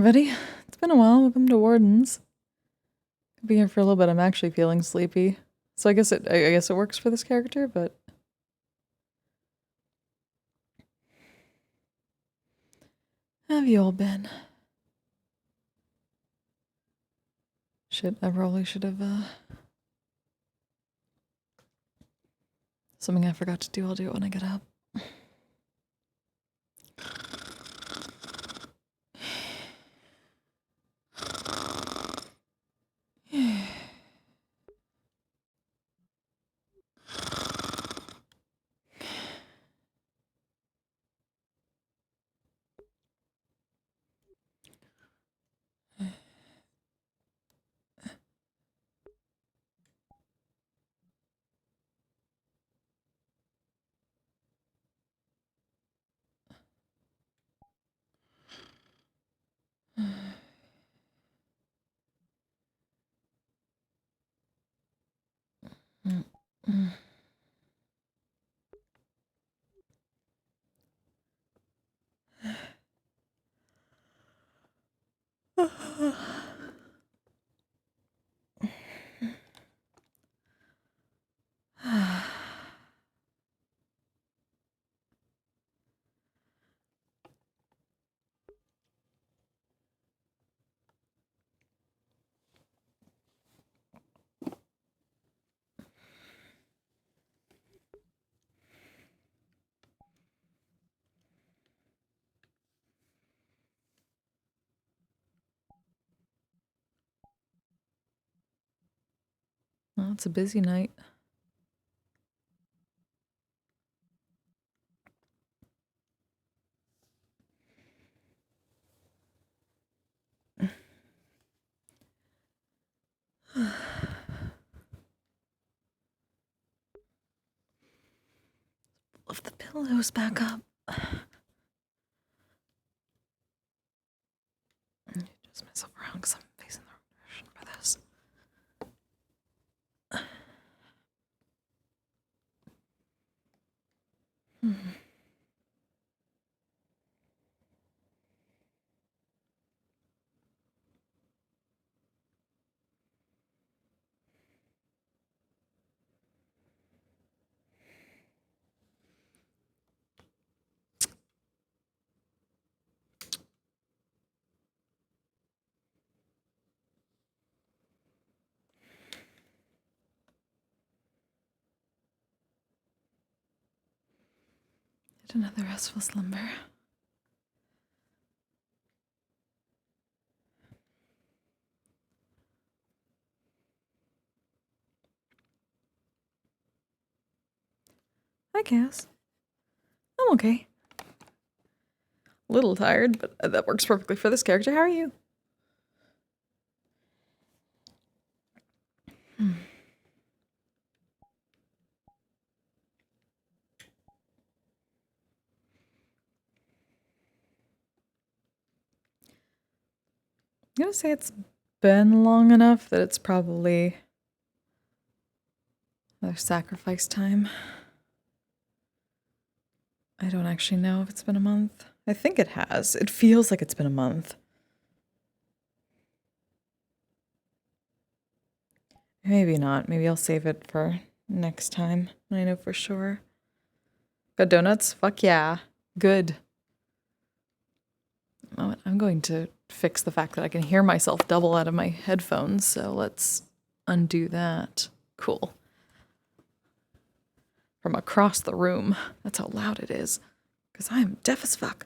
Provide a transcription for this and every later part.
everybody. It's been a while. Welcome to Wardens. Could be here for a little bit. I'm actually feeling sleepy. So I guess it works for this character, but how have you all been? Shit, I probably should have something I forgot to do. I'll do it when I get up. Well, it's a busy night. Lift the pillows back up. Just myself around because I'm facing the wrong direction for this. Yet another restful slumber. I guess. I'm okay. A little tired, but that works perfectly for this character. How are you? I'm gonna say it's been long enough that it's probably another sacrifice time. I don't actually know if it's been a month. I think it has. It feels like it's been a month. Maybe not. Maybe I'll save it for next time when I know for sure. Got donuts? Fuck yeah. Good. Moment. I'm going to fix the fact that I can hear myself double out of my headphones, so let's undo that. Cool. From across the room. That's how loud it is. Because I am deaf as fuck.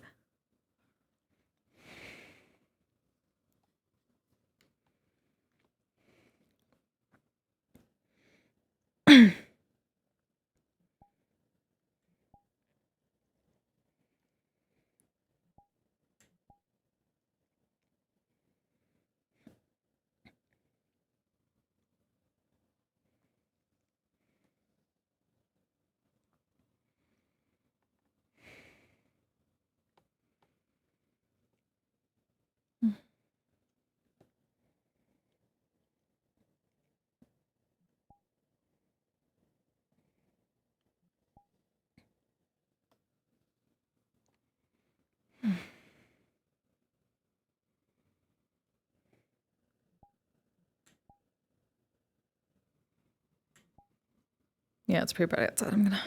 Yeah, it's pretty bright outside. I'm gonna.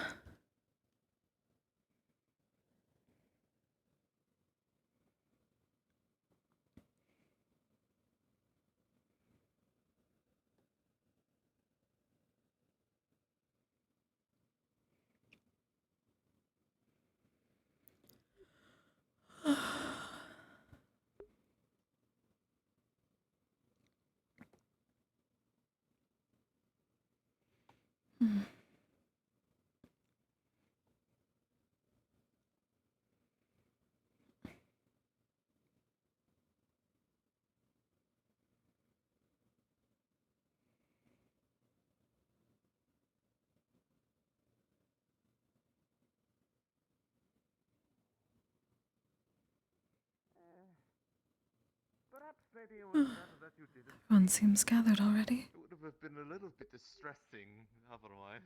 Perhaps maybe it was better that you didn't. Everyone seems gathered already. It would have been a little bit distressing otherwise.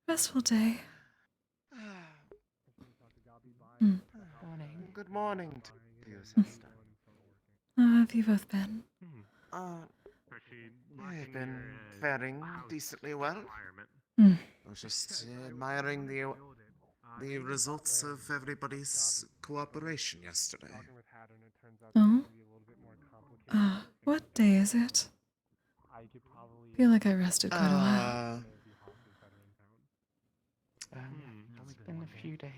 Restful day. Morning. Good morning to you, Sesta. How have you both been? I've been faring decently well. Mm. I was just admiring the results of everybody's cooperation yesterday. Oh? What day is it? I feel like I rested quite a while. It's been a few days.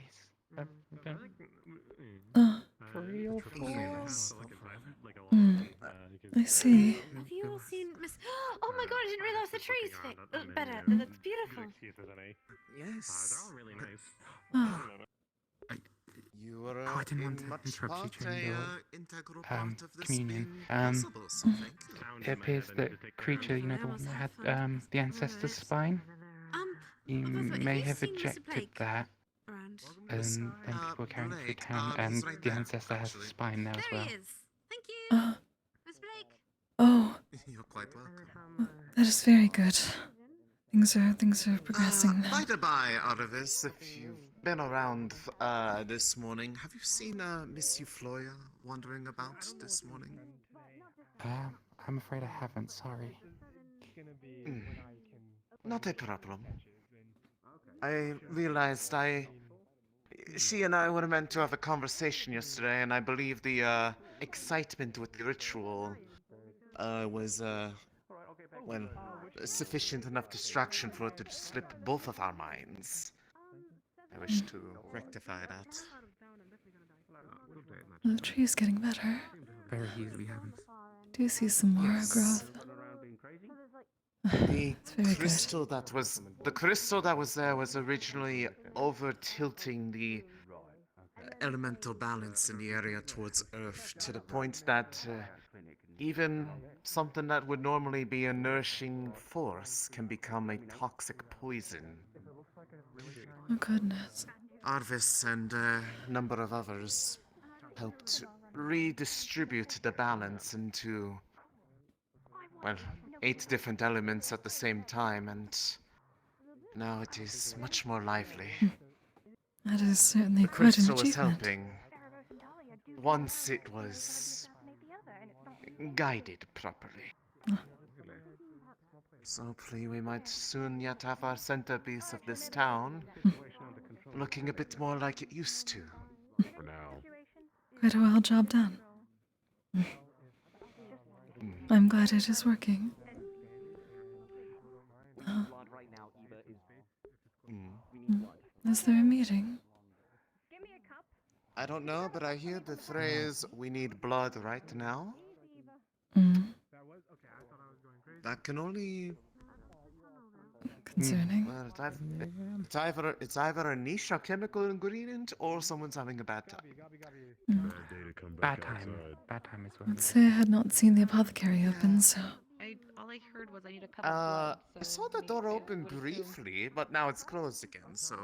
Oh. 3 or 4. Yes. I see. Have you all seen Miss? Oh my god! I didn't realize the trees fit better. That's beautiful. Yes. They're all really nice. Oh. You were I didn't want in to much interrupt you part during your integral part of this communion. being possible, so thank you. It appears that creature, you know, the one that had the ancestor's spine, you may have ejected that, Around. and then people are carrying it to the town, and right the there, ancestor has a actually. spine now as There well. he is. Thank you, Oh. Miss Blake. Oh. You're quite welcome. That is very good. Things are progressing now. By the by, Artemis, if you've been around this morning, have you seen Miss Euploia wandering about this morning? I'm afraid I haven't, sorry. Not a problem. I realized she and I were meant to have a conversation yesterday, and I believe the excitement with the ritual was well, sufficient enough distraction for it to slip both of our minds. I wish to rectify that. The tree is getting better. Very easily haven't. Do you see some more Yes. growth? The It's very crystal that was there was originally over tilting the elemental balance in the area towards Earth to the point that even something that would normally be a nourishing force can become a toxic poison. Oh goodness. Arvis and a number of others helped redistribute the balance into, well, 8 different elements at the same time, and now it is much more lively. That is certainly The quite an crystal was achievement. helping once it was guided properly. So hopefully we might soon yet have our centerpiece of this town looking a bit more like it used to. For now. Quite a well job done. I'm glad it is working. Is there a meeting? I don't know, but I hear the phrase, "we need blood right now." That can only... Concerning. Well, it's either a niche or chemical ingredient, or someone's having a bad time. Bad time. Bad time as well. Let's say I had not seen the apothecary open, so... All I heard was I need a cup of blood. I saw the door open briefly, but now it's closed again, so...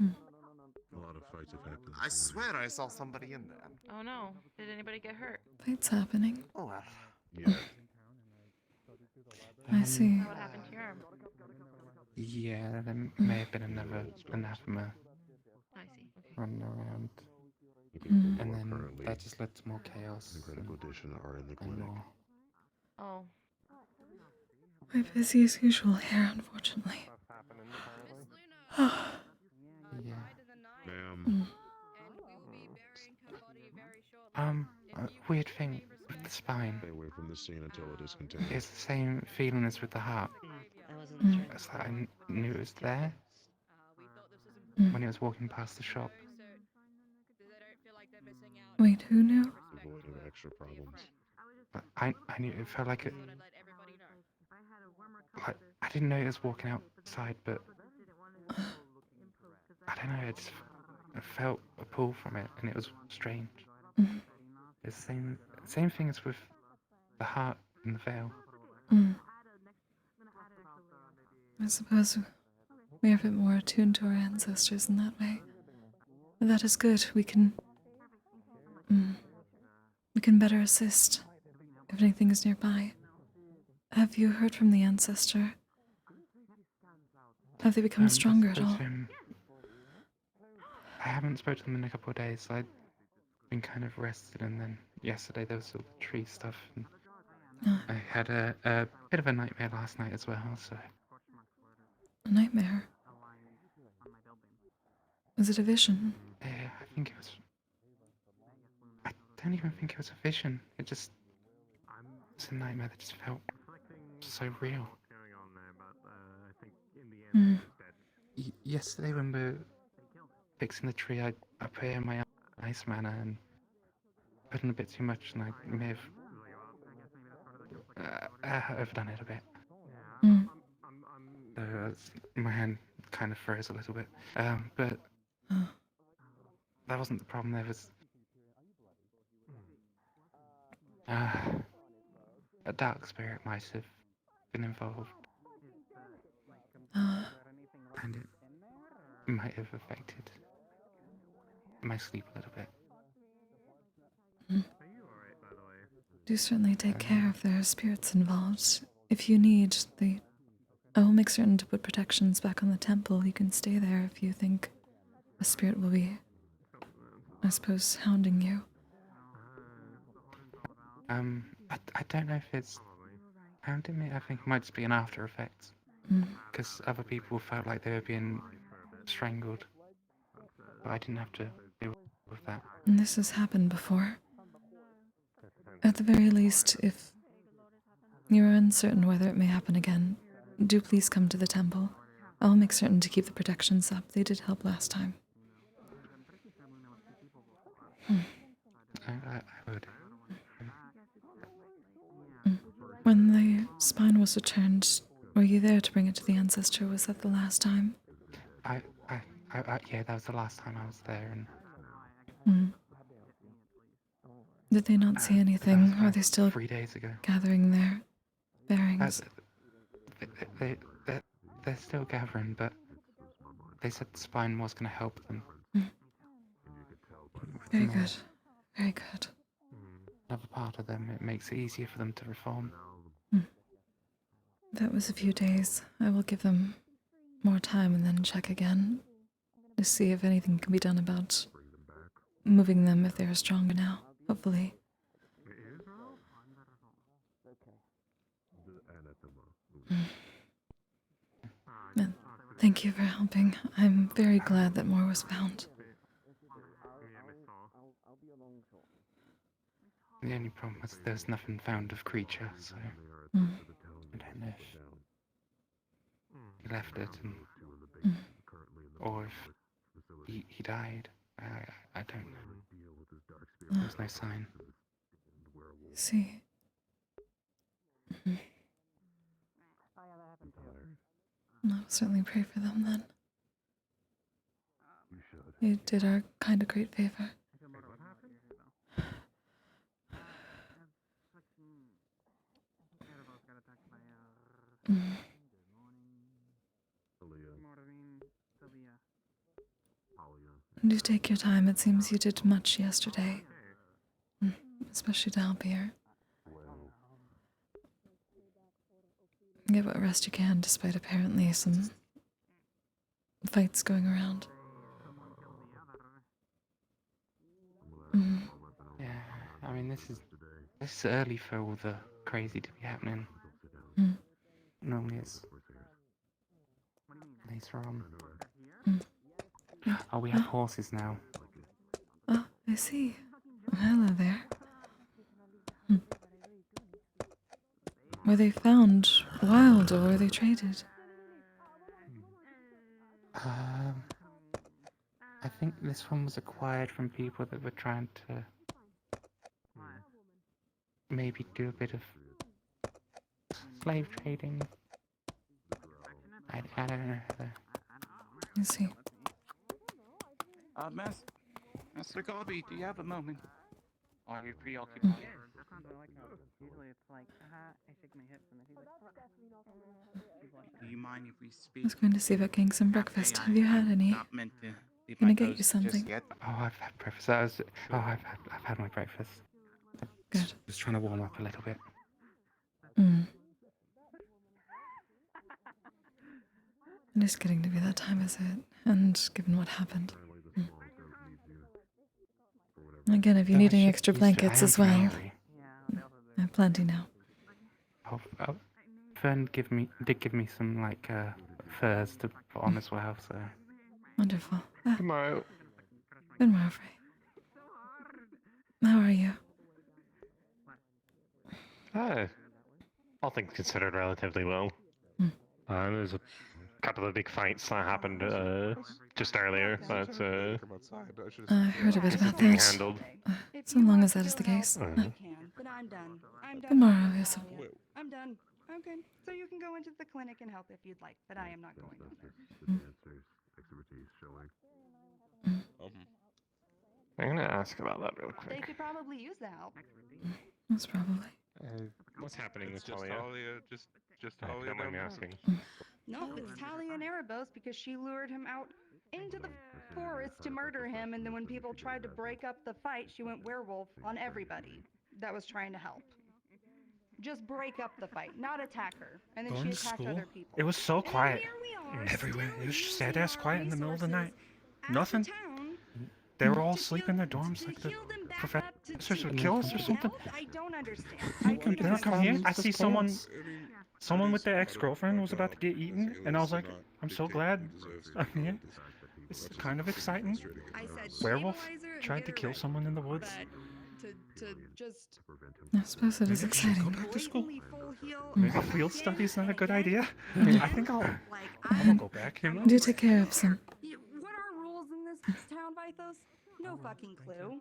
A lot of fights have happened. I swear I saw somebody in there. Oh no! Did anybody get hurt? Fights happening. Oh well. Yeah. I see. What happened to your arm? Yeah, there may have been another anathema I see. Okay. running around, Mm. and then Currently, that just led to more chaos the critical condition are in the and clinic. more. Oh. We're busy as usual here, unfortunately. Yeah. Ma'am, Weird thing with the spine. stay away from the scene until it is contained. It's the same feeling as with the heart. It's like knew it was there when it was walking past the shop. Wait, who knew? Avoiding extra problems. But I knew it felt like it. Like I didn't know it was walking outside, but I don't know. I felt a pull from it, and it was strange. Mm. It's the same thing as with the heart and the veil. I suppose we are a bit more attuned to our ancestors in that way. But that is good. We can better assist if anything is nearby. Have you heard from the ancestor? Have they become stronger at all? I haven't spoken to them in a couple of days. I've been kind of rested, and then yesterday there was all the tree stuff. And I had a bit of a nightmare last night as well, so... A nightmare? Was it a vision? Yeah, I think it was... I don't even think it was a vision. It was a nightmare that just felt so real. Yesterday when we were fixing the tree, I put in my ice mana and put in a bit too much, and I may have overdone it a bit. So my hand kind of froze a little bit. But that wasn't the problem. There was a dark spirit might have been involved, and it might have affected my sleep a little bit. Do certainly take care if there are spirits involved. If you need, I will make certain to put protections back on the temple. You can stay there if you think a spirit will be, I suppose, hounding you. I don't know if it's hounding me. I think it might just be an after effect, because other people felt like they were being strangled, but I didn't have to deal with that. And this has happened before. At the very least, if you are uncertain whether it may happen again, do please come to the temple. I'll make certain to keep the protections up. They did help last time. I would. When the spine was returned, were you there to bring it to the ancestor? Was that the last time? Yeah, that was the last time I was there, and... Did they not see anything? Are they still 3 days ago? Gathering their bearings? They're still gathering, but they said the spine was going to help them. Very good. Very good. Another part of them, it makes it easier for them to reform. That was a few days. I will give them more time and then check again to see if anything can be done about moving them if they are stronger now. Hopefully. And thank you for helping. I'm very glad that more was found. The only problem was there's nothing found of creature, so I don't know if he left it or if he died. I don't know. There's no sign. See. I'll certainly pray for them then. You did our kind of great favor. Do take your time. It seems you did much yesterday. Especially to help here. Get what rest you can, despite apparently some fights going around. Yeah, I mean, this is early for all the crazy to be happening. normally it's later on. Mm. Oh, we have horses now. Oh, I see. Hello there. Were they found wild or were they traded? I think this one was acquired from people that were trying to maybe do a bit of slave trading. I don't know. I see. Master Garvey, do you have a moment? Are you preoccupied? Do you mind if we I speak? was going to see about getting some breakfast. Have you had any? Not meant to leave Gonna my get you post something. just yet. Oh, I've had breakfast. I've had my breakfast. Good. Just trying to warm up a little bit. Mm. And it's getting to be that time, is it? And given what happened. Again, if you No, need I any should extra use it. I blankets am as well, hungry. I have plenty now. Oh, Fern did give me some like furs to put on as well. So Wonderful. Ah, Tomorrow. good morning. How are you? All things considered, relatively well. There's a couple of big fights that happened just earlier, but I heard a bit about being that. handled. So long as that is the case. Uh, But I'm done. I'm done. Good morrow, with Yusuf. Talia. I'm done. Okay, so you can go into the clinic and help if you'd like, but I am not going on there. I'm gonna ask about that real They quick. could probably use the help. Most probably. What's happening with Talia? Just If you don't mind me asking. No, it's Talia and Erebos because she lured him out into the forest to murder him, and then when people tried to break up the fight, she went werewolf on everybody that was trying to help. Just break up the fight, not attack her. And then Going she to attacked school? other people. It was so And then quiet. here we are, Everywhere. still It was just using dead ass our quiet in the middle of the night. resources as a Nothing. town They were all to asleep heal- in their dorms like to the heal them back up to professors would be kill us or health? something. I don't understand. You I can don't Then I come here, I Just see someone chaos. with their ex-girlfriend was about to get eaten, and I was like, I'm so glad I'm here. It's kind of exciting. I said Werewolf stabilizer and tried get to her kill ready, someone in the woods. but to just I suppose it is Maybe I should go exciting. back to school. blatantly full heal Maybe again field study's not a and good again idea. and I think again. I'm Like, gonna go back, you know? Do take care of some. What are rules in this town, Vithos? No fucking clue.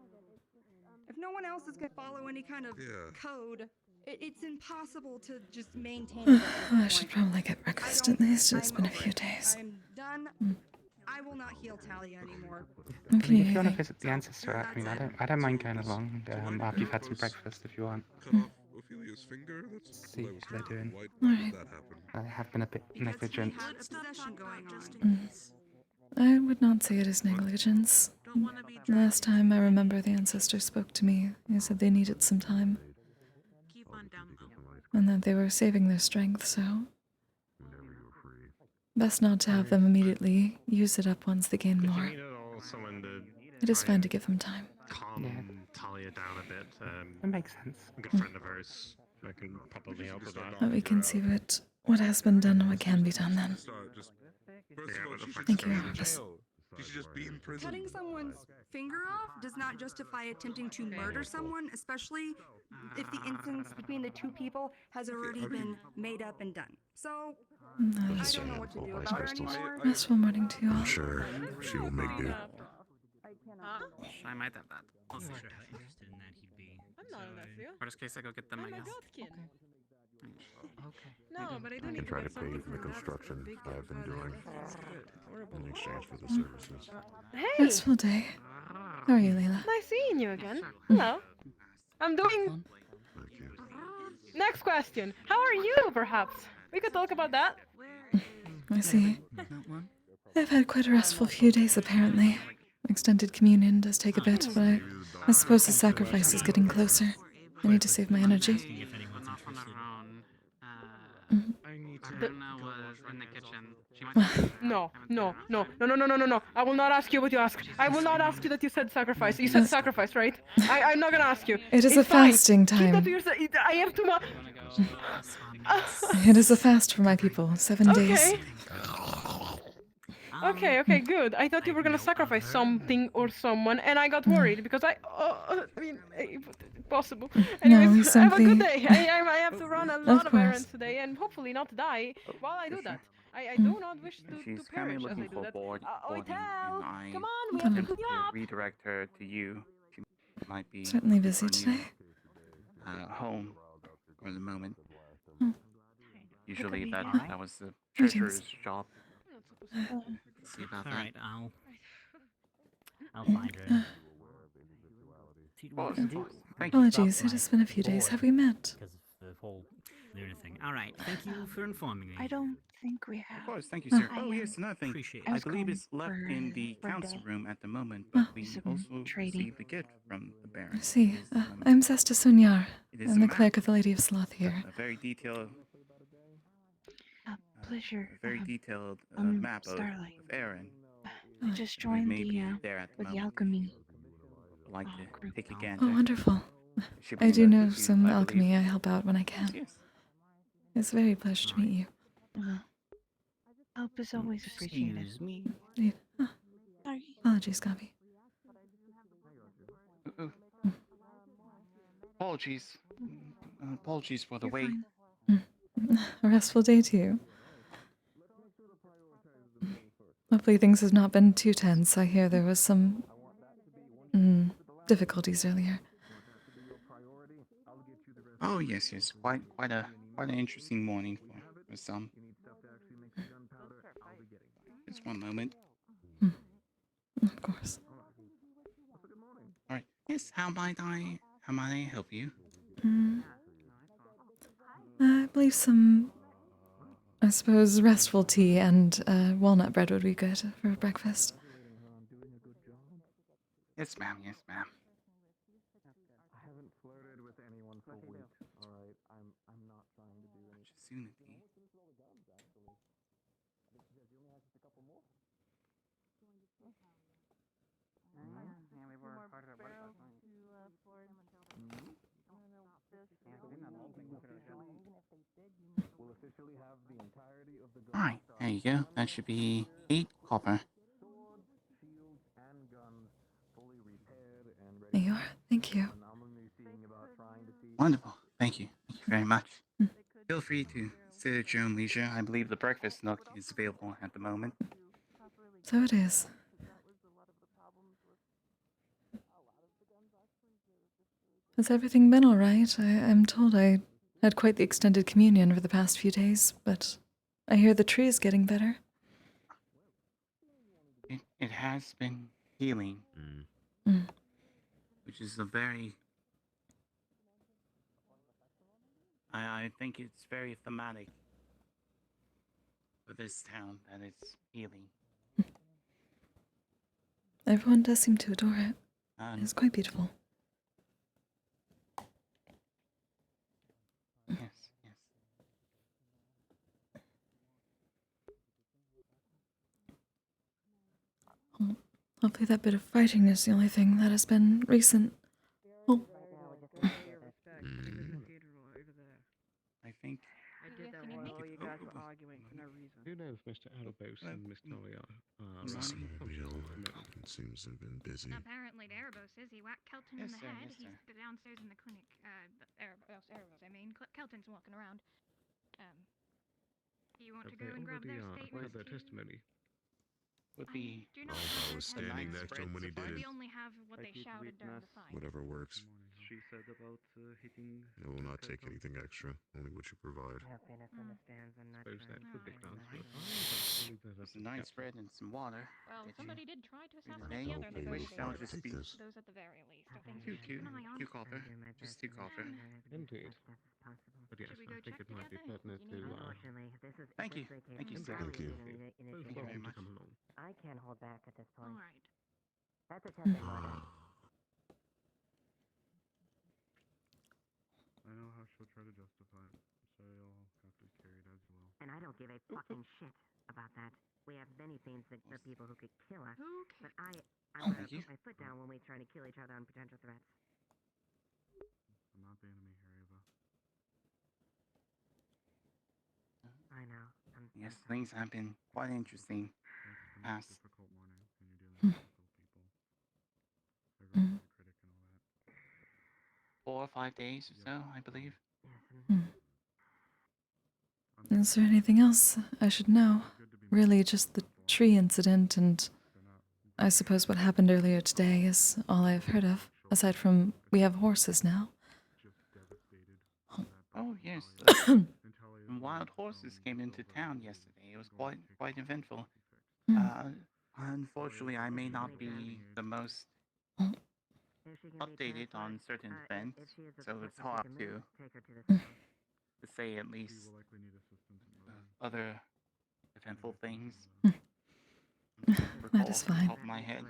If no one else is gonna follow any kind of code, it's impossible to just maintain it at I this should point. probably get I breakfast don't- at least. It's I'm been a over few it. days. I'm done. I will not heal Talia anymore. I'm If you want to leaving. visit the ancestor, I don't mind going along after you've had some breakfast if you want. Cut off Ophelia's finger? See what they're doing. Why Alright. did that happen? I have been a bit Because negligent. he had a possession going on. I would not say it is negligence. Last time I remember the ancestor spoke to me, he said they needed some time. And that they were saving their strength, so best not to have them immediately use it up once they gain If you more. need at all someone to It is fine to give them time. calm Yeah. Talia down a bit, That makes sense. a good friend of hers, I can probably help with that. But we can see what has been done and what can be done then. Thank you, Erebus. She should just be in prison. Cutting someone's finger off does not justify attempting to murder someone, especially if the instance between the two people has already been made up and done. So, That I is don't true. know what to do about her anymore. Restful morning to you all. Sure, she will make do. I might have that. I'll see. Interested in that he'd be. I'm not an nephew. Worst case, I go get them, I I'm a guess. godkin. Okay. No, but I do I need can to try get to some pay of for the them. construction I've been doing in exchange for the Mm. services. Hey, Restful day. How are you, Layla? nice seeing you again. Hello. I'm doing. Thank you. Next question. How are you, perhaps? We could talk about that. I see. I've had quite a restful few days, apparently. Extended communion does take a bit, but I suppose the sacrifice is getting closer. I need to save my energy. Went off on her own. Mhm. Karuna was in the kitchen. She No, no, no, no, no, no, no, no, no. I will not ask you what you asked. I will not ask you that you said sacrifice. You said sacrifice, right? I'm not gonna ask you. It is It's a fine. fasting Keep that time. to yourself. I have too much. It is a fast for my people. 7 days. Okay. Okay, good. I thought you were gonna sacrifice something or someone, and I got worried because I mean, possible. No, Anyways, we have a simply. good day. I have to run a lot of course. errands today, and hopefully not die while I do that. I do not wish to She's perish currently as I looking do for that. boarding, Oitel, and I come on, we have to attempted clean to up. redirect her to you. She might be Certainly looking busy for a new, today. home for the moment. Hmm. Usually that was the Greetings. treasurer's job. See about that. Alright, I'll find her. Boss, thank you. Apologies, it has been a few days. Have we met? Because of the whole lunar thing. Alright, thank you for informing me. I don't think we Of have. course, thank you, sir. I, Oh, yes, another thing. Appreciate I I was believe calling it's left for- in the for council Day. room at the moment, but we Some also trading. received a gift from the Baron. I see. It is, I'm Sesta Sunyar. it is I'm a the map, cleric of the Lady of Sloth here. a very detailed, Pleasure. a very detailed I'm map of Starlight. Aaron. I just We joined may be the there at the with the moment. alchemy. I'd like to group. take a Oh, gander. wonderful. Should I be do left know with you, some I alchemy. believe. I help out when I can. Yes. It's a very pleasure to meet you. Help is always appreciated. Excuse me. Indeed. Sorry. Apologies, Gabi. Apologies. Apologies for the You're wait. fine. A restful day to you. Hopefully things have not been too tense. I hear there was some difficulties earlier. Oh yes, yes. Quite an interesting morning for some. Just one moment. Of course. All right. Yes. How might I help you? I believe some, I suppose, restful tea and walnut bread would be good for breakfast. Yes, ma'am. Yes, ma'am. Soon, tea. Alright, there you go. That should be 8 copper. There you are. Thank you. Wonderful. Thank you. Thank you very much. Feel free to sit at your own leisure. I believe the breakfast nook is available at the moment. So it is. Has everything been all right? I'm told I had quite the extended communion for the past few days, but I hear the tree is getting better. It has been healing, which is a very... I think it's very thematic for this town that it's healing. Everyone does seem to adore it. And It's quite beautiful. yes, yes. Well, hopefully that bit of fighting is the only thing that has been recent. Oh, I think... Who knows, Mr. Erebos and Miss Talia? It seems to have been busy. Apparently, Erebos is. He whacked Kelton Yes, in the sir, head. yes, He's sir. downstairs in the clinic. Erebos, I mean. Kelton's walking around. Do you want to go and grab their statements? Heard their testimony. Would be... Do not I was standing nice next to him when he spread did We it. only have what they shouted during the fight. Whatever works. She said about hitting. I will not take anything extra, only what you provide. Suppose that could be classed as There's a nice bread and some water. Well, somebody did try to Hey, assassinate the other which negotiator. that would just Take be... this. Those at the very least. I think. Keep an eye on. 2 copper. Just 2 copper. Indeed. But yes, Should we I go think check it might be together? pertinent You need to... help? Thank you. Thank you, sir. Thank you. Both you very welcome to much. come along. I can't hold back at this point. All right. That's a testing order. I know how she'll try to justify it. So you'll have to carry it as well. And I don't give a fucking shit about that. We have many things that for people who could kill us. But I'm gonna put my foot down when we try to kill each other on potential threats. I'm not the enemy here, Ava. I know. Yes, things have been quite interesting. It's been a Past difficult morning when you're dealing with difficult people. Everyone's a critic and all that. 4 or 5 days or so, I believe. Is there anything else I should know? Really, just the tree incident, and I suppose what happened earlier today is all I've heard of, aside from we have horses now. Oh yes, some wild horses came into town yesterday. It was quite eventful. Unfortunately, I may not be the most updated on certain events, so it's hard to say at least other eventful things. That is fine. Off the top of my head.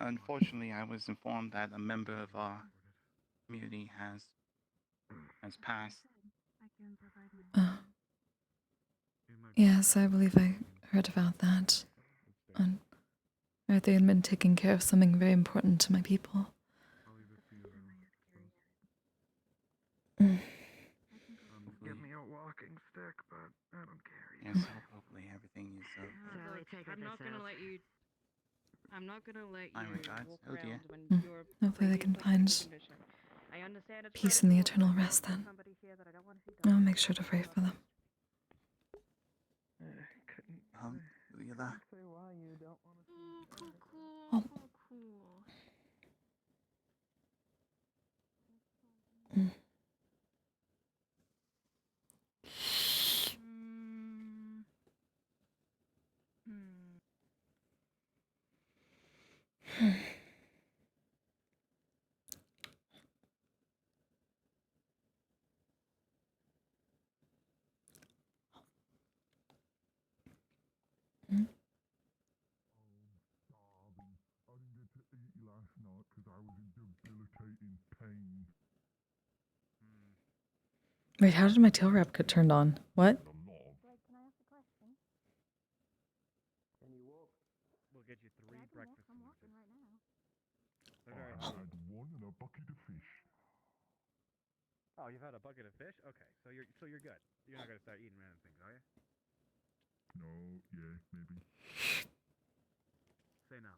Unfortunately, I was informed that a member of our community has passed. Yes, I believe I heard about that. And they had been taking care of something very important to my people. Give me a walking stick, but I don't care. Yes, hopefully everything is I'm not gonna let you My regards. walk Oh dear. around when you're Hopefully they can breathing find like condition. I understand it's peace in the critical, eternal but rest there's then. somebody here that I don't want to see I'll make sure to pray for them. Leela. Say why you don't want to see Oh. I didn't get to eat last night because I was in debilitating pain. Wait, how did my tail wrap get turned on? What? Can you walk? We'll get you 3 breakfast sandwiches. I had one and a bucket of fish. Oh, you've had a bucket of fish? Okay, so you're good. You're not gonna start eating random things, are you? No, yeah, maybe. Say no.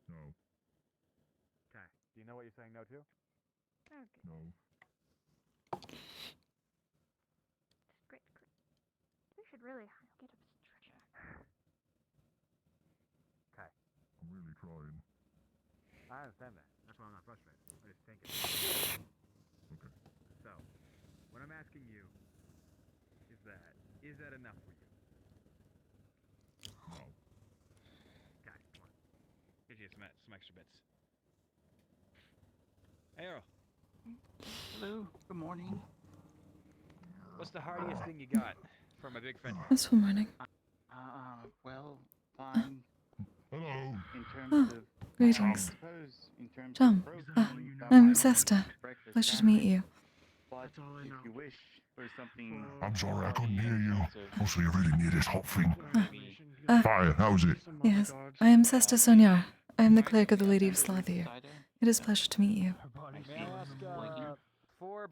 No, Okay. Do you know what you're saying no to? no. Great. We should really get a stretcher. Okay. I'm really trying. I understand that. That's why I'm not frustrated. I just think it. Okay. So, what I'm asking you is that enough for you? No. Okay, come on. Get you some extra bits. Hey, Earl. Hello. Good morning. What's the hardiest thing you got for my big friend? This morning. Well, fine. Hello. In terms Oh, of greetings. I suppose in terms Tom, of protein, I'm Sesta. Pleasure to meet you. But if you wish for something, I'm sorry I couldn't hear you. Also, you really need this hot thing. maybe Fire, how's it? Yes, I am Sesta Sonyar. I am the cleric of the Lady of Slothier. It is a pleasure to meet you.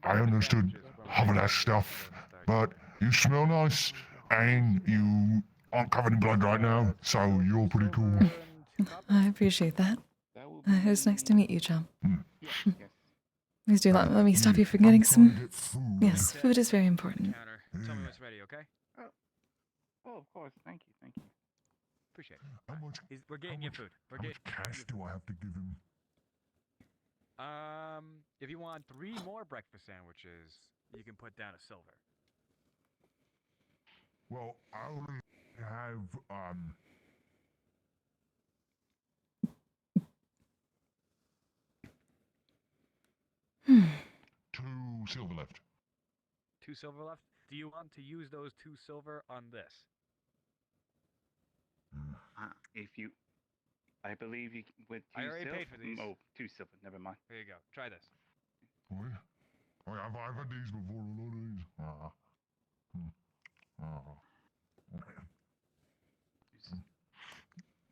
I understood some of that stuff, but you smell nice, and you aren't covered in blood right now, so you're pretty cool. I appreciate that. It was nice to meet you, Chum. Yes. Please do let me stop you from getting some... Yes, food is very important. Tell me what's ready, okay? Oh, of course. Thank you. Appreciate How much, it. We're getting you food. how much cash do I have to give him? If you want 3 more breakfast sandwiches, you can put down a silver. Well, I only have, 2 silver left. 2 silver left? Do you want to use those 2 silver on this? If you I believe you with I 2 already silver. paid for these. Oh, 2 silver. Never mind. Here you go. Try this. Oh, yeah. Oh, yeah, I've had these before, a lot of these.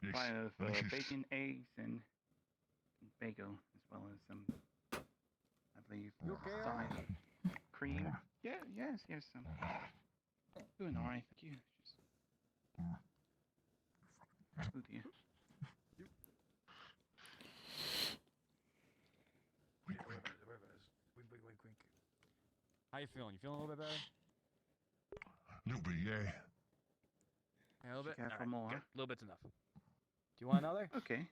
Yes, Pie of delicious. bacon, eggs, and bagel, as well as some, I believe, side cream. Yeah, yes. Doing alright, thank you. Oh dear. How you feeling? You feeling a little bit better? A little bit, yeah. Yeah, a little bit. Care for Alright, more? good. A little bit's enough. Do you want another? Okay.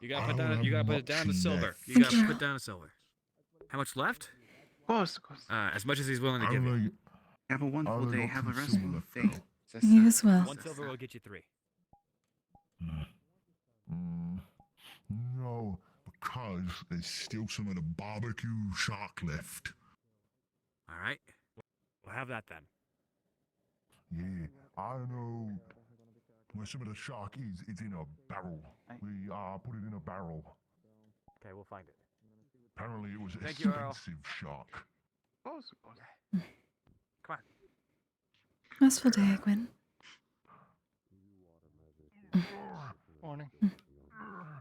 You gotta I put don't down. have You gotta put it much down to silver. left. You Thank gotta you. put down to silver. How much left? Of course. As much as he's willing to give you. Only, Have a wonderful only day. got Have a some restful silver day. left, You as well. 1 silver will get you 3. No, because there's still some of the barbecue shark left. All right. We'll have that then. Yeah, I know where some of the shark is. It's in a barrel. We put it in a barrel. Okay, we'll find it. Apparently, it was Thank you, Earl. expensive shark. Of course. Come on. Restful day, Egwin. Morning.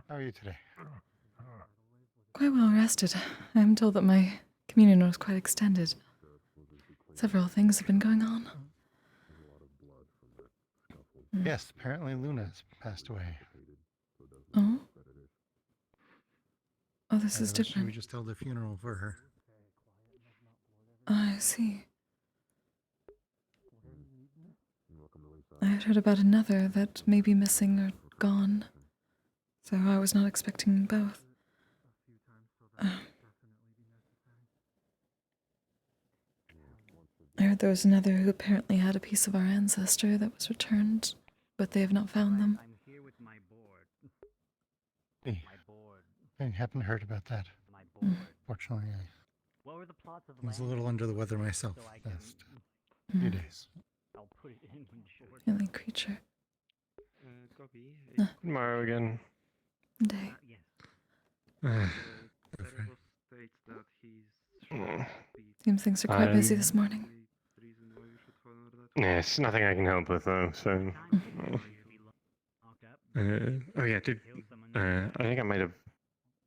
How are you today? Quite well rested. I am told that my communion was quite extended. Several things have been going on. Yes, apparently Luna's passed away. Oh? Oh, this is We different. just held a funeral for her. I see. I had heard about another that may be missing or gone, so I was not expecting both. I heard there was another who apparently had a piece of our ancestor that was returned, but they have not found them. I'm here with my board. Hey, My board. I haven't heard about that. My board. Fortunately, What were the plots of I was a land little under the weather myself so I can- last few days. I'll put it in when short. Friendly creature. Copy. Tomorrow again. Day. Seems things are quite busy this morning. Yes, nothing I can help with though. So. Oh yeah, did I think I might have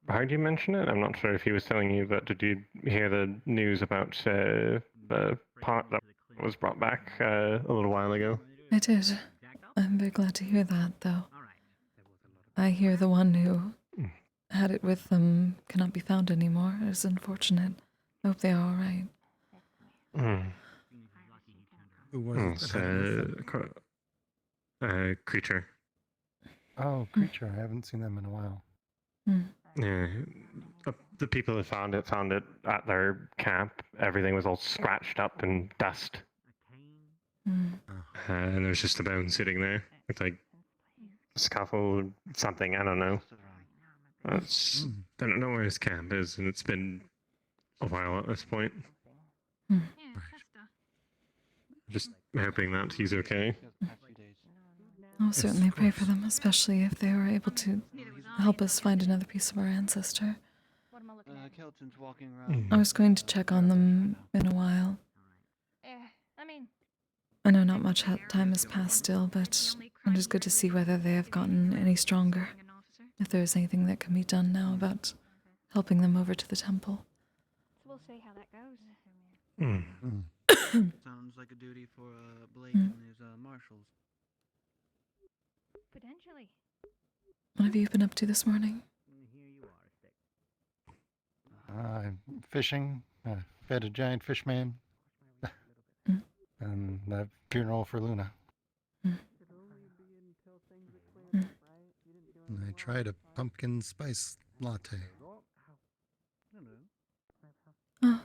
heard you mention it? I'm not sure if he was telling you, but did you hear the news about the part that was brought back a little while ago? I did. I'm very glad to hear that, though. I hear the one who had it with them cannot be found anymore. It's unfortunate. I hope they are all right. Who was it? Creature. Oh, creature. I haven't seen them in a while. Yeah, the people who found it at their camp. Everything was all scratched up and dust. And there was just a bone sitting there with like scaffold something. I don't know. I don't know where his camp is, and it's been a while at this point. Just hoping that he's okay. I'll certainly pray for them, especially if they were able to help us find another piece of our ancestor. Kelton's walking around. I was going to check on them in a while. I know not much time has passed still, but it is good to see whether they have gotten any stronger. If there is anything that can be done now about helping them over to the temple. We'll see how that goes. Sounds like a duty for Blake and his marshals. Potentially. What have you been up to this morning? Fishing. Fed a giant fish man. And the funeral for Luna. And I tried a pumpkin spice latte. Oh,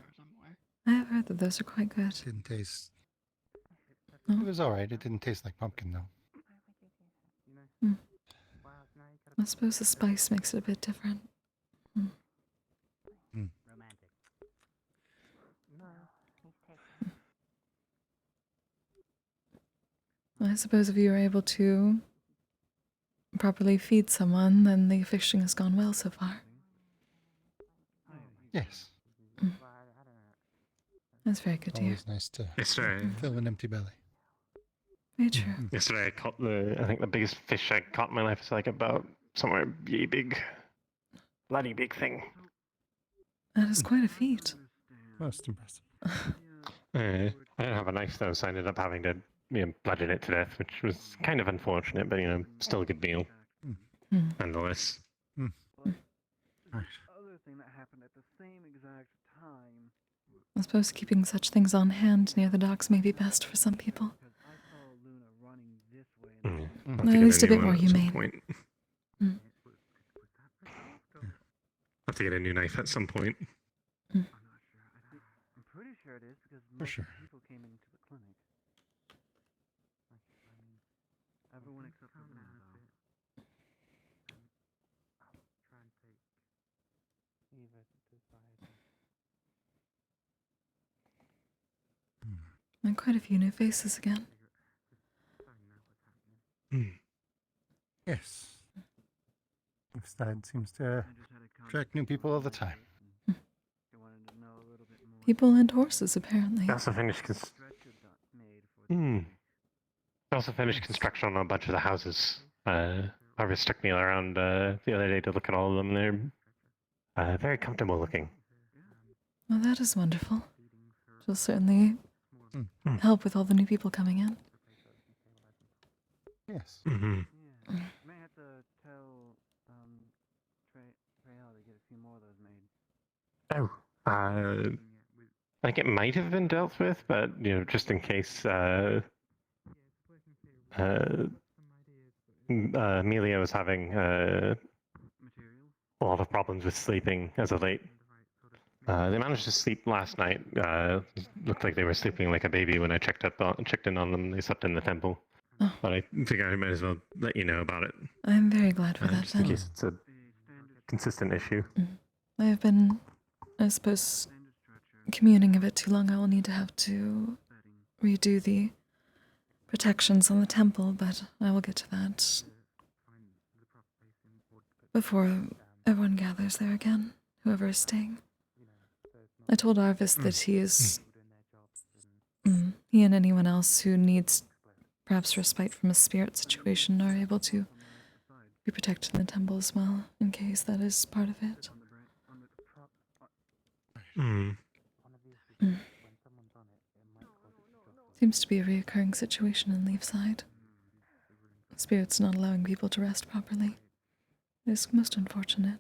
I have heard that those are quite good. Didn't taste. Oh. It was alright. It didn't taste like pumpkin though. I suppose the spice makes it a bit different. I suppose if you were able to properly feed someone, then the fishing has gone well so far. Yes. That's very good to hear. Always nice to Yesterday, fill an empty belly. Very true. yesterday I caught I think the biggest fish I caught in my life is like about somewhere yay big. Bloody big thing. That is quite a feat. Most impressive. I didn't have a knife though, so I ended up having to bludgeon it to death, which was kind of unfortunate, but still a good meal. Nonetheless. Right. Other thing that happened at the same exact time. I suppose keeping such things on hand near the docks may be best for some people. I'll At have to get least a new bit more one at some humane. point. I'll have to get a new knife at some point. I'm pretty sure it is because For sure. people came into the clinic. Everyone except for Luna, though. Try and take Eva to the side. And quite a few new faces again. Yes. Instead seems to attract new people all the time. People and horses, apparently. I also finished construction on a bunch of the houses. Harvest took me around the other day to look at all of them. They're very comfortable looking. Well, that is wonderful. It'll certainly help with all the new people coming in. Yes. Mm-hmm. May have to tell Treyal to get a few more of those made. Oh. I think it might have been dealt with, but just in case. Amelia was having a lot of problems with sleeping as of late. They managed to sleep last night. Looked like they were sleeping like a baby when I checked in on them. They slept in the temple. Oh. But I figure I might as well let you know about it. I'm very glad for that, Just in then. case it's a consistent issue. I have been, I suppose, communing a bit too long. I will need to have to redo the protections on the temple, but I will get to that before everyone gathers there again, whoever is staying. I told Arvis that he and anyone else who needs perhaps respite from a spirit situation are able to be protected in the temple as well, in case that is part of it. Seems to be a reoccurring situation in Leafside. Spirits not allowing people to rest properly. It is most unfortunate.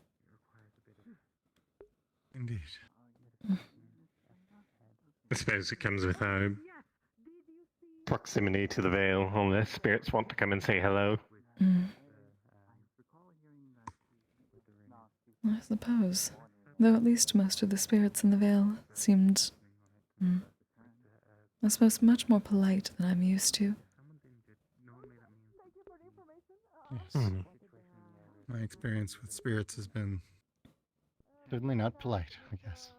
Indeed. I suppose it comes with our proximity to the Vale. All the spirits want to come and say hello. I suppose. Though at least most of the spirits in the Vale seemed, I suppose, much more polite than I'm used to. Yes. My experience with spirits has been certainly not polite, I guess.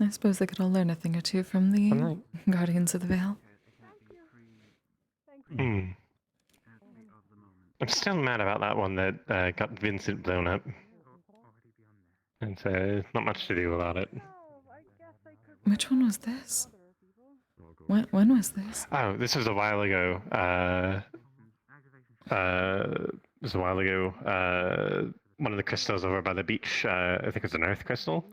I suppose they could all learn a thing or two from the Guardians of the Vale. I'm still mad about that one that got Vincent blown up. And not much to do about it. Which one was this? When was this? Oh, this was a while ago. One of the crystals over by the beach, I think it was an earth crystal.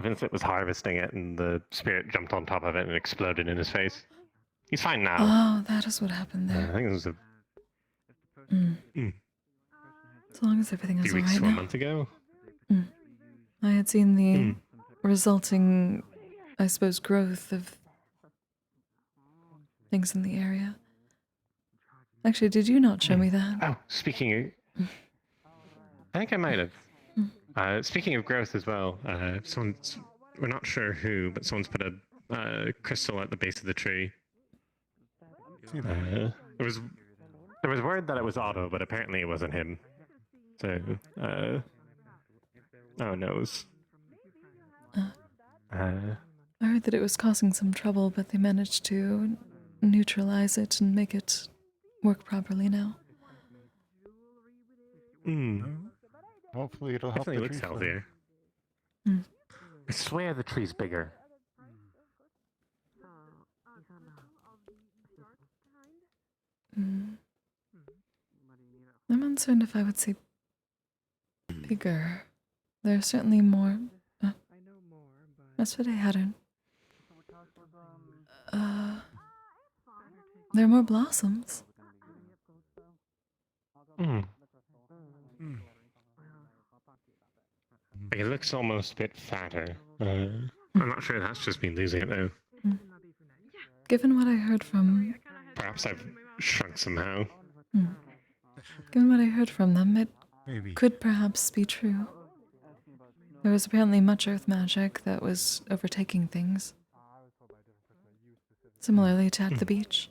Vincent was harvesting it, and the spirit jumped on top of it and exploded in his face. He's fine now. Oh, that is what happened there. I think it was a As long as everything is few weeks alright to a now. month ago. I had seen the resulting, I suppose, growth of things in the area. Actually, did you not show me that? Oh, speaking of... I think I might have. Speaking of growth as well, we're not sure who, but someone's put a crystal at the base of the tree. There was word that it was Otto, but apparently it wasn't him. So, oh knows. I heard that it was causing some trouble, but they managed to neutralize it and make it work properly now. Hopefully it'll help Definitely the looks tree healthier. Mm. I swear the tree's bigger. Mm. I'm uncertain if I would say bigger. There are certainly more. That's what I hadn't. There are more blossoms. Like, it looks almost a bit fatter. I'm not sure that's just me losing it though. Mm. Given what I heard from... Perhaps I've shrunk somehow. Mm. Given what I heard from them, it Maybe. could perhaps be true. There was apparently much earth magic that was overtaking things. Similarly to at the beach.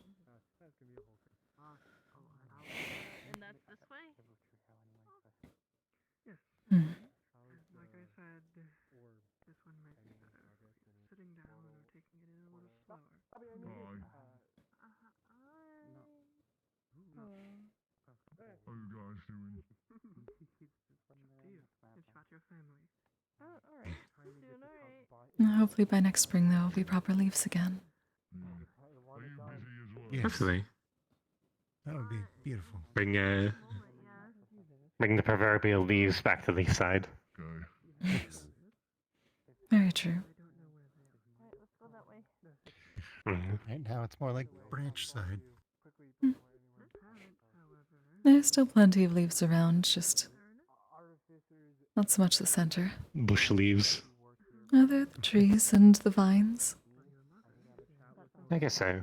Hmm. Like I said, this one might be better. Sitting down or taking it in a little slower. How you guys doing? It's about your family. Oh, alright. Doing alright. Hopefully by next spring there will be proper leaves again. Are you busy as well? Yes. Hopefully. That would be beautiful. Bring the proverbial leaves back to the side. Yes. Very true. Alright, let's go that way. Right now it's more like branch side. There's still plenty of leaves around, just not so much the center. Bush leaves. Oh, they're the trees and the vines. I guess so.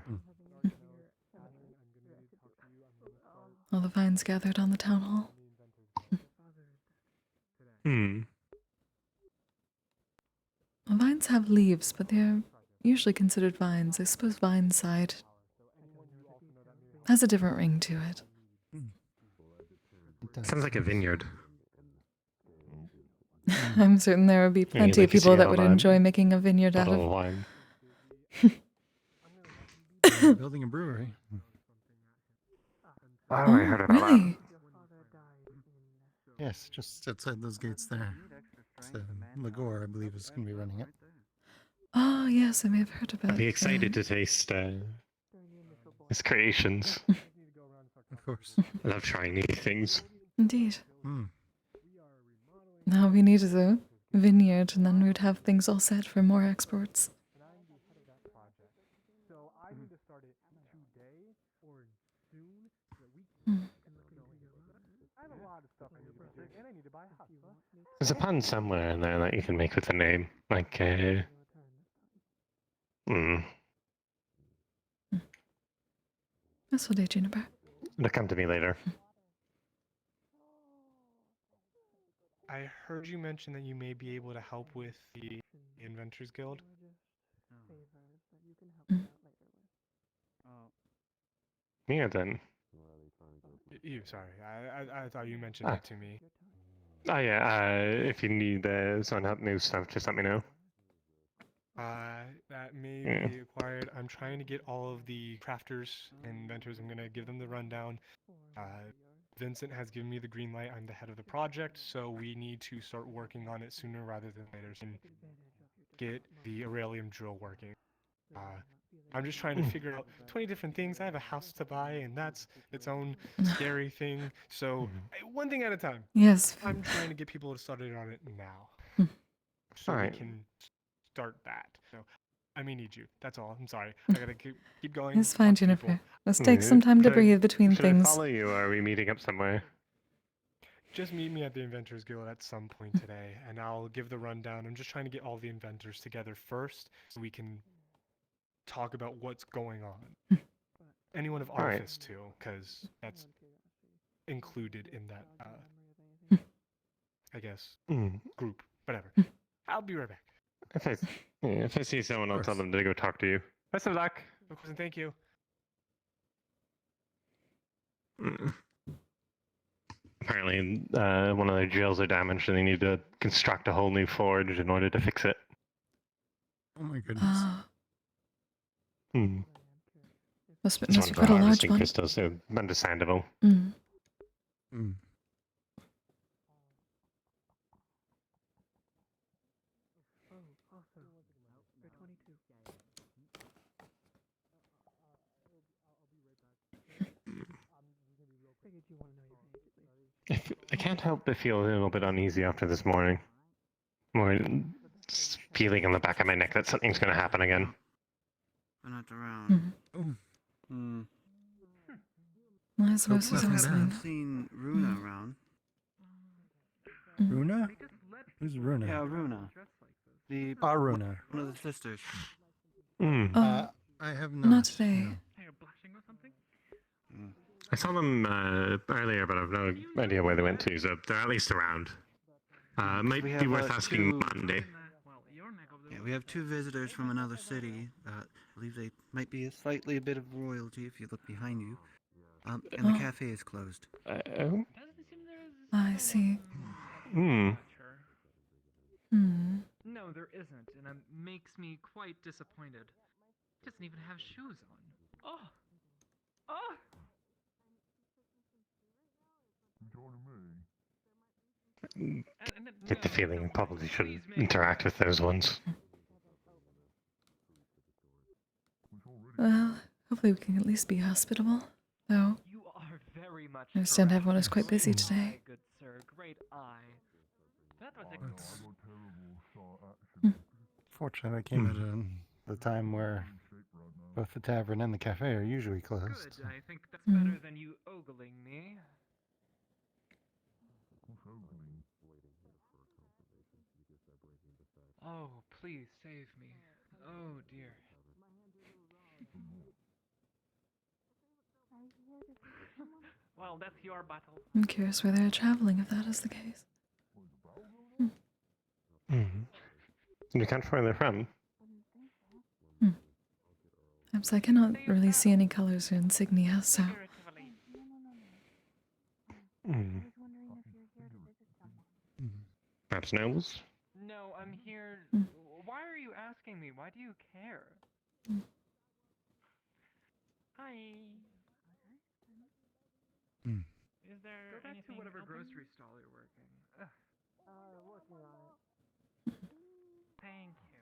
All the vines gathered on the town hall. Hmm. Vines have leaves, but they're usually considered vines. I suppose vine side has a different ring to it. Sounds like a vineyard. I'm certain there would be plenty of people that would enjoy making a vineyard out bottle of of wine. Building a brewery. Oh, I heard about really? Yes, just outside those gates there. It's, Lagore, I believe, is going to be running it. Oh, yes, I may have heard about I'd be excited to taste his creations. Of course. I love trying new things. Indeed. Hmm. Now we need a vineyard, and then we'd have things all set for more exports. So I need to start it today or soon so that we Hmm. I have a lot of stuff I need to do, and I need to buy a house. There's a pun somewhere in there that you can make with the name. Like, That's what they Juniper. It'll come to me later. I heard you mention that you may be able to help with the Inventors Guild. Yeah, then. You, sorry. I thought you mentioned it to me. Oh, yeah, if you need someone help move stuff, just let me know. That may Yeah. be acquired. I'm trying to get all of the crafters and inventors. I'm gonna give them the rundown. Vincent has given me the green light. I'm the head of the project, so we need to start working on it sooner rather than later and get the Aurelium drill working. I'm just trying to figure out 20 different things. I have a house to buy, and that's its own scary thing. So one thing at a time. Yes. I'm trying to get people to start on it now, so Alright. we can start that. So I may need you. That's all. I'm sorry. I gotta keep going. It's fine, talk to people. Juniper. Let's take some time to Should I- breathe between should I things. follow you, or are we meeting up somewhere? Just meet me at the Inventors Guild at some point today, and I'll give the rundown. I'm just trying to get all the inventors together first, so we can talk about what's going on. Anyone of Alright. Artifice too, because that's included in that. I guess group. Whatever. I'll be right back. If I see someone, I'll tell them to go talk to you. Best of luck. Of course, and thank you. Apparently, one of their jails are damaged, and they need to construct a whole new forge in order to fix it. Oh my goodness. Ah, Plus, It's unless one you've for got a large harvesting one. crystals, so understandable. Mm. Mm. I can't help but feel a little bit uneasy after this morning. More feeling in the back of my neck that something's going to happen again. We're not around. Mm. Well, I suppose So there's always pleasant. something. I've seen Runa around. Runa? Who's Runa? Yeah, Runa. The Runa. one of the sisters. Mm. I have not today. No. I saw them earlier, but I've no idea where they went to, so they're at least around. Might We be have, worth asking two- Monday. Yeah, we have two visitors from another city. I believe they might be slightly a bit of royalty if you look behind you. And the cafe is closed. Oh? I see. Hmm. Hmm. No, there isn't, and it makes me quite disappointed. It doesn't even have shoes on. Oh! Oh! Get the feeling I probably shouldn't interact with those ones. Well, hopefully we can at least be hospitable, though. You are very much I understand correct. everyone is quite busy Great today. eye, good sir. Great eye. That was Fortunately, I came at the time where both the tavern and the cafe are usually closed. good. I think that's better than you ogling me. Oh, please save me. Oh dear. Well, that's your battle. I'm curious where they're traveling, if that is the case. You can't find their friend. Perhaps I cannot really see any colors or insignia, so... Perhaps nobles? No, I'm here. Why are you asking me? Why do you care? Hi. Is there Go back to whatever grocery stall you're working. Working on it. Thank you.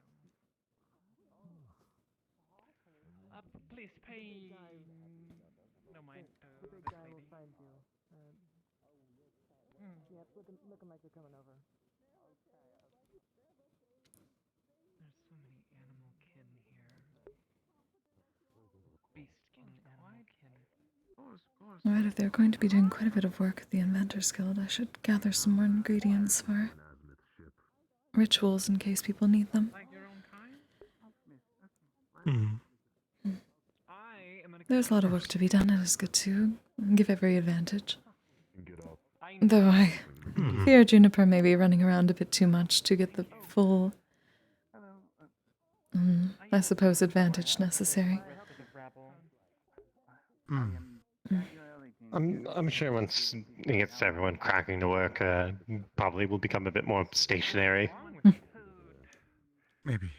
Please pay. No mind. The big guy will find you. Yeah, looking like they're coming over. There's so many animal kin here. Beast kin, animal kin. Alright, if they're going to be doing quite a bit of work at the Inventors Guild, I should gather some more ingredients for rituals in case people need them. Like your own kind? There's a lot of work to be done, and it's good to give every advantage. Though I fear Juniper may be running around a bit too much to get the full, I suppose, advantage necessary. I'm sure once he gets everyone cracking to work, probably will become a bit more stationary. Maybe.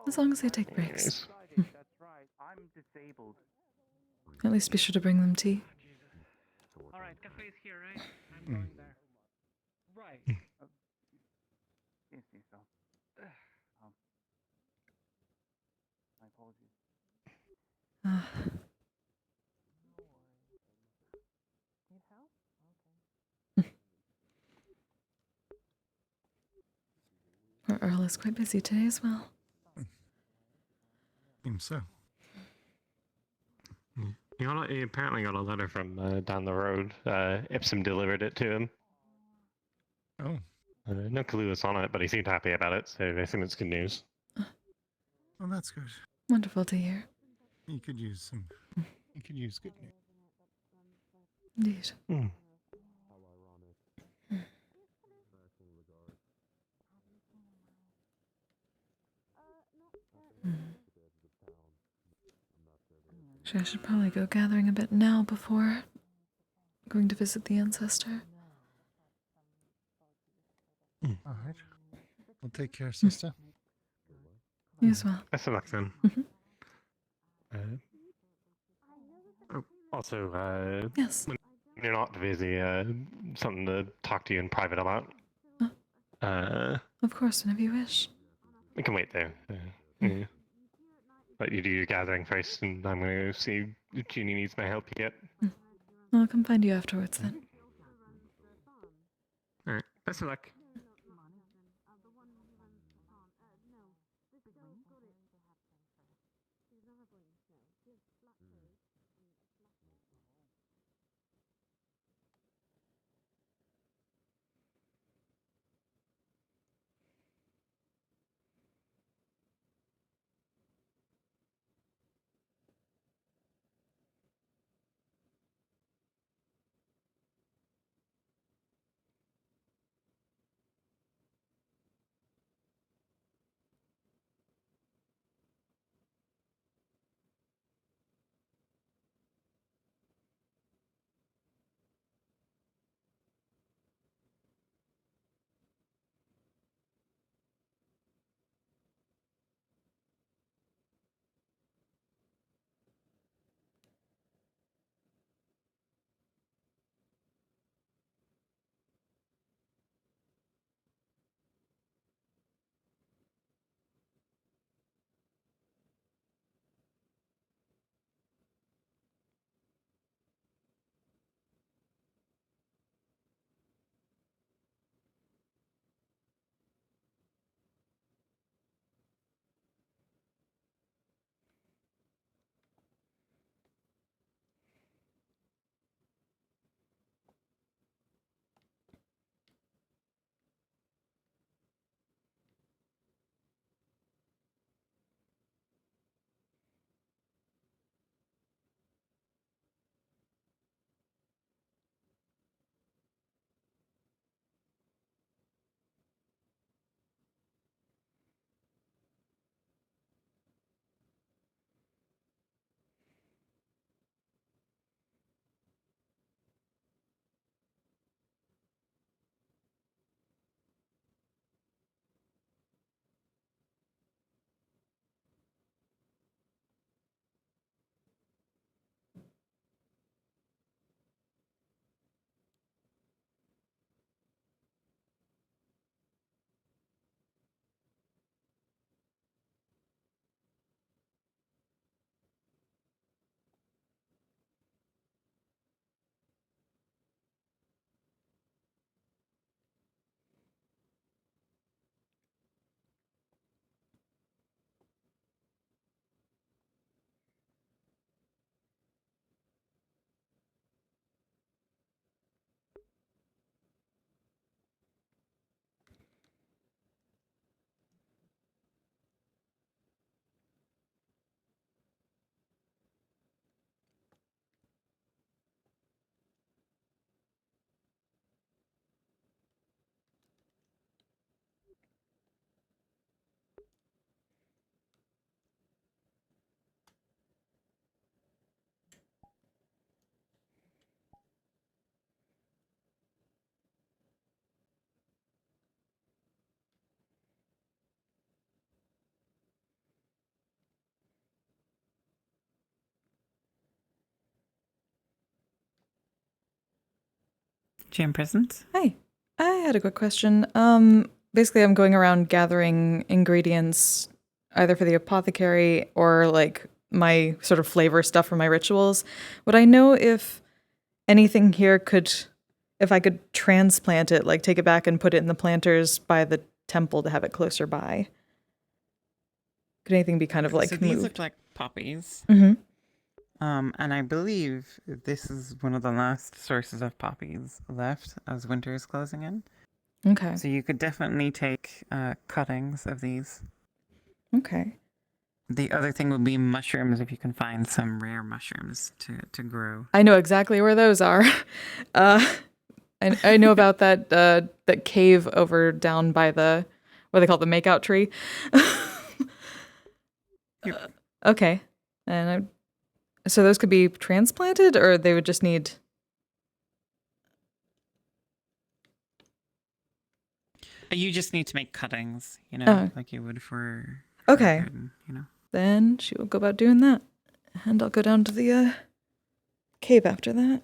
As long as they take breaks. I'm disabled. At least be sure to bring them tea. Alright, cafe's here, right? I'm going there. Right. Yes, so. My apologies. Need help? Poor Earl is quite busy today as well. Seems so. He apparently got a letter from down the road. Ipsum delivered it to him. Oh. No clue what's on it, but he seemed happy about it, so I assume it's good news. Well, that's good. Wonderful to hear. You could use some. You could use good news. Indeed. Sure, I should probably go gathering a bit now before going to visit the ancestor. All right. Well, take care, sister. You as well. Best of luck then. Also, Yes. when you're not busy, something to talk to you in private about. Of course, whenever you wish. We can wait there. Yeah. Let you do your gathering first, and I'm gonna go see if Jeannie needs my help yet. I'll come find you afterwards then. Alright, best of luck. Jam presents. Hi. I had a quick question. Basically I'm going around gathering ingredients either for the apothecary or like my sort of flavor stuff for my rituals. Would I know if anything here if I could transplant it, like take it back and put it in the planters by the temple to have it closer by? Could anything be kind of like so moved? these look like poppies. Mm-hmm. And I believe this is one of the last sources of poppies left as winter is closing in. Okay. So you could definitely take cuttings of these. Okay. The other thing would be mushrooms if you can find some rare mushrooms to grow. I know exactly where those are. I know about that cave over down by the what they call the makeout tree. Okay, and so those could be transplanted, or they would just need. You just need to make cuttings, like you would for. Okay. A garden, Then she will go about doing that. And I'll go down to the cave after that.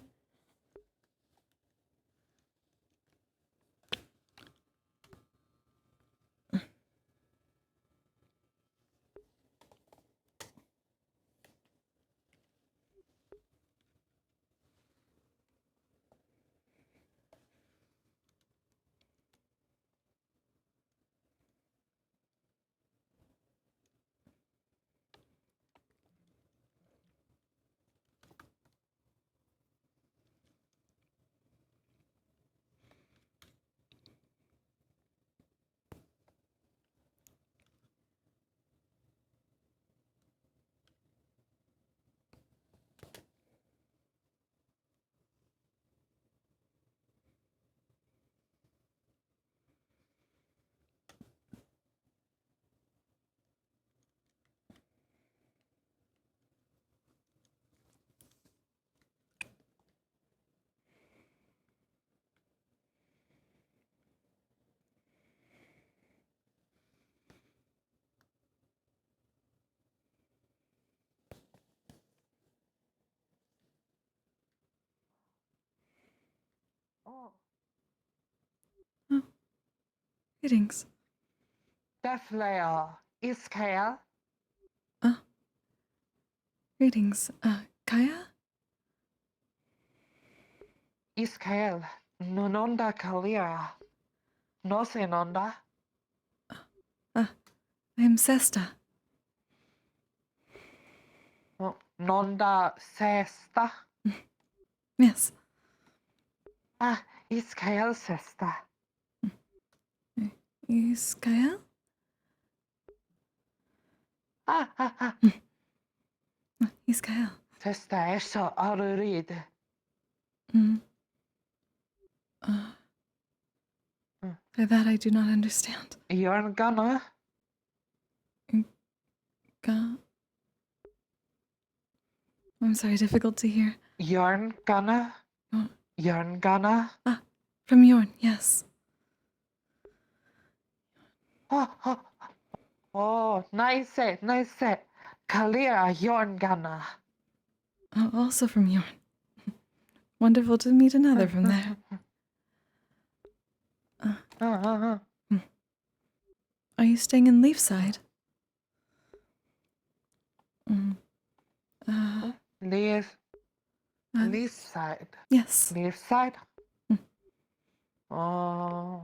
Oh. Oh. Greetings. Deathslayer, Iskael. Greetings. Kaya? Iskael, Nononda Kalira. No se nonda. I'm Sesta. Nonda Sesta. Yes. Iskael Sesta. Is Kaya? Is Kaya? Sesta eso arurid. By that I do not understand. You're gonna. I'm sorry, difficult to hear. You're gonna. You're gonna. From Yorn, yes. Oh, nice, nice. Kalira, you're gonna. Also from Yorn. Wonderful to meet another from there. Are you staying in Leafside? Leafside. Yes. Leafside. Oh.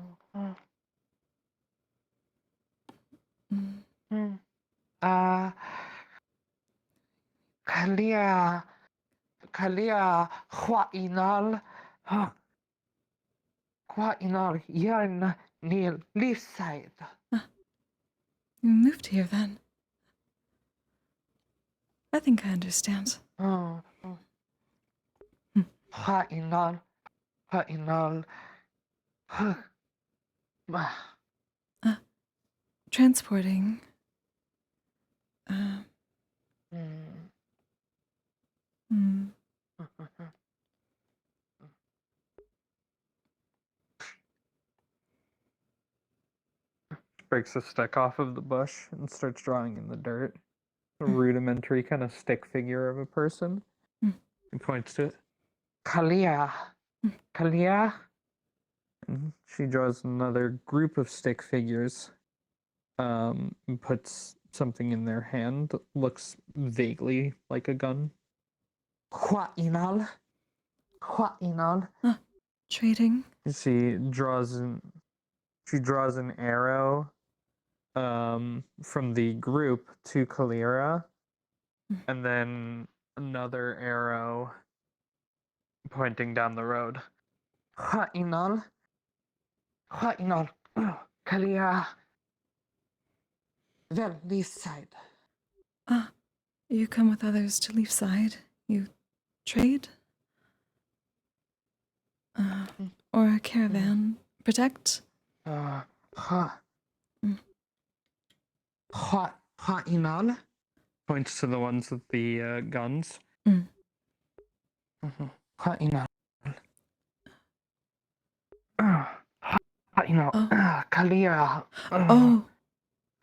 Kalia, Huainal, Yarn, Neil, Leafside. You moved here then. I think I understand. Huainal. Transporting. Breaks a stick off of the bush and starts drawing in the dirt. A rudimentary kind of stick figure of a person. He points to it. Kalia. And she draws another group of stick figures. And puts something in their hand that looks vaguely like a gun. Huainal. Trading. She draws an arrow from the group to Kalira, and then another arrow pointing down the road. Huainal. Kalira. Well, Leafside. You come with others to Leafside. You trade? Or a caravan? Protect? Huainal. Points to the ones with the guns. Huainal. Kalira.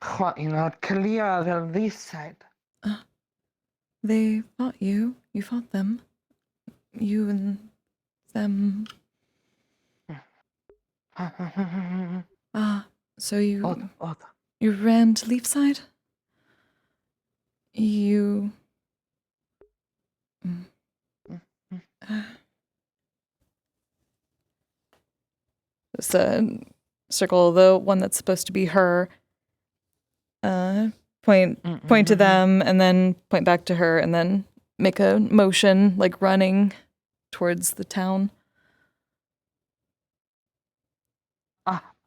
Huainal. Kalira, well, Leafside. They fought you. You fought them. You and them. So you ran to Leafside? You... Just circle the one that's supposed to be her. Point to them, and then point back to her, and then make a motion, like running towards the town.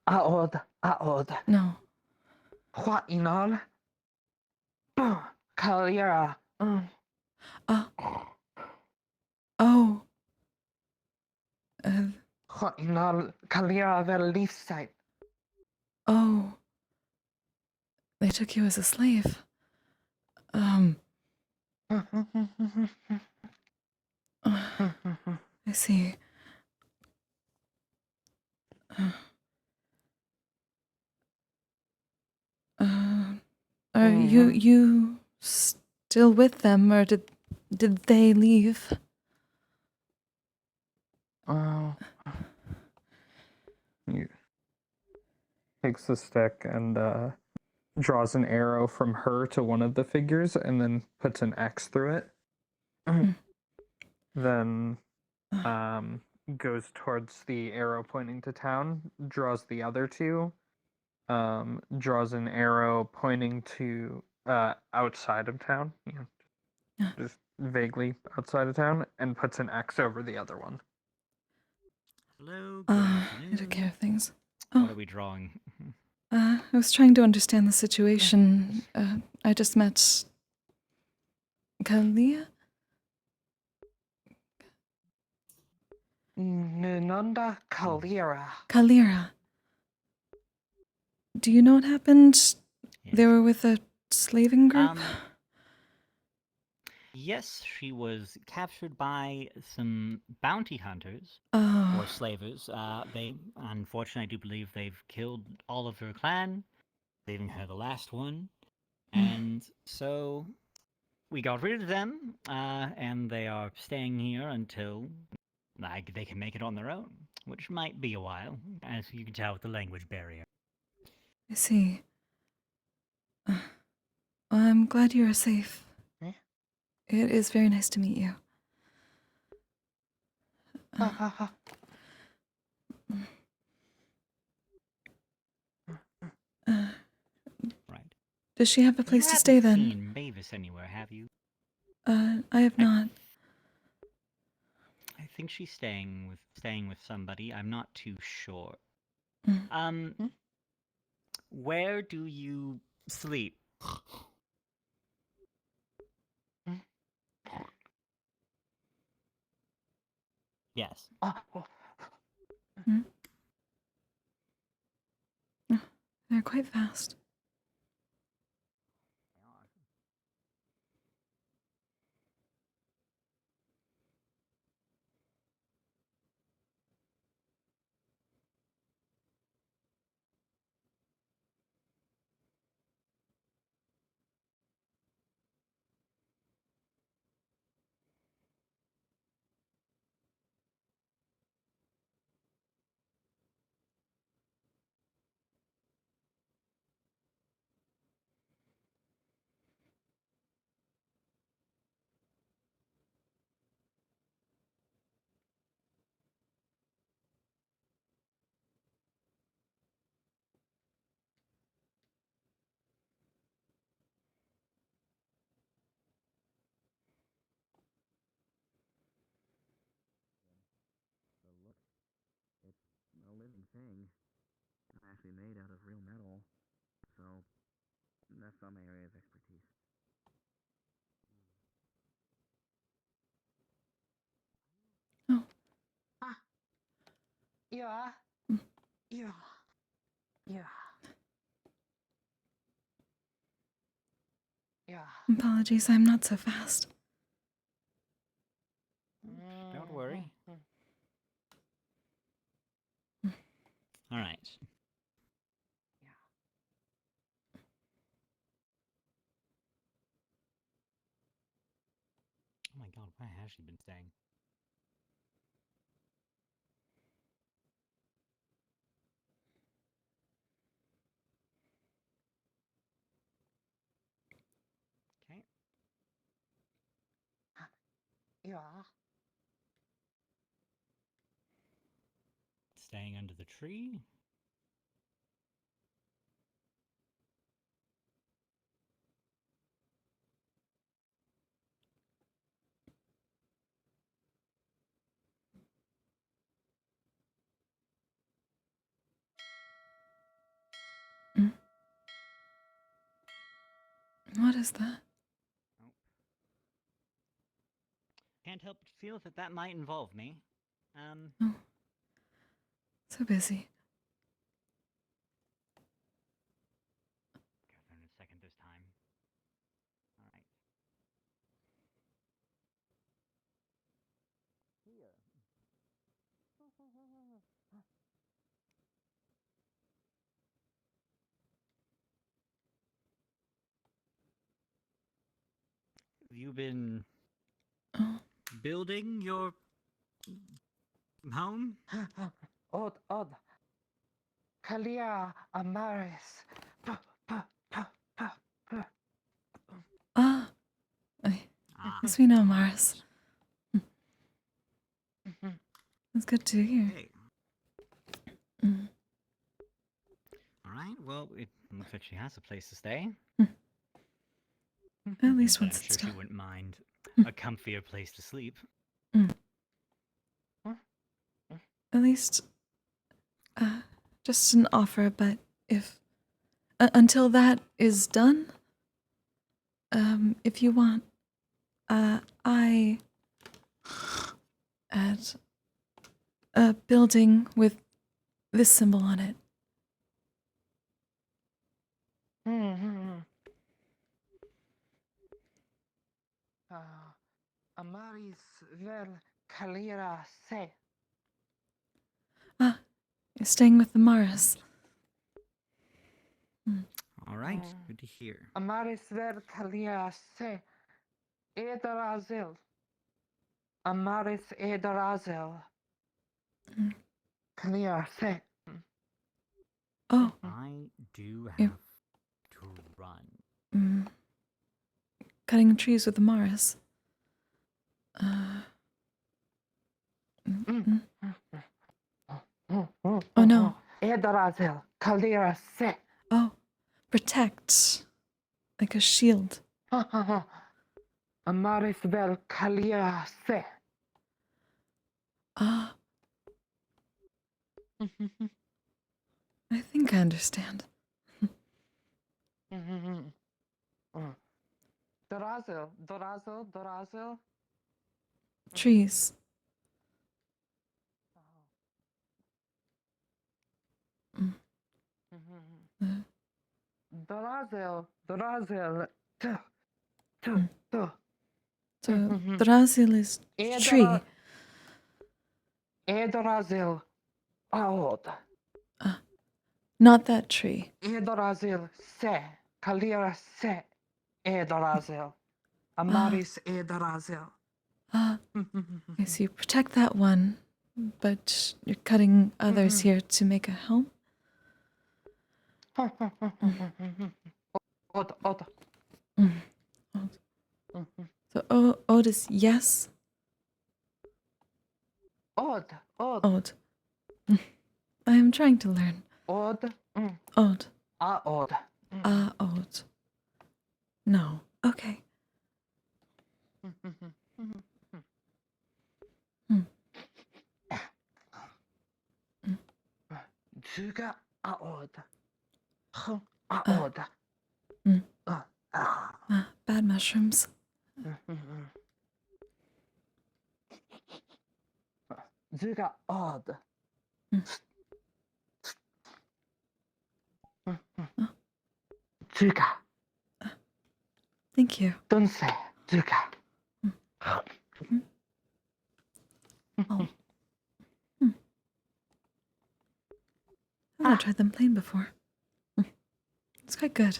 Aod. No. What inal? Kalira. Oh. What inal? Kalira ver Leafside. Oh. They took you as a slave. I see. Are you still with them, or did they leave? He takes the stick and draws an arrow from her to one of the figures and then puts an X through it. Then goes towards the arrow pointing to town, draws the other two, draws an arrow pointing to outside of town, just vaguely outside of town, and puts an X over the other one. Hello, I took care of things. What are we drawing? I was trying to understand the situation. I just met Kalia? Nunanda Kalira. Kalira. Do you know what happened? They were with a slaving group? Yes, she was captured by some bounty hunters or slavers. They, unfortunately, I do believe they've killed all of her clan, leaving her the last one. And so we got rid of them, and they are staying here until they can make it on their own, which might be a while, as you can tell with the language barrier. I see. I'm glad you are safe. It is very nice to meet you. Right. Does she have a place to stay then? You haven't seen Mavis anywhere, have you? I have not. I think she's staying with somebody. I'm not too sure. Where do you sleep? Yes. They're quite fast. A living thing. It's actually made out of real metal, so that's not my area of expertise. Apologies, I'm not so fast. Don't worry. All right. where has she been staying? Okay. Yeah. Staying under the tree? What is that? Can't help but feel that that might involve me. Oh. So busy. Got there in a second this time. Alright. Have you been building your home? Od. Kalia Amaris. Ah. Yes, we know, Mars. That's good to hear. Hey. Mm. Alright, well, it looks like she has a place to stay. At least But once I'm it's sure she done. wouldn't mind a comfier place to sleep. At least, just an offer, but if, until that is done, if you want, I at a building with this symbol on it. Amaris vel Kalira se. Ah, you're staying with the Maris. Alright, good to hear. Amaris vel Kalira se. Edarazil. Amaris Edarazil. Kalira se. Oh. I do have to run. Cutting trees with the Maris. Oh no. Edarazil. Kalira se. Oh, protect. Like a shield. Amaris vel Kalira se. Ah. I think I understand. Dorazil. Trees. Dorazil. So, Brazil is tree. Edorazil. Aod. Not that tree. Edorazil se. Kalira se. Edorazil. Amaris Edorazil. Okay, so you protect that one, but you're cutting others here to make a home? Od. So, Od is yes? Od. Od. I am trying to learn. Od. Od. Aod. Od. No. Okay. Zuga Aod. Aod. Bad mushrooms. Zuga Od. Zuga. Thank you. Dunse. Zuga. Oh. I've not tried them plain before. It's quite good.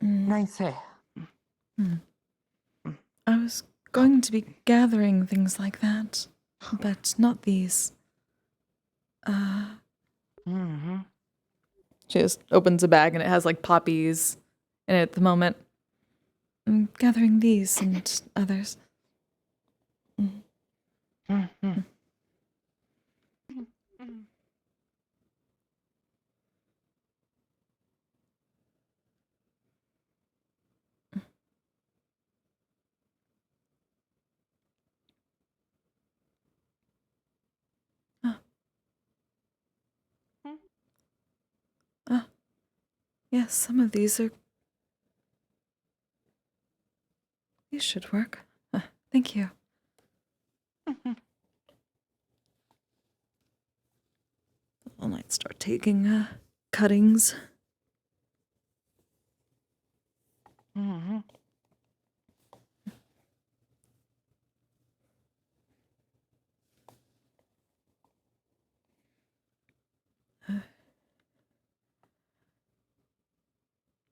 Nice. I was going to be gathering things like that, but not these. She just opens a bag and it has like poppies in it at the moment. I'm gathering these and others. Yes, some of these are... These should work. Thank you. I might start taking cuttings.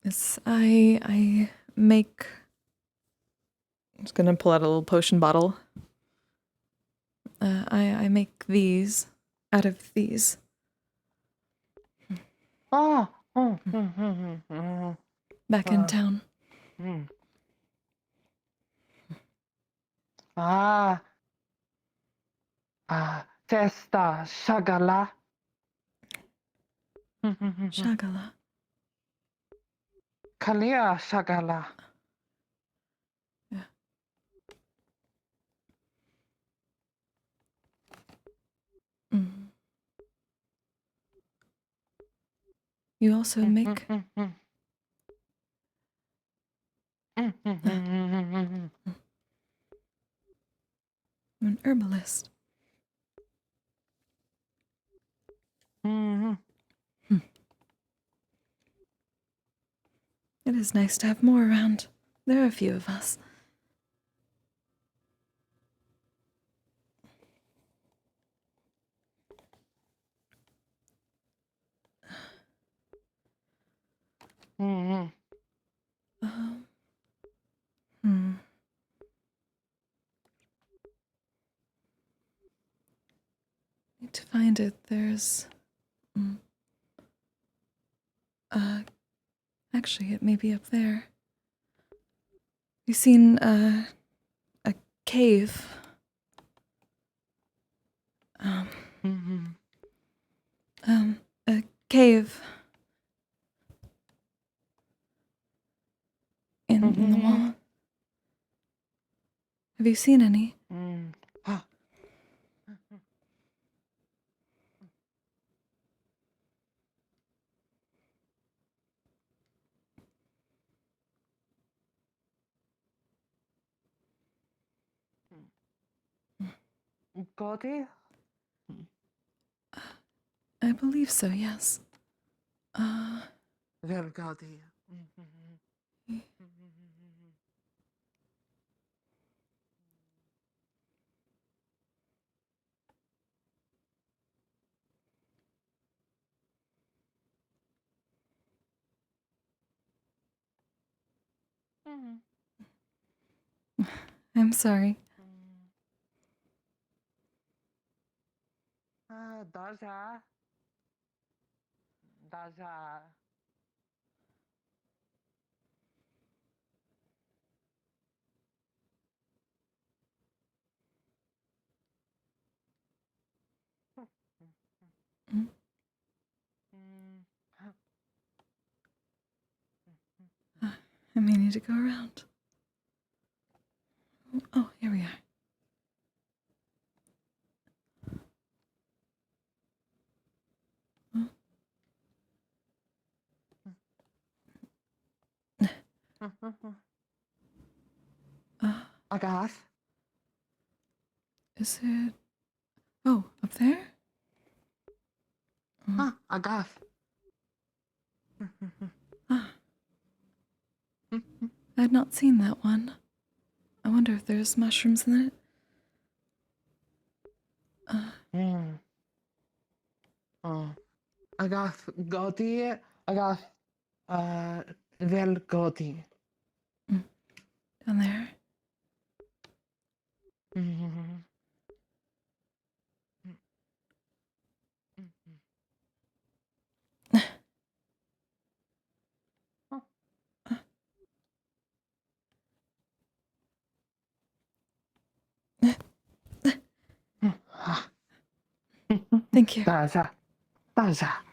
Yes, I make... I'm just gonna pull out a little potion bottle. I make these out of these. Back in town. Sesta, Shagala. Shagala. Kalia, Shagala. You also make... I'm an herbalist. It is nice to have more around. There are a few of us. Need to find it. There's... actually, it may be up there. You've seen, a cave. A cave. In the wall. Have you seen any? Godi? I believe so, yes. Well, Godi. I'm sorry. Daja. Daja. I may need to go around. Oh, here we are. Agath. Is it... Oh, up there? Agath. I had not seen that one. I wonder if there's mushrooms in it. Agath Godi. Agath. Well, Godi. Down there. Thank you. 大侠。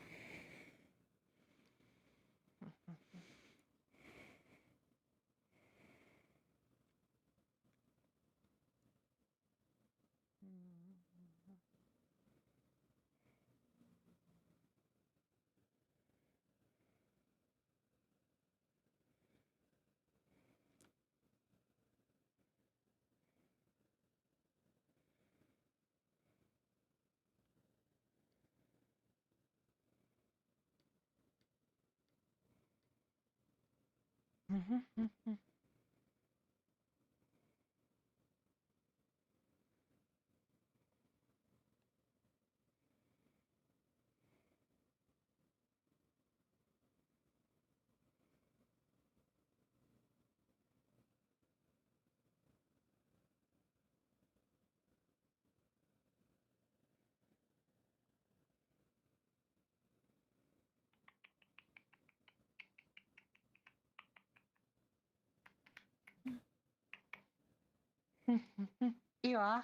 有啊。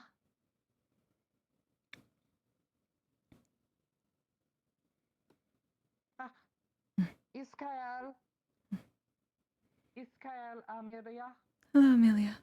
Israel. Israel, Amelia. Hello, Amelia.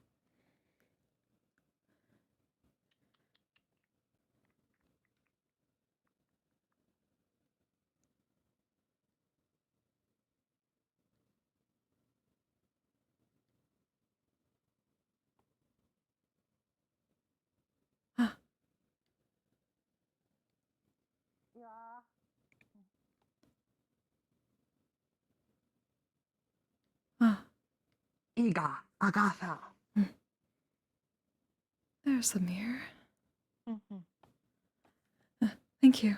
Ja. Iga, Agatha. There's the mirror. Thank you.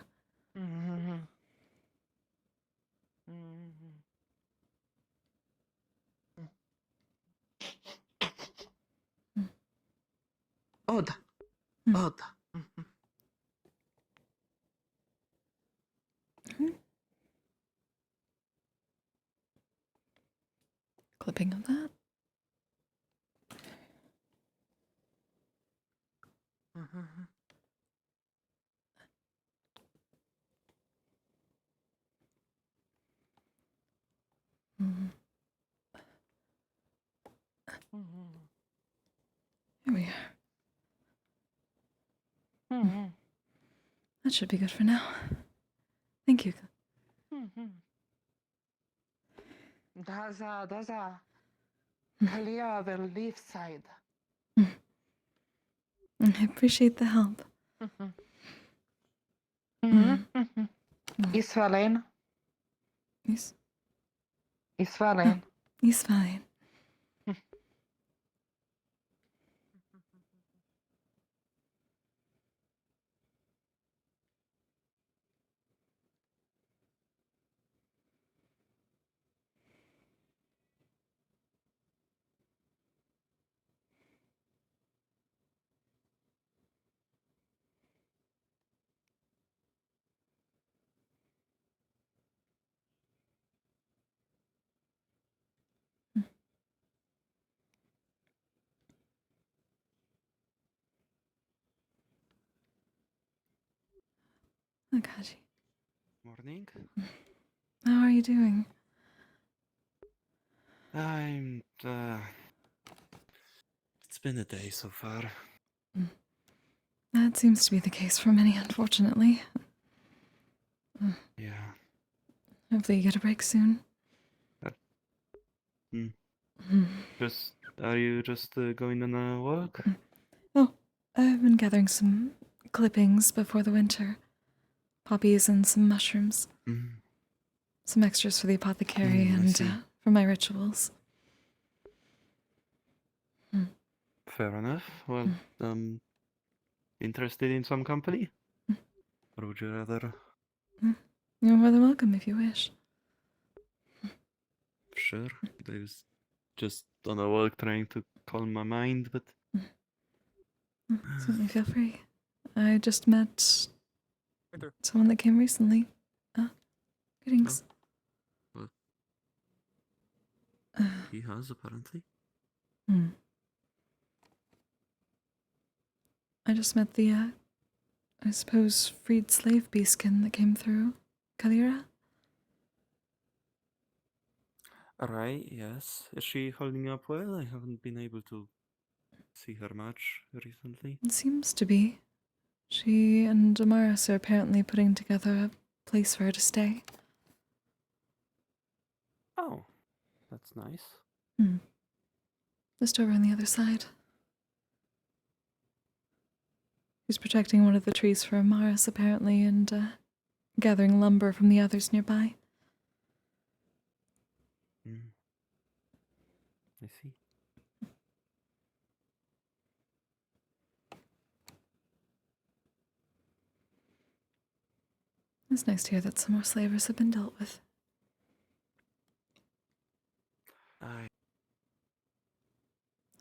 Odd. Odd. Clipping of that. Here we are. That should be good for now. Thank you. Daza. Clear the left side. I appreciate the help. Israelin. Yes. Israelin. He's fine. Oh, gosh. Morning. How are you doing? I'm. It's been a day so far. That seems to be the case for many, unfortunately. Yeah. Hopefully you get a break soon. Just. Are you just going on a walk? Oh, I've been gathering some clippings before the winter. Poppies and some mushrooms. Some extras for the apothecary I and see. for my rituals. Fair enough. Well, interested in some company? Or would you rather? You're more than welcome if you wish. Sure. I was just on a walk trying to calm my mind, but Certainly feel free. I just met someone that came recently. Greetings. Well, Uh, he has, apparently. I just met the, I suppose, freed slave beastkin that came through. Kalira? Right, yes. Is she holding up well? I haven't been able to see her much recently. It seems to be. She and Amaris are apparently putting together a place for her to stay. Oh, that's nice. Just over on the other side. She's protecting one of the trees for Amaris, apparently, and gathering lumber from the others nearby. I see. It's nice to hear that some more slavers have been dealt with.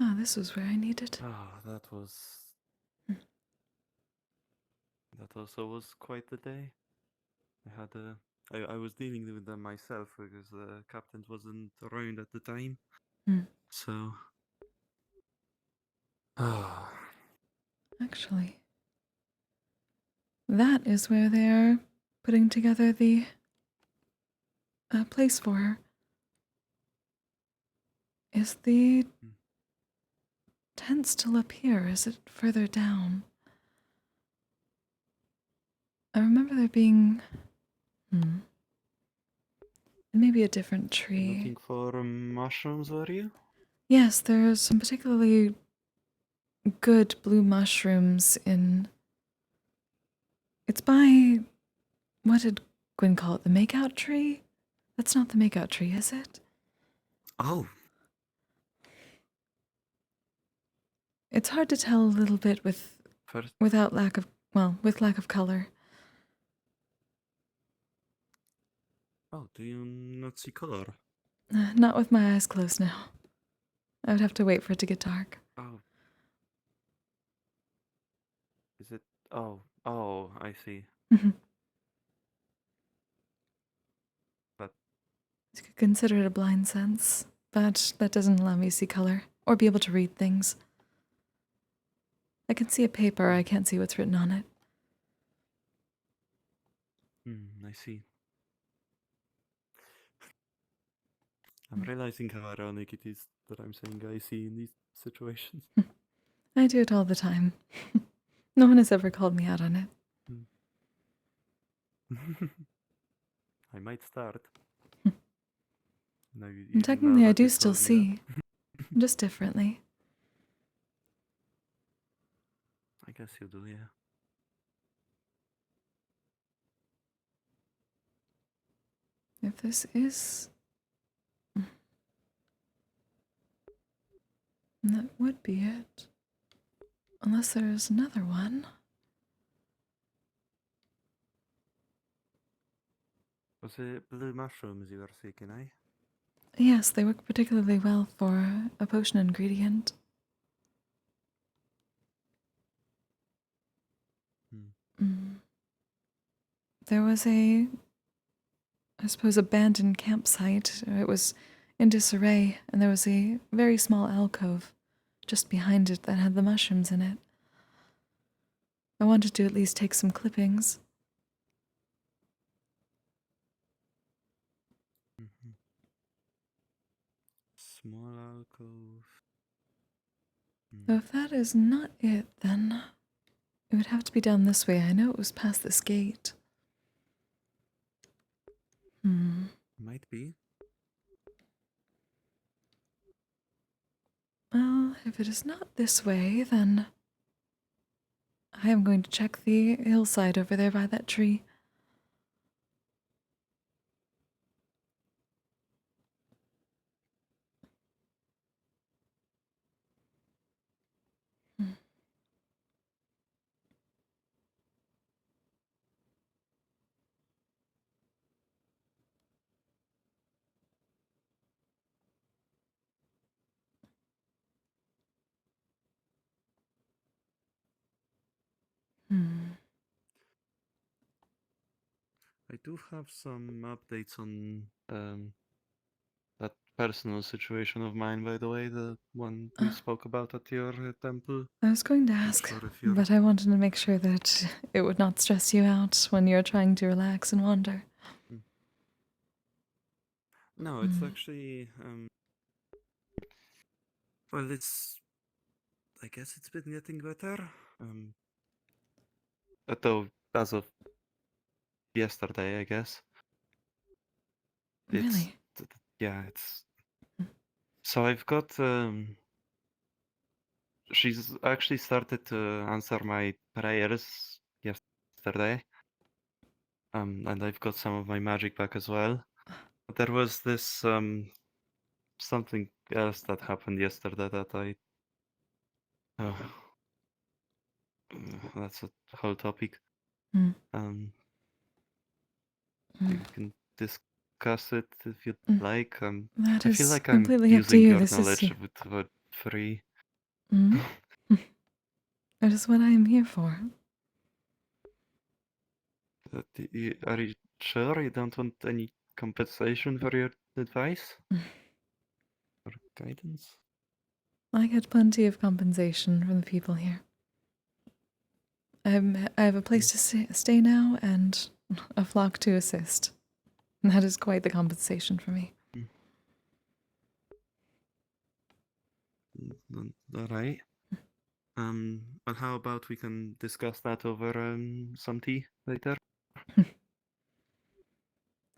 Oh, this was where I needed. That was... That also was quite the day. I had I was dealing with them myself because the captain wasn't around at the time. So... Actually, that is where they're putting together the place for her. Is the tent still up here? Is it further down? I remember there being... Maybe a different tree. Looking for mushrooms, were you? Yes, there's some particularly good blue mushrooms in... It's by... What did Gwyn call it? The makeout tree? That's not the makeout tree, is it? Oh. It's hard to tell a little bit with... without lack of... well, with lack of color. Oh, do you not see color? Not with my eyes closed now. I would have to wait for it to get dark. Oh. Is it... Oh, I see. But... You could consider it a blind sense, but that doesn't allow me to see color, or be able to read things. I can see a paper, I can't see what's written on it. I see. I'm realizing how ironic it is that I'm saying I see in these situations. I do it all the time. No one has ever called me out on it. I might start. And technically, I do still see. Just differently. I guess you do, yeah. If this is... that would be it. Unless there's another one. Was it blue mushrooms you were seeking, eh? Yes, they work particularly well for a potion ingredient. There was I suppose, abandoned campsite. It was in disarray, and there was a very small alcove just behind it that had the mushrooms in it. I wanted to at least take some clippings. Small alcove. So if that is not it, then it would have to be down this way. I know it was past this gate. Might be. Well, if it is not this way, then I am going to check the hillside over there by that tree. I do have some updates on that personal situation of mine, by the way, the one we spoke about at your temple. I was going to Not ask, sure if you're... but I wanted to make sure that it would not stress you out when you're trying to relax and wander. No, it's actually well, I guess it's been getting better. Though as of yesterday, I guess. Really? Yeah, it's so I've got she's actually started to answer my prayers yesterday. And I've got some of my magic back as well. But there was this something else that happened yesterday that oh, that's a whole topic. Mm. We can discuss it if you'd like. That I feel is like I'm completely up to using you. your This is knowledge your... with free. Mm. That is what I am here for. Are you sure you don't want any compensation for your advice or guidance? I get plenty of compensation from the people here. I have a place to stay now and a flock to assist. That is quite the compensation for me. All right. But how about we can discuss that over some tea later?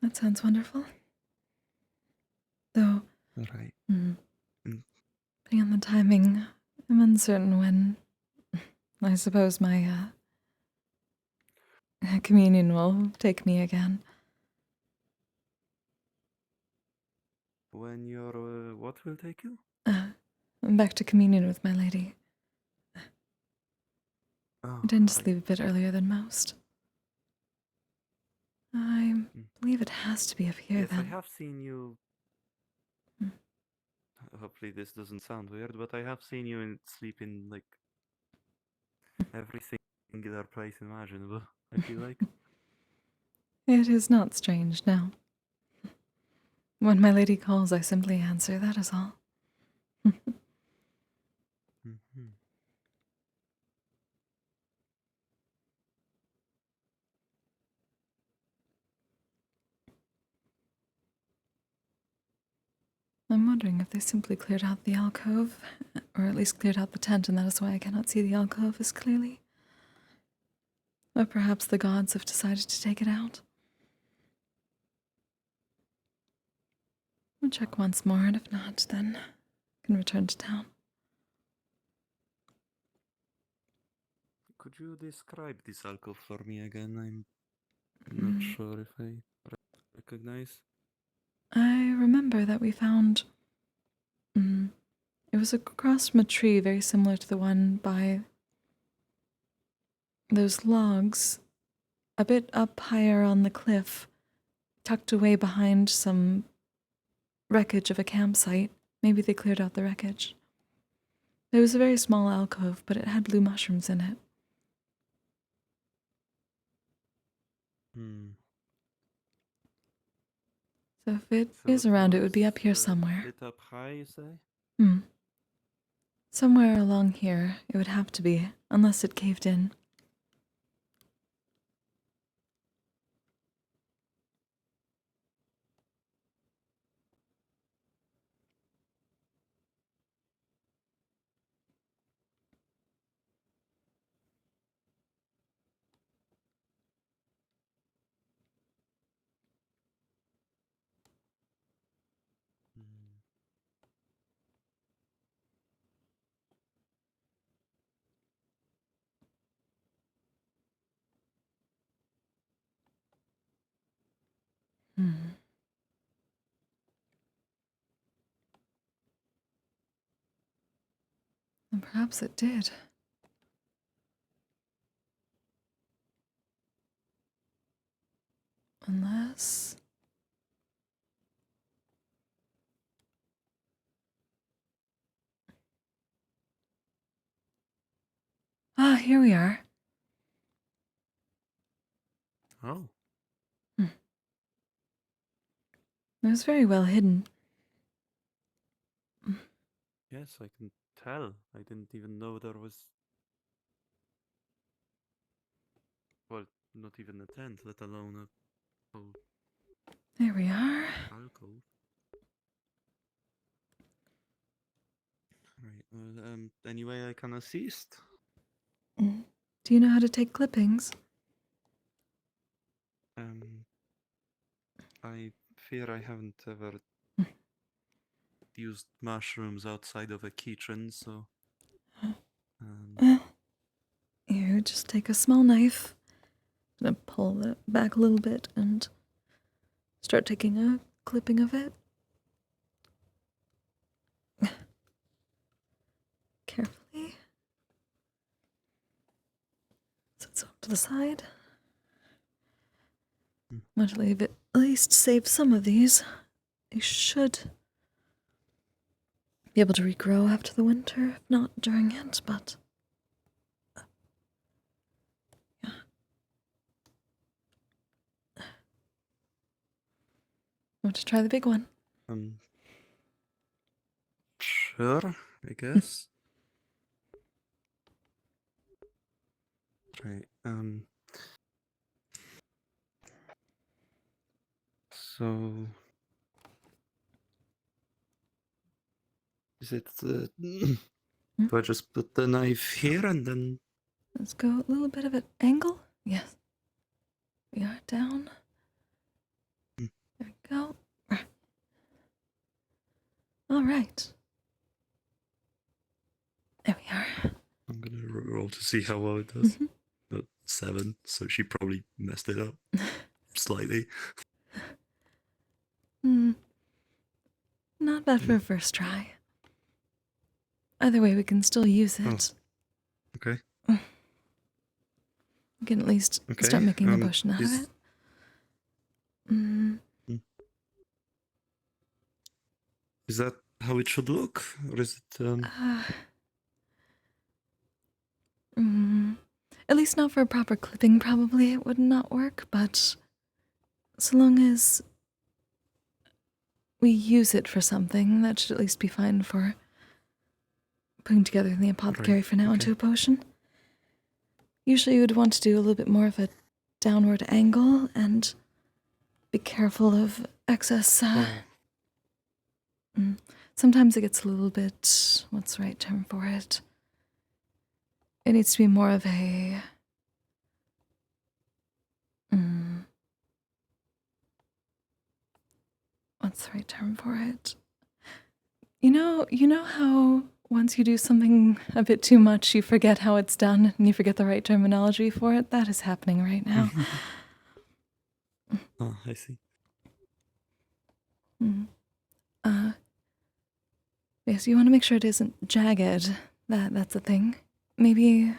That sounds wonderful. Though, All right. depending on the timing, I'm uncertain when. I suppose my communion will take me again. When your what will take you? I'm back to communion with my lady. Oh, I tend to sleep a bit earlier than most. I believe it has to be up here yes, then. I have seen you. Hopefully this doesn't sound weird, but I have seen you sleep in like every singular place imaginable. I feel like. It is not strange, no. When my lady calls, I simply answer, that is all. I'm wondering if they simply cleared out the alcove, or at least cleared out the tent, and that is why I cannot see the alcove as clearly. Or perhaps the gods have decided to take it out. We'll check once more, and if not, then I can return to town. Could you describe this alcove for me again? I'm not sure if I recognize. I remember that we found... it was across from a tree very similar to the one by those logs, a bit up higher on the cliff, tucked away behind some wreckage of a campsite. Maybe they cleared out the wreckage. There was a very small alcove, but it had blue mushrooms in it. So if it is around, it would be up here somewhere. Bit up high, you say? Somewhere along here, it would have to be, unless it caved in. And perhaps it did. Unless... Ah, here we are. Oh. Hmm. It was very well hidden. Yes, I can tell. I didn't even know there was. Well, not even a tent, let alone a whole There we are. alcove. Right. Well, anyway, I can assist. Do you know how to take clippings? I fear I haven't ever used mushrooms outside of a kitchen, so. Well, you just take a small knife, gonna pull it back a little bit and start taking a clipping of it. Carefully. Set it off to the side. Want to leave it, at least save some of these. They should be able to regrow after the winter, if not during it, but yeah. Want to try the big one? Sure, I guess. Right. So. Is it the. Do I just put the knife here and then. Let's go a little bit of an angle. Yes. We are down. There we go. All right. There we are. I'm gonna roll to see how well it does. 7, so she probably messed it up slightly. Not bad for a first try. Either way, we can still use it. Okay. We can at least start making a potion out of it. Is that how it should look, or is it? At least not for a proper clipping, probably it would not work, but so long as we use it for something, that should at least be fine for putting together in the apothecary for now into a potion. Usually you would want to do a little bit more of a downward angle and be careful of excess. Sometimes it gets a little bit, what's the right term for it? It needs to be more of a what's the right term for it? You know how once you do something a bit too much, you forget how it's done and you forget the right terminology for it? That is happening right now. Oh, I see. Yes, you want to make sure it isn't jagged. That's a thing. Maybe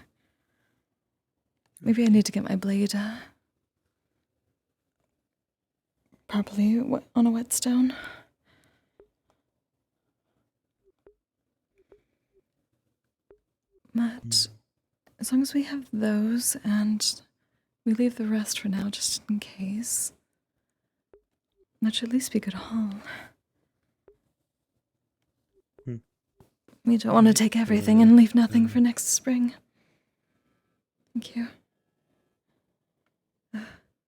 I need to get my blade properly on a whetstone. But as long as we have those and we leave the rest for now just in case, that should at least be good haul. We don't want to take everything and leave nothing for next spring. Thank you.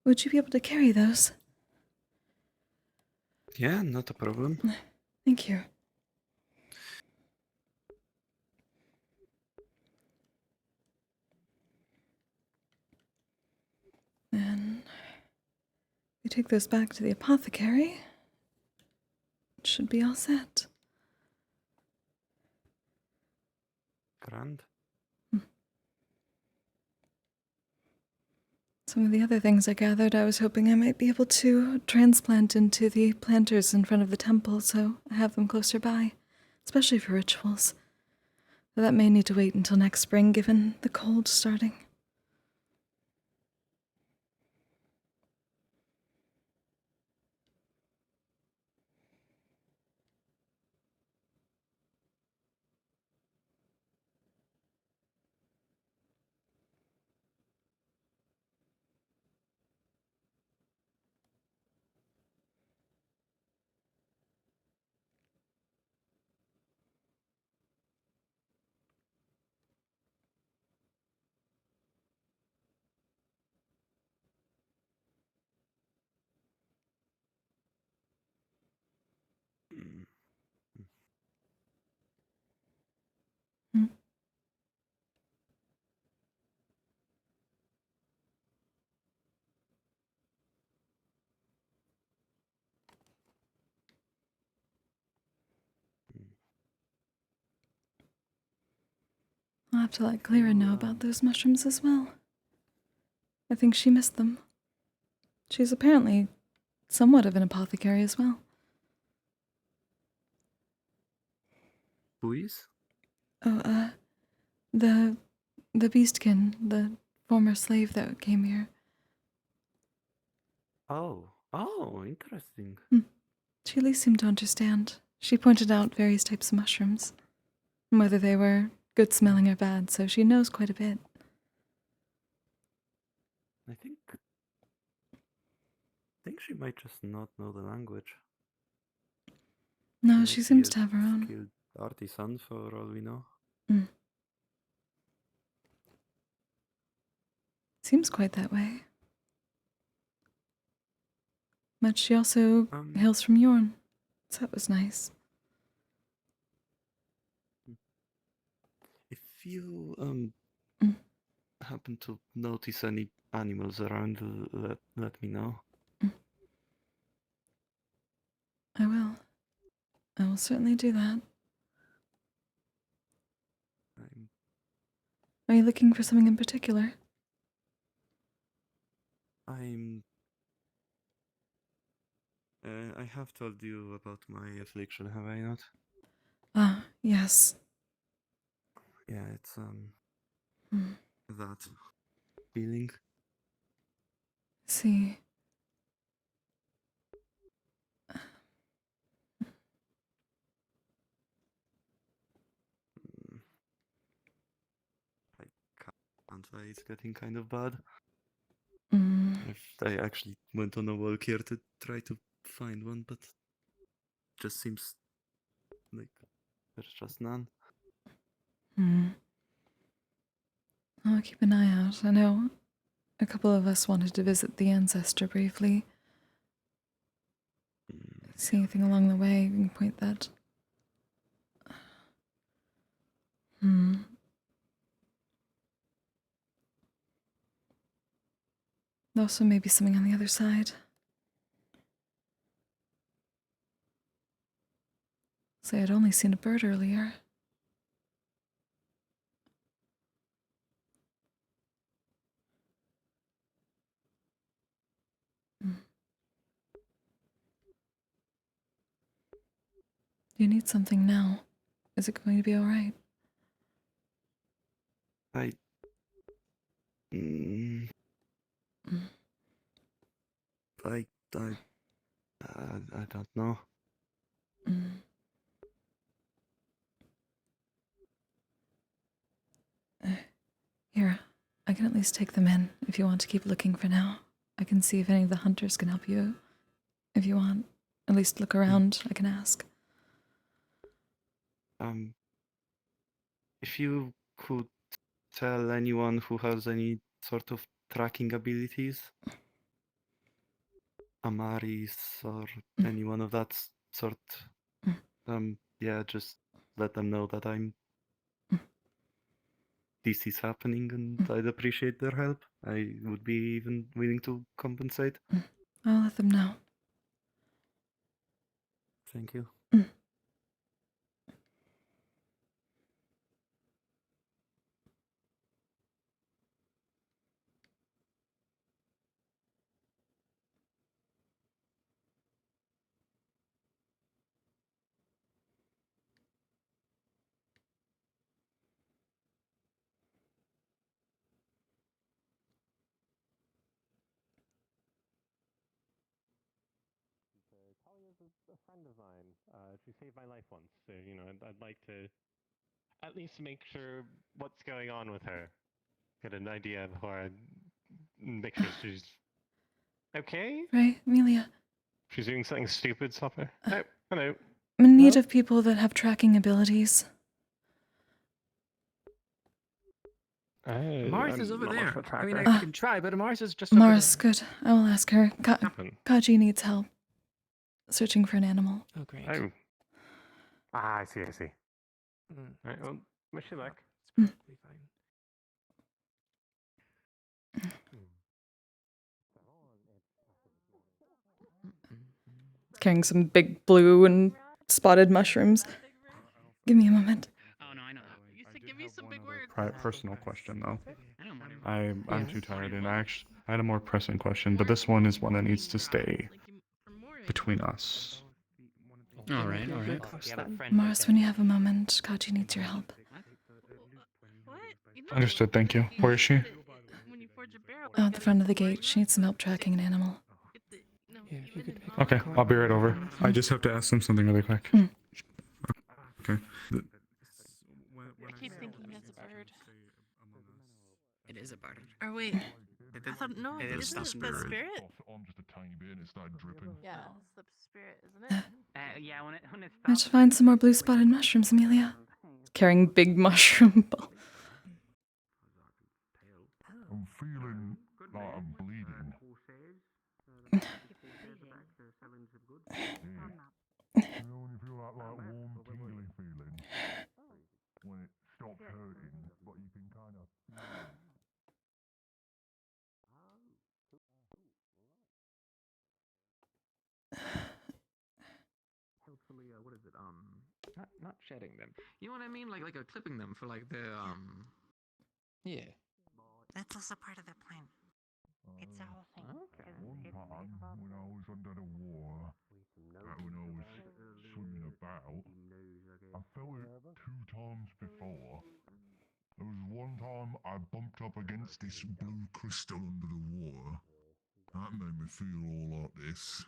Would you be able to carry those? Yeah, not a problem. Thank you. Then we take those back to the apothecary. It should be all set. Grand. Some of the other things I gathered, I was hoping I might be able to transplant into the planters in front of the temple, so I have them closer by, especially for rituals. But that may need to wait until next spring, given the cold starting. have to let Clara know about those mushrooms as well. I think she missed them. She's apparently somewhat of an apothecary as well. Who is? Oh, the beastkin, the former slave that came here. Oh, interesting. She at least seemed to understand. She pointed out various types of mushrooms, and whether they were good smelling or bad, so she knows quite a bit. I think she might just not know the language. No, she seems to have her own. Skilled artisan for all we know. Seems quite that way. But she also hails from Yorn, so that was nice. If you happen to notice any animals around, let me know. I will. I will certainly do that. Are you looking for something in particular? I have told you about my affliction, have I not? Ah, yes. Yeah, it's that feeling. See. I can't say it's getting kind of bad. I actually went on a walk here to try to find one, but just seems like there's just none. I'll keep an eye out. I know a couple of us wanted to visit the ancestor briefly. See anything along the way, we can point that. Also, maybe something on the other side. Say, I'd only seen a bird earlier. You need something now. Is it going to be alright? I don't know. Here, I can at least take them in if you want to keep looking for now. I can see if any of the hunters can help you. If you want, at least look around, I can ask. If you could tell anyone who has any sort of tracking abilities, Amaris or anyone of that sort, yeah, just let them know that this is happening and I'd appreciate their help. I would be even willing to compensate. I'll let them know. Thank you. A friend of mine. She saved my life once, so I'd like to at least make sure what's going on with her. Get an idea before I make sure she's okay. Right, Amelia? She's doing something stupid, stop her. Oh, hello. I'm in need of people that have tracking abilities. Amaris is over there. I mean, I can try, but Amaris is just Amaris, over there. good. I will ask her. Kaji needs help. Searching for an animal. Oh, great. Oh. I see. Right, well, wish you luck. It's perfectly fine. Carrying some big blue and spotted mushrooms. Give me a moment. Oh, no, I know. You said give me some big words. personal question though. Yeah. I'm too tired, and I had a more pressing question, but this one is one that needs to stay between us. All right, all right. Mars, when you have a moment, Kaji needs your help. Understood. Thank you. Where is she? At the front of the gate, she needs some help tracking an animal. Okay, I'll be right over. I just have to ask them something really quick. Okay. I keep thinking that's a bird. It is a bird. Or wait, I thought no, It is isn't it the spirit? On just a tiny bit and it started dripping. Yeah, it's the spirit, isn't it? Yeah, when it Let's find some more blue spotted mushrooms, Amelia. Carrying big mushroom ball. I'm feeling like I'm bleeding. You know when you feel that like warm, tingly feeling when it stops hurting, but you can kind of feel it. Hopefully, what is it? Not shedding them. You know what I mean? Like clipping them for like the Yeah. That's also part of the plan. It's a whole thing. Okay. One time when I was under the water, when I was swimming about, I felt it 2 times before. There was one time I bumped up against this blue crystal under the water. That made me feel all like this.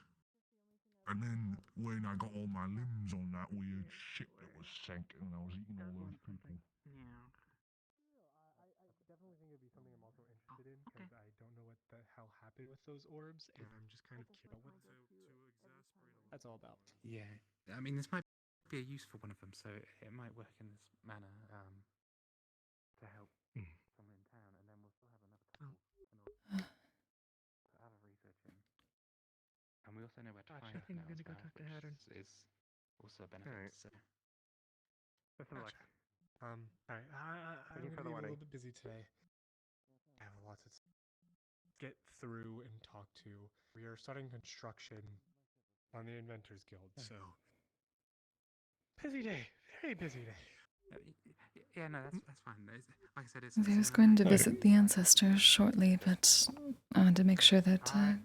And then when I got all my limbs on that weird ship that was sank and I was eating all those people. Yeah. Definitely think it'd be something I'm also interested in because I don't know what the hell happened with those orbs, and I'm just kind of curious what that's all about. Yeah, I mean, this might be a use for one of them, so it might work in this manner to help someone in town, and then we'll still have another couple to other research in. And we also know where to find I think now I'm gonna as go well, talk to which Hattern. is also a benefit. Alright. So. Best of luck. All right. I'm Thank you for gonna the be a warning. little bit busy today. I have a lot to get through and talk to. We are starting construction on the Inventors Guild, so busy day, very busy day. Yeah, no, that's fine. Like I said, it's. I was going to visit the ancestors shortly, but I wanted to make sure that I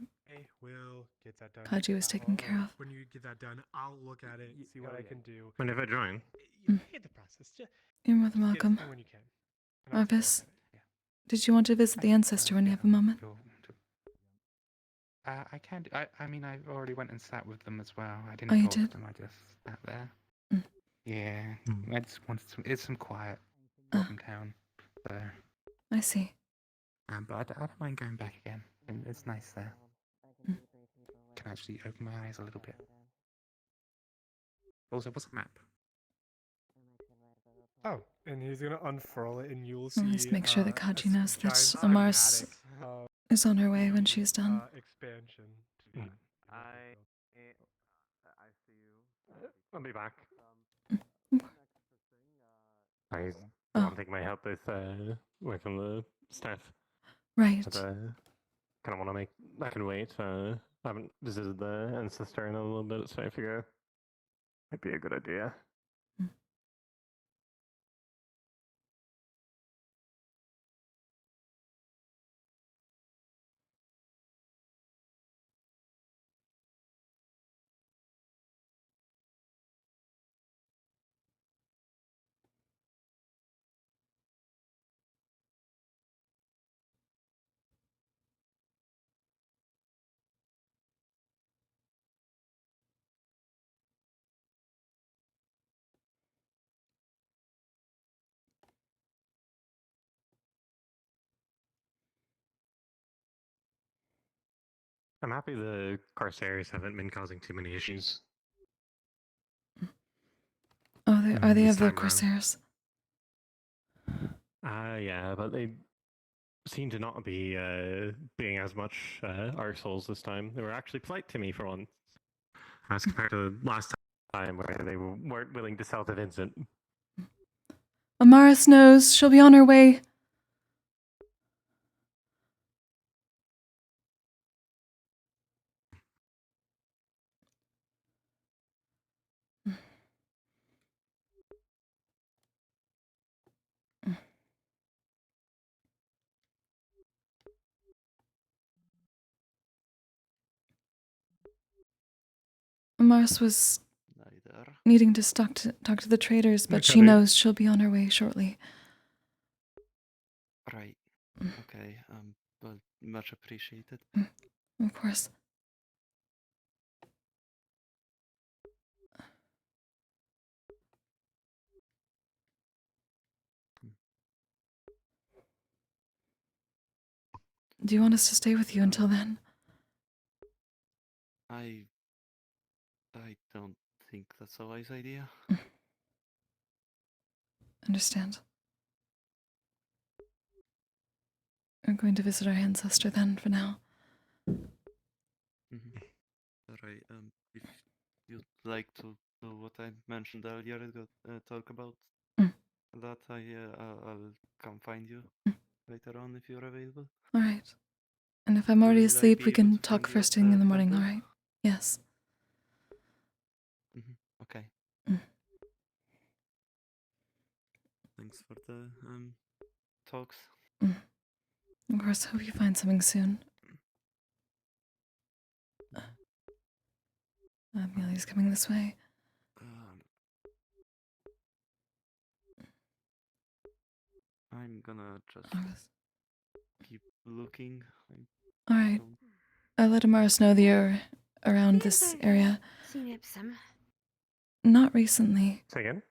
will get that done. Kaji was taken care of. When you get that done, I'll look at it, see what I can do. Whenever I join. Hit the process. You're more than Just get it welcome. done when you can. And I'll take a look Arvis, at it. did you want to visit the ancestor when you have a moment? I can. I mean, I already went and sat with them as well. I Oh, didn't you talk did? to them. I just sat there. Mm. Yeah, I just wanted some quiet from town. So. I see. But I don't mind going back again. It's nice there. Can actually open my eyes a little bit. Also, what's a map? Oh, and he's gonna unfurl it, and you'll see. Let's make sure that Kaji knows that giant Amaris schematic, is on her way when she's done. Expansion. I see you. I'll be back. I want to take my help with away from the staff. Right. But kind of want to make. I can wait. I haven't visited the ancestor in a little bit, so I figure might be a good idea. I'm happy the Corsairs haven't been causing too many issues. Oh, are they This of the time around. Corsairs? Yeah, but they seem to not be being as much arseholes this time. They were actually polite to me for once, as compared to last time where they weren't willing to sell to Vincent. Amaris knows. She'll be on her way. Mars was needing to talk to the traders, but she knows she'll be on her way shortly. Right. Okay. Well, much appreciated. Of course. Do you want us to stay with you until then? I don't think that's a wise idea. Understand. We're going to visit our ancestor then, for now. Right. If you'd like to do what I mentioned earlier, talk about that, I'll come find you later on if you're available. All right. And if I'm already Will I asleep, be we able can to talk find you first at thing the in the morning, temple? all right? Yes. Okay. Thanks for the talks. Of course, hope you find something soon. Amelia's coming this way. I'm gonna just keep looking. All right. I'll let Amaris know that you're around this area. Seen Ipsum. Not recently. Say again?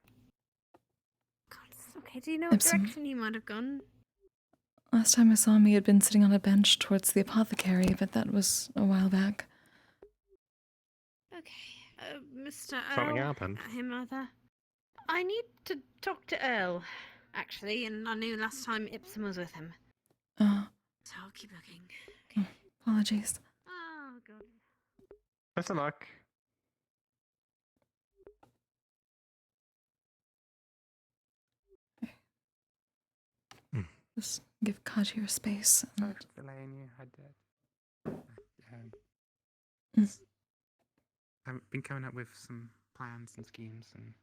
Okay, do you know what Ipsum. direction you might have gone? Last time I saw him, he had been sitting on a bench towards the apothecary, but that was a while back. Okay, Mr. Something Earl. happened. Him, Arthur. I need to talk to Earl, actually, and I knew last time Ipsum was with him. Oh. So I'll keep looking. Apologies. Oh, God. Best of luck. Just give Kaji space. Sorry for delaying you. I've been coming up with some plans and schemes and.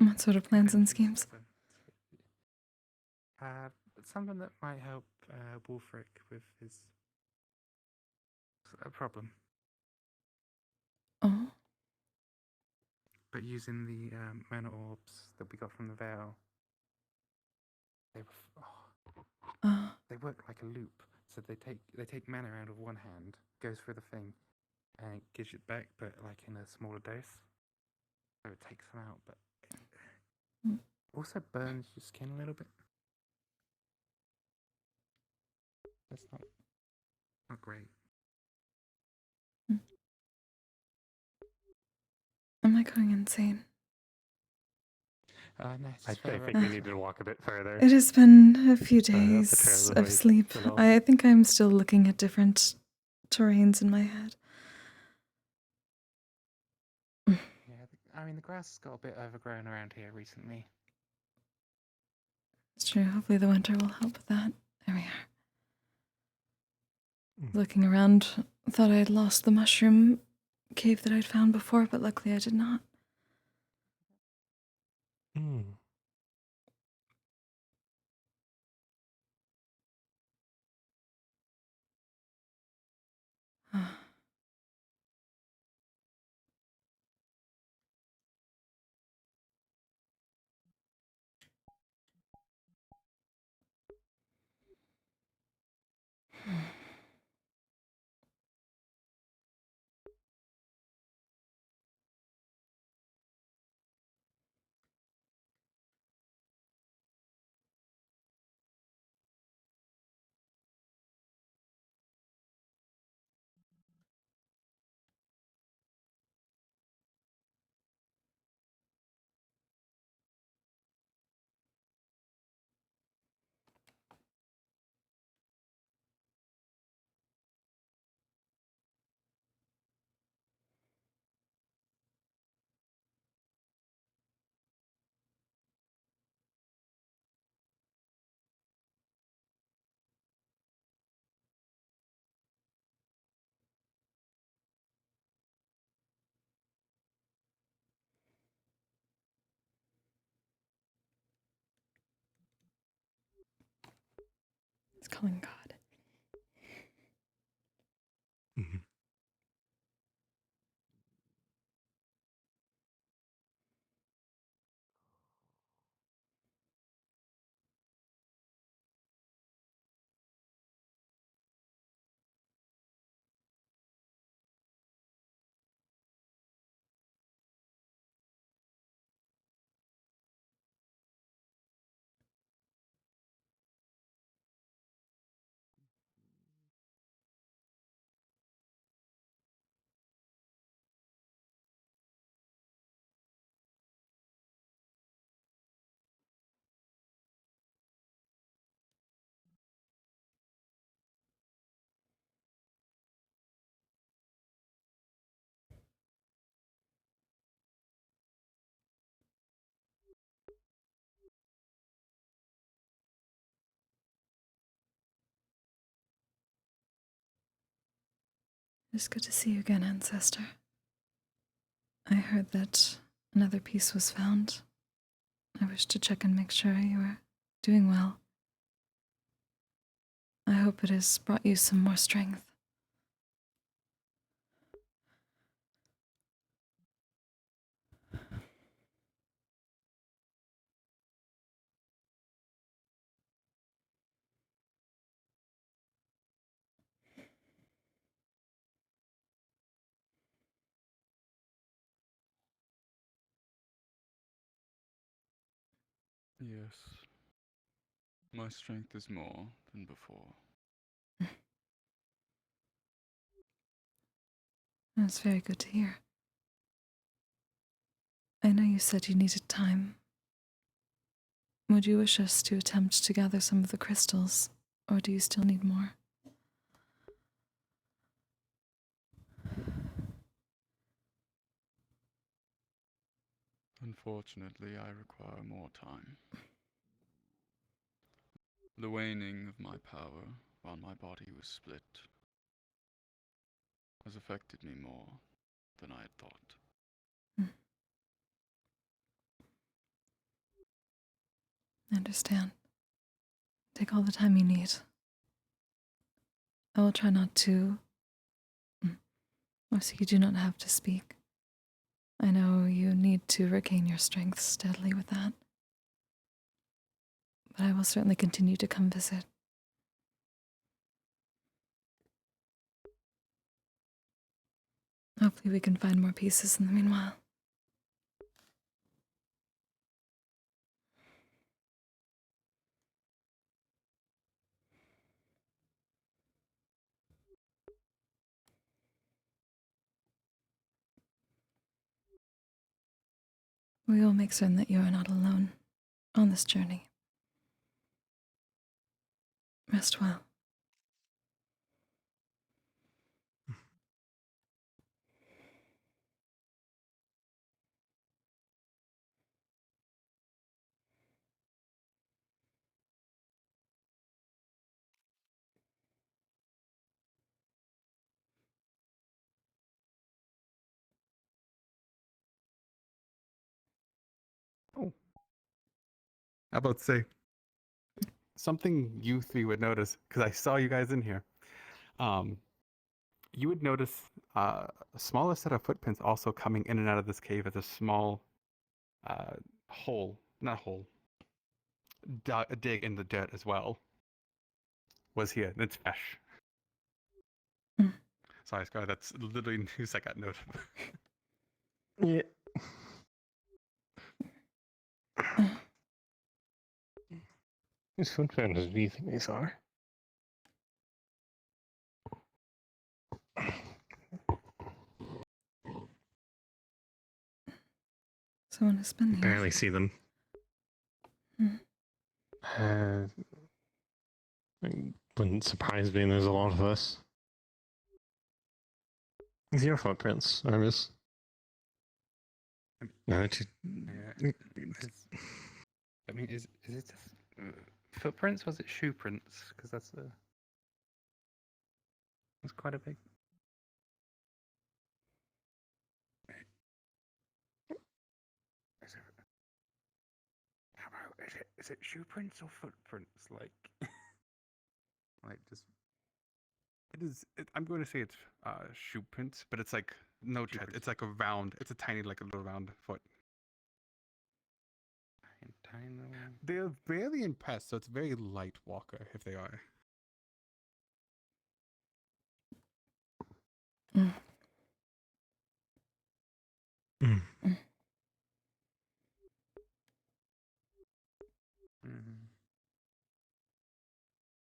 What sort of plans and schemes? Something that might help Wolfric with his problem. Oh. But using the mana orbs that we got from the Veil, they work like a loop. So they take mana out of one hand, goes through the thing, and it gives it back, but like in a smaller dose. So it takes them out, but also burns your skin a little bit. That's not great. Am I going insane? No, I think we need to walk a bit further. It has been a few up the days trails of sleep. and all. I think I'm still looking at different terrains in my head. Yeah, I mean the grass has got a bit overgrown around here recently. It's true. Hopefully the winter will help with that. There we are. Looking around, thought I had lost the mushroom cave that I'd found before, but luckily I did not. It's calling God. It's good to see you again, Ancestor. I heard that another piece was found. I wish to check and make sure you are doing well. I hope it has brought you some more strength. Yes. My strength is more than before. That's very good to hear. I know you said you needed time. Would you wish us to attempt to gather some of the crystals, or do you still need more? Unfortunately, I require more time. The waning of my power while my body was split has affected me more than I had thought. I understand. Take all the time you need. I will try not to... so you do not have to speak. I know you need to regain your strength steadily with that. But I will certainly continue to come visit. Hopefully we can find more pieces in the meanwhile. We will make certain that you are not alone on this journey. Rest well. Oh. How about say something you three would notice, because I saw you guys in here. You would notice a smaller set of footprints also coming in and out of this cave as a small hole, not hole, a dig in the dirt as well. Was here. It's fresh. Sorry, Scar, that's literally news I got note of. Yeah. Whose footprints do you think these are? Someone has been here. Barely see them. Wouldn't surprise me, there's a lot of us. These are your footprints, Arvis. No, I mean, is it footprints? Was it shoe prints? Because that's quite a big. Is it shoe prints or footprints? Like, like just. It is. I'm going to say it's shoe prints, but it's like no chat. It's like a round. It's a tiny, like a little round foot. Tiny little. They're barely impressed, so it's very light walker if they are.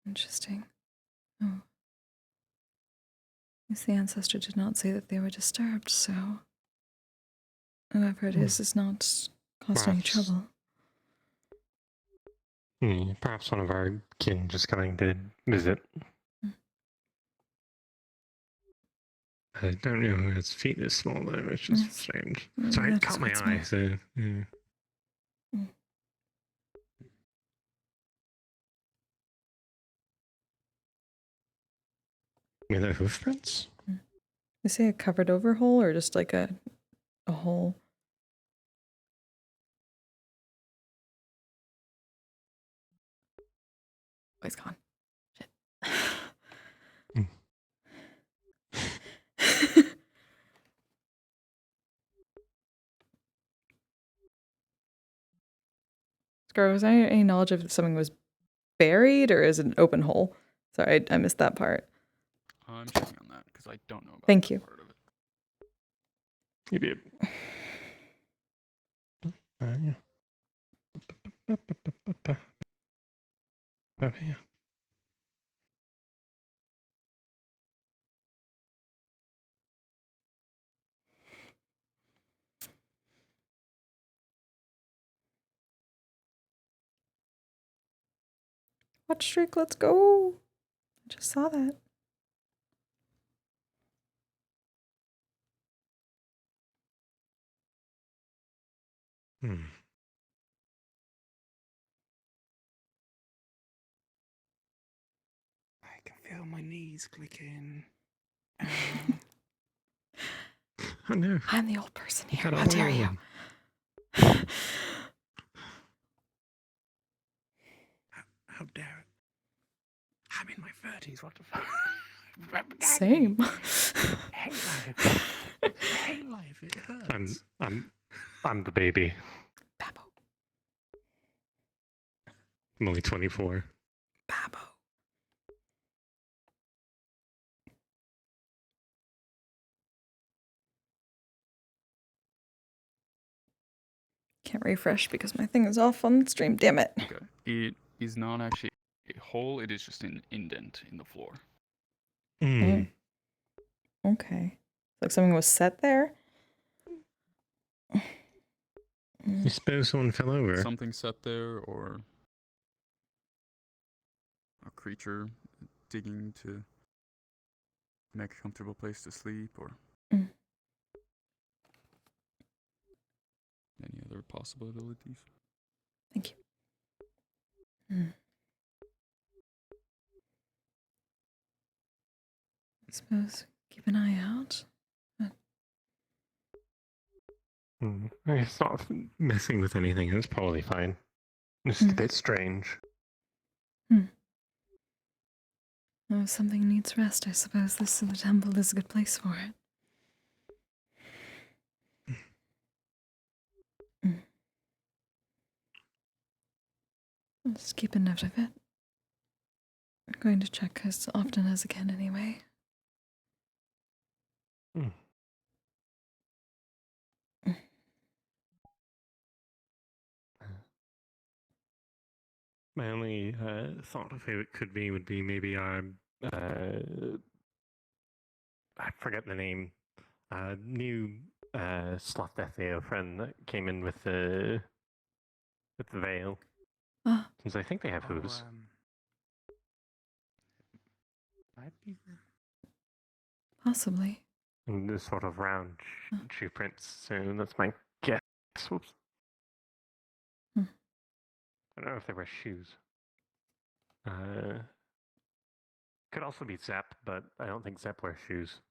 Interesting. Oh. I guess the ancestor did not say that they were disturbed, so whoever it is not causing any trouble. Perhaps one of our kin just coming to visit. I don't know who his feet is small though, which is strange. Sorry, it caught my eye, so yeah. I mean, they're hoof prints? You say a covered over hole or just like a hole? Oh, he's gone. Shit. Scar, was there any knowledge if something was buried or is it an open hole? Sorry, I missed that part. I'm checking on that because I don't know about Thank that you. part of it. You did. Yeah. Okay. Watch streak, let's go. I just saw that. I can feel my knees clicking. Oh no. I'm the old person You here. got How all dare of you? them. How dare it? I'm in my 30s, what the fuck? Same. Hate life. Hate life, it hurts. I'm the baby. I'm only 24. Can't refresh because my thing is off on stream. Damn it. Okay. It is not actually a hole, it is just an indent in the floor. Oh. Okay. Like something was set there? You suppose someone fell over? Something set there, or a creature digging to make a comfortable place to sleep, or any other possibilities. Thank you. I suppose keep an eye out. It's not messing with anything. It's probably fine. It's just a bit strange. Oh, if something needs rest, I suppose this the temple is a good place for it. I'll just keep a note of it. I'm going to check as often as I can anyway. My only thought of who it could be would be maybe our I forget the name. New Sloth Deathio friend that came in with the veil. Since I think they have hooves. Might be. Possibly. And this sort of round shoe prints, so that's my guess. Whoops. I don't know if they wear shoes. Could also be Zep, but I don't think Zep wears shoes.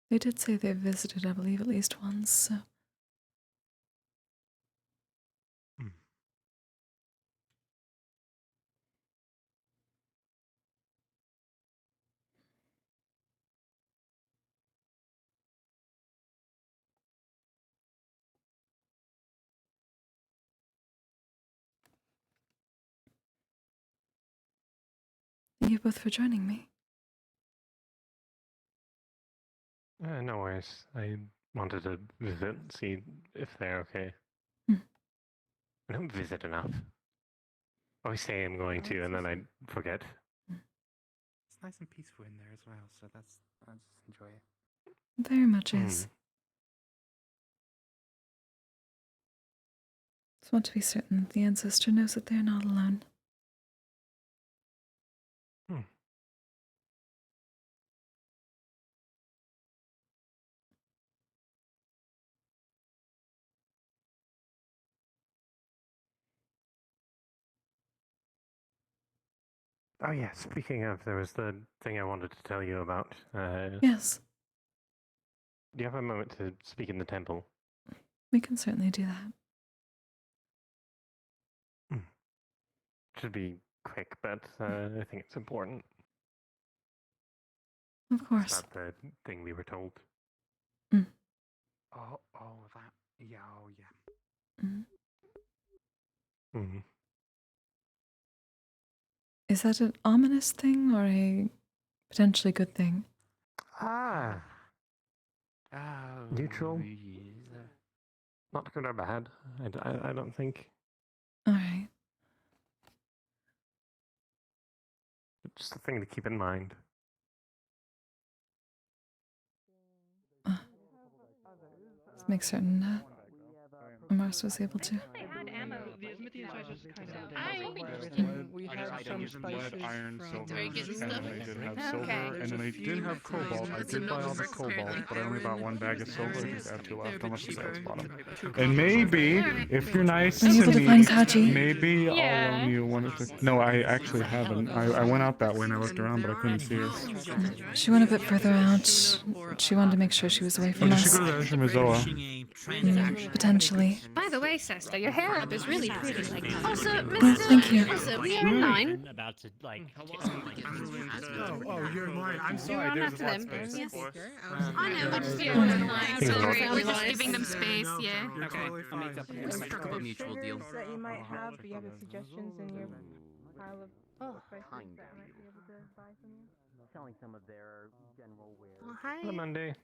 They did say they've visited, I believe, at least once, so. Thank you both for joining me. No worries. I wanted to visit and see if they're okay. I don't visit enough. I always say I'm going to, and then I forget. It's nice and peaceful in there as well, so I just enjoy it. Very much is. Just want to be certain that the ancestor knows that they're not alone. Oh yeah, speaking of, there was the thing I wanted to tell you about. Yes, Do you have a moment to speak in the temple? we can certainly do that. Should be quick, but I think it's important. Of It's course. about the thing we were told. Oh, that. Yeah, oh, yeah. Mm-hmm. Is that an ominous thing or a potentially good thing? Ah, Oh, neutral. yes. Not good or bad. I don't think. All right. Just a thing to keep in mind. Let's make certain Mars was able to. They had ammo. The amethyst was kind of. We had some some lead, spices iron, from silver, Very good and stuff. then I did have Okay. silver, and then I did have cobalt. I did buy all the cobalt, but I only bought one bag of silver. I think I have 2 left, unless the sales bought them. And maybe, if you're nice Are you to able to find Kaji? me, maybe I'll Yeah. loan you one of the... No, I actually haven't. I went out that way and I looked around, but I couldn't see her. She went a bit further out. She wanted to make sure she was away Oh, from did she us. go to the Ashram of Zoa? Potentially. By the way, Sesta, your hair up is really pretty. Also, Thank you. Also, we are in line. About to like. Oh, you're in line. I'm You're sorry. on There's after a lot them. of space. Yes. I know, we're just Yeah. in line. Sorry, we're just giving them space, yeah. Okay, I'll make up Any struck up a mutual deal. that you might have, do you have any suggestions in your pile of spices kind that I might be able to buy from you? Selling some of their general wares. Oh, hi. Hello, Monday.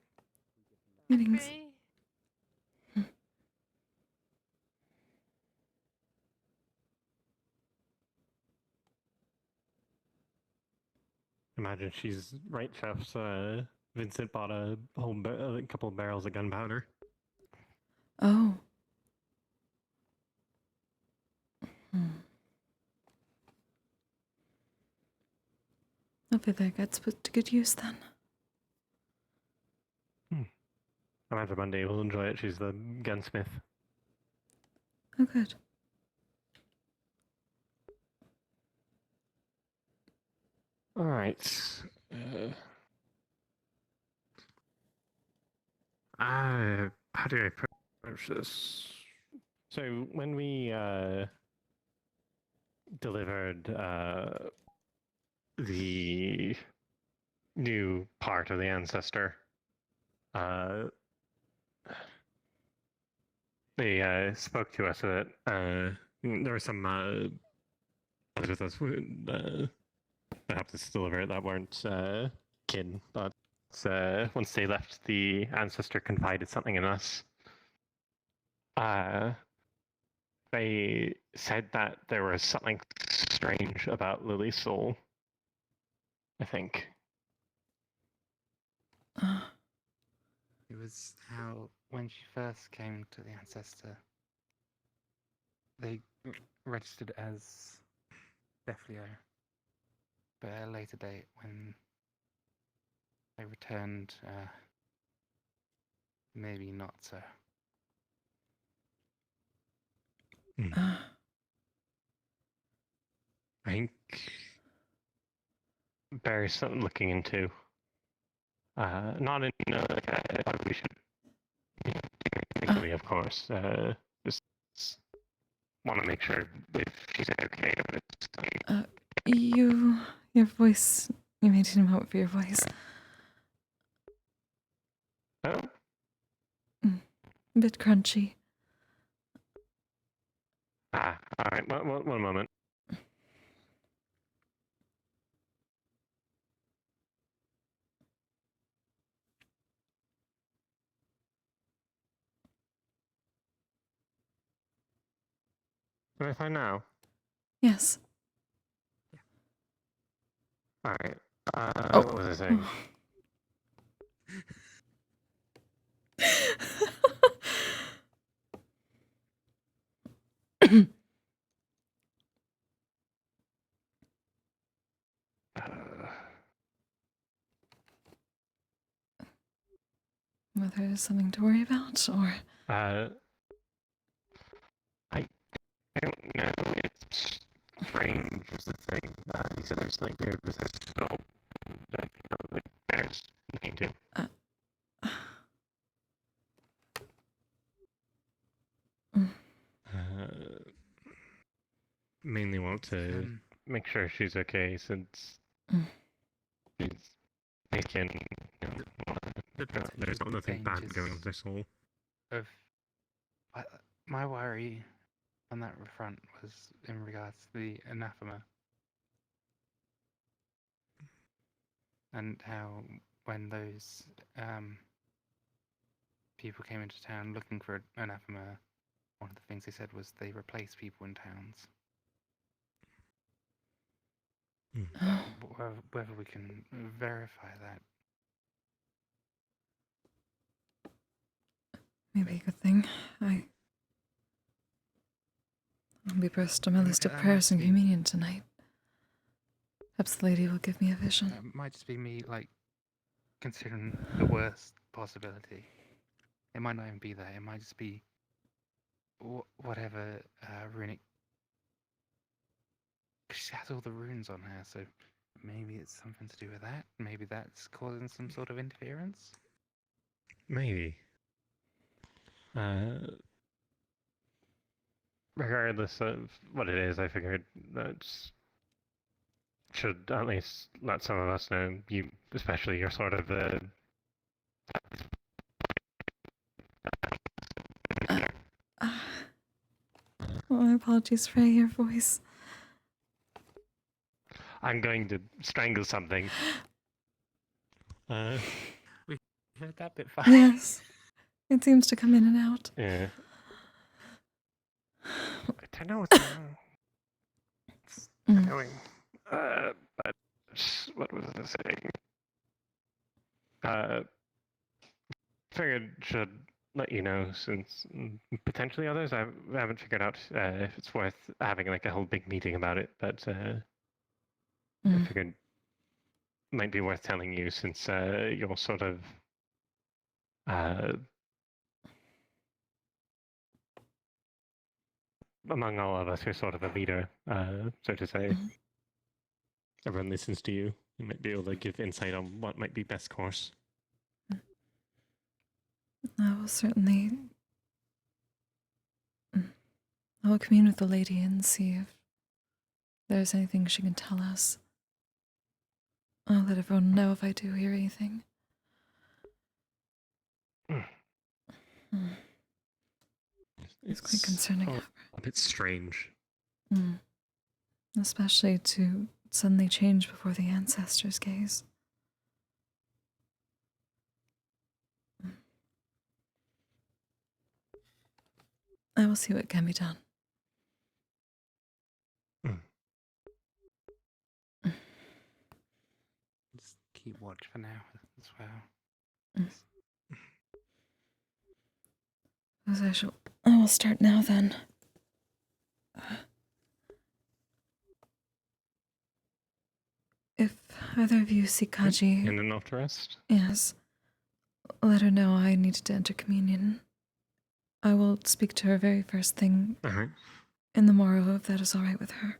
Meetings. Ray. Imagine she's right, chefs. Vincent bought a couple of barrels of gunpowder. Oh. Hopefully that gets put to good use then. Imagine Monday will enjoy it. She's the gunsmith. Oh, good. All right. How do I approach this? So when we delivered the new part of the ancestor, they spoke to us that there were some others with us that helped us deliver it that weren't kin, but once they left, the ancestor confided something in us. They said that there was something strange about Lily's soul, I think. It was how, when she first came to the ancestor, they registered as Defleo. But at a later date, when they returned, maybe not so. I think Barry's something looking into. Not in we should legally, of course. Just want to make sure if she's okay with it. Your voice, you may need a moment for your voice. Oh? A bit crunchy. Alright, one moment. Am I fine now? Yes. Alright. What was I saying? Whether there's something to worry about, or... I don't know. It's strange. strange is the thing. He said there's like weird with his skull that like bears looking to. Mainly want to make sure she's okay since she's making. There's not nothing bad going on with her soul. Of my worry on that front was in regards to the anathema and how when those people came into town looking for anathema, one of the things they said was they replace people in towns. Whether we can verify that. Maybe a good thing. I'll be first on my list of prayers and communion tonight. Perhaps the lady will give me a vision. It might just be me, like, considering the worst possibility. It might not even be that. It might just be whatever runic. She has all the runes on her, so maybe it's something to do with that. Maybe that's causing some sort of interference. Maybe. Regardless of what it is, I figured that should at least let some of us know. You, especially, you're sort of My apologies for your voice. I'm going to strangle something. We heard that bit fine. Yes. It seems to come in and out. Yeah. I don't know what's going. But what was I saying? Figured should let you know since potentially others I haven't figured out if it's worth having like a whole big meeting about it, but I figured might be worth telling you since you're sort of among all of us, you're sort of a leader, so to say. Everyone listens to you. You might be able to give insight on what might be best course. I will certainly. I will commune with the lady and see if there's anything she can tell us. I'll let everyone know if I do hear anything. It's quite concerning. A bit strange. Especially to suddenly change before the ancestors' gaze. I will see what can be done. Just keep watch for now as well. I will start now then. If either of you see Kaji... In and after rest? Yes. Let her know I needed to enter communion. I will speak to her very first thing in the morrow, if that is all right with her.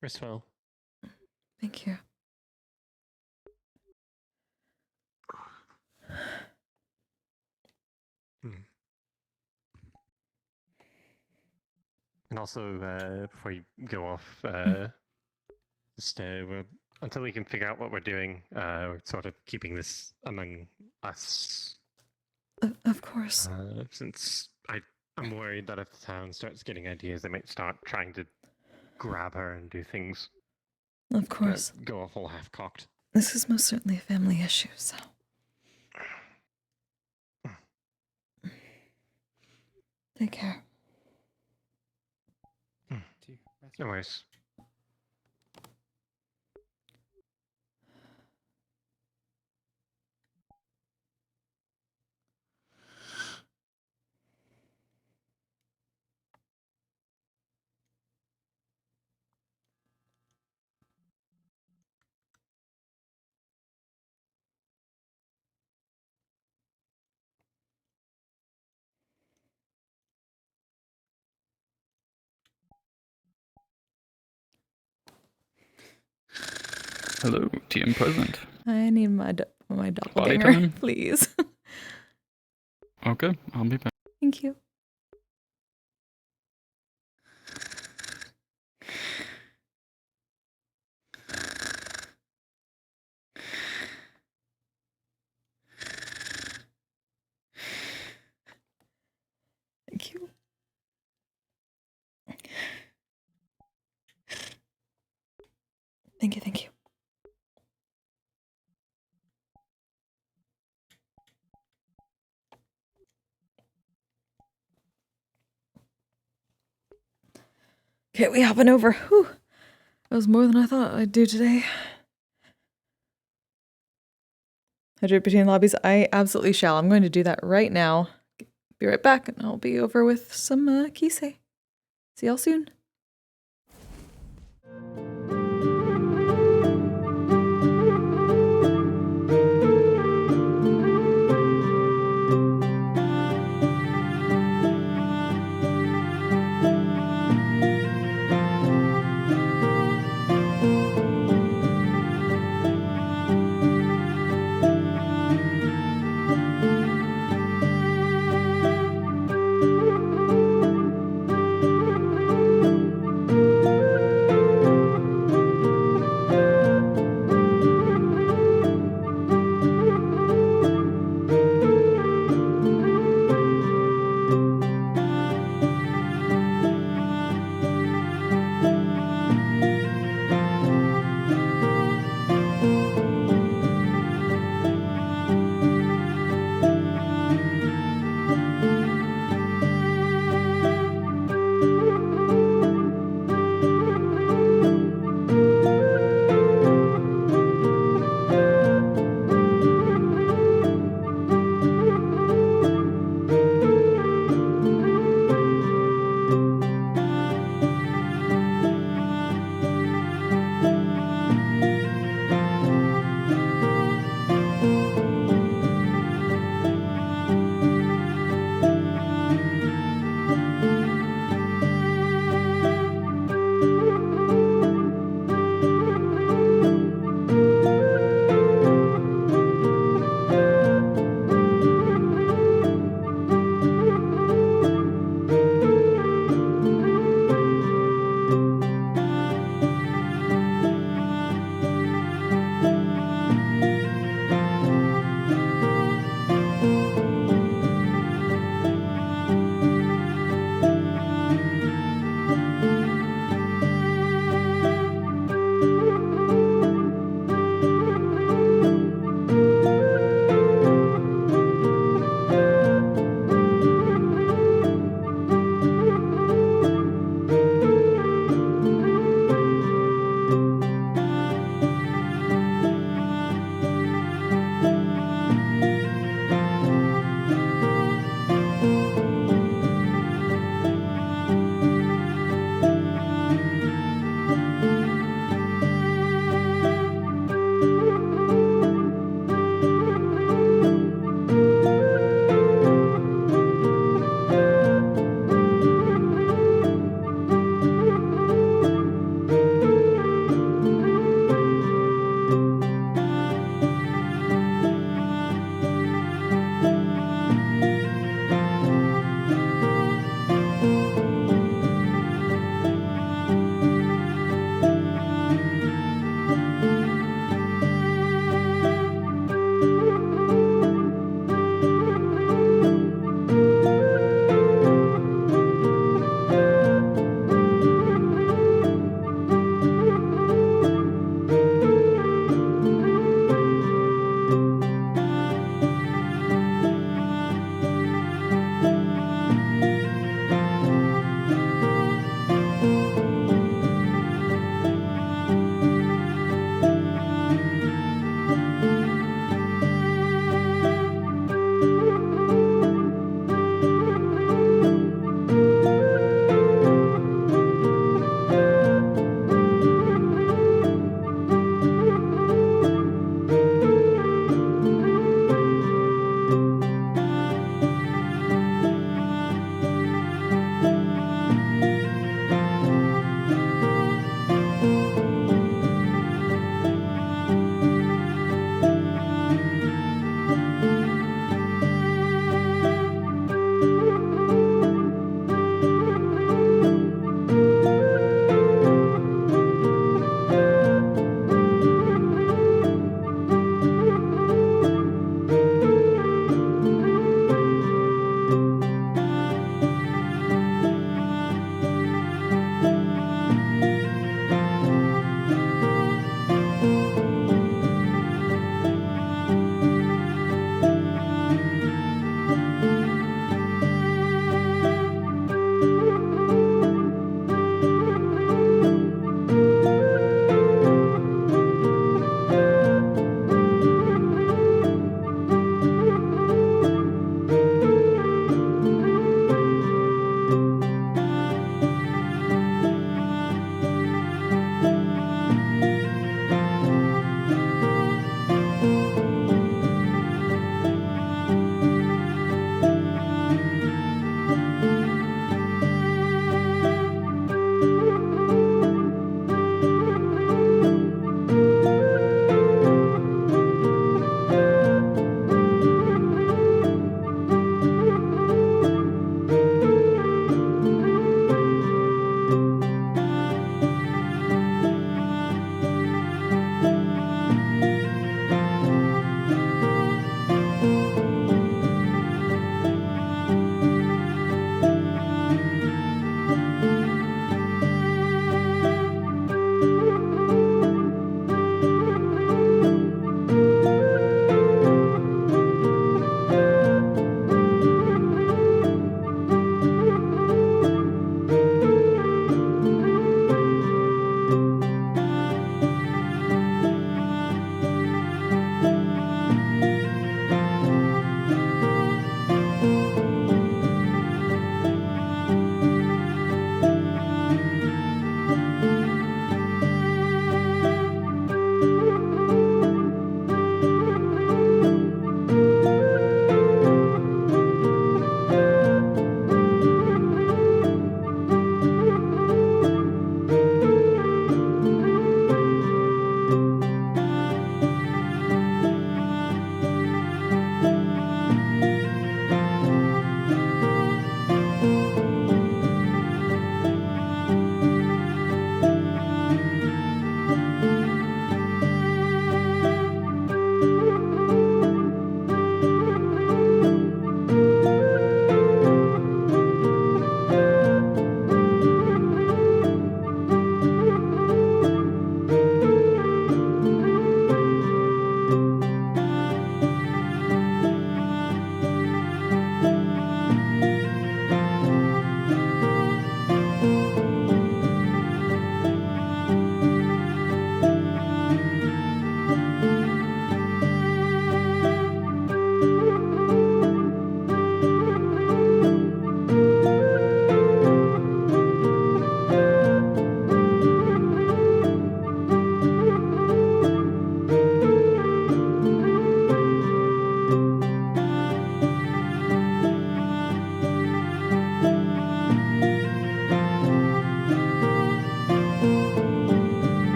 Rest well. Thank you. And also, before you go off, just until we can figure out what we're doing, we're sort of keeping this among us. Of course. Since I'm worried that if the town starts getting ideas, they might start trying to grab her and do things. Of course. Go off all half-cocked. This is most certainly a family issue, so... Take care. No worries. Hello, TM present. I need my Body doppelganger, time? please. Okay, I'll be back. Thank you. Thank you. Thank you, thank you. Okay, we hopping over. Whew. That was more than I thought I'd do today. Hydrate between lobbies. I absolutely shall. I'm going to do that right now. Be right back, and I'll be over with some Kise. See y'all soon.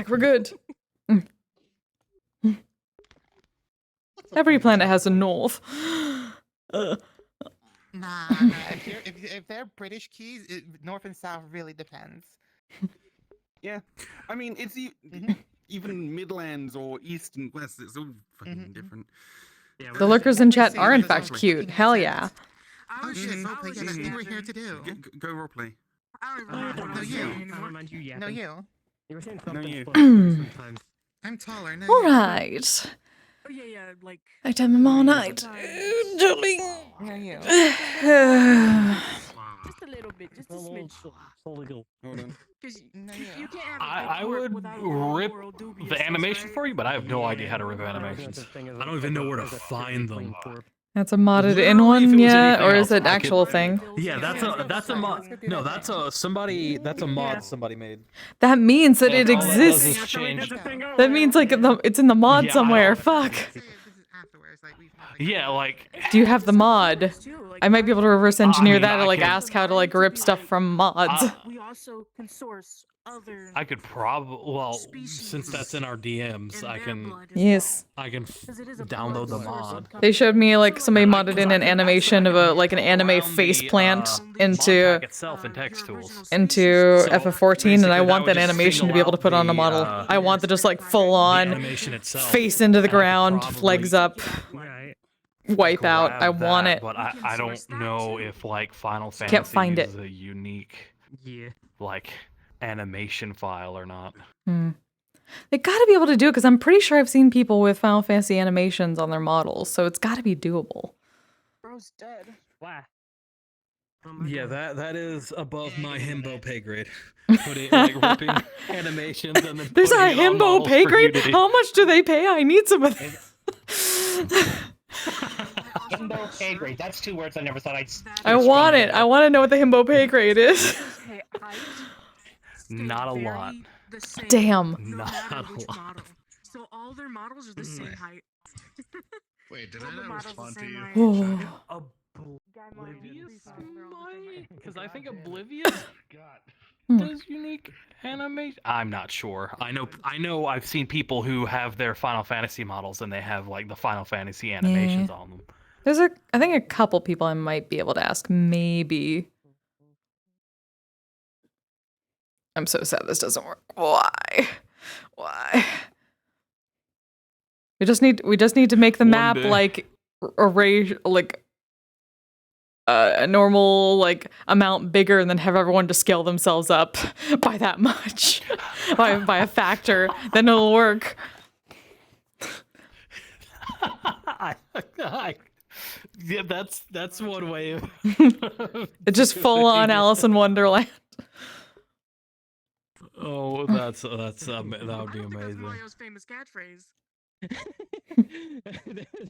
back. We're good. Every planet has a north. Nah. If they're British keys, north and south really depends. Yeah, I mean it's even Midlands or East and West. It's all fucking different. Yeah, The lurkers in chat are in fact cute. Hell yeah. Oh shit, roleplay. Yeah, that's what we're here to do. Go roleplay. No, you. No, you. No, you. I'm taller. No, All you. right. Oh yeah, like. I time them all night. Darling. No, you. Just a little bit, just a smidge. Hold on. You can't have I would rip the animation for you, but I have no idea how to rip animations. I don't even know where to find them. That's a modded in one, yeah, or is it actual thing? Yeah, that's a mod. No, that's a mod somebody made. That means that it All it does exists. is change. That means like it's in the mod Yeah, somewhere. Fuck. Yeah, like. Do you have the mod? I might be able to reverse engineer that or like ask how to like rip stuff from mods. We also can source other. I could probably, since that's in our DMs, I can. Yes. I can download the mod. They showed me like somebody modded in an animation of like an anime face plant into Itself in text tools. into FF14, and I want that animation to be able to put on a model. I want the just like full on animation itself. face into the ground, legs up, wipe out. I want it. But I don't know if like Final Fantasy Can't find it. is a unique like animation file or not. They gotta be able to do it because I'm pretty sure I've seen people with Final Fantasy animations on their models, so it's gotta be doable. Bro's dead. Wow. Yeah, that is above my himbo pay grade. Putting like ripping animations and then There's a putting it on himbo models pay for grade? Unity. How much do they pay? I need some of this. Himbo pay grade. That's two words I never thought I'd. I want it. I want to know what the himbo pay grade is. Not a lot. Damn. Not a lot. Model. So all their models are the same height. Wait, did All I the not models respond the to same you? height. Oblivious might, because I think Oblivious Hmm. does unique animation. I'm not sure. I know. I've seen people who have their Final Fantasy models and they have like the Final Fantasy animations on them. There's I think a couple people I might be able to ask. Maybe. I'm so sad this doesn't work. Why? We just need to make the map day. like array like a normal like amount bigger, and then have everyone to scale themselves up by that much, by a factor. Then it'll work. Yeah, that's one way of. It's just full on Alice in Wonderland. Oh, that would be amazing. Mario's famous catchphrase.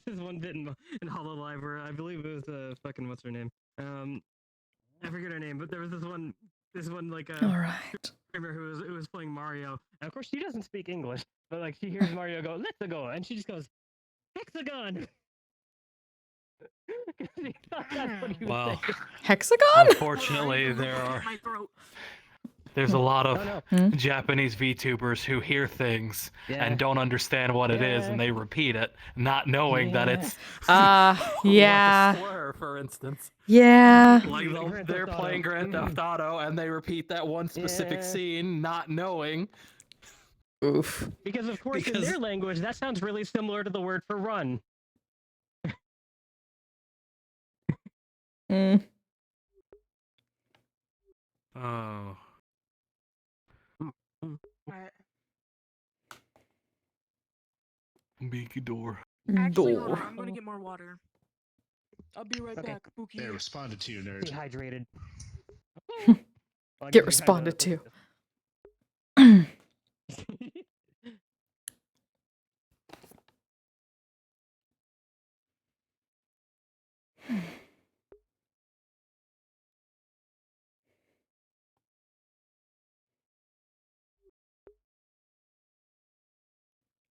There's one bit in Hollow Live where I believe it was fucking what's her name? I forget her name, but there was this one like All right. streamer who was playing Mario. And of course she doesn't speak English, but like she hears Mario go, "Let's go," and she just goes, "Hexagon." That's what he was Wow. saying. Hexagon? Unfortunately, there's a lot of Hmm? Japanese VTubers who hear things Yeah. and don't understand what it is, and they repeat it, not knowing that it's Yeah. slur, for instance. Yeah. Like they're playing Grand Theft Auto and they repeat that one specific Yeah. scene, not knowing. Oof. Because of course in their language that sounds really similar to the word for run. Mm. Oh. Big door. Actually, hold on, I'm gonna get more water. I'll be right back, Pookie. They responded to you, nerd. Dehydrated. Get responded to.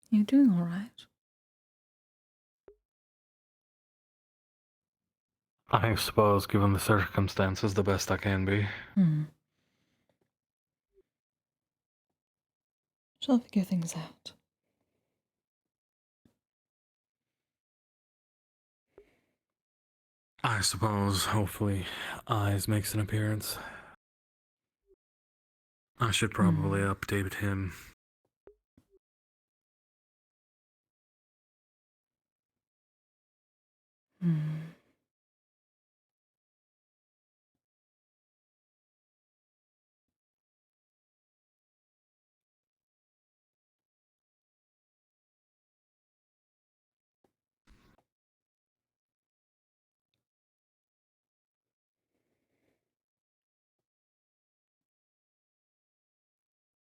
You doing all right? I suppose, given the circumstances, the best I can be. Hmm. She'll figure things out. I suppose, hopefully, Eyes makes an appearance. I should probably update him.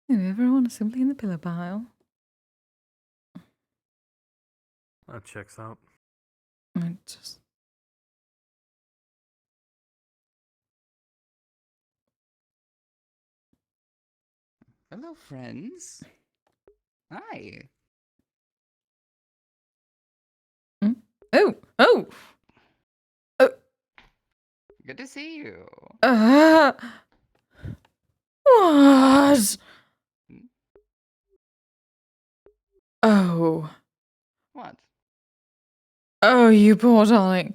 If you ever want to simply in the pillow pile. That checks out. I just... Hello, friends. Hi. Oh! Oh! Good to see you. What? Oh. What? Oh, you poor darling.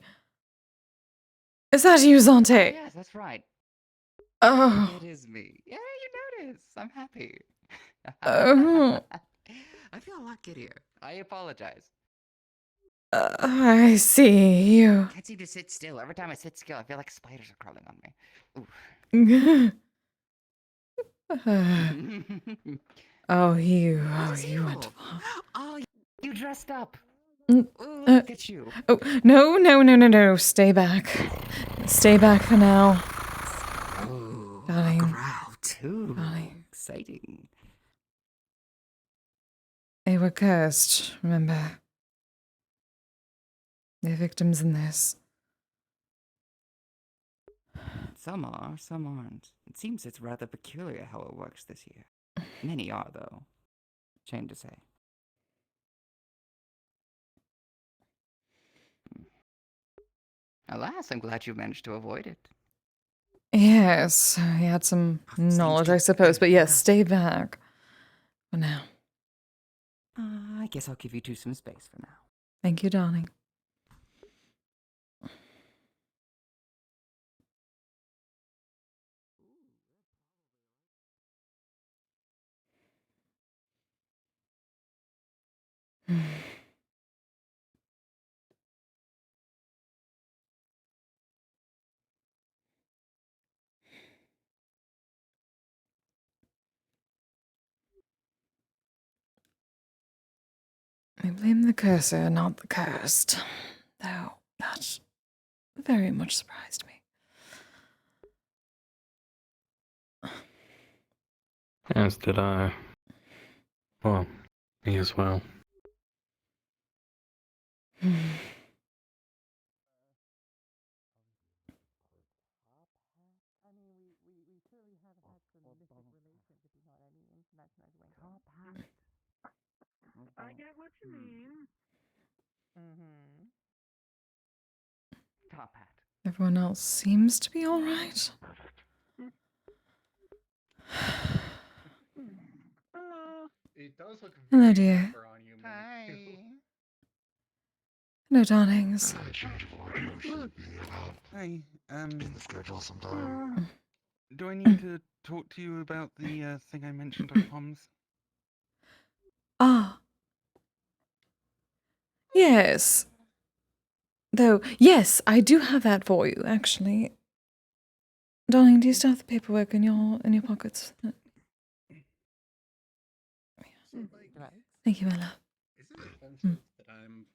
Is that you, Zante? Yes, that's right. Oh. It is me. Yeah, you noticed. I'm happy. Oh. I feel a lot giddier. I apologize. I see you. Can't seem to sit still. Every time I sit still, I feel like spiders are crawling on me. Oh, you went far. Oh, you dressed up. Ooh, Look at you. Oh, no. Stay back. Stay back for now. Oh, Darling. growl too. Darling. Exciting. They were cursed, remember? They're victims in this. Some are, some aren't. It seems it's rather peculiar how it works this year. Many are, though. Shame to say. Alas, I'm glad you managed to avoid it. Yes, he had some knowledge, I suppose, but yes, stay back. For now. I guess I'll give you two some space for now. Thank you, darling. I blame the cursor, not the cursed. Though that very much surprised me. As did I. Well, me as well. I get what you mean. Top hat. Everyone else seems to be alright. It does look Hello, very dear. somber on you, Minnie. Hello, darlings. Hi. Do I need to talk to you about the thing I mentioned on comms? Ah. Yes. Though, yes, I do have that for you, actually. Darling, do you still have the paperwork in your pockets? Thank you, my love. Is it offensive that I'm...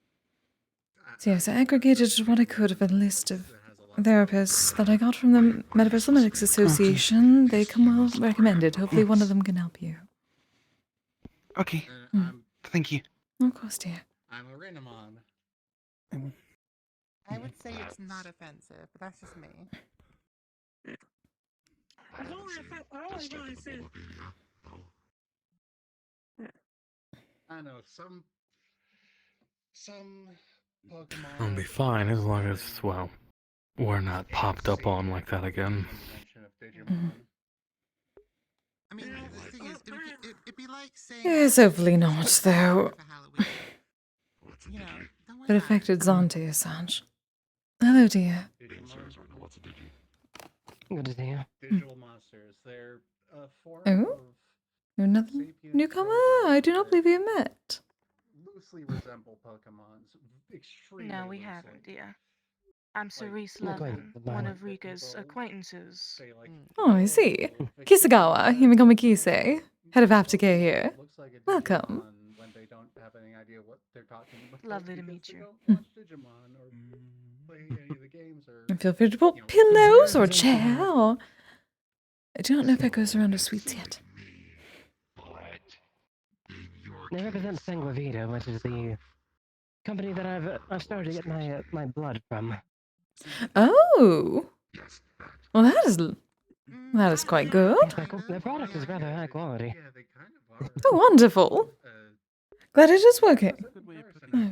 So yes, I aggregated what I could of a list of therapists that I got from the Metaverse Medics Association. They come well recommended. Hopefully one of them can help you. Okay. Thank you. Of course, dear. I'm a Renamon. I would say it's not offensive, but that's just me. I know some Pokemon. I'll be fine as long as, well, we're not popped up on like that again. I mean, the thing is, it'd be like saying. Yes, hopefully not, though. For Halloween. You know, don't worry It about affected Zonti, Assange. Hello, dear. Good to see you. Digital monsters. They're a form Oh? of You're another newcomer? I do not believe we have met. loosely resemble Pokemons. Extremely No, we loosely. haven't, dear. I'm Cerise Not quite Levin, the one vibe. of Rika's acquaintances. Oh, I see. Kisagawa, Himigami Kise, head of aftercare here. Looks like a Welcome. Digimon when they don't have any idea what they're talking about. Lovely to because meet they you. don't watch Digimon or play any of the games or. And feel free to put pillows or a chair or... I do not know if that goes around as sweets yet. They represent Sanguavita, which is the company that I've started to get my blood from. Oh! Well, that is quite good. Their product is rather high quality. Oh, wonderful. Glad it is working. Oh.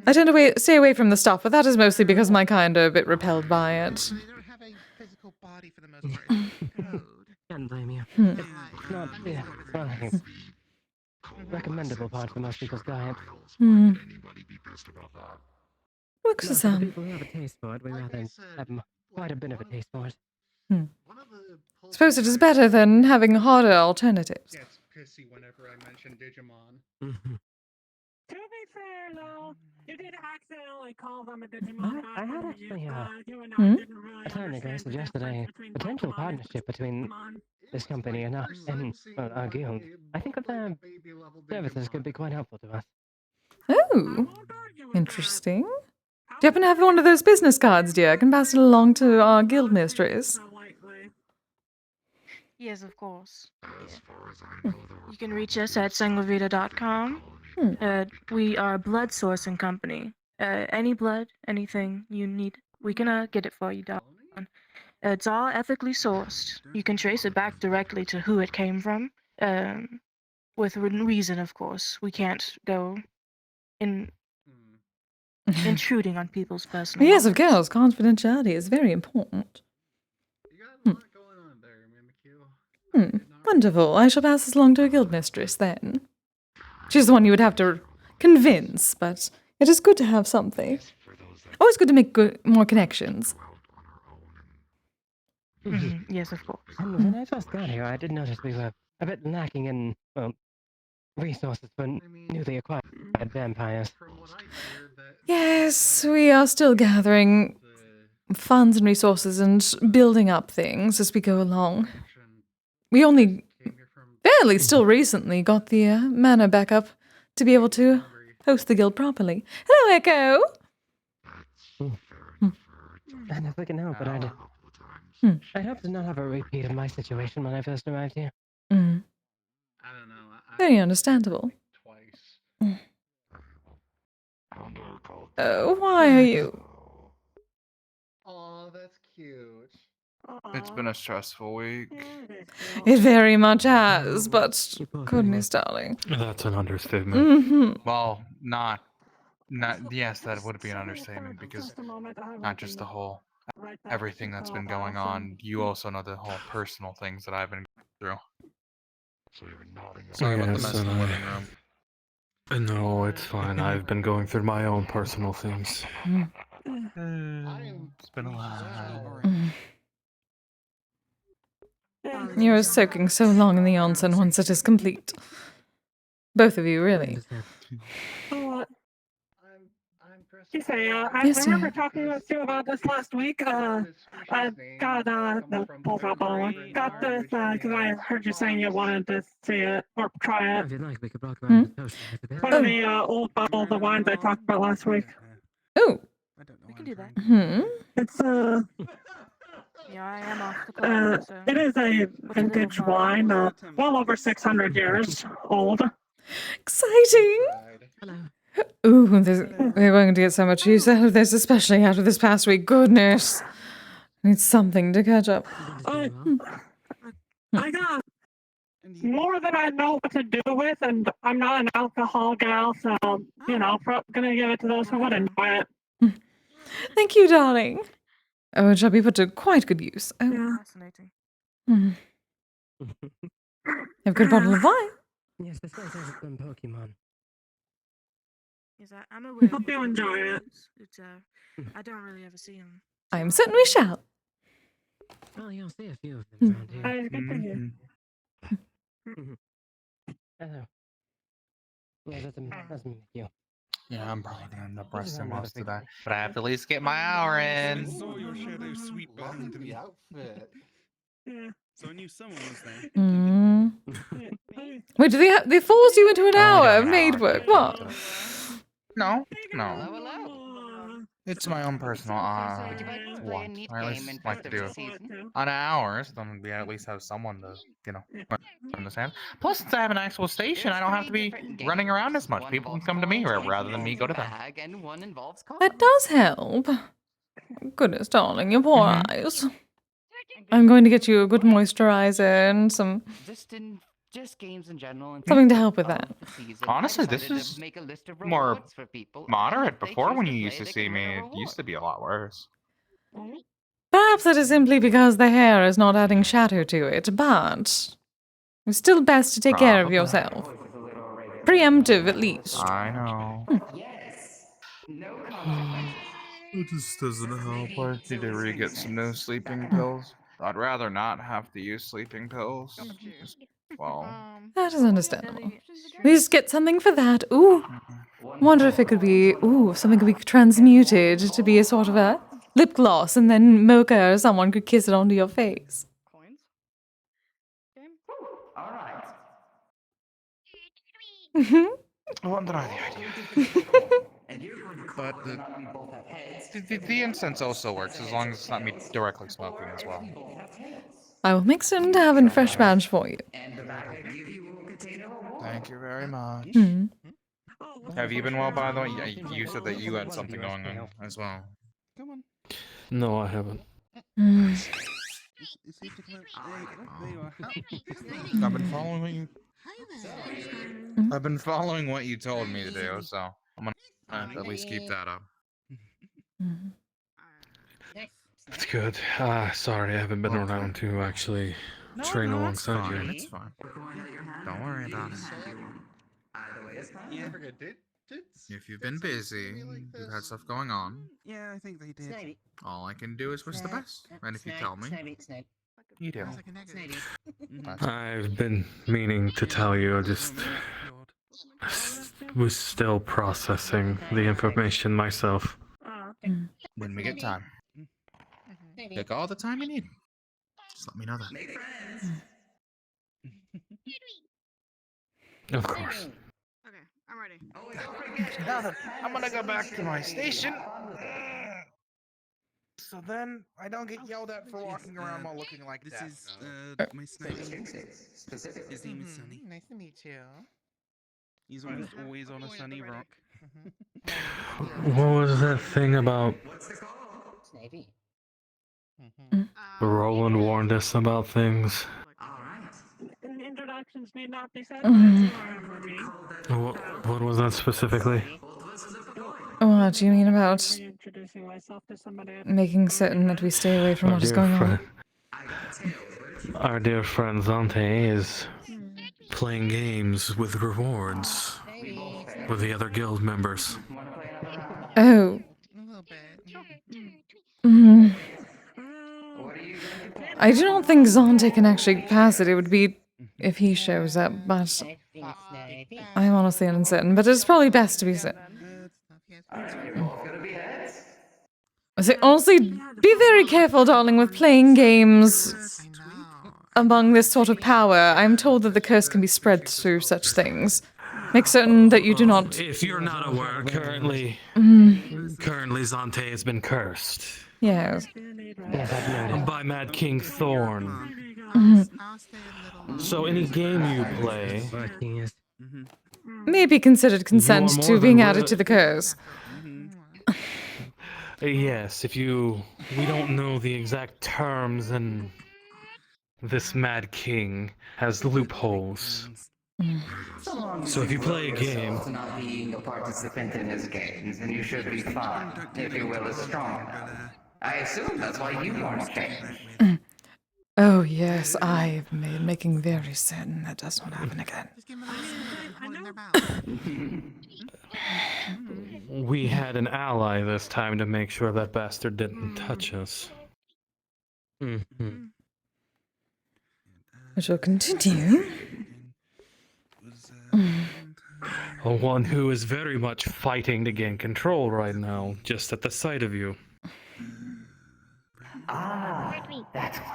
I tend to stay away from the stuff, but that is mostly because my kind are a bit repelled by it. They don't have a physical body for the most part. Can't blame you. Hmm. It's not recommendable part for most people's diet. Hmm. Looks No, as for the people who have a taste for it, we rather have quite a bit of a taste for it. Hmm. Suppose it is better than having harder alternatives. Gets pissy whenever I mention Digimon. To be fair, though, you did accidentally call them a Digimon. I had actually you and I Hmm? didn't really a time ago understand the suggested a difference between potential Pokemon partnership between this company and our guild. I think that their services could be quite helpful to us. Oh, interesting. Do you happen to have one of those business cards, dear? I can pass it along to our guild mistress. Yes, of course. You can reach us at sanguavita.com. We are a blood sourcing company. Any blood, anything you need, we can get it for you, darling. It's all ethically sourced. You can trace it back directly to who it came from, with reason, of course. We can't go intruding on people's personal Yes, of lives. course. Confidentiality is very important. Wonderful. I shall pass this along to a guild mistress then. She's the one you would have to convince, but it is good to have something. Always good to make more connections. Yes, of course. And when I first got here, I did notice we were a bit lacking in, resources for newly acquired vampires. Yes, we are still gathering funds and resources and building up things as we go along. We only barely still recently got the mana back up to be able to host the guild properly. Hello, Echo! And if we can help it, I'd hope to not have a repeat of my situation when I first arrived here. Mm. I don't know. Very understandable. Twice. Why are you... Oh, that's cute. It's been a stressful week. It very much has, but goodness, darling. That's an understatement. Mm-hmm. Well, not. Yes, that would be an understatement because not just the whole everything that's been going on. You also know the whole personal things that I've been going through. Sorry about the mess in the living room. No, it's fine. I've been going through my own personal things. It's been a while. You're soaking so long in the onsen once it is complete. Both of you, really. Kise, I Yes, remember dear. talking with you about this last week. I got no, hold up, got this because I heard you saying you wanted to see it or try it. If you'd like, we could walk around the potion. One of the old bottle of the wines I talked about last week. Oh. We can do that. It's Yeah, I am off the clock, so. it is a vintage wine, well over 600 years old. Exciting! Hello. Ooh, we're going to get so much use out of this, especially after this past week. Goodness. I need something to catch up. I got more than I know what to do with, and I'm not an alcohol gal, so, gonna give it to those who would enjoy it. Thank you, darling. Oh, it shall be put to quite good use. Oh. Fascinating. Have a good bottle of wine. Yes, this place has some Pokemon. Yes, I'm aware. Hope you enjoy it. It's I don't really ever see them. I am certain we shall. Well, you'll see a few of them around here. Hey, good to hear. Hello. Yeah, that's me. You. Yeah, I'm probably gonna end up resting most of that, but I have to at least get my hour in. I saw your shadow sweep behind me. Yeah. So I knew someone was there. Mm. Wait, do they force you into an hour of maid work? What? No. It's my own personal want. I at least like to do it on hours. Then we at least have someone to, understand. Plus, since I have an actual station, I don't have to be running around as much. People can come to me rather than me go to them. That does help. Goodness, darling, your poor eyes. I'm going to get you a good moisturizer and some Just games in general. And something to help with that. Honestly, this is more moderate. Before, when you used to see me, it used to be a lot worse. Perhaps it is simply because the hair is not adding shadow to it, but it's still best to take care of yourself. Preemptive, at least. I know. It just doesn't help. I need to re-get some new sleeping pills. I'd rather not have to use sleeping pills. Well, That is understandable. We just get something for that. Ooh. Wonder if it could be, something could be transmuted to be a sort of a lip gloss, and then Mocha or someone could kiss it onto your face. I wonder the idea. But the incense also works as long as it's not me directly smoking as well. I will mix it into having a fresh badge for you. Thank you very much. Hmm. Have you been well, by the way? Yeah, you said that you had something going on as well. Come on. No, I haven't. I've been following what you. I've been following what you told me to do, so I'm gonna at least keep that up. That's good. Sorry, I haven't been around to actually train alongside you. It's fine. Don't worry about it. Yeah. If you've been busy, you've had stuff going on. Yeah, I think they did. All I can do is wish the best. And if you tell me, you do. I've been meaning to tell you, I just was still processing the information myself. When we get time. Take all the time you need. Just let me know that. Of course. Okay, I'm ready. Now then, I'm gonna go back to my station. So then I don't get yelled at for walking around while looking like this that. Is my sniper. His name is Sunny. Nice to meet you. He's always on a sunny rock. What was that thing about Roland warned us about things? Introductions need not be said. What was that specifically? What do you mean about Introducing myself to somebody. making certain that we stay away from what is going on? Our dear friend Zante is playing games with rewards with the other guild members. Oh. I do not think Zonte can actually pass it. It would be if he shows up, but I'm honestly uncertain. But it's probably best to be certain. I say, honestly, be very careful, darling, with playing games among this sort of power. I'm told that the curse can be spread through such things. Make certain that you do not... If you're not aware, currently Zante has been cursed. Yes. By Mad King Thorn. So any game you play may be considered consent to being added to the curse. Yes, we don't know the exact terms, and this Mad King has loopholes. So if you play a game, not being a participant in his games, then you should be fine if your will is strong enough. I assume that's why you weren't changed. Oh yes, I've been making very certain that does not happen again. We had an ally this time to make sure that bastard didn't touch us. I shall continue. One who is very much fighting to gain control right now, just at the sight of you. Ah, that's one.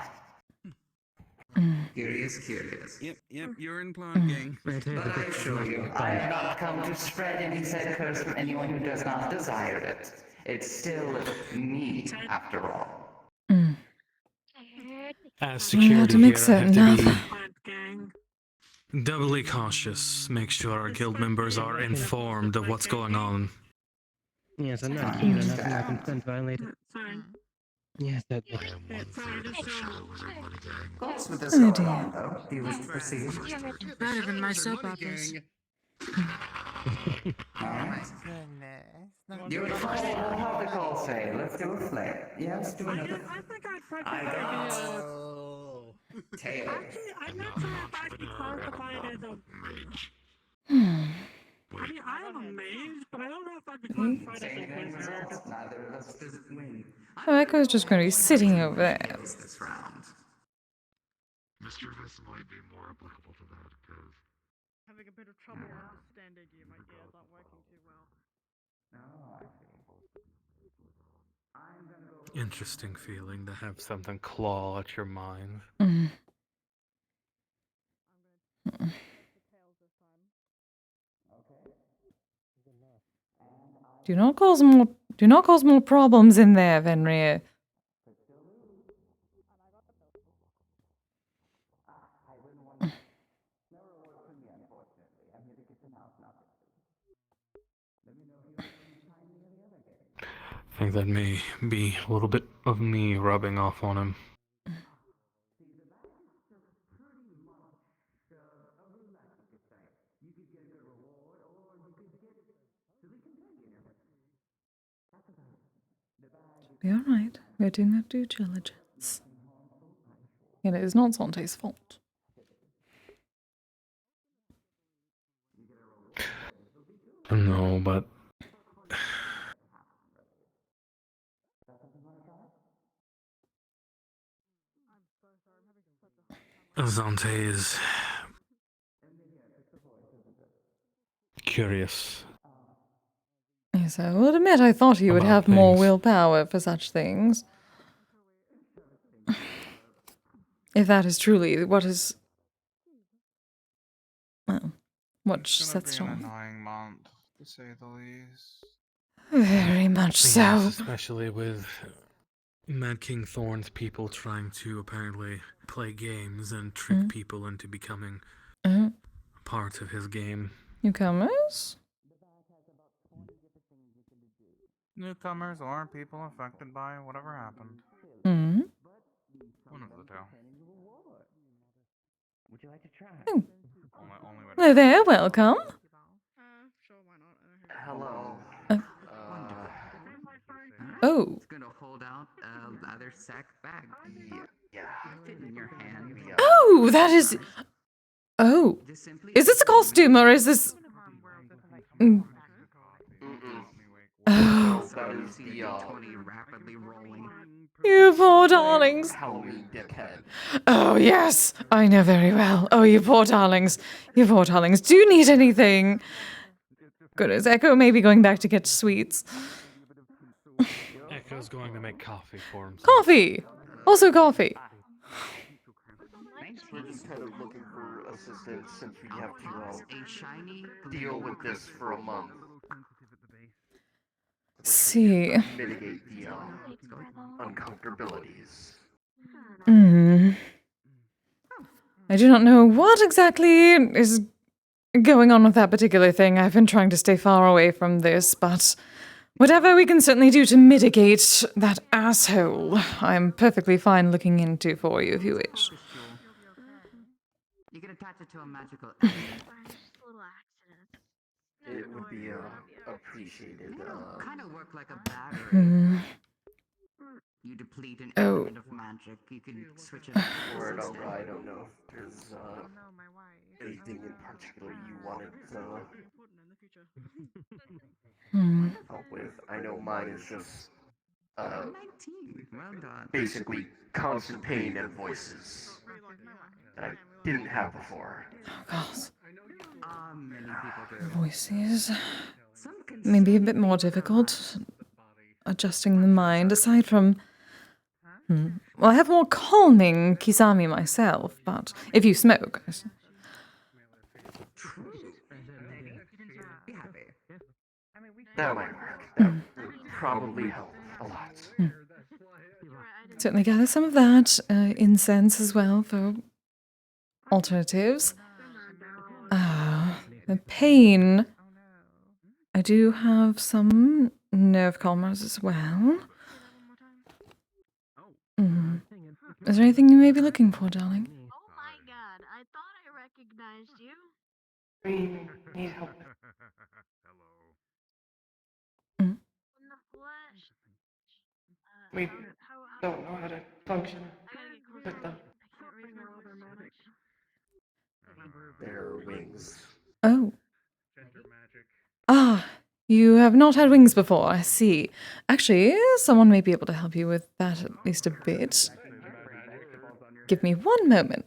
Curious. Yep, you're in plan, gang. But I assure you, I have not come to spread any said curse from anyone who does not desire it. It's still me, after all. As security make here, I have certain to be doubly cautious. Make sure our guild members are informed of what's going on. Yes, I'm not keen enough in my consent violated. Yes, that. Thoughts with this going on, though? Do you wish to proceed? Better than my soap operas. Alright. You and I will have the call say, let's do a flare. Yes, do another. I got tail. I'm not sure if I can classify it as a. I mean, I am a mage, but I don't know if I can classify it as a wizard. Neither of us does win. Oh, Echo's just going to be sitting over there. This round. Mischievous might be more applicable to that, because... Having a bit of trouble understanding you, my ears aren't working too well. Interesting feeling to have something claw at your mind. Do not cause more problems in there, Venrir. I think that may be a little bit of me rubbing off on him. Be alright. We're doing our due diligence. It is not Sante's fault. No, but... Zante is... curious. Yes, I will admit I thought he would About have more things. willpower for such things. If that is truly what is... Well, what It's sets it gonna be an on. annoying month, to say the least. Very much so. Yes, especially with Mad King Thorn's people trying to apparently play games and trick people into becoming part of his game. Newcomers? Newcomers or people affected by whatever happened. One of the two. Would you like to try? Only way to Hello there, welcome. Sure, why not? Hello. Oh. It's gonna hold out a leather sack bag. Yeah. Fit in your hand. Oh, that is... Oh. Is this a costume or is this... Oh. That is the rapidly rolling. You poor darlings. Halloween dickhead. Oh, yes. I know very well. Oh, you poor darlings. You poor darlings. Do you need anything? Goodness, Echo may be going back to get sweets. Echo's going to make coffee for him. Coffee. Also coffee. We're just kind of looking for assistance since we have to deal with this for a month. See. Mitigate the uncomfortabilities. I do not know what exactly is going on with that particular thing. I've been trying to stay far away from this, but whatever we can certainly do to mitigate that asshole, I'm perfectly fine looking into for you if you wish. You can attach it to a magical It would be appreciated. Kind of work like a battery. you deplete an Oh. element of magic, you can switch it. Word, I don't know if there's anything in particular you wanted help with. I know mine is just 19. Well done. basically constant pain and voices that I didn't have before. Oh, gosh. Many people do. Voices. Maybe a bit more difficult. Adjusting the mind, aside from... Well, I have more calming Kisame myself, but if you smoke... Be happy. That might work. That would probably help a lot. Certainly gather some of that. Incense as well for alternatives. The pain. I do have some nerve calmers as well. Is there anything you may be looking for, darling? Oh my god, I thought I recognized you. We need help. In the flesh. We don't know how to function with them. Their wings. Oh. Ah, you have not had wings before, I see. Actually, someone may be able to help you with that at least a bit. Give me one moment.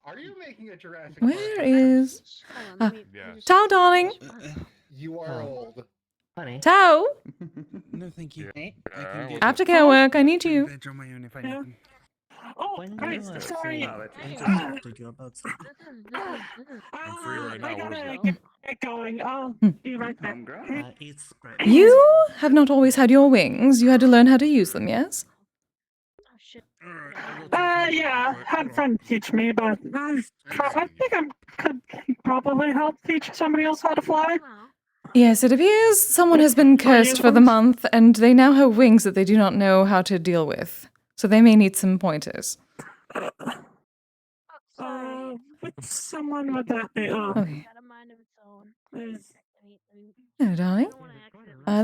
Are you making a Jurassic Where is... Tao, darling! You are old. Honey. Tao! No, thank you. Aftercare work, I need you. On my own if I need them. Oh, great, sorry. I'm free right now. I gotta get going. I'll be right back. You have not always had your wings. You had to learn how to use them, yes? Yeah, had a friend teach me, but I think I could probably help teach somebody else how to fly. Yes, it appears someone has been cursed for the month, and they now have wings that they do not know how to deal with. So they may need some pointers. Which someone would that be? Okay. Hello, darling.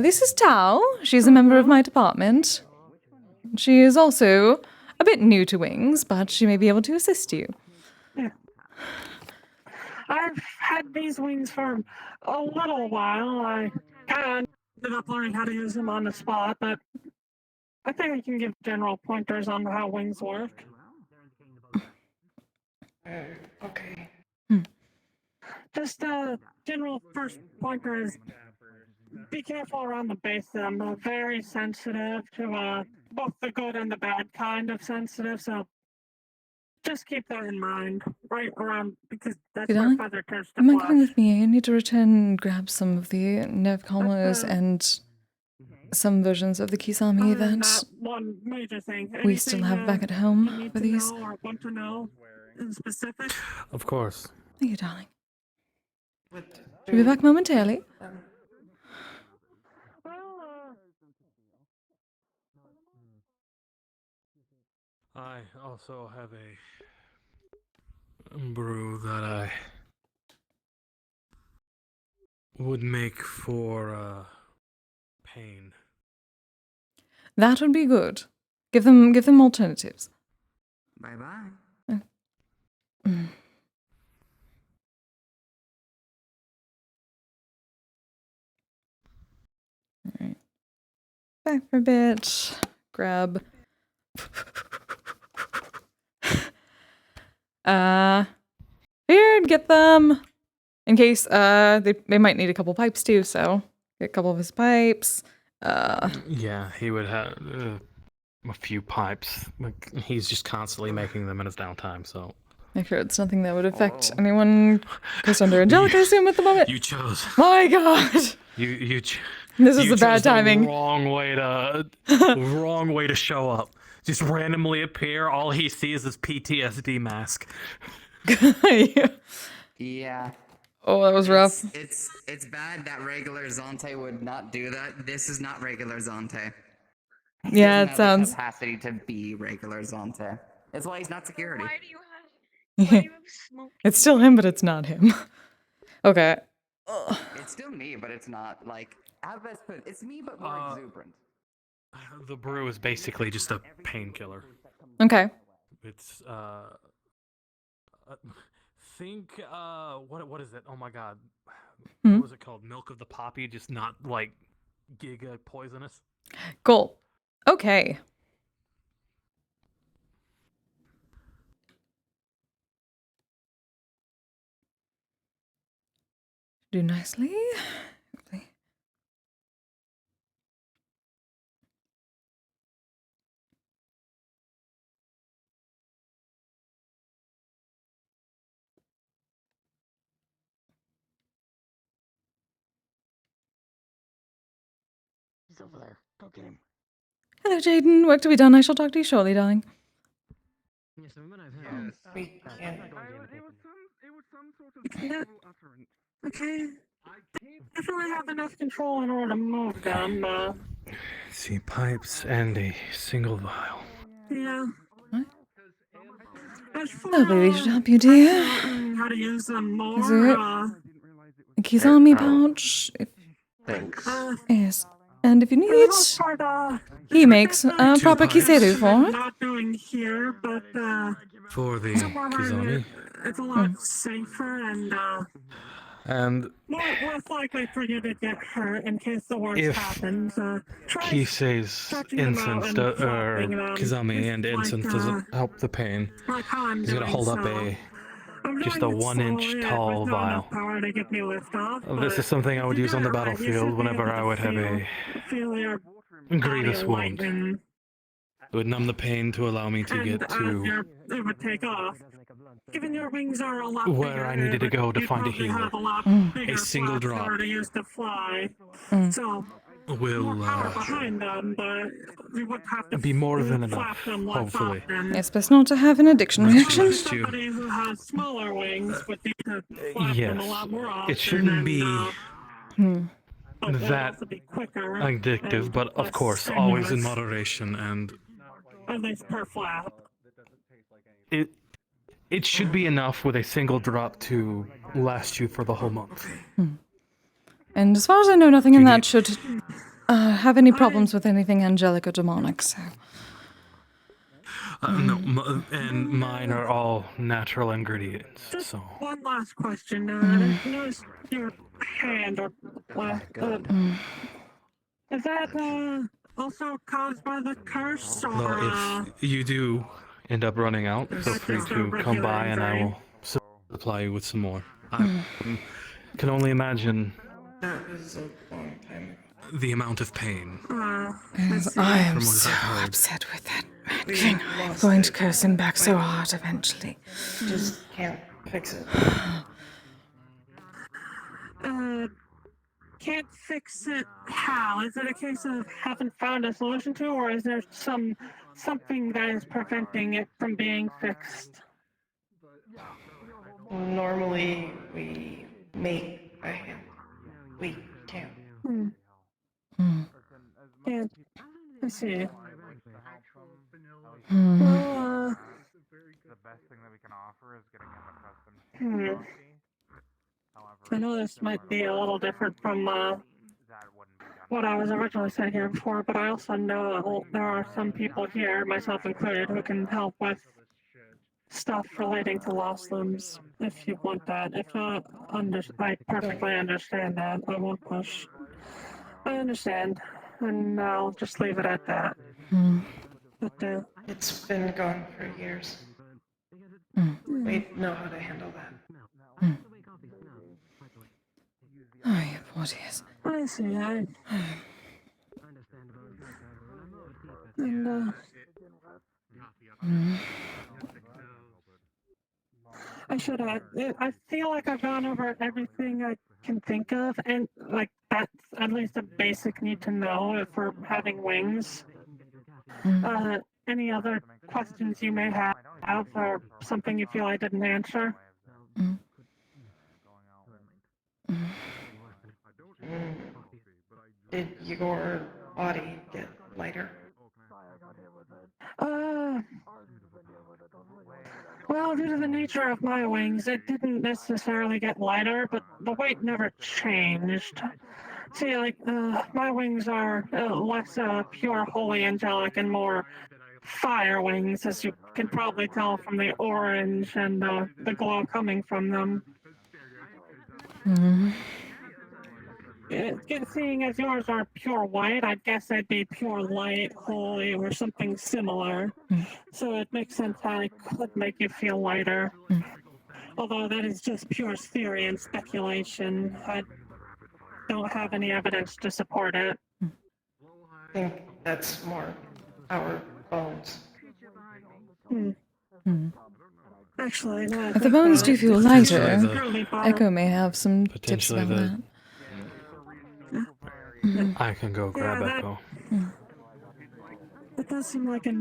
This is Tao. She's a member of my department. She is also a bit new to wings, but she may be able to assist you. Yeah. I've had these wings for a little while. I kind of ended up learning how to use them on the spot, but I think I can give general pointers on how wings work. Okay. Just general first pointer is be careful around the base of them. They're very sensitive to both the good and the bad kind of sensitive, so just keep that in mind right around, because that's Good where darling. feather tends to Am I flush. coming with me? I need to return and grab some of the nerve calmers and some versions of the Kisame that One major thing. we still have back at home for these. Or want to know in specific? Of course. Thank you, darling. She'll be back momentarily. I also have a brew that I would make for pain. That would be good. Give them alternatives. Bye bye. Alright. Back for a bit. Grab. Here, get them. In case they might need a couple pipes too, so get a couple of his pipes. Yeah, he would have a few pipes. Like, he's just constantly making them in his downtime, so. Make sure it's nothing that would affect anyone just under Angelic, I assume, at the moment. You chose. My God! This is you the bad chose timing. The wrong way to show up. Just randomly appear. All he sees is PTSD mask. Yeah. Oh, that was rough. It's bad that regular Zante would not do that. This is not regular Zante. He Yeah, doesn't it have sounds. the capacity to be regular Zante. That's why he's not security. It's still him, but it's not him. Okay. It's still me, but it's not like. How best put it? It's me, but more exuberant. The brew is basically just a painkiller. Okay. It's think what is it? Oh my god. What was it called? Milk of the poppy, just not like giga poisonous. Cool. Okay. Do nicely. Hopefully. He's over there. Go get him. Hello, Jaden. Work to be done. I shall talk to you shortly, darling. Yes, the woman I've had. We can't. It was some sort of verbal utterance. Okay. I feel I have enough control in order to move them. See, pipes and a single vial. Yeah. Oh, baby, should help you, dear. How to use them more. Is it a Kizami pouch? Thanks. Yes. And if you need, he makes a proper Kiseru for it. Not doing here, but For the somewhere where Kizami. it's a lot safer and And less likely for you to get hurt in case the worst if happens. Try Kise's stretching them out incense, and or flopping them. Kizami and It's incense like, doesn't help the pain. like how I'm He's gonna doing, hold up so I'm just a doing it 1 inch slowly, tall with not vial. enough power to get me lift off, This but is something I would you use do on the it right, you should battlefield be whenever able I to would have feel your a grievous body wound. lighten, It would numb the pain to allow me to and get to it would take off. Given your wings are a lot where bigger, I needed to go to you'd find a probably healer. have a lot bigger A single flaps in drop order to use to fly. So more will power behind them, but you would have to be more than flap enough, them less hopefully. often. It's best not to have an addiction reaction. Somebody who has smaller wings would need to flap them a Yes, lot more often. it shouldn't be but they'd that also be quicker addictive, and but of less course, always in strenuous, moderation, and at least per flap. it should be enough with a single drop to last you for the whole month. And as far as I know, nothing in that should have any problems with anything angelic or demonic, so. No, and mine are all natural ingredients, so. One last question. I noticed your hand, or is that also caused by the curse, or? Well, if you do end up running out, feel free to come by and I will supply you with some more. I can only imagine the amount of pain. Yes, I am so upset with that Mad King. I'm going to curse him back so hard eventually. Just can't fix it. Can't fix it how? Is it a case of haven't found a solution to, or is there something that is preventing it from being fixed? Normally, we make a hand. We can't. Yeah, I see. The best thing that we can offer is getting him accustomed to I know this might be a little different from what I was originally sent here for, but I also know there are some people here, myself included, who can help with stuff relating to lost limbs, if you want that. If not, I perfectly understand that. I won't push. I understand, and I'll just leave it at that. But, It's been going for years. We know how to handle that. Oh, your poor dears. I see. And, I feel like I've gone over everything I can think of, and like that's at least a basic need to know for having wings. Any other questions you may have, or something you feel I didn't answer? Did your body get lighter? Well, due to the nature of my wings, it didn't necessarily get lighter, but the weight never changed. See, like, my wings are less pure holy angelic and more fire wings, as you can probably tell from the orange and the glow coming from them. Seeing as yours are pure white, I guess they'd be pure light, holy, or something similar. So it makes sense how it could make you feel lighter. Although that is just pure theory and speculation. I don't have any evidence to support it. I think that's more our bones. Actually, no. If the bones do feel Potentially lighter, Echo may have some tips Potentially about the- that. I can go grab that- Echo. It does seem like a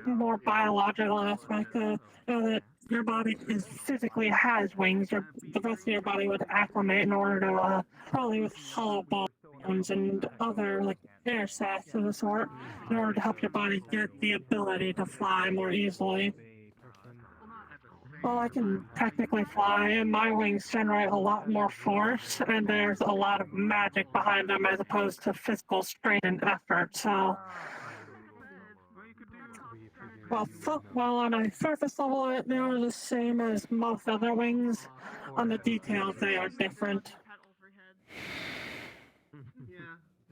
more biological aspect. Now that your body physically has wings, the rest of your body would acclimate in order to probably with hollow bones and other like air sacs of the sort, in order to help your body get the ability to fly more easily. Well, I can technically fly, and my wings generate a lot more force, and there's a lot of magic behind them as opposed to physical strain and effort. So, well, on a surface level, they are the same as most other wings. On the details, they are different.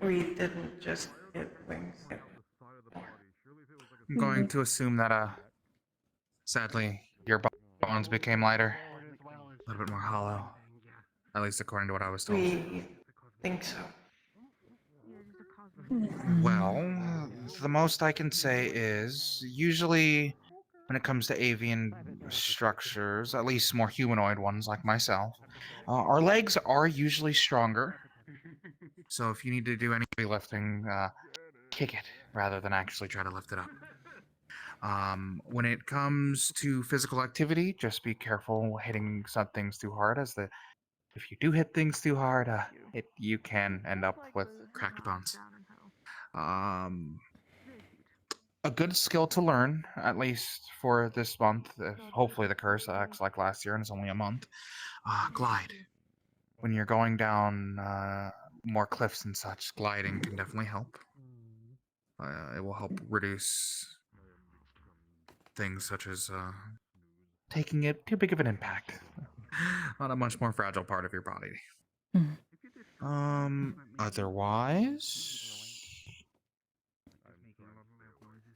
We didn't just get wings. I'm going to assume that, sadly, your bones became lighter. A little bit more hollow. At least according to what I was told. We think so. Well, the most I can say is usually when it comes to avian structures, at least more humanoid ones like myself, our legs are usually stronger. So if you need to do any heavy lifting, kick it rather than actually try to lift it up. When it comes to physical activity, just be careful hitting some things too hard, as if you do hit things too hard, you can end up with cracked bones. A good skill to learn, at least for this month, if hopefully the curse acts like last year and it's only a month. Glide. When you're going down more cliffs and such, gliding can definitely help. It will help reduce things such as taking it too big of an impact on a much more fragile part of your body. Otherwise,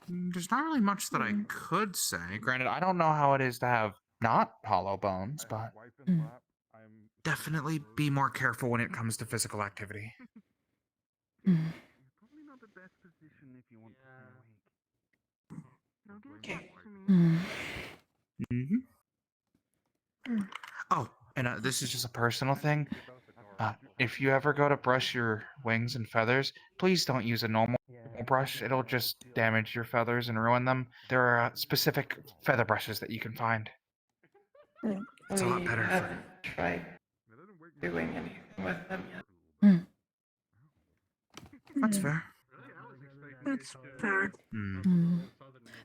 there's not really much that I could say. Granted, I don't know how it is to have not hollow bones, but definitely be more careful when it comes to physical activity. Okay. Oh, and this is just a personal thing. If you ever go to brush your wings and feathers, please don't use a normal brush. It'll just damage your feathers and ruin them. There are specific feather brushes that you can find. It's a lot better. We haven't tried doing anything with them yet. That's fair. That's fair.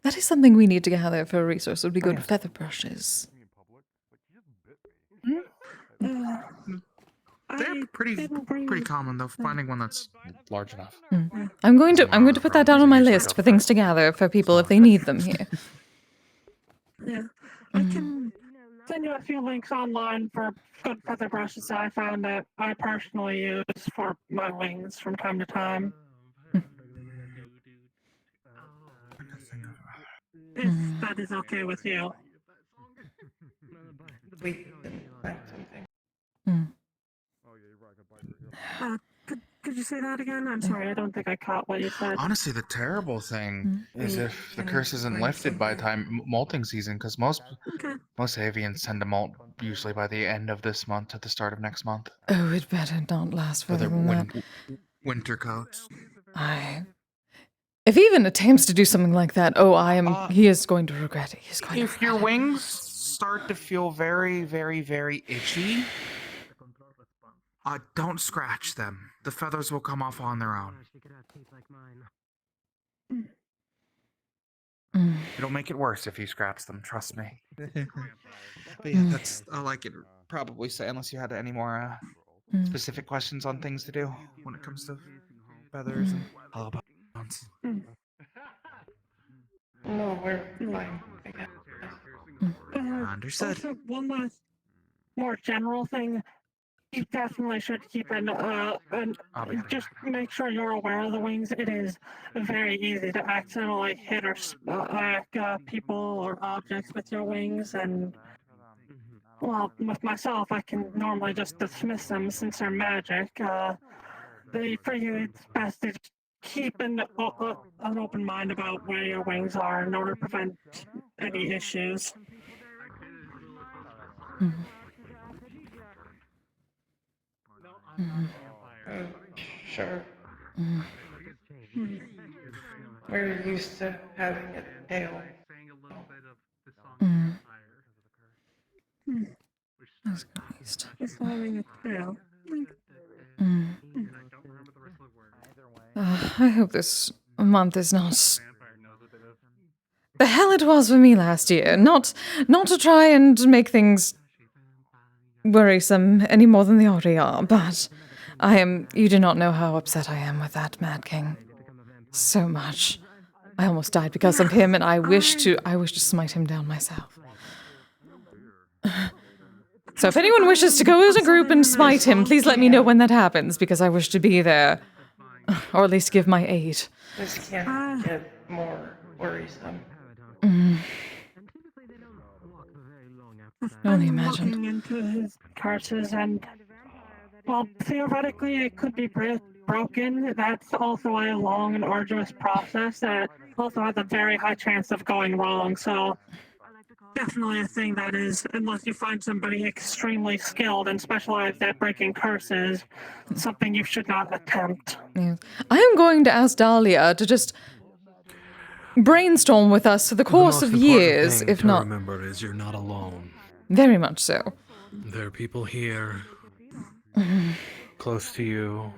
That is something we need to gather for a resource. Would be good feather brushes. They're pretty common though. Finding one that's large enough. I'm going to put that down on my list for things to gather for people if they need them here. Yeah, I can send you a few links online for good feather brushes that I found that I personally use for my wings from time to time. If that is okay with you. We didn't find something. Could you say that again? I'm sorry, I don't think I caught what you said. Honestly, the terrible thing is if the curse isn't lifted by the time molting season, because most avians tend to molt usually by the end of this month to the start of next month. Oh, it better not last further than that. Winter coats. If he even attempts to do something like that, he is going to regret it. He's going to If your wings start to feel very, very, very itchy, don't scratch them. The feathers will come off on their own. It'll make it worse if you scratch them, trust me. But yeah, that's all I could probably say, unless you had any more specific questions on things to do when it comes to feathers and hollow bones. No, we're fine, I guess. Understood. Also, one last more general thing. You definitely should keep just make sure you're aware of the wings. It is very easy to accidentally hit or people or objects with your wings, and well, with myself, I can normally just dismiss them since they're magic. For you, it's best to keep an open mind about where your wings are in order to prevent any issues. Sure. We're used to having a tail. That's confused. Just having a tail. I hope this month is not the hell it was for me last year. Not to try and make things worrisome any more than they already are, but you do not know how upset I am with that Mad King. So much. I almost died because of him, and I wish to smite him down myself. So if anyone wishes to go as a group and smite him, please let me know when that happens, because I wish to be there. Or at least give my aid. This can't get more worrisome. Only imagine. Looking into his curses, and well, theoretically it could be broken. That's also a long and arduous process that also has a very high chance of going wrong. So definitely a thing that is, unless you find somebody extremely skilled and specialized at breaking curses, something you should not attempt. Yeah. I am going to ask Dahlia to just brainstorm with us for the course of years, if not. Remember is you're not alone. Very much so. There are people here, close to you,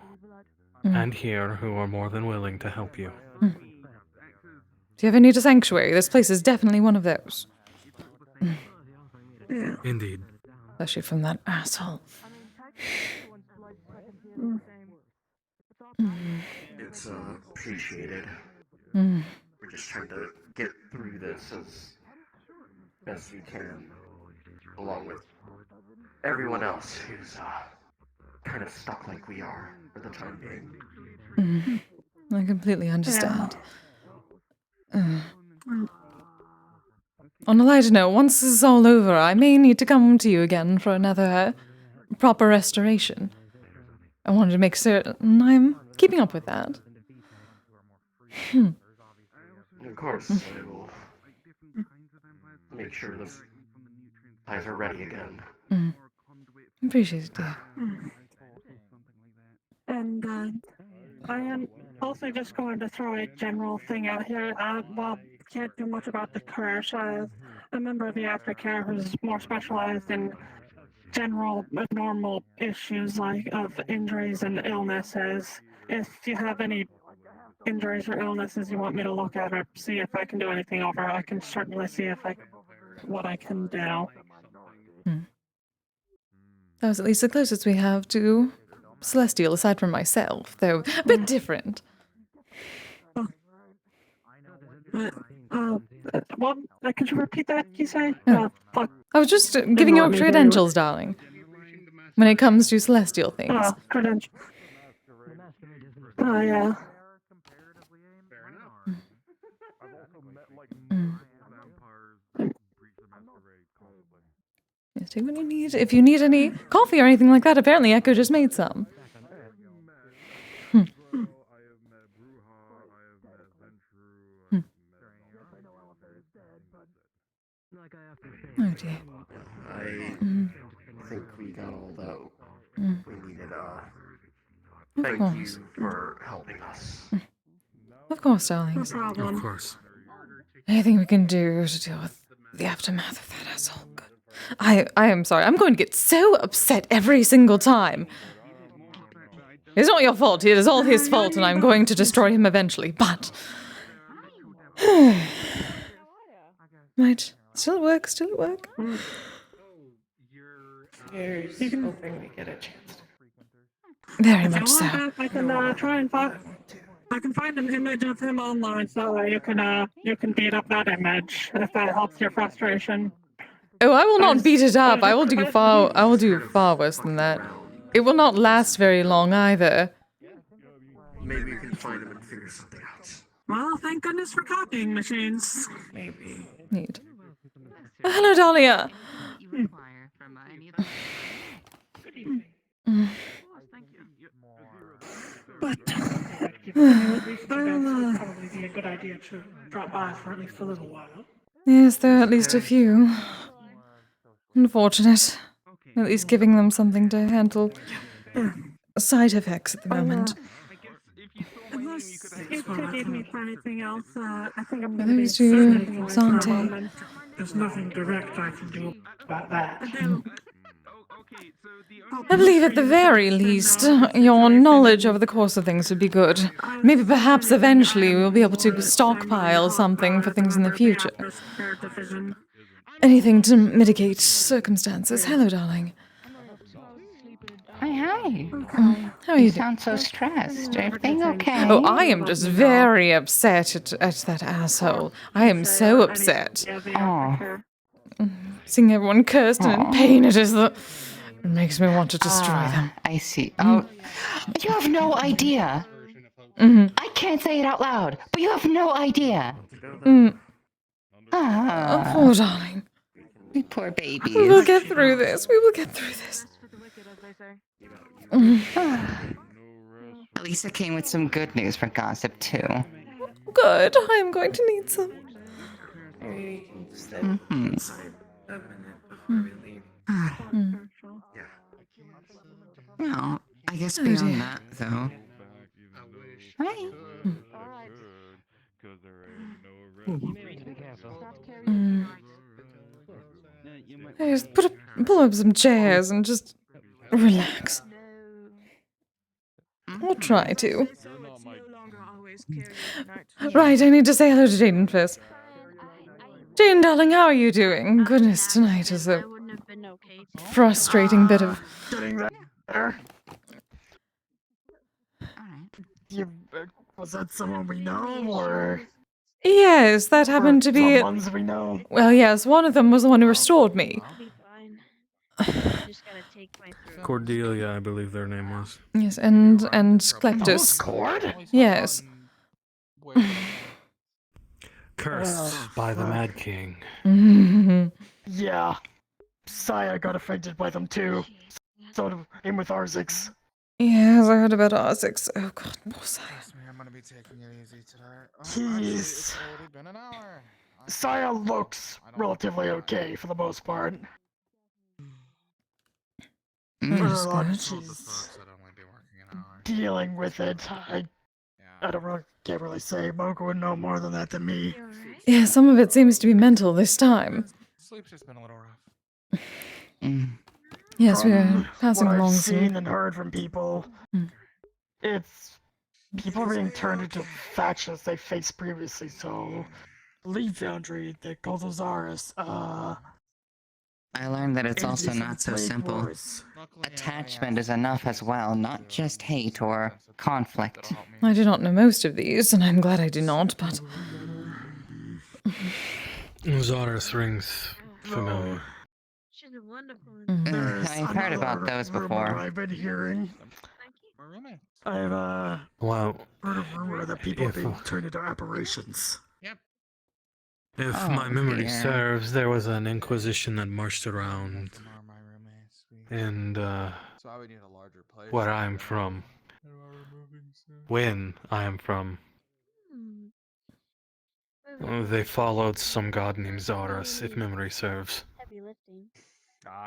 and here who are more than willing to help you. Do you ever need a sanctuary? This place is definitely one of those. Indeed. Especially from that asshole. It's appreciated. Mm. We're just trying to get through this as best we can, along with everyone else who's kind of stuck like we are for the time being. I completely understand. On a lighter note, once this is all over, I may need to come to you again for another proper restoration. I wanted to make certain I'm keeping up with that. Of course, I will make sure the eyes are ready again. Appreciate it, dear. And I am also just going to throw a general thing out here. Well, can't do much about the curse. A member of the aftercare who's more specialized in general normal issues like of injuries and illnesses. If you have any injuries or illnesses you want me to look at or see if I can do anything over, I can certainly see what I can do. That was at least the closest we have to Celestial, aside from myself, though a bit different. Could you repeat that, Kise? I was just giving you credentials, darling. When it comes to Celestial things. Credentials. Yeah. Yes, take what you need. If you need any coffee or anything like that, apparently Echo just made some. Oh dear. I think we got all that we needed. Thank you for helping us. Of course, darlings. No problem. Of course. Anything we can do to deal with the aftermath of that asshole. Good. I am sorry. I'm going to get so upset every single time. It's not your fault. It is all his fault, and I'm going to destroy him eventually. But right. Still at work. Still at work. Here's hoping we get a chance Very If you much so. want, I can try and find. I can find an image of him online, so that way you can beat up that image if that helps your frustration. Oh, I will not beat it up. as- I will do far worse than that. It will not last very long either. Maybe you can find him and figure something out. Well, thank goodness for copying machines. Maybe. Neat. Oh, hello, Dahlia. But that'll probably be a good idea to drop by for at least a little while. Yes, there are at least a few. Unfortunate. At least giving them something to handle side effects at the moment. Unless you could need me for anything else, I think I'm Are going to be those two stepping away for a Zante? moment. There's nothing direct I can do about that. I believe at the very least, your knowledge over the course of things would be good. Maybe perhaps eventually we'll be able to stockpile something for things in the future. Anything to mitigate circumstances. Hello, darling. Hi. How are you You sound so stressed. Everything okay? Oh, I am just very upset at that asshole. I am so upset. Oh. Seeing everyone cursed and in pain, it makes me want to destroy them. I see. Oh, you have no idea. I can't say it out loud, but you have no idea. Oh, poor darling. We poor babies. We will get through this. We will get through this. At least I came with some good news for gossip too. Good. I am going to need some. Well, I guess Oh, beyond dear. that, though. Hi. Just pull up some chairs and just relax. I'll try to. Right, I need to say hello to Jaden first. Jaden, darling, how are you doing? Goodness, tonight is a frustrating bit of... Getting there. Was that someone we know, or? Yes, that happened to be... Some ones we know. Well, yes, one of them was the one who restored me. Cordelia, I believe their name was. Yes, and Kleptus. Cord? Yes. Cursed by the Mad King. Yeah. Saya got affected by them too. Sort of in with Arzix. Yes, I heard about R6. Oh god, poor Saya. I'm gonna be taking it easy today. He's... Saya looks relatively okay for the most part. That's good. She's dealing with it. I can't really say. Mocha would know more than that than me. Yeah, some of it seems to be mental this time. Sleep's just been a little rough. Yes, we are passing what along I've some... seen and heard from people, it's people being turned into factions they faced previously. So, Lead Foundry, they call those Zaris. I learned that it's also not so simple. Attachment is enough as well, not just hate or conflict. I do not know most of these, and I'm glad I do not, but... Zarus rings familiar. She's wonderful. I've heard about those before. I've been hearing. I've Well, heard a rumor that people are if- being turned into apparitions. If Oh, my memory dear. serves, there was an inquisition that marched around and So I would need a larger place. where I'm from. When I am from. They followed some god named Zarus, if memory serves. Heavy lifting.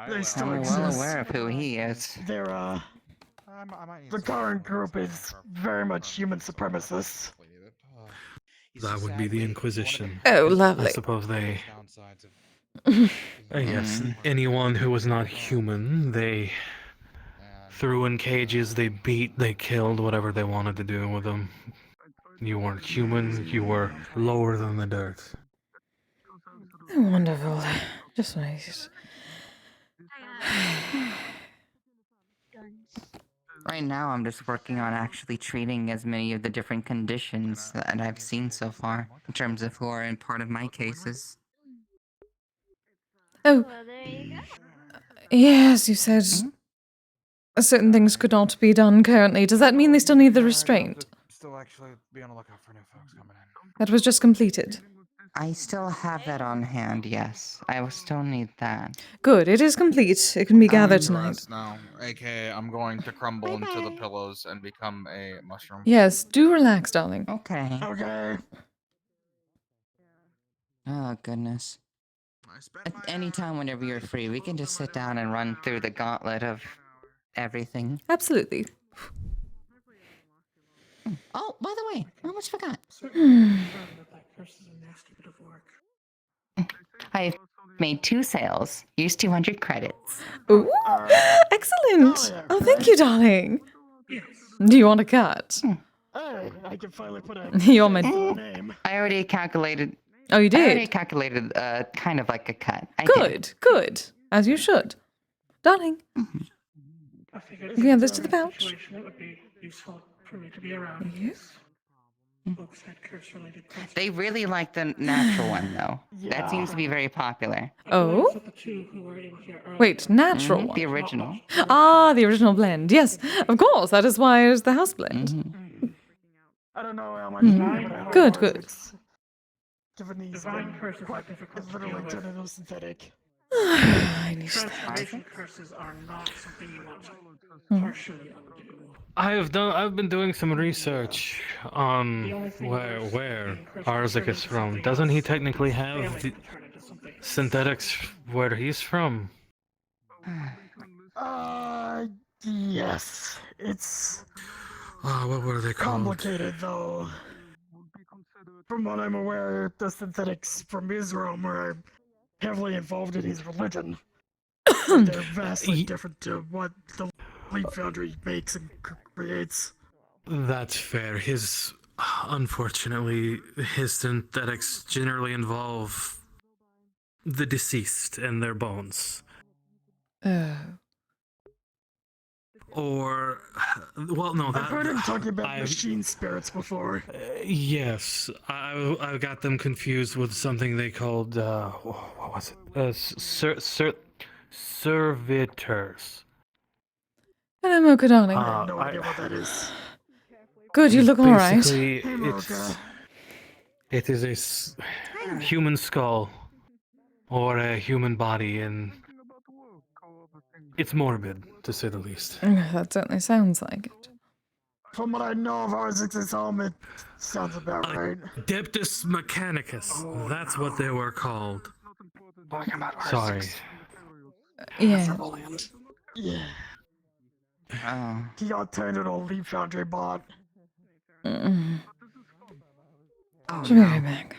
They still I'm well exist. aware of who he is. They're the current group is very much human supremacists. That would be the Inquisition. Oh, I lovely. suppose they... yes, anyone who was not human, they threw in cages, they beat, they killed, whatever they wanted to do with them. You weren't human, you were lower than the dirt. Oh, wonderful. Just nice. Right now, I'm just working on actually treating as many of the different conditions that I've seen so far, in terms of who are in part of my cases. Oh. Well, there you go. Yes, you said certain things could not be done currently. Does that mean they still need the restraint? Still actually be on the lookout for new folks coming in. That was just completed. I still have that on hand, yes. I will still need that. Good, it is complete. It can be gathered To tonight. rest now, aka I'm going to crumble into the pillows and become a mushroom. Yes, do relax, darling. Okay. Okay. Oh, goodness. At any time whenever you're free, we can just sit down and run through the gauntlet of everything. Absolutely. Oh, by the way, I almost forgot. I've made 2 sales. Used 200 credits. Ooh, excellent. Oh, thank you, darling. Do you want a cut? Hey, I can finally put a You want my name. I already calculated. Oh, you I already did? calculated kind of like a cut. I did. Good, good. As you should. Darling. You can add this to the pouch. It would be useful for me to be around. Yes. Folks had curse-related questions. They really like the natural one, though. That seems to be very popular. Oh? The two who were in here earlier. Wait, natural one. The original. Ah, the original blend. Yes, of course. That is why it's the house blend. I don't know how much. Good, good. Given these Divine curses are quite difficult to literally deal with. turning those synthetic. I need Transformation curses are not something you want to partially undo. I've been doing some research on where Arzik is from. Doesn't he technically have the synthetics where he's from? Yes. It's What were they called? complicated though. From what I'm aware, the synthetics from Israel are heavily involved in his religion. They're vastly different to what the Leap Foundry makes and creates. That's fair. Unfortunately, his synthetics generally involve the deceased and their bones. Or, well, no, I've heard him talking about machine spirits before. Yes, I got them confused with something they called, what was it? Servitors. Hello, Mocha, darling. I have no idea what that is. Good, you look alright. Basically, it is a human skull or a human body, and it's morbid, to say the least. That certainly sounds like it. From what I know of Arzix's home, it sounds about right. Adeptus Mechanicus. That's what they were called. Sorry. Yeah. Yeah. Oh. He got turned into a Leap Foundry bot. Mm. Oh, She'll be right back.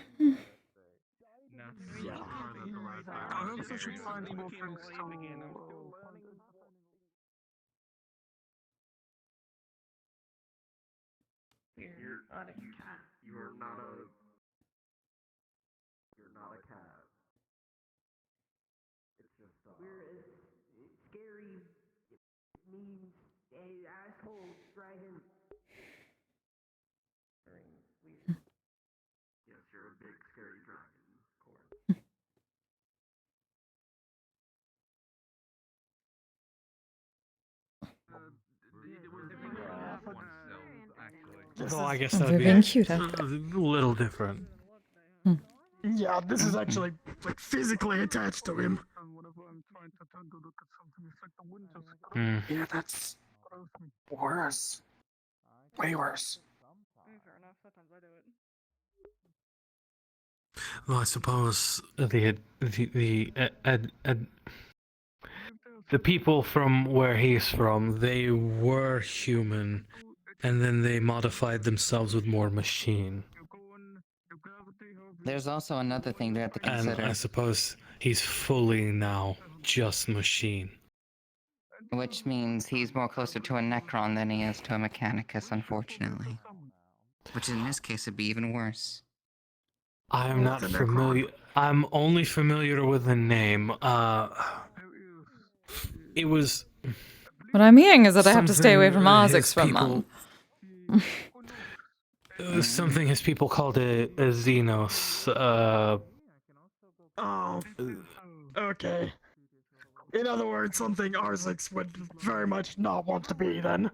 You're not a cat. You're not a cat. It's just Scary. It means a asshole dragon. Yes, you're a big scary dragon, of course. Well, I guess Oh, that'd they're be being cute, aren't a little different. Yeah, this is actually like physically attached to him. Yeah, that's worse. Way worse. Well, I suppose the people from where he's from, they were human, and then they modified themselves with more machine. There's also another thing to have to And consider. I suppose he's fully now just machine. Which means he's more closer to a Necron than he is to a Mechanicus, unfortunately. Which in this case would be even worse. I'm not familiar. I'm only familiar with the name. It was What I'm hearing is that I have to stay away from Something Ozix his for a people- month. Something his people called a Xenos. Oh, okay. In other words, something Arzix would very much not want to be then.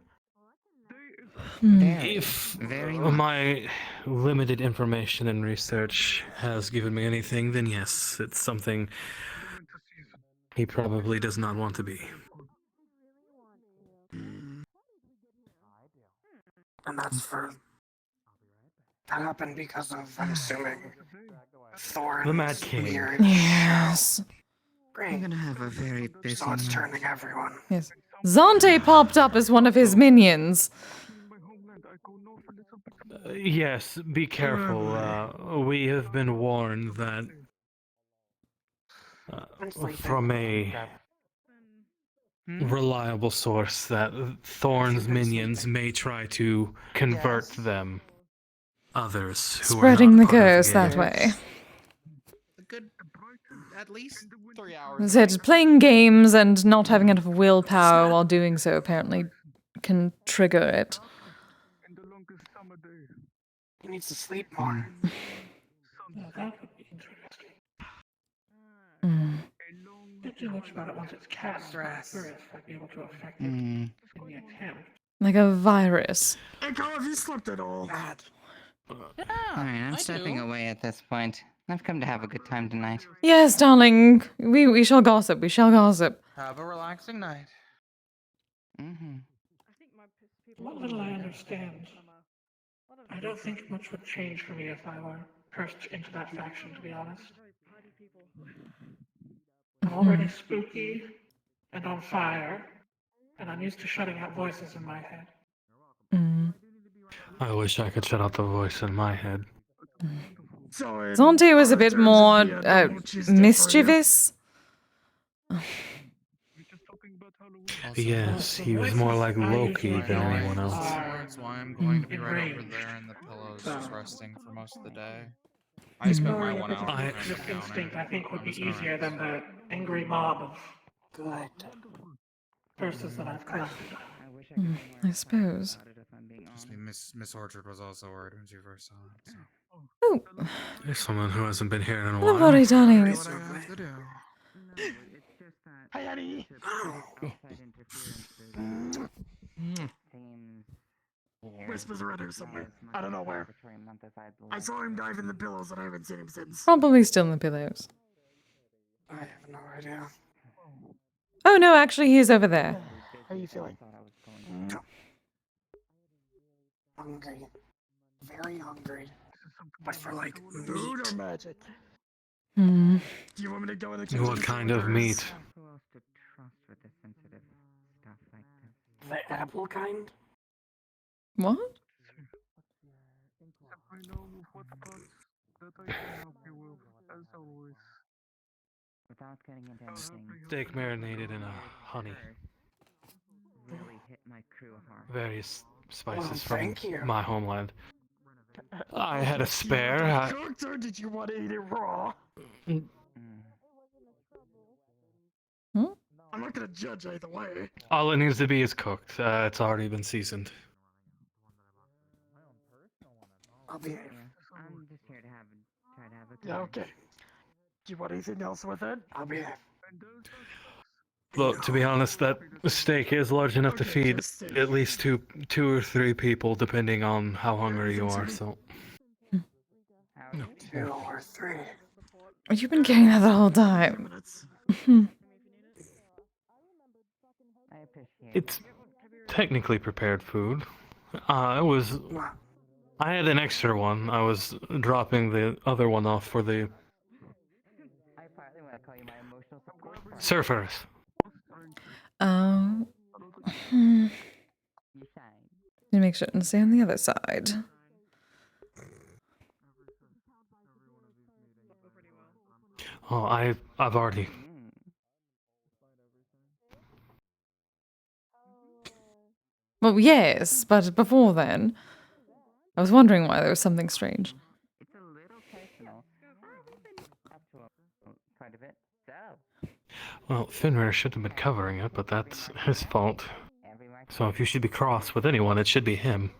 If my limited information and research has given me anything, then yes, it's something he probably does not want to be. And that's for... That happened because of, I'm assuming, Thorns. The Mad King. Yes. Great. I'm gonna have a very busy So it's month. turning everyone. Yes. Zante popped up as one of his minions. Yes, be careful. We have been warned that from a reliable source that Thorn's minions may try to convert them. Others who Spreading are the not part of curse that game. way. A good, at least 3 hours. Said playing games and not having enough willpower while doing so apparently can trigger it. He needs to sleep more. Not too much about it once it's cast. Spirits might be able to affect it in the attempt. Like a virus. Echo, have you slept at all? Alright, I'm stepping away at this point. I've come to have a good time tonight. Yes, darling. We shall gossip. We shall gossip. Have a relaxing night. What little I understand, I don't think much would change for me if I were cursed into that faction, to be honest. I'm already spooky and on fire, and I'm used to shutting out voices in my head. I wish I could shut out the voice in my head. Zante was a bit more mischievous. Yes, he was more like Loki than anyone else. That's why I'm going to be right over there in the pillows, just resting for most of the day. I spent my 1 hour. This instinct, I think, would be easier than the angry mob of good curses that I've collected. I suppose. Miss Orchard was also worried when she first saw it. So. Oh. There's someone who hasn't been here in a Hello, while. buddy, darling. What I have to do. Hi, Eddie. Whisper's around here somewhere. I don't know where. I saw him dive in the pillows and I haven't seen him since. Probably still in the pillows. I have no idea. Oh no, actually he is over there. How are you feeling? Hungry. Very hungry. But for like Food or magic? Hmm. Do you want me to go in the kitchen? What kind of meat? The apple kind? What? Steak marinated in honey. Various spices from thank you. my homeland. I had a spare. Cooked or did you want to eat it raw? I'm not gonna judge either way. All it needs to be is cooked. It's already been seasoned. I'll be. I'm just here to try to have a good Yeah, okay. Do you want anything else with it? I'll be. Look, to be honest, that steak is large enough to feed at least two or three people, depending on how hungry you are. So. 2 or 3. You've been carrying that the whole time. It's technically prepared food. I had an extra one. I was dropping the other one off for the surfers. Oh. To make sure and stay on the other side. Oh, I've already. Well, yes, but before then, I was wondering why there was something strange. It's a little personal. I've been up to quite a bit. So. Well, Finrear should have been covering it, but that's his fault. So if you should be cross with anyone, it should be him.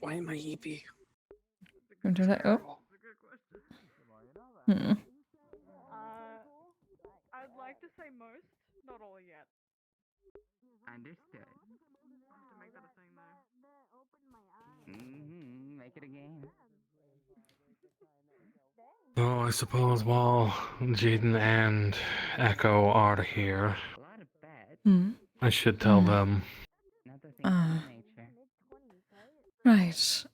Why am I EP? Do that. Oh. Hmm. I'd like to say most, not all yet. Understood. To make that a thing though. Make it a game. Oh, I suppose while Jaden and Echo are here, I should tell them. Right.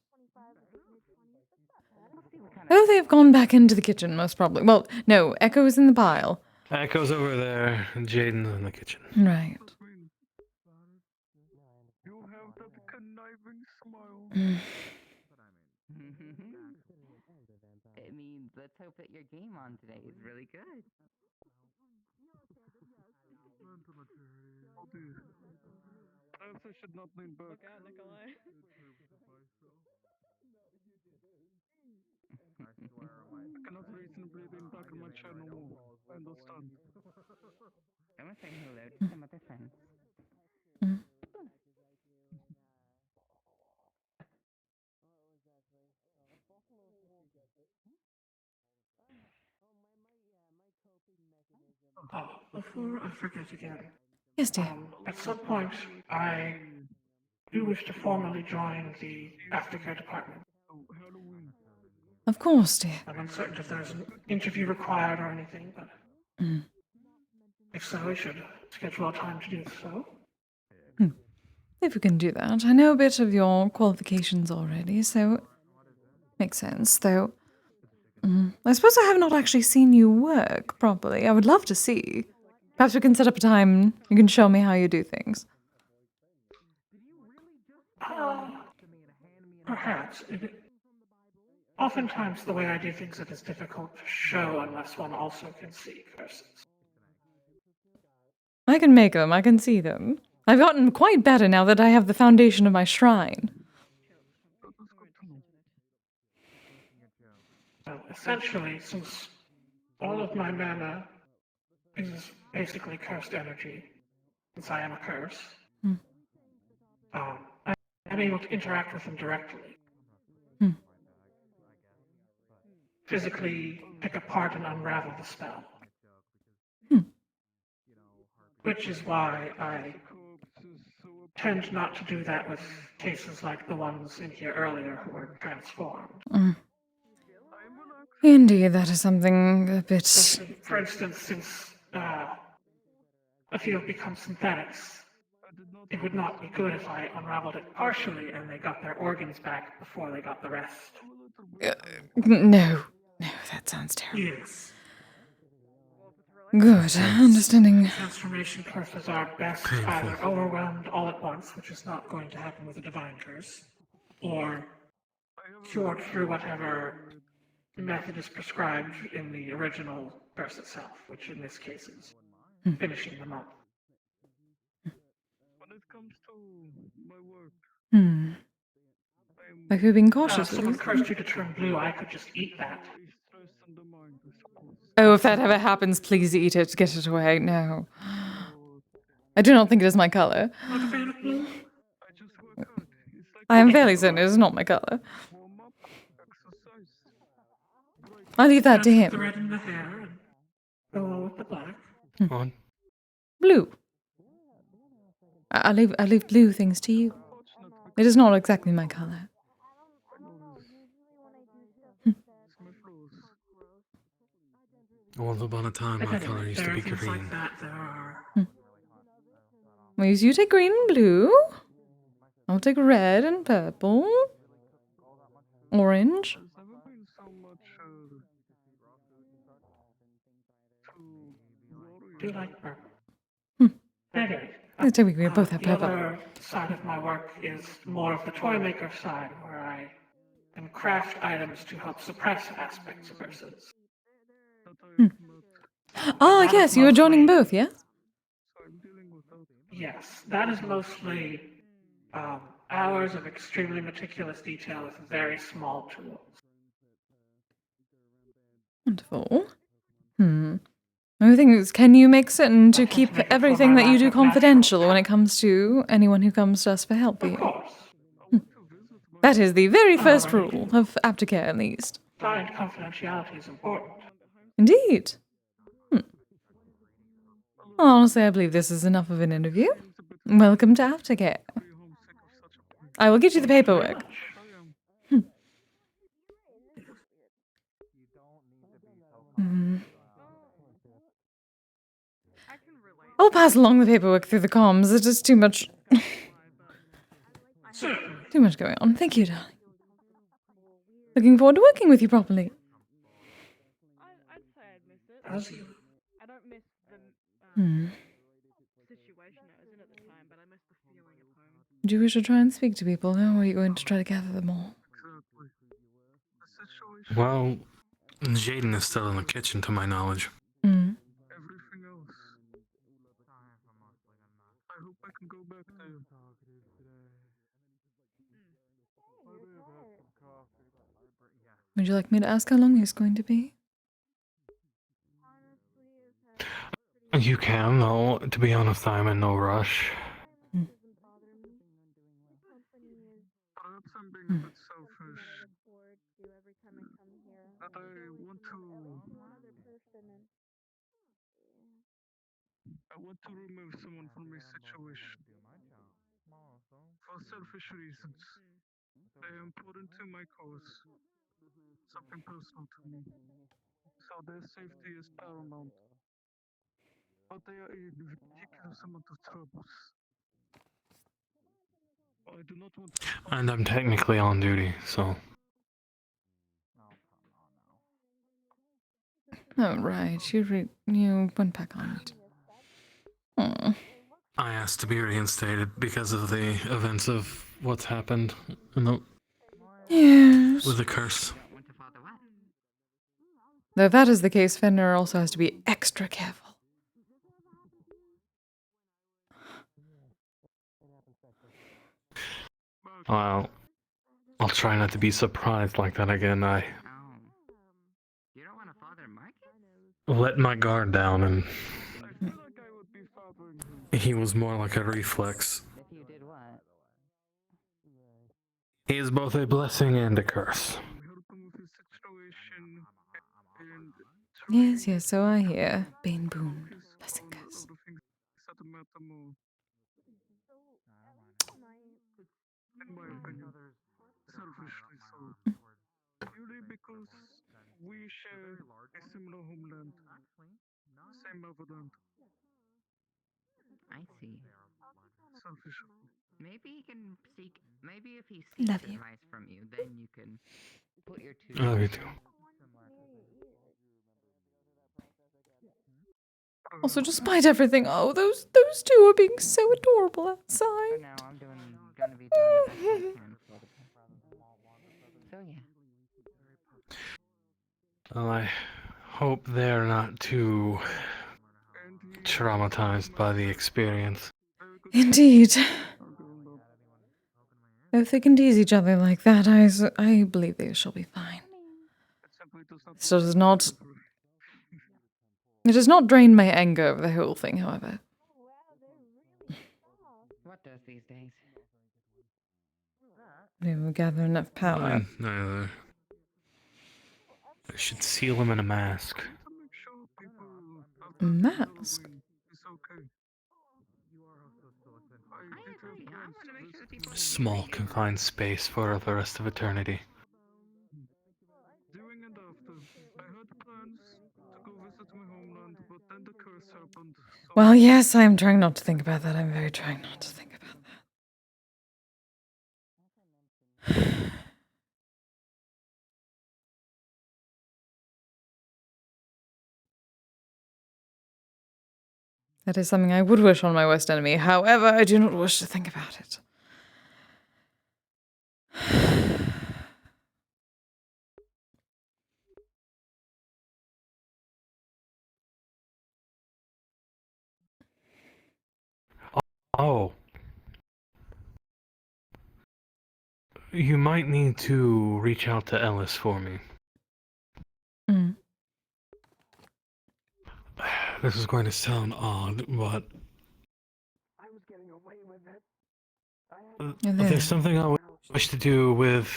Oh, they've gone back into the kitchen, most probably. Well, no, Echo's in the pile. Echo's over there, and Jaden's in the kitchen. Right. You have that conniving smile. It means let's hope that your game on today is really good. Perhaps I should not lean back. Look out, Nikolai. I cannot reasonably lean back in my chair no more. I understand. Someone say hello to some other friends. Oh, before I forget again. Yes, dear. At some point, I do wish to formally join the aftercare department. Of course, dear. I'm uncertain if there's an interview required or anything, but if so, I should schedule a time to do so. If we can do that. I know a bit of your qualifications already, so makes sense, though. I suppose I have not actually seen you work properly. I would love to see. Perhaps we can set up a time. You can show me how you do things. Perhaps. Oftentimes, the way I do things, it is difficult to show unless one also can see curses. I can make them. I can see them. I've gotten quite better now that I have the foundation of my shrine. Well, essentially, since all of my mana is basically cursed energy, since I am a curse, I'm able to interact with them directly. Physically pick apart and unravel the spell. Which is why I tend not to do that with cases like the ones in here earlier who were transformed. Indeed, that is something a bit... For instance, since a field becomes synthetics, it would not be good if I unraveled it partially and they got their organs back before they got the rest. No, that sounds terrible. Yes. Good, understanding. Transformation curses are best either overwhelmed all at once, which is not going to happen with a divine curse, or cured through whatever method is prescribed in the original curse itself, which in this case is finishing them up. When it comes to my work, Like you're being cautious. If someone cursed you to turn blue, I could just eat that. Oh, if that ever happens, please eat it. Get it away. No. I do not think it is my color. Not a fan of blue? I am fairly certain it is not my color. I'll leave that to The him. red in the hair and go with the black. On. Blue. I'll leave blue things to you. It is not exactly my color. Once upon a time, my color used to be Things green. like that, there are. Well, you take green and blue. I'll take red and purple. Orange. Do you like purple? Anyway, we both have the purple. other side of my work is more of the toy maker side, where I can craft items to help suppress aspects of curses. Ah, yes, you are joining both, yes? Yes, that is mostly hours of extremely meticulous detail with very small tools. Wonderful. The thing is, can you make certain to keep everything that you do confidential when it comes to anyone who comes to us for help here? That is the very first rule of aftercare, at least. Fine, confidentiality is important. Indeed. Honestly, I believe this is enough of an interview. Welcome to aftercare. I will get you the paperwork. I'll pass along the paperwork through the comms. It is too much. Too much going on. Thank you, darling. Looking forward to working with you properly. Do you wish to try and speak to people now, or are you going to try to gather them all? Well, Jaden is still in the kitchen, to my knowledge. Everything else. I hope I can go back there. Would you like me to ask how long he's going to be? You can, though. To be honest, I'm in no rush. Perhaps I'm being a bit selfish. But I want to remove someone from my situation. For selfish reasons. They are important to my cause. Something personal to me. So their safety is paramount. But they are in ridiculous amount of troubles. I do not want to... And I'm technically on duty, so... Oh, right. You went back on it. Oh. I asked to be reinstated because of the events of what's happened Yes. with the curse. Though if that is the case, Fenrir also has to be extra careful. Well, I'll try not to be surprised like that again. I let my guard down, and he was more like a reflex. He is both a blessing and a curse. Yes, so I hear. Bane boon. Blessing curse. In my opinion, selfishly so. Purely because we share a similar homeland, same motherland. I see. Selfishly. Maybe he can seek. Maybe if he seeks Love you. advice from you, then you can put your two. I love you too. Also, despite everything, oh, those two are being so adorable outside. For now, I'm gonna be doing the best I can for the. So yeah. Well, I hope they're not too traumatized by the experience. Indeed. If they can tease each other like that, I believe they shall be fine. This does not... It does not drain my anger over the whole thing, however. What does these days? They will gather enough power. Neither. I should seal him in a mask. A mask? A small, confined space for the rest of eternity. During and after, I had plans to go visit my homeland, but then the curse happened. So Well, yes, I'm trying not to think about that. I'm very trying not to think about that. That is something I would wish on my worst enemy. However, I do not wish to think about it. Oh. You might need to reach out to Ellis for me. This is going to sound odd, but there's something I wish to do with.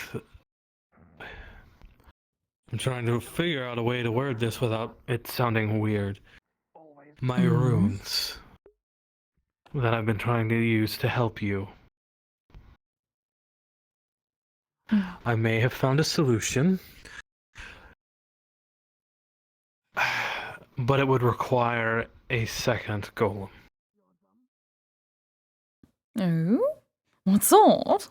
I'm trying to figure out a way to word this without it sounding weird. My runes that I've been trying to use to help you. I may have found a solution, but it would require a second golem. Oh? What sort?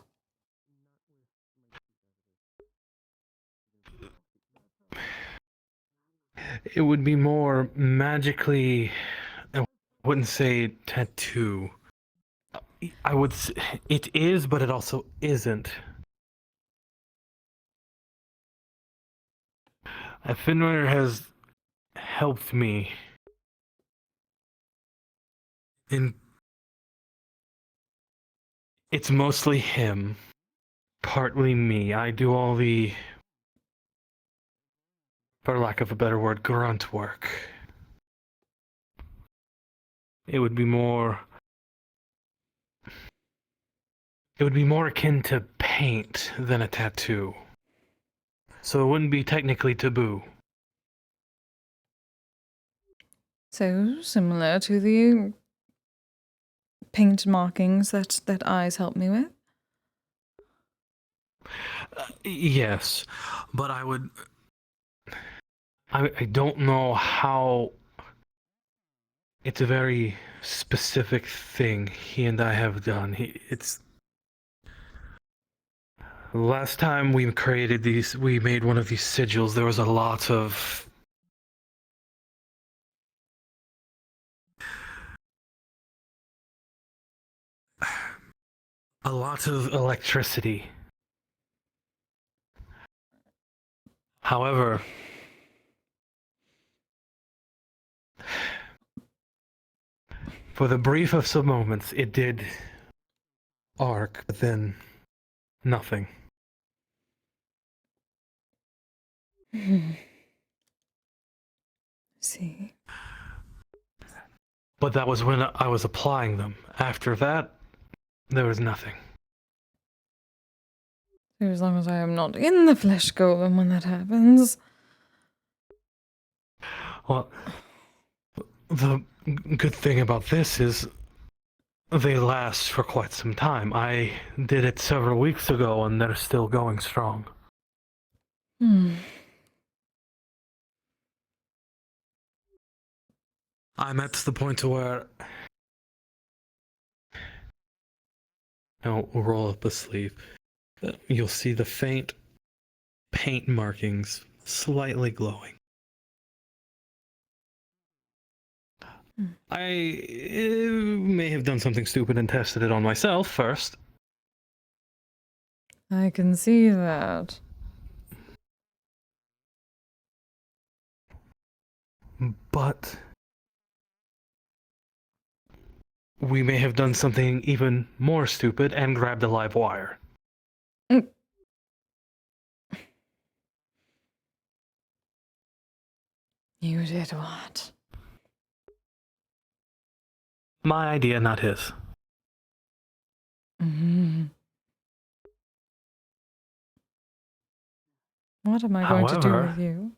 It would be more magically. I wouldn't say tattoo. I would. It is, but it also isn't. Finwar has helped me in. It's mostly him, partly me. I do all the, for lack of a better word, grunt work. It would be more akin to paint than a tattoo. So it wouldn't be technically taboo. So similar to the paint markings that eyes help me with? Yes, but I don't know how. It's a very specific thing he and I have done. Last time we made one of these sigils, there was a lot of electricity. However, for the brief of some moments, it did arc, but then nothing. See. But that was when I was applying them. After that, there was nothing. As long as I am not in the flesh golem when that happens. Well, the good thing about this is they last for quite some time. I did it several weeks ago and they're still going strong. I'm at the point where I'll roll up a sleeve. You'll see the faint paint markings slightly glowing. I may have done something stupid and tested it on myself first. I can see that. But we may have done something even more stupid and grabbed a live wire. You did what? My idea, not his. What am I going to do with you?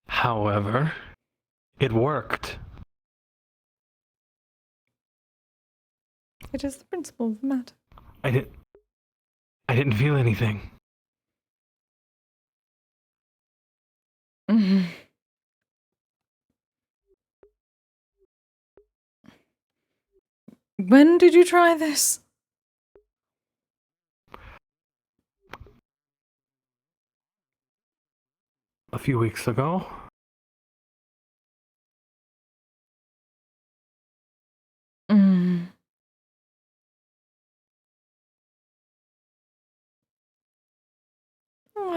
However, it worked. It is the principle of the matter. I didn't feel anything. When did you try this? A few weeks ago.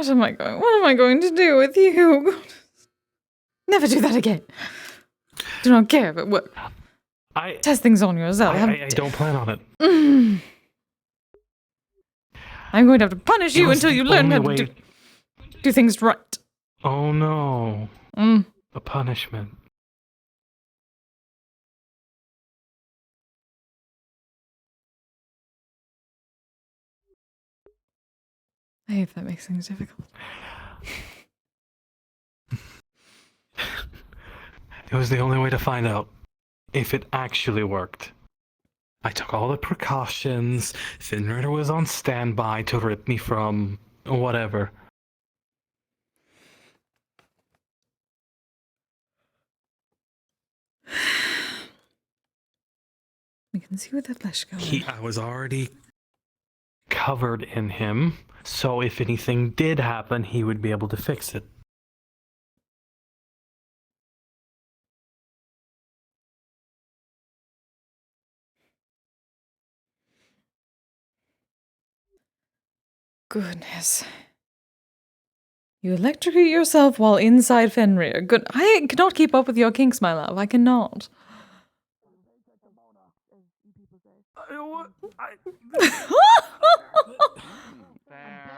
What am I going to do with you? Never do that again. Do not care if it works. Test things on yourself. I don't plan on it. I'm going to have to punish It you was until the you learn only how to way- do things right. Oh no. Mm. A punishment. I hate that makes things difficult. It was the only way to find out if it actually worked. I took all the precautions. Finrider was on standby to rip me from whatever. We can see where the flesh going. I was already covered in him, so if anything did happen, he would be able to fix it. Goodness. You electrocute yourself while inside Fenrir. Good. I cannot keep up with your kinks, my love. I cannot.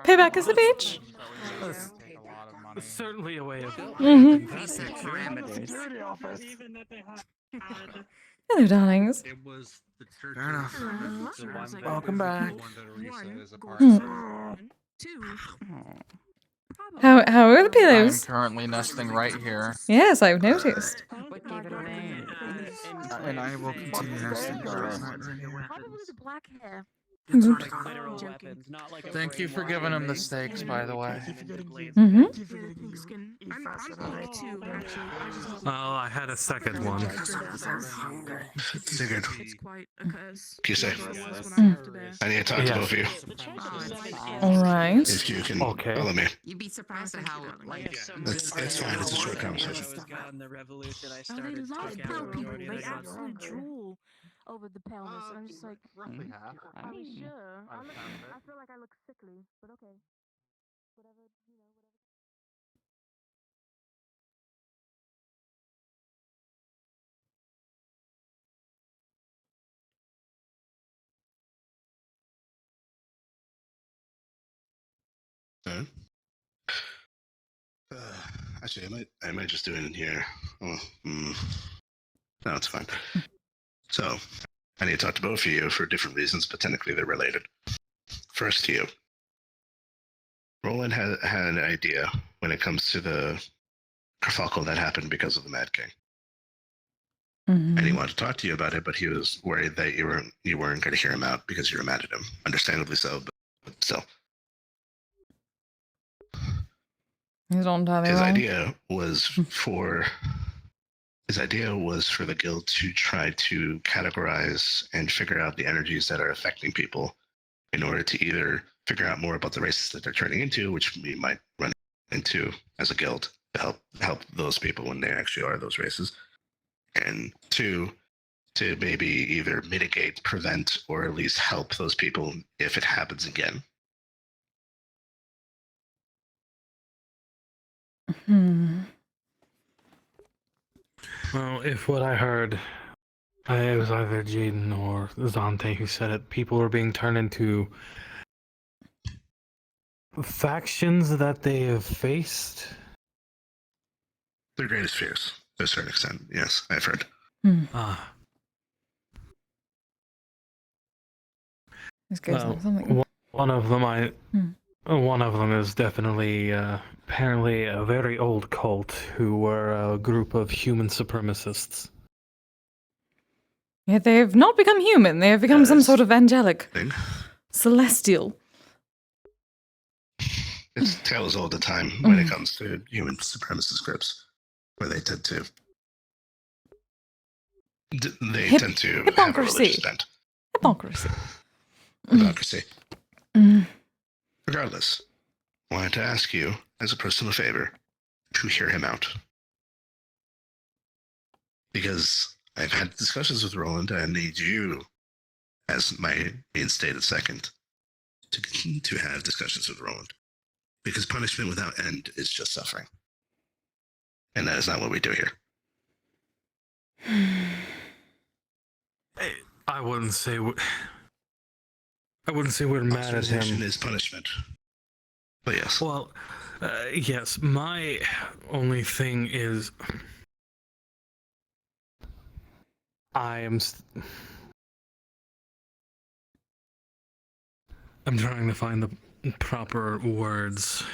Payback is a bitch. Certainly a way of Hello, darlings. It was the church. Fair enough. Welcome back. How are the I'm pillows? currently nesting right here. Yes, I've noticed. What gave it away? And I will continue nesting. Probably the black hair. Thank you for giving him the steaks, by the way. Mm-hmm. Oh, I had a second one. Sigurd. Kise. I need to talk to Yes. both of you. All right. If you can follow me. You'd be surprised at how, like... It's fine, it's a short conversation. They love pale people. They absolutely drool over the paleness. And I'm just like, Roughly half. are you sure? I feel like I look sickly, but okay. Whatever, Uh, actually, I might just do it in here. Oh, no, it's fine. So, I need to talk to both of you for different reasons, but technically they're related. First to you. Roland had an idea when it comes to the kerfuffle that happened because of the Mad King. Mm-hmm. And he wanted to talk to you about it, but he was worried that you weren't going to hear him out because you were mad at him. Understandably so, but still. He's not entirely His wrong. idea was for the guild to try to categorize and figure out the energies that are affecting people in order to either figure out more about the races that they're turning into, which we might run into as a guild to help those people when they actually are those races, and two, to maybe either mitigate, prevent, or at least help those people if it happens again. Well, if what I heard, it was either Jaden or Zante who said it, people are being turned into factions that they have faced. Their greatest fears, to a certain extent. Yes, I've heard. This goes Well, on something. one of them is definitely apparently a very old cult who were a group of human supremacists. Yet they have not become human. They have become some sort of angelic, celestial. It's tales all the time when it comes to human supremacist groups, where they tend to have a religious bent. Hypocrisy. Hypocrisy. Regardless, I wanted to ask you, as a personal favor, to hear him out. Because I've had discussions with Roland, and I need you, as my reinstated second, to have discussions with Roland. Because punishment without end is just suffering. And that is not what we do here. I wouldn't say I wouldn't say we're mad at him. Ostracization is punishment. But yes. Well, yes, my only thing is I'm trying to find the proper words.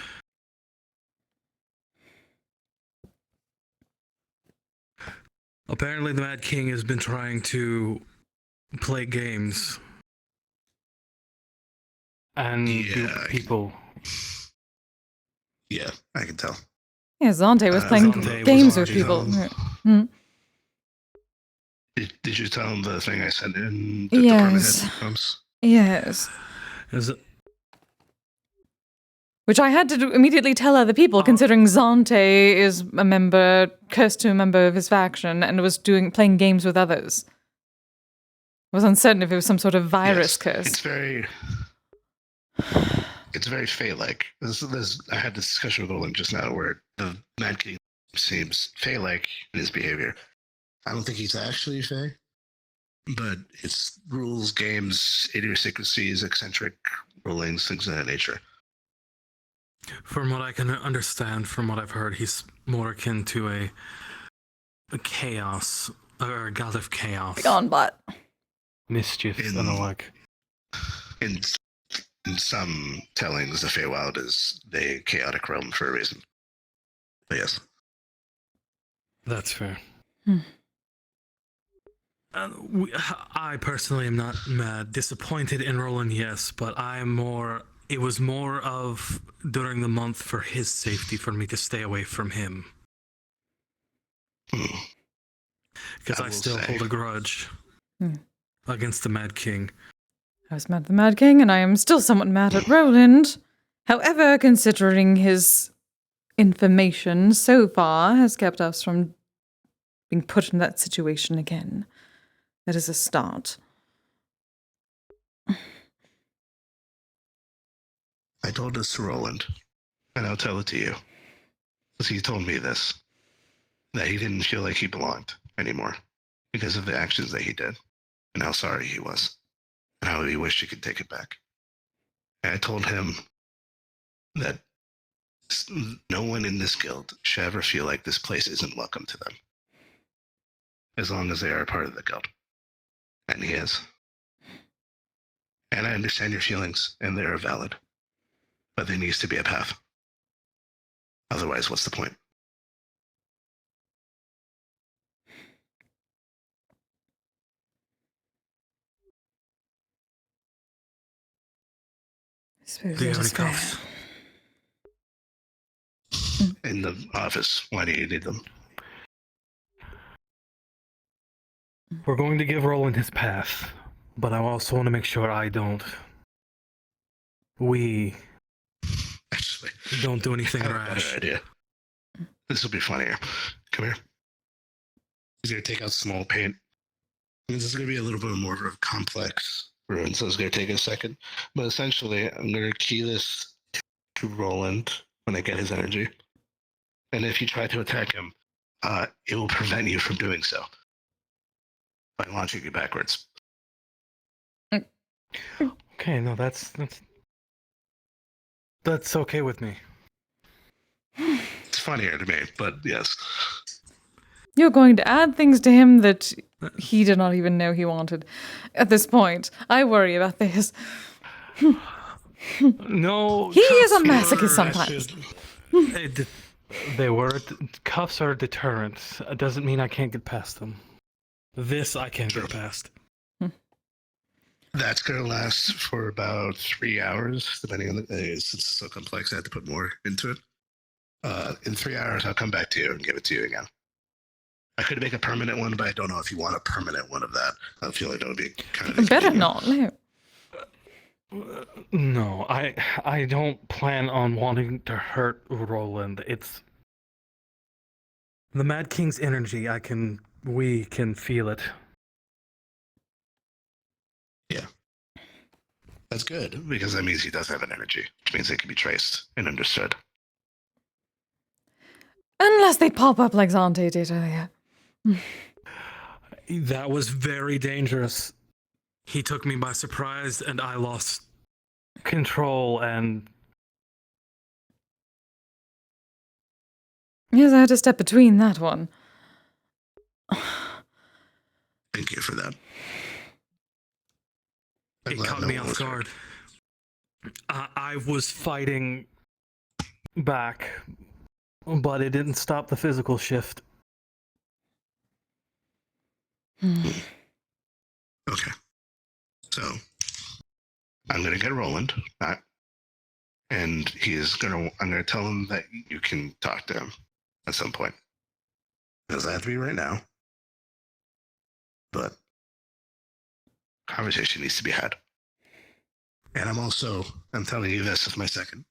Apparently the Mad King has been trying to play games and dupe people. Yeah, I can tell. Yeah, Zante was playing games with people. Hmm. Did you tell him the thing I sent in the department Yes. head? Yes. Is it? Which I had to immediately tell other people, considering Zante is a member, cursed to a member of his faction, and was playing games with others. I was uncertain if it was some sort of virus curse. It's very Fey-like. I had this discussion with Olin just now where the Mad King seems Fey-like in his behavior. I don't think he's actually Fey, but it's rules, games, idiosyncrasies, eccentric rulings, things of that nature. From what I can understand, from what I've heard, he's more akin to a chaos, or a god of chaos. Gone, but mischief and the like. In some tellings, the Feywild is the chaotic realm for a reason. But yes. That's fair. I personally am not mad. Disappointed in Roland, yes, but it was more of during the month for his safety for me to stay away from him. Because I still hold a grudge against the Mad King. I was mad at the Mad King, and I am still somewhat mad at Roland. However, considering his information so far has kept us from being put in that situation again, that is a start. I told this to Roland, and I'll tell it to you. Because he told me this, that he didn't feel like he belonged anymore because of the actions that he did, and how sorry he was, and how he wished he could take it back. And I told him that no one in this guild should ever feel like this place isn't welcome to them, as long as they are a part of the guild. And he is. And I understand your feelings, and they are valid. But there needs to be a path. Otherwise, what's the point? Do you have any cuffs? In the office. Why do you need them? We're going to give Roland his path, but I also want to make sure we don't do anything rash. Better idea. This will be funnier. Come here. He's going to take out small paint. This is going to be a little bit more of a complex ruin, so it's going to take a second. But essentially, I'm going to key this to Roland when I get his energy. And if you try to attack him, it will prevent you from doing so by launching you backwards. Okay, no, that's okay with me. It's funnier to me, but yes. You're going to add things to him that he did not even know he wanted. At this point, I worry about this. No, he is a masochist sometimes. Cuffs are deterrents. It doesn't mean I can't get past them. This I can't get past. That's going to last for about 3 hours, depending on the since it's so complex. I had to put more into it. In 3 hours, I'll come back to you and give it to you again. I could make a permanent one, but I don't know if you want a permanent one of that. I feel like that would be kind of better not. No. No, I don't plan on wanting to hurt Roland. It's the Mad King's energy. We can feel it. Yeah. That's good, because that means he does have an energy, which means it can be traced and understood. Unless they pop up like Zante did earlier. That was very dangerous. He took me by surprise, and I lost control, and Yes, I had to step between that one. Thank you for that. it caught me off guard. I was fighting back, but it didn't stop the physical shift. Okay. So, I'm going to get Roland back, and I'm going to tell him that you can talk to him at some point. It doesn't have to be right now, but conversation needs to be had. And I'm telling you this as my second.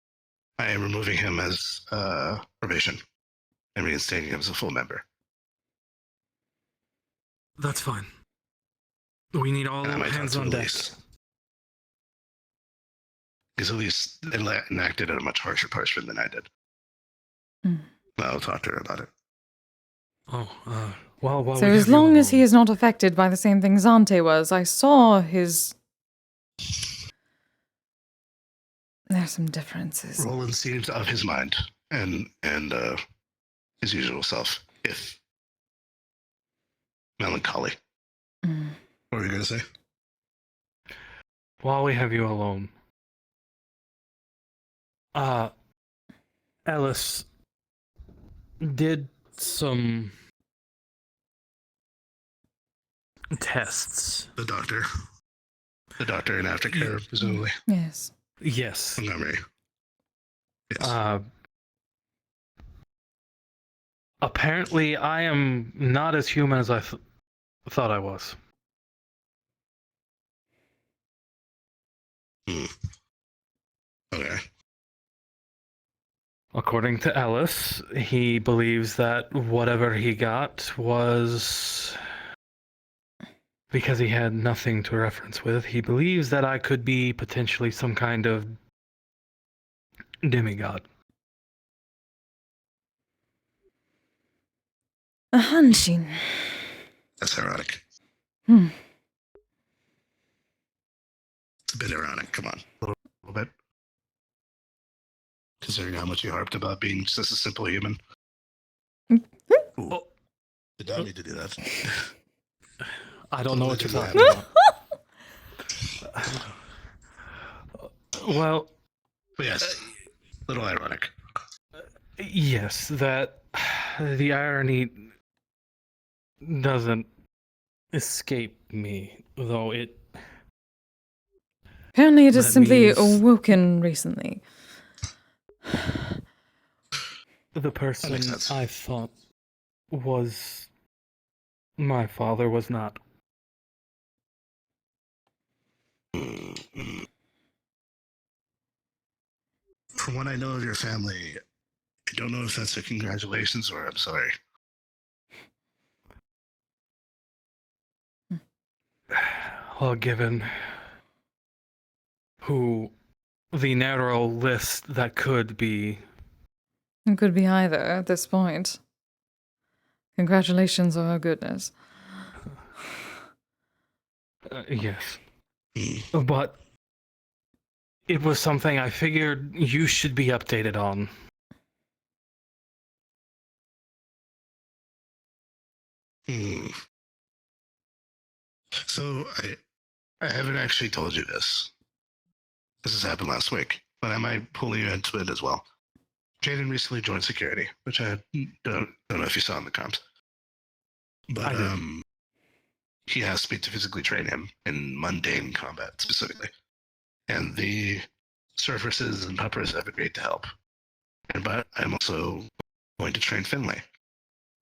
I am removing him as probation and reinstating him as a full member. That's fine. We need all hands on deck. Because Elise enacted a much harsher punishment than I did. I'll talk to her about it. Well, so as long as he is not affected by the same thing Zante was, I saw his... There's some differences. Roland seems of his mind and his usual self, if melancholy. What were you going to say? While we have you alone, Ellis did some tests. The doctor in aftercare, presumably. Yes. Yes. Memory. Yes. Apparently, I am not as human as I thought I was. Okay. According to Ellis, he believes that whatever he got was because he had nothing to reference with. He believes that I could be potentially some kind of demigod. A hunching. That's ironic. Hmm. It's a bit ironic. Come on. A little bit. Considering how much you harped about being just a simple human. Ooh. Did not mean to do that. I don't know what you're talking about. Well, yes, a little ironic. Yes, that the irony doesn't escape me, though it... Apparently it has simply awoken recently. The person I thought was my father was not. From what I know of your family, I don't know if that's a congratulations or I'm sorry. Well, given who the narrow list that could be... It could be either at this point. Congratulations, oh goodness. Yes. But it was something I figured you should be updated on. So I haven't actually told you this. This has happened last week, but I might pull you into it as well. Jaden recently joined security, which I don't know if you saw in the comms. But he asked me to physically train him in mundane combat specifically. And the surfaces and puppers have agreed to help. But I'm also going to train Finlay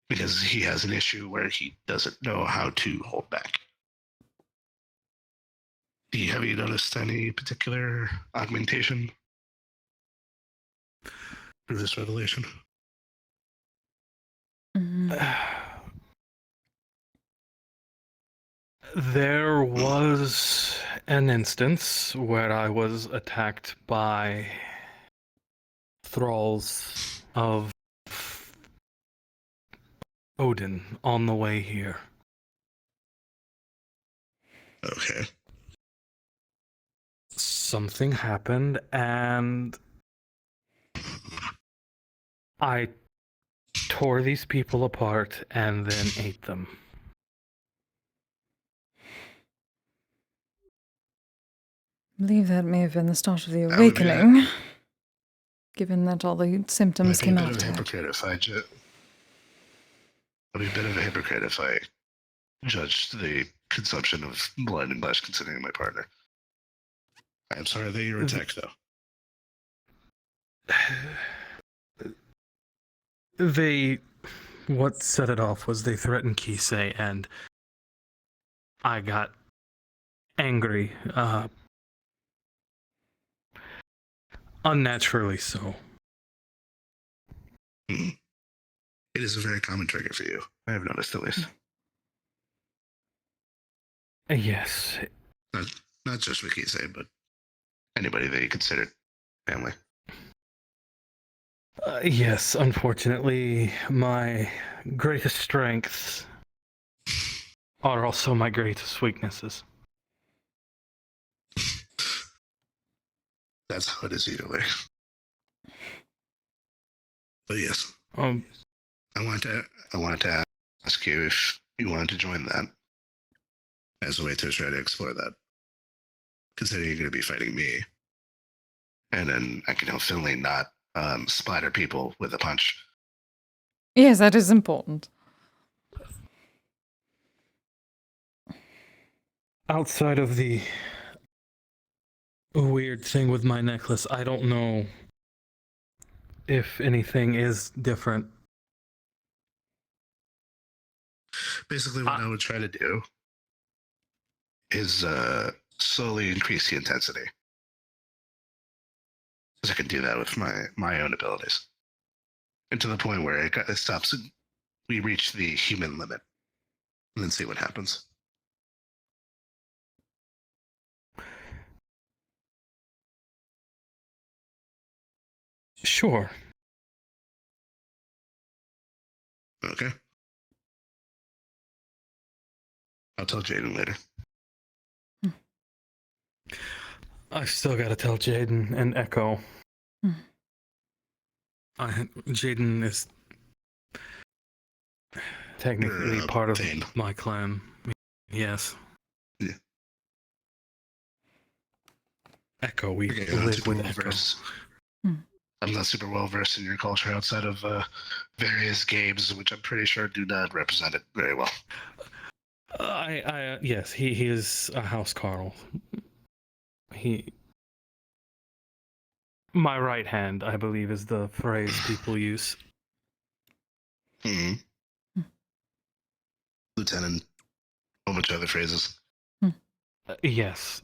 because he has an issue where he doesn't know how to hold back. Have you noticed any particular augmentation through this revelation? There was an instance where I was attacked by thralls of Odin on the way here. Okay. something happened and I tore these people apart and then ate them. I believe that may have been the start of the That would be awakening, given that all the symptoms I'd be a came bit of a after it. hypocrite if I I'd be a bit of a hypocrite if I judged the consumption of blood and flesh considering my partner. I'm sorry that you were attacked, though. What set it off was they threatened Kise, and I got angry. Unnaturally so. It is a very common trigger for you. I have noticed, at least. Yes. Not just with Kise, but anybody that you considered family. Yes, unfortunately, my greatest strengths are also my greatest weaknesses. That's how it is either way. But yes, I wanted to ask you if you wanted to join that as a way to try to explore that. Considering you're going to be fighting me, and then I can hopefully not splatter people with a punch. Yes, that is important. Outside of the weird thing with my necklace, I don't know if anything is different. Basically, what I would try to do is slowly increase the intensity. Because I can do that with my own abilities. And to the point where it stops, we reach the human limit. And then see what happens. Sure. Okay. I'll tell Jaden later. I've still got to tell Jaden and Echo. Jaden is technically part of my clan. Yes. Yeah. Echo, we Okay, live with Echo. I'm not super well versed in your culture outside of various games, which I'm pretty sure do not represent it very well. Yes, he is a house Carl. My right hand, I believe, is the phrase people use. Lieutenant, a bunch of other phrases. Yes.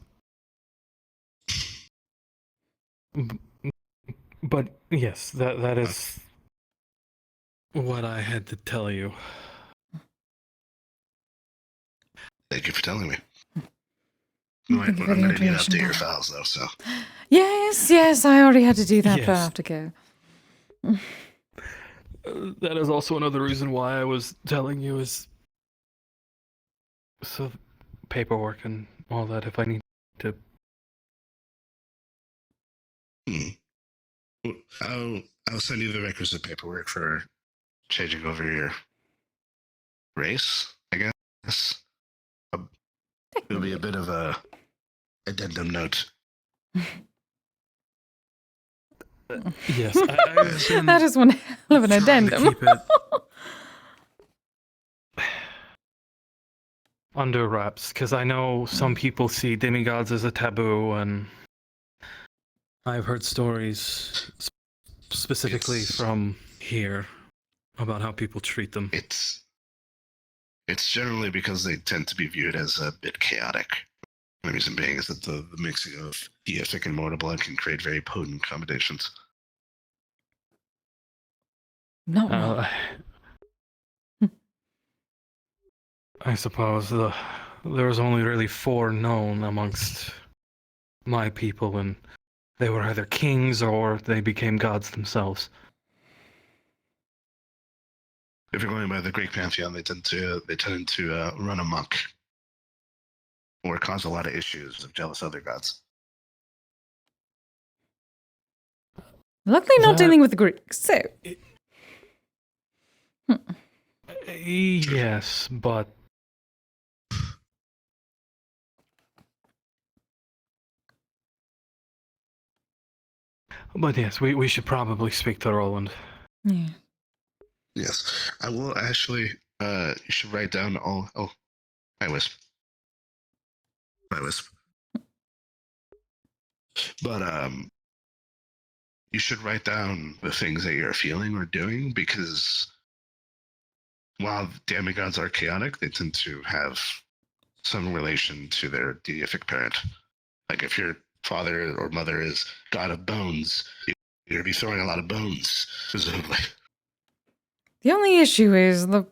But yes, that is what I had to tell you. Thank you for telling me. Thank you for I'm the going to need to information, update your Dad. files, though, so. Yes, I already had to do that, but I Yes. have to go. That is also another reason why I was telling you is so paperwork and all that if I need to. I'll send you the requisite paperwork for changing over your race, I guess. It'll be a bit of a addendum note. Yes, That is one hell of an trying to addendum. keep it under wraps because I know some people see demigods as a taboo, and I've heard stories specifically from here about how people treat them. It's generally because they tend to be viewed as a bit chaotic. The reason being is that the mixing of deific and mortal blood can create very potent combinations. Not well. I suppose there's only really 4 known amongst my people, and they were either kings or they became gods themselves. If you're going by the Greek pantheon, they tend to run amok or cause a lot of issues of jealous other gods. Luckily, not dealing with the Greeks, so. Yes, but yes, we should probably speak to Roland. Yeah. Yes, I will actually. You should write down all. Oh, hi, Wisp. Hi, Wisp. But you should write down the things that you're feeling or doing, because while demigods are chaotic, they tend to have some relation to their deific parent. Like if your father or mother is god of bones, you're gonna be throwing a lot of bones, presumably. The only issue is the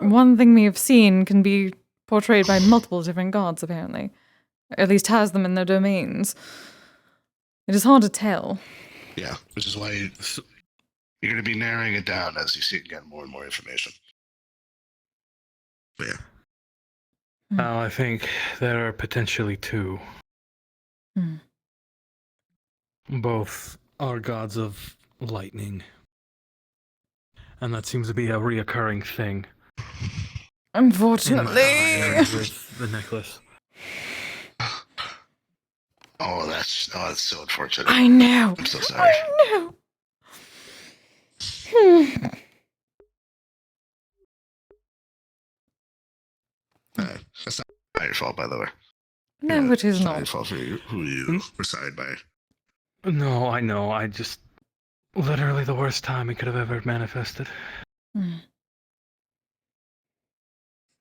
one thing we have seen can be portrayed by multiple different gods, apparently. At least has them in their domains. It is hard to tell. Yeah, which is why you're going to be narrowing it down as you see and get more and more information. But yeah. Well, I think there are potentially two. Both are gods of lightning. And that seems to be a reoccurring thing. Unfortunately. With the necklace. Oh, that's so unfortunate. I know. I'm so sorry. I know. That's not your fault, by the way. No, it is It's not not. your fault for who you were sided by. No, I know. I just... Literally the worst time it could have ever manifested.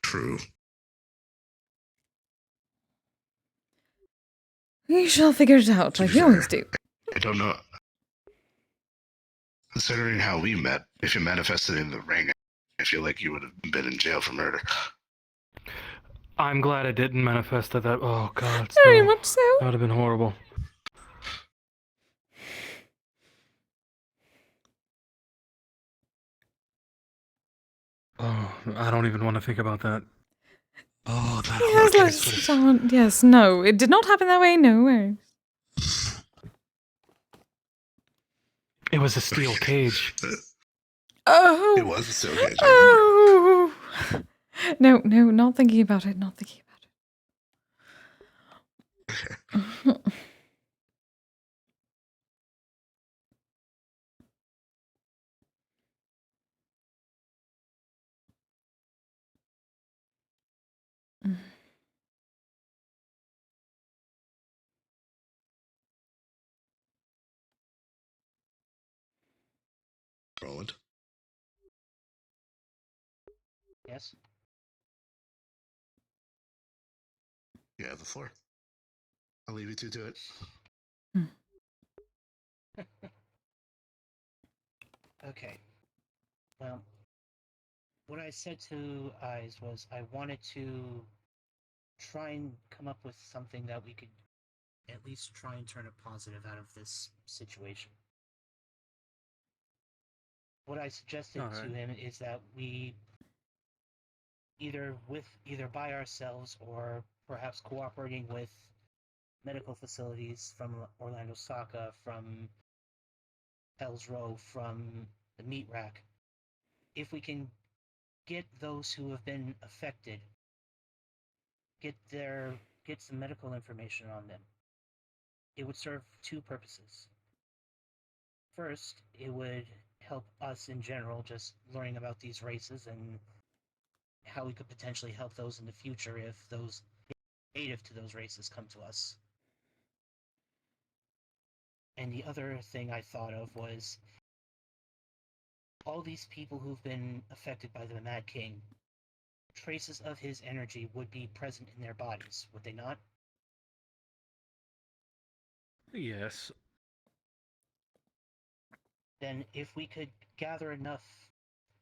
True. We shall figure it out, like we always do. I don't know. Considering how we met, if you manifested in the ring, I feel like you would have been in jail for murder. I'm glad it didn't manifest at that. Oh, God. Very much so. That would have been horrible. Oh, I don't even want to think about that. Oh, that Yes, let's don't. Yes, no. It did not happen that way, no way. It was a steel cage. Oh! It was a steel cage. Oh! No, not thinking about it, not thinking about it. Roland? Yes? You have the floor. I'll leave you two to it. Okay. Well, what I said to Eyes was I wanted to try and come up with something that we could at least try and turn a positive out of this situation. What I suggested to him is that we either by ourselves or perhaps cooperating with medical facilities from Orlando Saka, from Hell's Row, from the meat rack, if we can get those who have been affected, get some medical information on them, it would serve two purposes. First, it would help us in general, just learning about these races and how we could potentially help those in the future if those native to those races come to us. And the other thing I thought of was all these people who've been affected by the Mad King, traces of his energy would be present in their bodies, would they not? Yes. Then if we could gather enough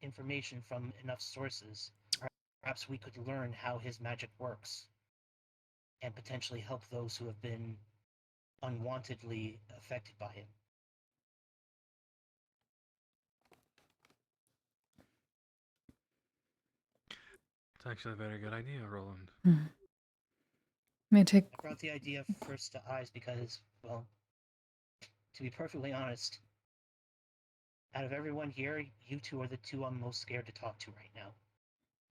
information from enough sources, perhaps we could learn how his magic works and potentially help those who have been unwantedly affected by him. It's actually a very good idea, Roland. May take. I brought the idea first to Eyes because, well, to be perfectly honest, Out of everyone here, you two are the two I'm most scared to talk to right now.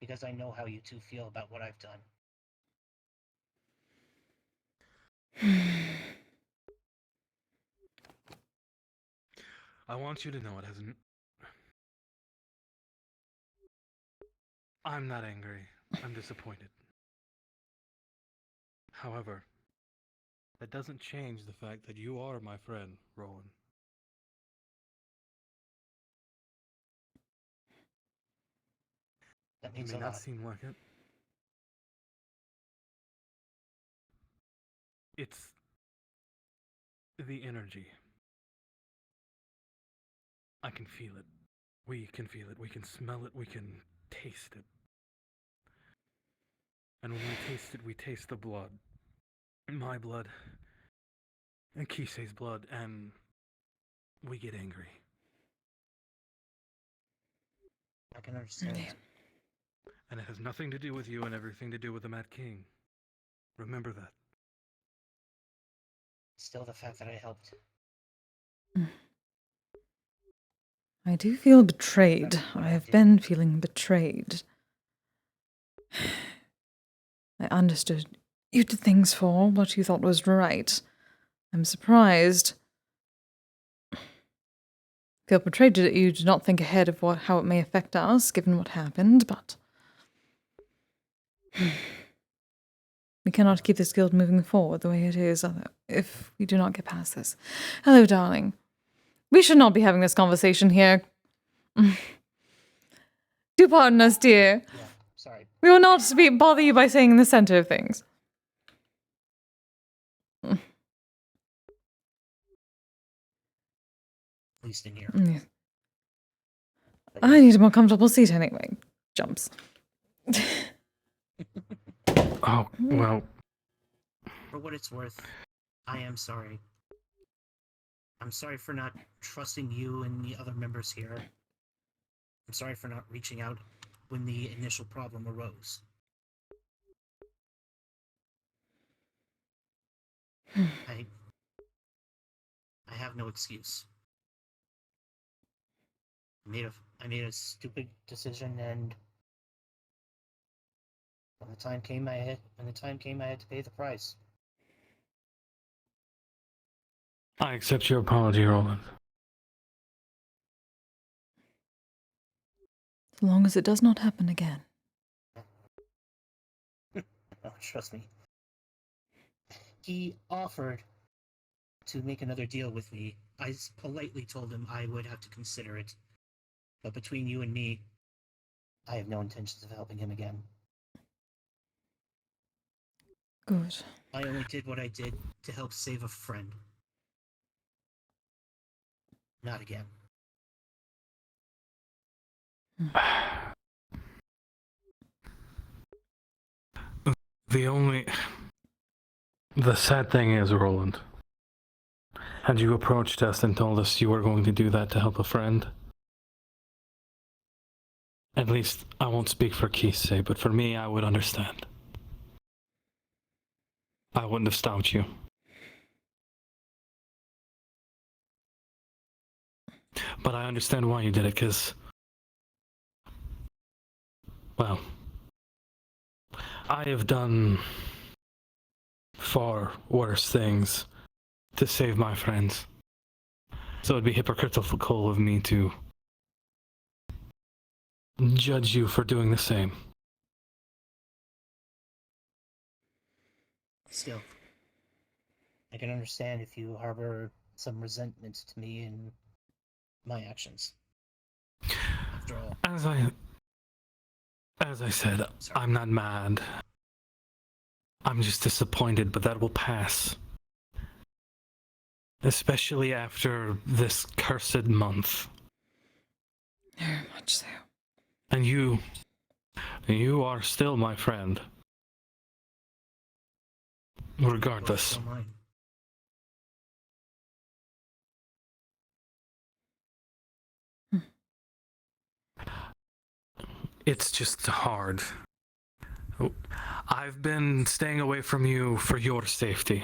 Because I know how you two feel about what I've done. I want you to know it hasn't. I'm not angry. I'm disappointed. However, that doesn't change the fact that you are my friend, Rowan. That means it may a not lot. seem like it. It's the energy. I can feel it. We can feel it. We can smell it. We can taste it. And when we taste it, we taste the blood. My blood. And Kise's blood. And we get angry. I can understand. And it has nothing to do with you and everything to do with the Mad King. Remember that. Still the fact that I helped. I do feel betrayed. I have been feeling betrayed. I understood you did things for what you thought was right. I'm surprised. I feel betrayed that you did not think ahead of how it may affect us, given what happened, but we cannot keep this guild moving forward the way it is if we do not get past this. Hello, darling. We should not be having this conversation here. Do pardon us, dear. Yeah, sorry. We will not bother you by saying the center of things. At least in here. Yes. I need a more comfortable seat anyway. Jumps. Oh, well. For what it's worth, I am sorry. I'm sorry for not trusting you and the other members here. I'm sorry for not reaching out when the initial problem arose. I have no excuse. I made a stupid decision, and when the time came, I had to pay the price. I accept your apology, Roland. As long as it does not happen again. Oh, trust me. He offered to make another deal with me. I politely told him I would have to consider it. But between you and me, I have no intentions of helping him again. Good. I only did what I did to help save a friend. Not again. The sad thing is, Roland, had you approached us and told us you were going to do that to help a friend, at least I won't speak for Kise, but for me, I would understand. I wouldn't have stopped you. But I understand why you did it, because, well, I have done far worse things to save my friends. So it'd be hypocritical of me to judge you for doing the same. Still, I can understand if you harbor some resentment to me and my actions. After all, As I said, I'm not mad. I'm just disappointed, but that will pass. Especially after this cursed month. Very much so. And you are still my friend. Regardless. It's just hard. I've been staying away from you for your safety.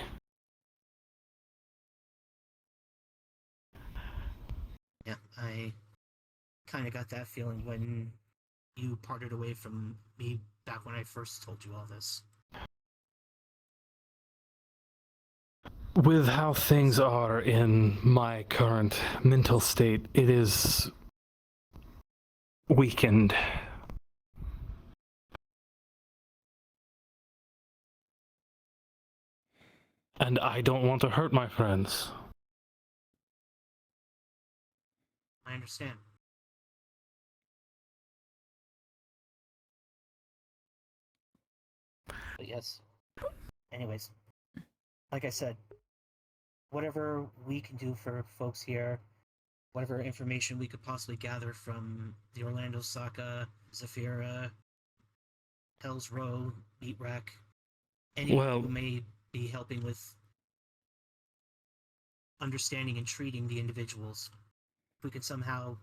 yeah, I kind of got that feeling when you parted away from me back when I first told you all this. With how things are in my current mental state, it is weakened. And I don't want to hurt my friends. I understand. But yes. Anyways, like I said, whatever we can do for folks here, whatever information we could possibly gather from the Orlando Saka, Zafira, Hell's Row, Meat Rack, anyone who may be helping with understanding and treating the individuals. If we could somehow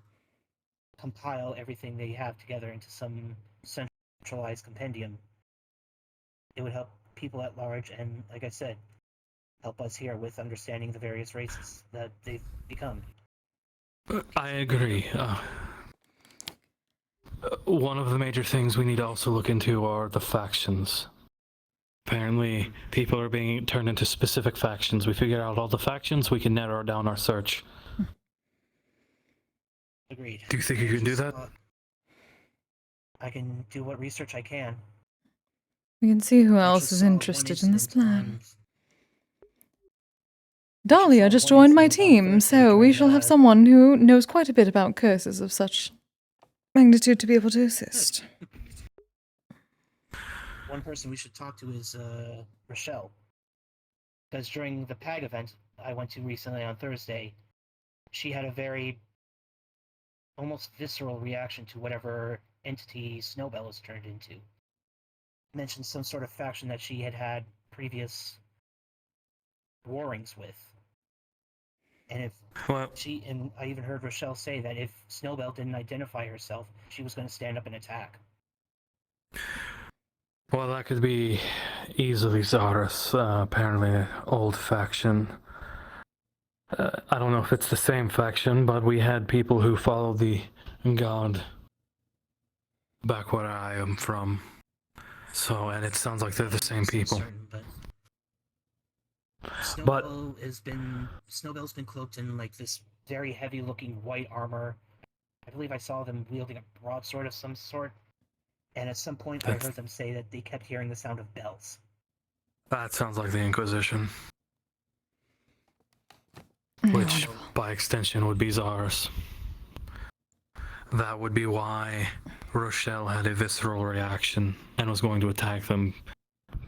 compile everything they have together into some centralized compendium, it would help people at large and, like I said, help us here with understanding the various races that they've become. I agree. One of the major things we need to also look into are the factions. Apparently, people are being turned into specific factions. We figure out all the factions, we can narrow down our search. Agreed. Do you think you can do that? I can do what research I can. We can see who else is interested in this plan. Dahlia just joined my team, so we shall have someone who knows quite a bit about curses of such magnitude to be able to assist. One person we should talk to is Rochelle. Because during the PAG event I went to recently on Thursday, she had a very almost visceral reaction to whatever entity Snowbell was turned into. Mentioned some sort of faction that she had previous warrings with. And if and I even heard Rochelle say that if Snowbell didn't identify herself, she was going to stand up and attack. Well, that could be easily Zarus, apparently an old faction. I don't know if it's the same faction, but we had people who followed the god back where I am from. So, and it sounds like they're the same people. Snowbell's been cloaked in like this very heavy-looking white armor. I believe I saw them wielding a broadsword of some sort. And at some point, I heard them say that they kept hearing the sound of bells. That sounds like the Inquisition. Which, by extension, would be Zarus. That would be why Rochelle had a visceral reaction and was going to attack them,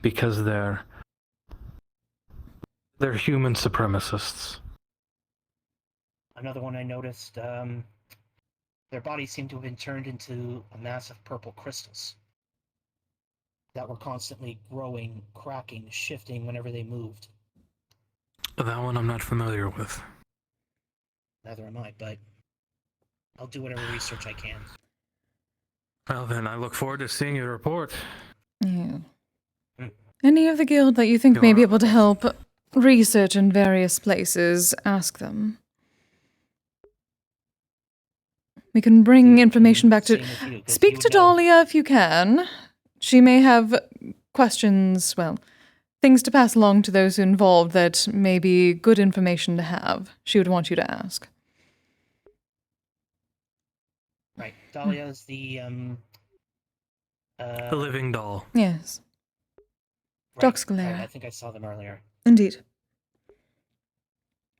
because they're human supremacists. Another one I noticed, their bodies seem to have been turned into a mass of purple crystals that were constantly growing, cracking, shifting whenever they moved. That one I'm not familiar with. Neither am I, but I'll do whatever research I can. Well then, I look forward to seeing your report. Yeah. Any of the guild that you think may be able to help research in various places, ask them. We can bring information back to... Speak to Dahlia if you can. She may have questions, well, things to pass along to those involved that may be good information to have. She would want you to ask. Right. Dahlia is the living doll. Yes. Right. Doxgalera. Right, I think I saw them earlier. Indeed.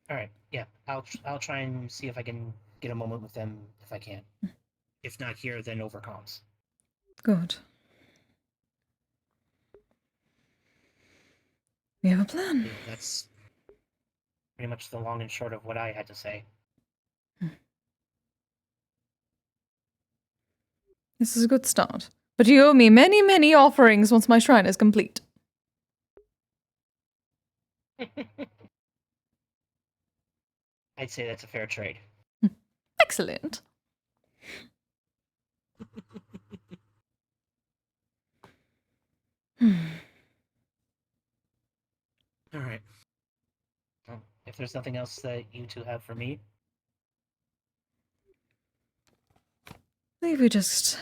All right. Yeah, I'll try and see if I can get a moment with them if I can. If not here, then over comms. Good. We have a plan. Yeah, that's pretty much the long and short of what I had to say. This is a good start. But you owe me many, many offerings once my shrine is complete. I'd say that's a fair trade. Excellent. All right. Well, if there's nothing else that you two have for me, Maybe we just...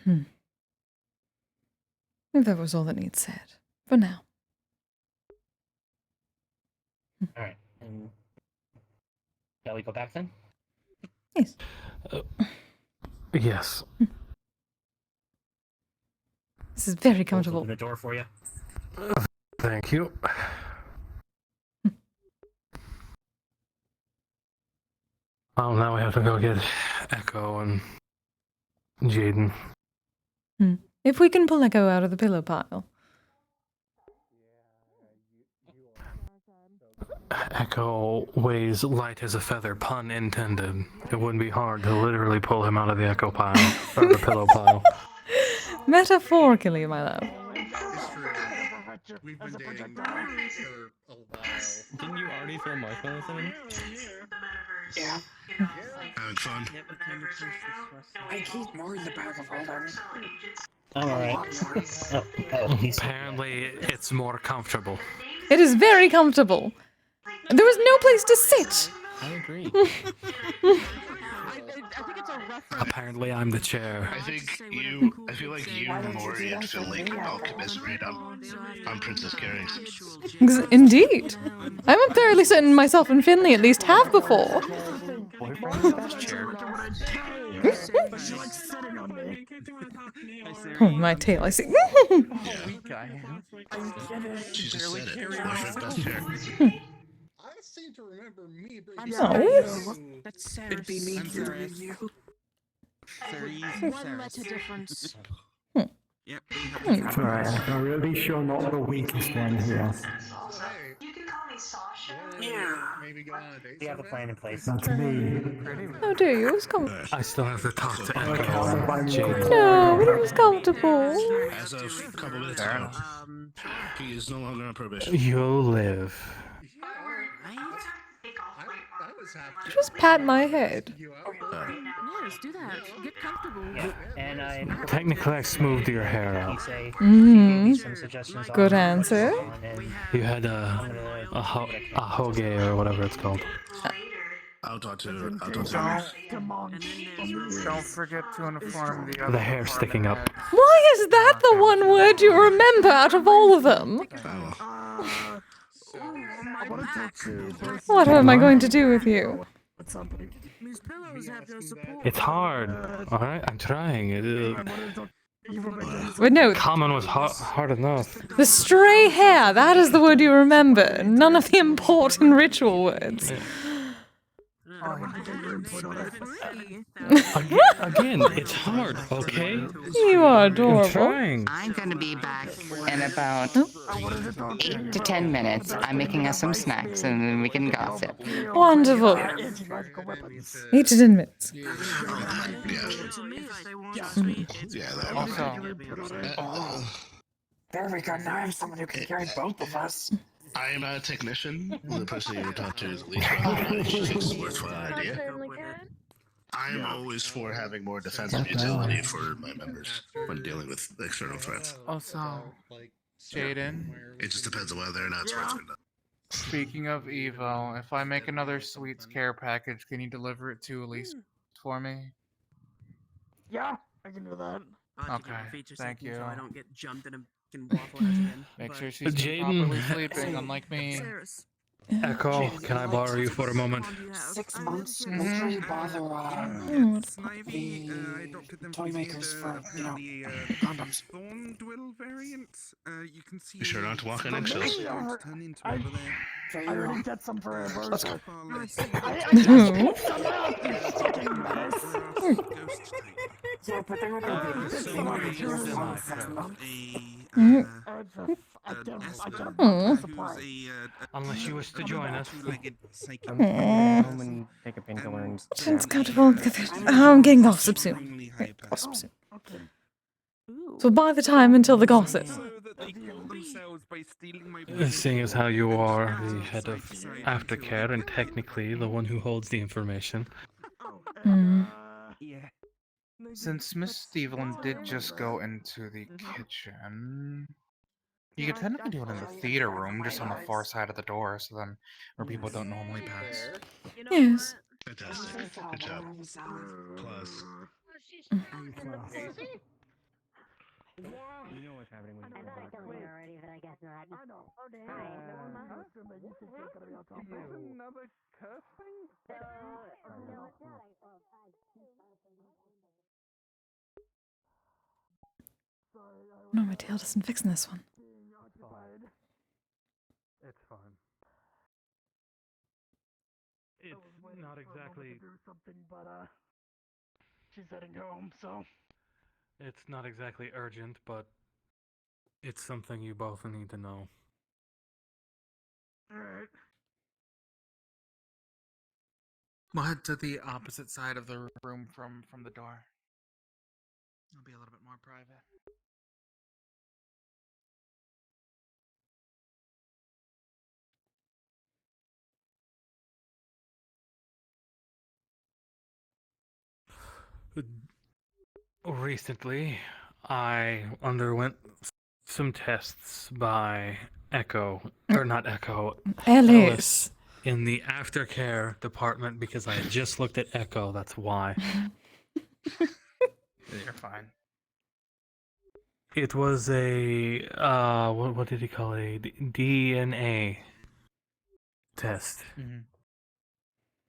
Maybe that was all that needs said. For now. Alright, and shall we go back then? Yes. Yes. This is very comfortable. Open the door for you. Thank you. Well, now we have to go get Echo and Jaden. If we can pull Echo out of the pillow pile. Echo weighs light as a feather, pun intended. It wouldn't be hard to literally pull him out of the Echo pile, or the pillow pile. Metaphorically, my love. It's true. We've been dating for a while. Didn't you already throw marshmallows at him? Yeah. Having fun. I keep more in the bag of holding. Alright. Apparently, it's more comfortable. It is very comfortable. There was no place to sit. I agree. I think it's a reference. Apparently, I'm the chair. I feel like you, Maury, and Finley could all commiserate on Princess Carrie's. Indeed. I'm fairly certain myself and Finley at least have before. Oh, my tail, I see. She just said it. Boyfriend's best chair. I seem to remember me bringing No. That's Sarah's. It'd be me hearing you. One letter difference. Yep. Right, I'm really sure not the weakest one here. You can call me Sasha. Yeah. Maybe go on a date. We have a plan in place. That's me. Oh, do you? It's I still have to talk to Echo and Jaden. No, but it was comfortable. As of a couple minutes ago, he is no longer on probation. You'll live. I was happy. Just pat my head. Yes, do that. Get comfortable. Yeah, and I Technically, I smoothed your hair out. Kise Mm-hmm. gave me some suggestions Good on answer. what's on, and You had a hoge or whatever it's called. I'll talk to him. Come on. Don't forget to inform the other. The hair sticking up. Why is that the one word you remember out of all of them? What am I going to do with you? These pillows have no support. It's hard. Alright, I'm trying. But no, Common was hard enough. the stray hair, that is the word you remember. None of the important ritual words. Again, it's hard, okay? You are adorable. I'm trying. I'm gonna be back in about 8 to 10 minutes. I'm making us some snacks and then we can gossip. Wonderful. 8 to 10 minutes. Yeah, that Also, there we go. Now I have someone who can carry both of us. I am not a technician. The person you talk to is at least rather nice. She thinks it's a worthwhile idea. I am always for having more defensive utility for my members when dealing with external threats. Also, Jaden. It just depends on whether or not it's worth it. Speaking of Evo, if I make another sweets care package, can you deliver it to Elise for me? Yeah, I can do that. Okay, thank you. So I don't get jumped in a waffle house again. Make sure she's Jaden. properly sleeping, unlike me. Echo, can I borrow you for a moment? 6 months. Make sure you bother the toy makers for, condoms. Thorn Dwell variant. You can see. Be sure not to walk on eggshells. Turn into over there. I already get some for a burger. Let's go. Yeah, but they were going to Unless you wish to join us. Take a painkiller and Sounds comfortable. I'm getting gossip soon. Gossip soon. So by the time until the gossip. Seeing as how you are the head of aftercare and technically the one who holds the information. Since Miss Stevelin did just go into the kitchen, you could technically do it in the theater room, just on the far side of the door, so then where people don't normally pass. Yes. Fantastic. Good job. Plus, You know what's happening when I thought I told you already, but I guess not. I know. Another curse thing? No, my tail doesn't fix in this one. It's fine. It's not exactly. Do something, but she's heading home, so. It's not exactly urgent, but it's something you both need to know. Alright. We'll head to the opposite side of the room from the door. It'll be a little bit more private. Recently, I underwent some tests by Echo, or not Echo, Ellis. in the aftercare department because I had just looked at Echo, that's why. You're fine. It was a, what did he call it? A DNA test.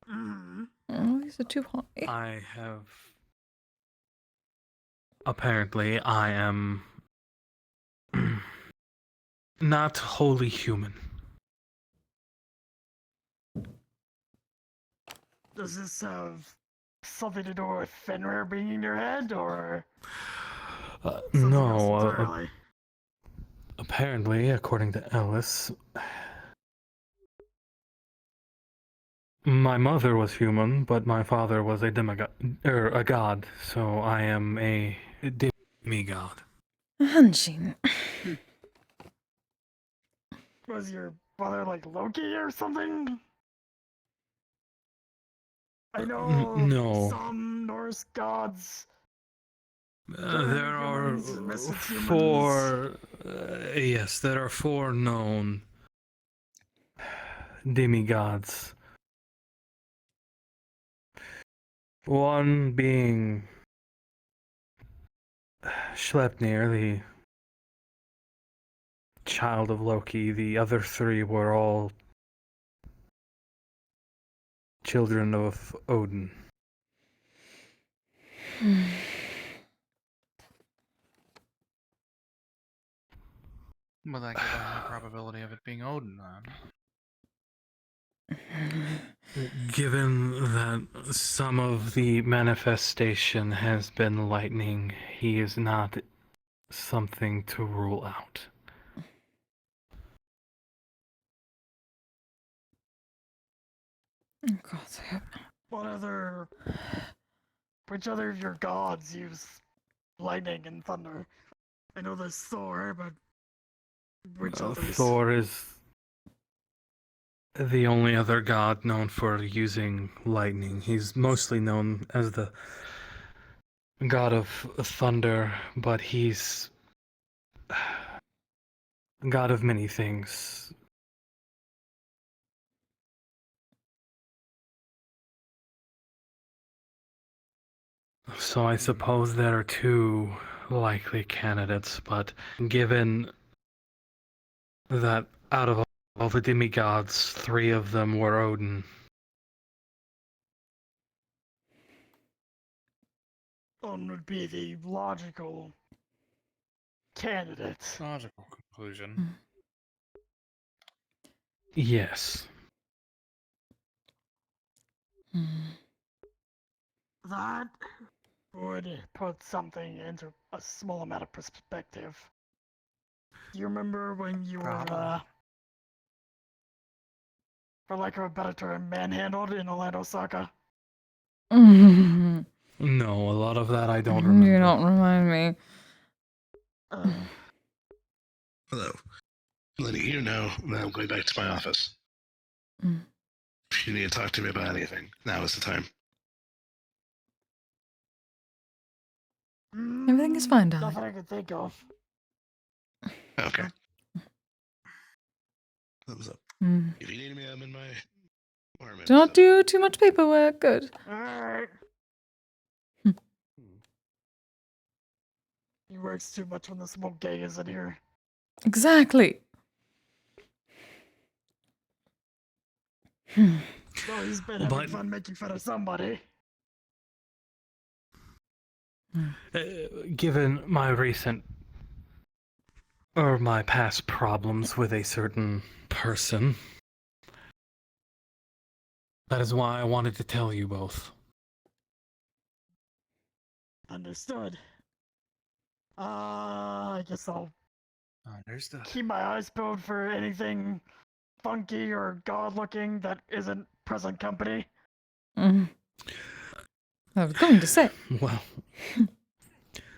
Oh, these are too high. I have. Apparently, I am not wholly human. Does this have something to do with Fenrir being in your head, or? No, entirely? apparently, according to Ellis, my mother was human, but my father was a demigod, or a god, so I am a demigod. Hanshin. Was your father like Loki or something? I know No. some Norse gods. There are humans and message humans. four. Yes, there are four known demigods. One being Sleipnir, the child of Loki. The other three were all children of Odin. Well, that gives a high probability of it being Odin, then. Given that some of the manifestation has been lightning, he is not something to rule out. Which other of your gods use lightning and thunder? I know there's Thor, but which others? Thor is the only other god known for using lightning. He's mostly known as the god of thunder, but he's god of many things. So I suppose there are two likely candidates, but given that out of all the demigods, three of them were Odin. Odin would be the logical candidate. Logical conclusion. Yes. That would put something into a small amount of perspective. Do you remember when you were, for lack of a better term, manhandled in Orlando Soccer? No, a lot of that I don't remember. You don't remind me. Hello. Letting you know that I'm going back to my office. If you need to talk to me about anything, now is the time. Everything is fine, darling. Nothing I can think of. Okay. Thumbs up. If you need me, I'm in my apartment. Do not do too much paperwork. Good. Alright. He works too much when the smoke gang is in here. Exactly. So he's been having fun making fun of somebody. Given my recent or my past problems with a certain person, that is why I wanted to tell you both. Understood. I guess I'll Understood. keep my eyes peeled for anything funky or god-looking that isn't present company. I was going to say. Well,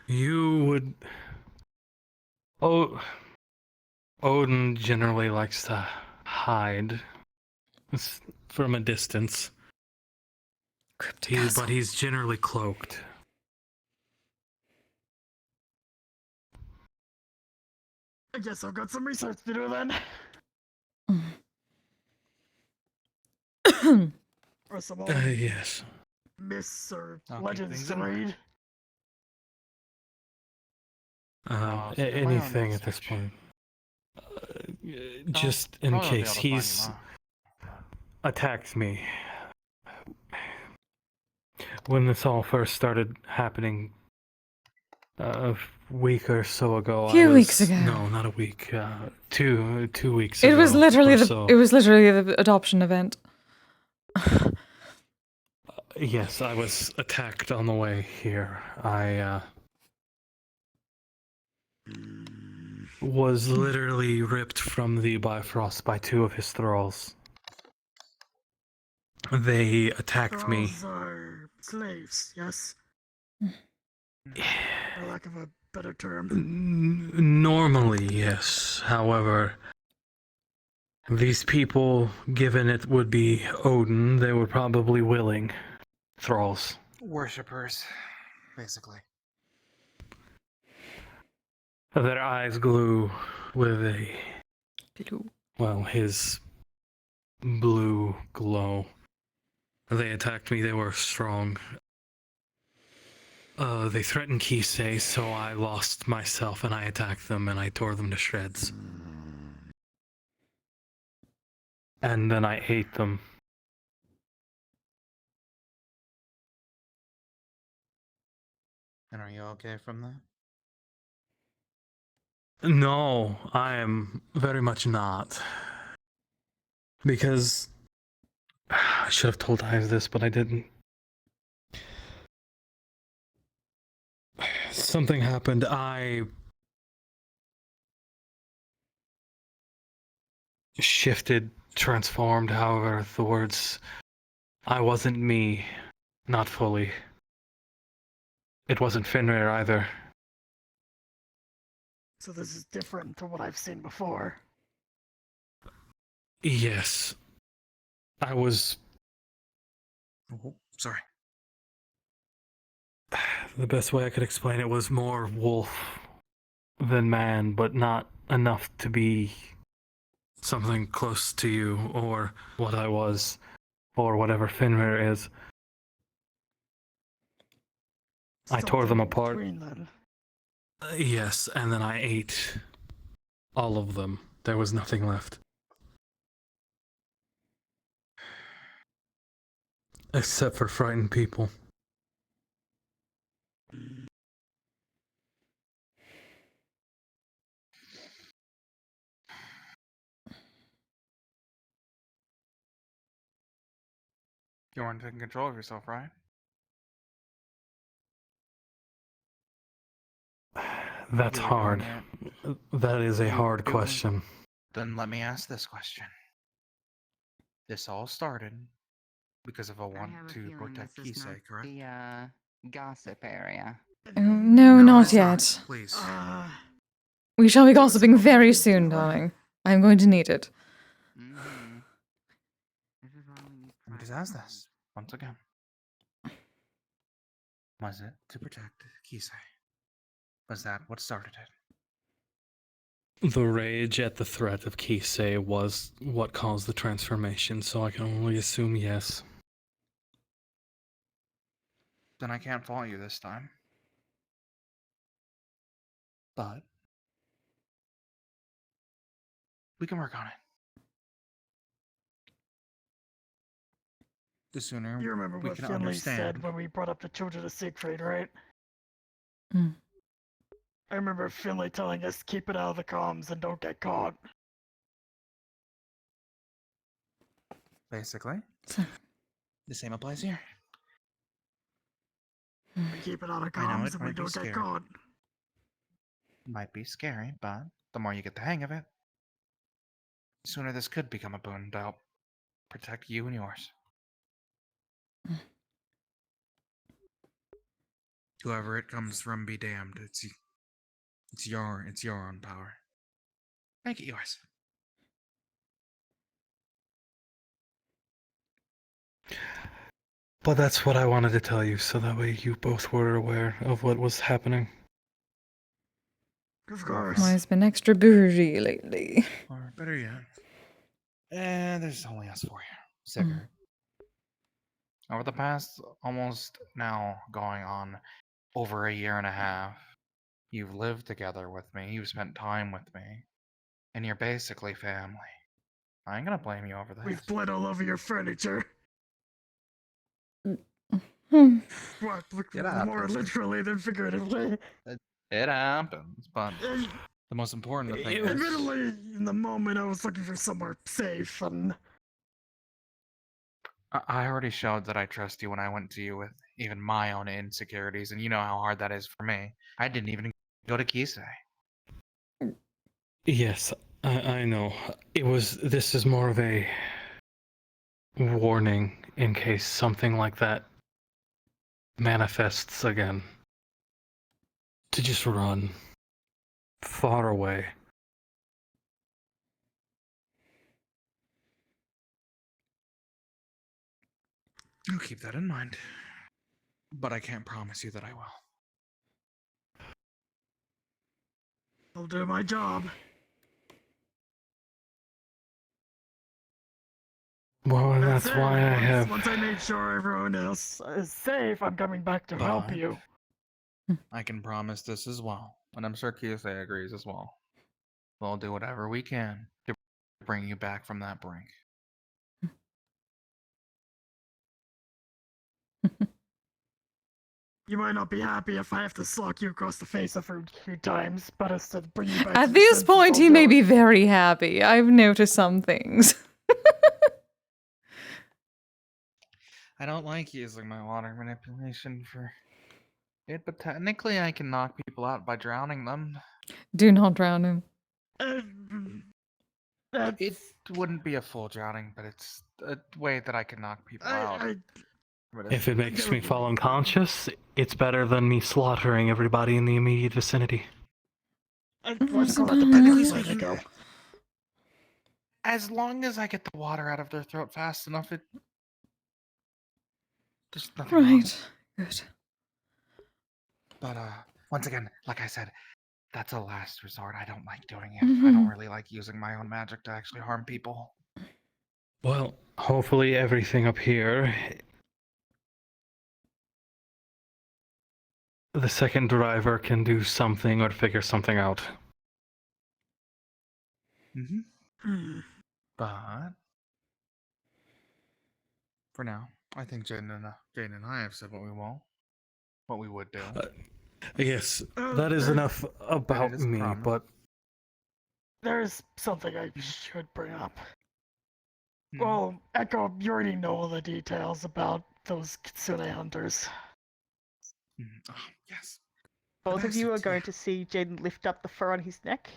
you would. Odin generally likes to hide from a distance. But he's generally cloaked. I guess I've got some research to do then. Or some old Yes. myths or I'll keep legends things to in mind. read. Anything at this point. Just in probably be case able to find you he's more. attacked me. When this all first started happening a week or so ago. Few weeks ago. No, not a week. 2 weeks It ago. was literally or it was literally the adoption event. Yes, I was attacked on the way here. I was literally ripped from the Bifrost by 2 of his thralls. They attacked me. Thralls are slaves, yes? For lack of a better term. Normally, yes. However, these people, given it would be Odin, they were probably willing thralls. Worshippers, basically. Their eyes glue with a... Glue. Well, his blue glow. They attacked me, they were strong. They threatened Kise, so I lost myself and I attacked them and I tore them to shreds. And then I ate them. And are you okay from that? No, I am very much not. Because I should have told Ives this, but I didn't. Something happened. I shifted, transformed, however the words. I wasn't me, not fully. It wasn't Fenrir either. So this is different to what I've seen before. Yes. I was... Oh, sorry. The best way I could explain it was more wolf than man, but not enough to be something close to you, or what I was, or whatever Fenrir is. I tore them apart. Between them. Yes, and then I ate all of them. There was nothing left. Except for frightened people. You weren't taking control of yourself, right? That's You were hard. doing That is a You hard were doing- question. Then let me ask this question. This all started because of a want to protect Kise, correct? The gossip area. No, not it's not. yet. Please. We shall be gossiping very soon, darling. I'm going to need it. Let me just ask this once again. Was it to protect Kise? Was that what started it? The rage at the threat of Kise was what caused the transformation, so I can only assume yes. Then I can't fault you this time. but we can work on it. The sooner You remember we what can Finley understand. said when we brought up the children of Siegfried, right? Mm. I remember Finley telling us keep it out of the comms and don't get caught. Basically, the same applies here. We keep it out of I know comms it and we might be don't get scary. caught. Might be scary, but the more you get the hang of it, the sooner this could become a boon to help protect you and yours. Whoever it comes from, be damned. It's your own power. Make it yours. But that's what I wanted to tell you, so that way you both were aware of what was happening. Of course. Mine's been extra bougie lately. Or better yet, there's only us four here. Cigarette. Over the past almost now going on over a year and a half, you've lived together with me, you've spent time with me, and you're basically family. I ain't gonna blame you over this. We've bled all over your furniture. What? Get More out. literally than figuratively. It happens, but the most important thing is... Admittedly, in the moment, I was looking for somewhere safe, and I already showed that I trust you when I went to you with even my own insecurities, and you know how hard that is for me. I didn't even go to Kise. Yes, I know. This is more of a warning in case something like that manifests again. To just run far away. I'll keep that in mind. But I can't promise you that I will. I'll do my job. Well, that's why I have... Once I make sure everyone else is safe, I'm coming back to help But you. I can promise this as well, and I'm sure Kise agrees as well. We'll do whatever we can to bring you back from that brink. You might not be happy if I have to sock you across the face a few times, but it's to bring you back At to this your senses, point, I'll he do may it. be very happy. I've noticed some things. I don't like using my water manipulation for it, but technically I can knock people out by drowning them. Do not drown him. It wouldn't be a full drowning, but it's a way that I can knock people out. If it makes me fall unconscious, it's better than me slaughtering everybody in the immediate vicinity. Technically speaking, as long as I get the water out of their throat fast enough, there's nothing wrong. Right. Good. But once again, like I said, that's a last resort. I don't like doing it. I don't really like using my own magic to actually harm people. Well, hopefully everything up here... The second driver can do something or figure something out. But for now, I think Jane and I have said what we would do. Yes, that is enough about is me, promise. but... There's something I should bring up. Well, Echo, you already know all the details about those Kitsune hunters. Yes. Both of you are going to see Jaden lift up the fur on his neck,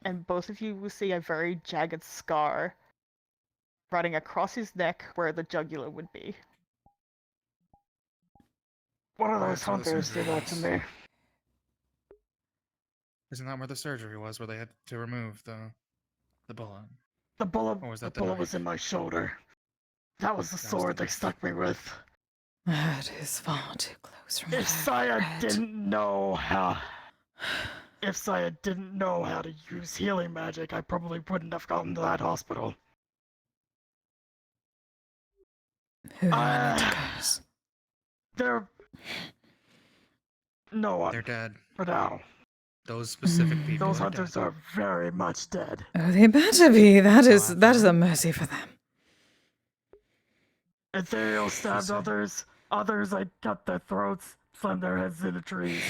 and both of you will see a very jagged scar running across his neck where the jugular would be. One of those That's where the hunters did surgery that to was. me. Isn't that where the surgery was, where they had to remove the bullet? The bullet, Or was the that the bullet knife? was in my shoulder. That was the sword they stuck me with. That is far too close from If Saya didn't know how... If Saya didn't know how to use healing magic, I probably wouldn't have gone to that hospital. Who are the guys? They're... No one. They're dead. For now. Those specific people. Those are hunters dead. are very much dead. Oh, they better be. That is a mercy for them. Ethereal stabbed others. Others I cut their throats, slammed their heads into trees.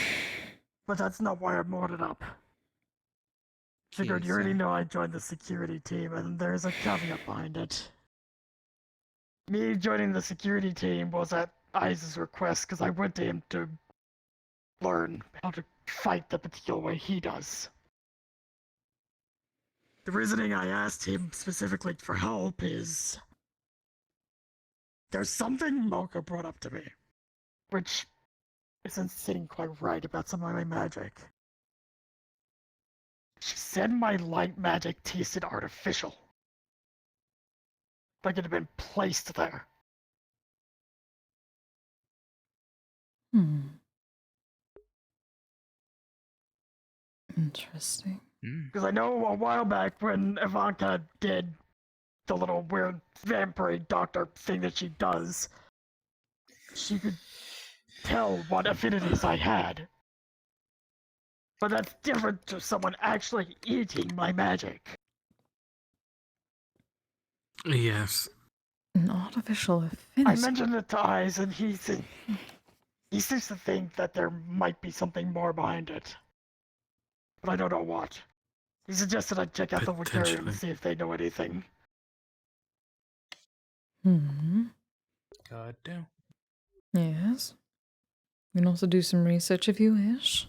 But that's not why I modded up. Figured you already know I joined the security team, and there's a caveat behind it. Me joining the security team was at Isaac's request because I went to him to learn how to fight the particular way he does. The reasoning I asked him specifically for help is there's something Mocha brought up to me, which isn't sitting quite right about some of my magic. She said my light magic tasted artificial. Like it had been placed there. Interesting. Because I know a while back when Ivanka did the little weird vampire doctor thing that she does, she could tell what affinities I had. But that's different to someone actually eating my magic. Yes. An artificial I affinity. mentioned it to Eyes, and he seems to think that there might be something more behind it. But I don't know what. He suggested I check out the Vicarium and see if they know anything. God damn. Yes. You can also do some research if you wish.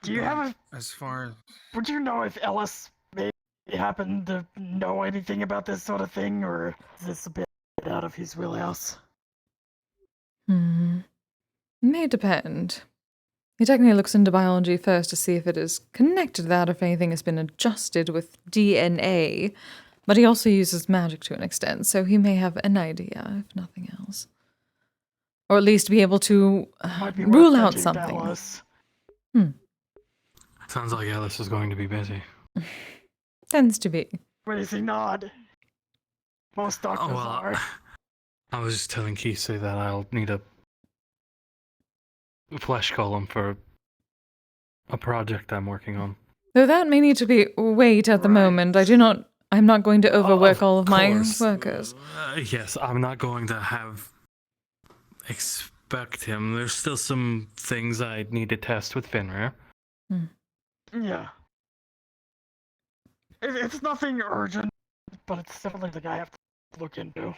Do you have a... As far... Would you know if Ellis may happen to know anything about this sort of thing, or is this a bit out of his wheelhouse? May depend. He technically looks into biology first to see if it is connected to that, if anything has been adjusted with DNA. But he also uses magic to an extent, so he may have an idea, if nothing else. Or at least be able to rule out something. Sounds like Alice is going to be busy. Tends to be. But is he not? Most doctors are. I was just telling Kise that I'll need a flesh column for a project I'm working on. Though that may need to wait at the moment. I'm not going to overwork all of my workers. Yes, I'm not going to expect him. There's still some things I need to test with Finrir. Yeah. It's nothing urgent, but it's definitely the guy I have to look into.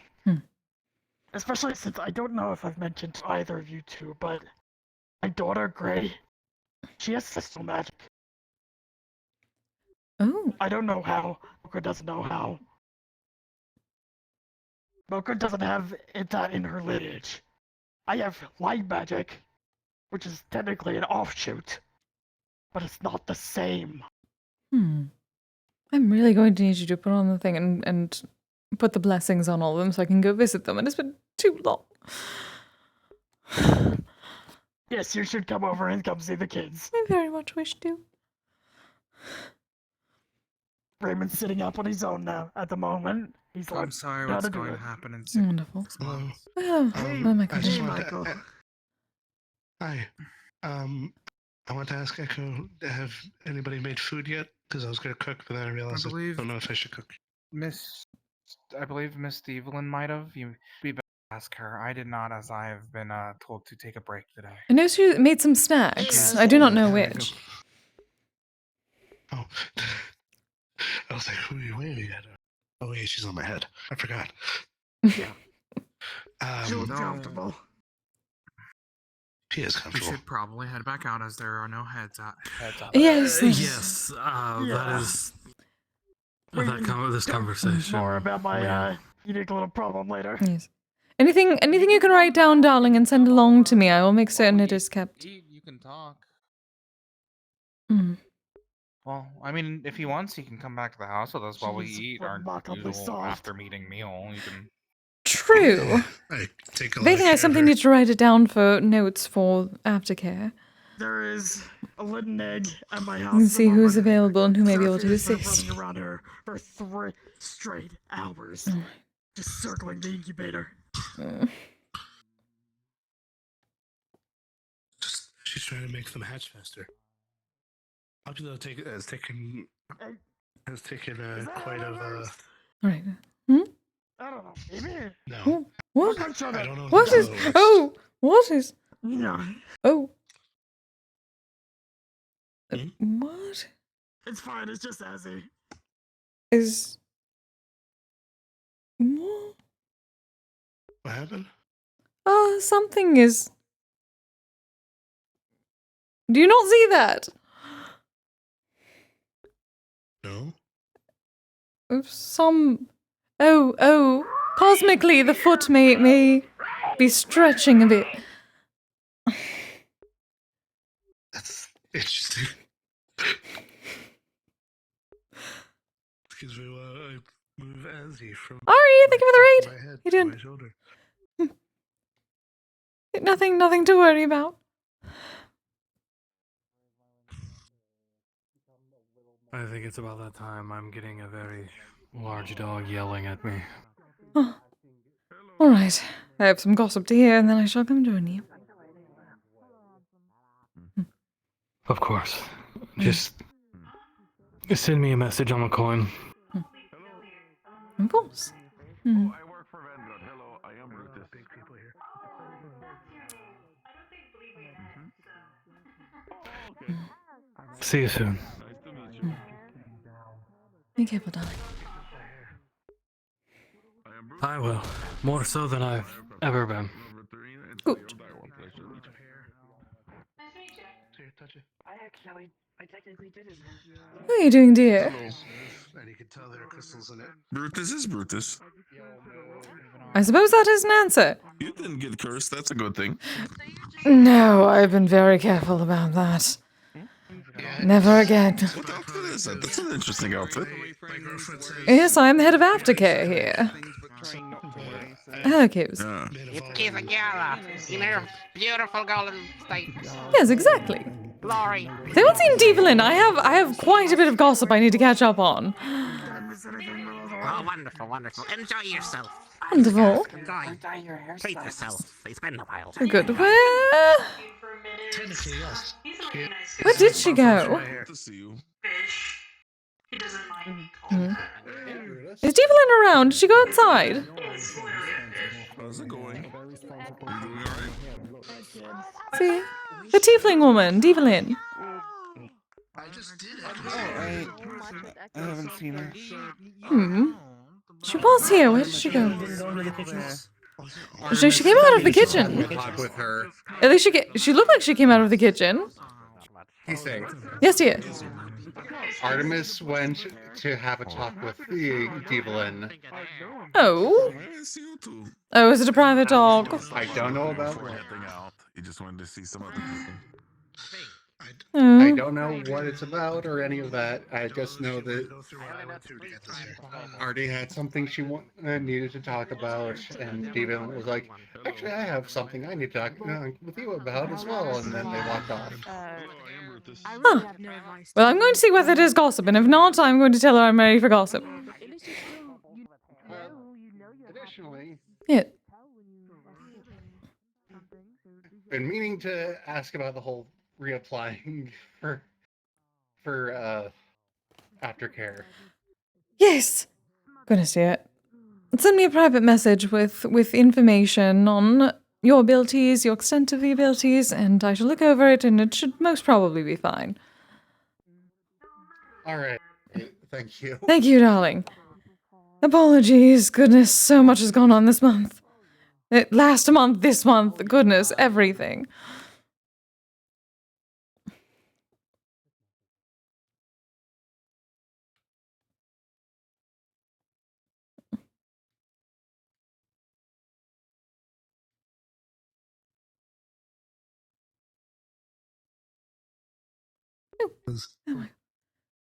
Especially since I don't know if I've mentioned to either of you two, but my daughter, Gray, she has crystal magic. Oh. I don't know how. Mocha doesn't know how. Mocha doesn't have that in her lineage. I have light magic, which is technically an offshoot, but it's not the same. I'm really going to need you to put on the thing and put the blessings on all of them so I can go visit them, and it's been too long. Yes, you should come over and come see the kids. I very much wish to. Raymond's sitting up on his own now at the moment. He's like, I'm sorry how what's to do going to it. happen in 6 Wonderful. months. Oh, oh my I goodness. just wanted to, hi. I want to ask Echo, have anybody made food yet? Because I was going to cook, but then I realized I don't know if I should cook. I believe Miss Evelyn might have. You'd be better to ask her. I did not, as I have been told to take a break today. I know she made some snacks. I do not know which. Oh. I was like, who are you waving at? Oh, wait, she's on my head. I forgot. Yeah. She looks No. comfortable. She is We comfortable. should probably head back out as there are no heads out. Yes. Yes, Yeah. that is... We That can this talk conversation. more about my unique little problem later. Yes. Anything you can write down, darling, and send along to me. I will make certain it is kept. You can talk. Mm. Well, I mean, if he wants, he can come back to the house with us while we She's eat our remarkably usual soft. after meeting meal. You can. True. I take a If anything, I simply need to write it down for notes for aftercare. There is a Litten egg at my house. You can at the see who's moment. available and who may be able to Zephyrs been assist. running around her for 3 straight hours, just circling the incubator. trying to make them hatch faster. Popular has taken quite of Right. I don't know. Maybe. no. What? I'm trying to. I don't know What how is? it works. Oh, what is? Yeah. Oh. Hmm? What It's fine. It's just Azzy. is? What? What happened? Something is. Do you not see that? No. Some. Oh. Cosmically, the foot may be stretching a bit. That's interesting. Excuse me while I move Azzy from Ari, thank you for the raid. my head You to doing? my shoulder. Nothing to worry about. I think it's about that time I'm getting a very large dog yelling at me. Oh. All right. I have some gossip to hear, and then I shall come join you. Of course. Just send me a message on the coin. Of course. Hmm. I work for Vanguard. Hello, I am Brutus. Big people here. See you soon. Nice to meet you. Be careful, darling. I will. More so than I've ever been. Good. I technically didn't. How are you doing, dear? And you can tell there are crystals in it. Brutus is Brutus. I suppose that is an answer. You didn't get cursed. That's a good thing. No, I've been very careful about that. Never again. What outfit is that? That's an interesting outfit. Yes, I am the head of aftercare here. Hello, Kise. It's Kise Gala in her beautiful golden state. Yes, exactly. Glory. They haven't seen Devlin. I have quite a bit of gossip I need to catch up on. Oh, wonderful, wonderful. Enjoy yourself. Wonderful. Enjoy. Treat yourself. It's been a while. Good. Where Technically, yes. Where did she go? To see you. He doesn't mind. Hmm. Is Devlin around? Did she go outside? How's it going? You doing alright? See? The tiefling woman, Devlin. I just did it. I haven't seen her. She was here. Where did she go? She came out of the kitchen. Talk with her. At least she looked like she came out of the kitchen. Kise. Yes, dear. Artemis went to have a talk with the Devlin. Oh. Oh, is it a private talk? I don't know about Before what. heading out, you just wanted to see some other people. I don't know what it's about or any of that. I just know that Artie had something she needed to talk about, and Devlin was like, "Actually, I have something I need to talk with you about as well." And then they walked off. Huh. Well, I'm going to see whether it is gossip, and if not, I'm going to tell her I'm ready for gossip. Additionally, Yeah. been meaning to ask about the whole reapplying for aftercare. Yes. Goodness, dear. Send me a private message with information on your abilities, your extent of the abilities, and I shall look over it, and it should most probably be fine. All right. Thank you. Thank you, darling. Apologies. Goodness, so much has gone on this month. Last month, this month, goodness, everything.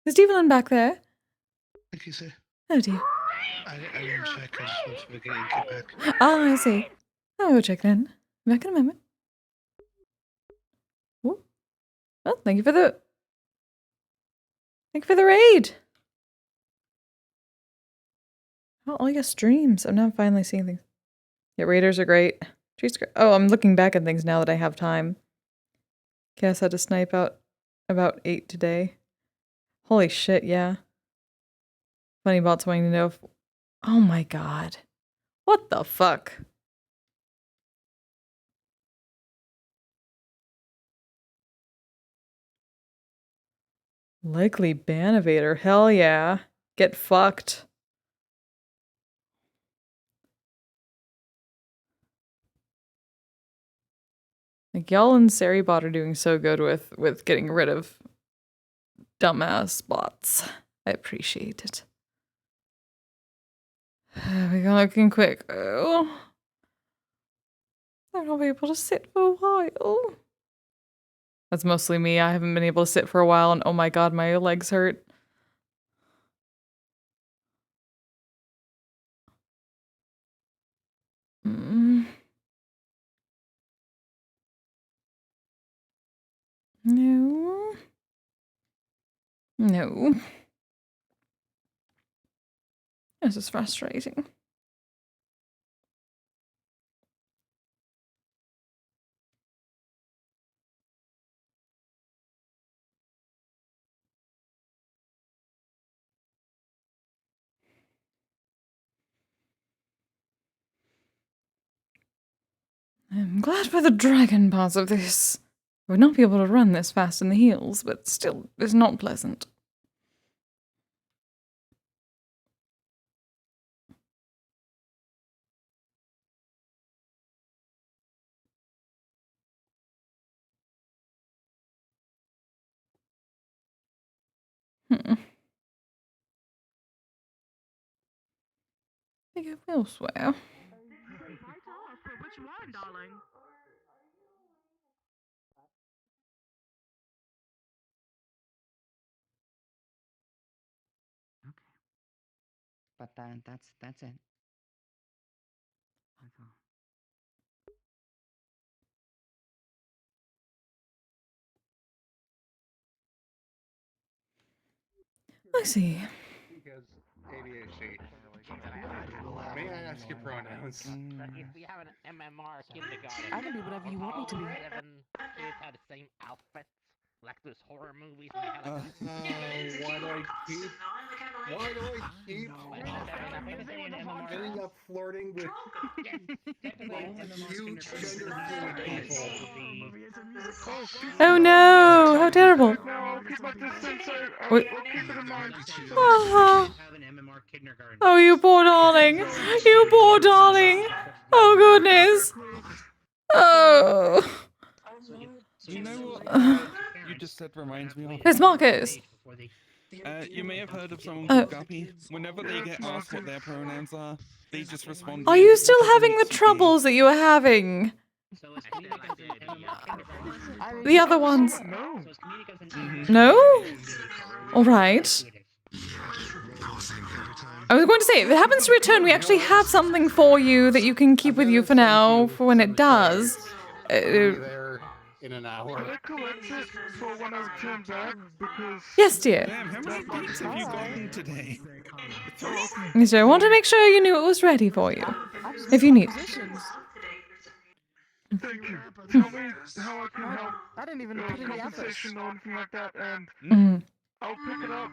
Is Devlin back there? Thank you, sir. Oh dear. I didn't check. I just wanted to get back. Ah, I see. I'll go check then. Back in a moment. Ooh. Well, thank you for the raid. Oh, all your streams. I'm now finally seeing things. Yeah, raiders are great. She's great. Oh, I'm looking back at things now that I have time. Guess had to snipe out about 8 today. Holy shit, yeah. Funny bots wanting to know if... Oh my god. What the fuck? Likely ban evader. Hell yeah. Get fucked. Like, y'all and Saribot are doing so good with getting rid of dumbass bots. I appreciate it. We're looking quick. Oh. I'm not be able to sit for a while. That's mostly me. I haven't been able to sit for a while, and oh my god, my legs hurt. Mm. No. No. This is frustrating. I'm glad for the dragon parts of this. I would not be able to run this fast in the heels, but still, it's not pleasant. I think I will swear. Which one, darling? But that's it. I see. Because ADHD. May I ask your pronouns? If we have an MMR kindergarten, I can be whatever you want me to be. 7 kids have the same outfits, like those horror movies. And they have Why do I keep ending up flirting with huge gender fluid people? Oh no! How terrible! Wait. Oh. Oh, you poor darling! You poor darling! Oh goodness! Oh. You know what you just said reminds me of? It's Marcus! You may have heard of someone called Guppy. Whenever they get asked what their pronouns are, they just respond. Are you still having the troubles that you were having? The other ones? No? Alright. I was going to say, if it happens to return, we actually have something for you that you can keep with you for now, for when it does. There in an hour. Can I collect it for when I return back? Because Yes, dear. Damn, how many beats have you gotten today? So I want to make sure you knew it was ready for you, if you need it. Thank you. Tell me how I can help. I didn't even the put any effort. compensation or anything like that, and Mhm. I'll pick it up.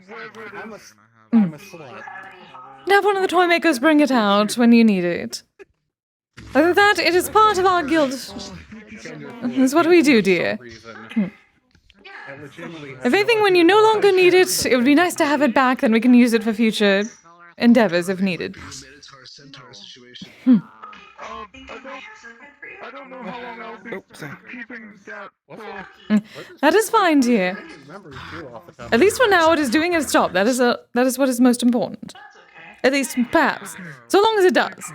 Wherever it is. I'm a slut. Have one of the toy makers bring it out when you need it. Other than that, it is part of our guild. It's what we do, dear. If anything, when you no longer need it, it would be nice to have it back, then we can use it for future endeavors if needed. I don't know how long I'll be keeping that. That is fine, dear. At least for now, it is doing its job. That is what is most important. At least, perhaps, so long as it does.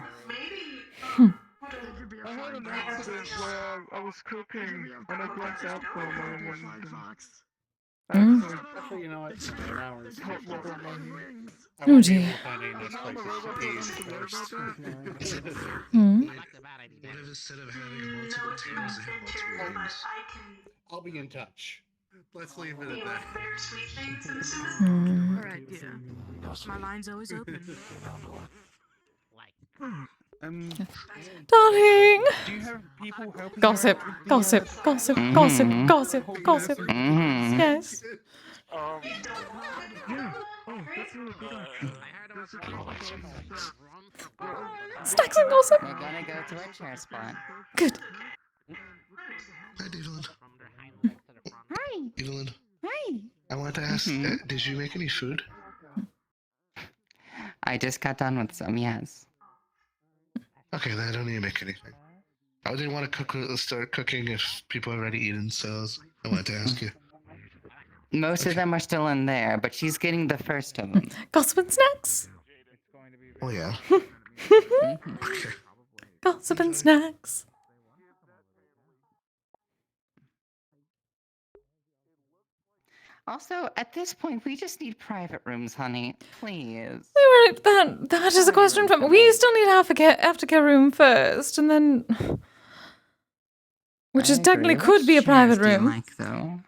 I had an accident where I was cooking and I blanked out for a moment. Actually, you know what? An hour is Hot water on my hands. Oh dear. What if instead of having multiple tables, they have multiple wings? I'll be in touch. Let's leave it at that. Alright, yeah. My line's always open. Darling! Do you have people helping Gossip, you out with the, gossip, gossip, Mhm. gossip, gossip, gossip. Mhm. Yes. Snacks and gossip. We're gonna go to our chair spot. Good. Hi, Evelyn. Hi. Evelyn, Hi. I wanted to ask, Mhm. did you make any food? I just got done with some, yes. Okay, then I don't need to make anything. I didn't want to start cooking if people have already eaten, so I wanted to ask you. Most of them are still in there, but she's getting the first of them. Gossip and snacks. Oh, yeah. Gossip and snacks. Also, at this point, we just need private rooms, honey. Please. We were that is a question from we still need aftercare room first, and then which is technically could be a private room. Like, though?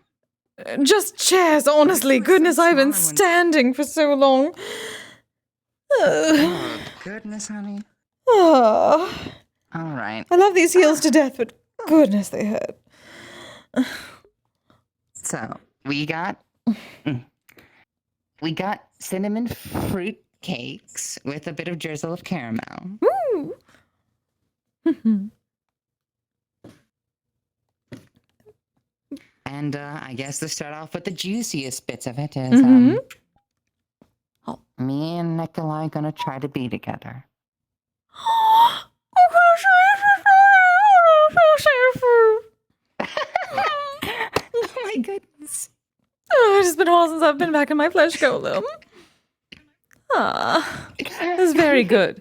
Just chairs, honestly. Goodness, I've been standing for so long. Oh, goodness, honey. Oh. All right. I love these heels to death, but goodness, they hurt. So, we got cinnamon fruit cakes with a bit of drizzle of caramel. Woo! And I guess to start off with the juiciest bits of it is me and Nikolai gonna try to be together. Oh my goodness. Oh, it's been a while since I've been back in my flesh golem. Ah, that's very good.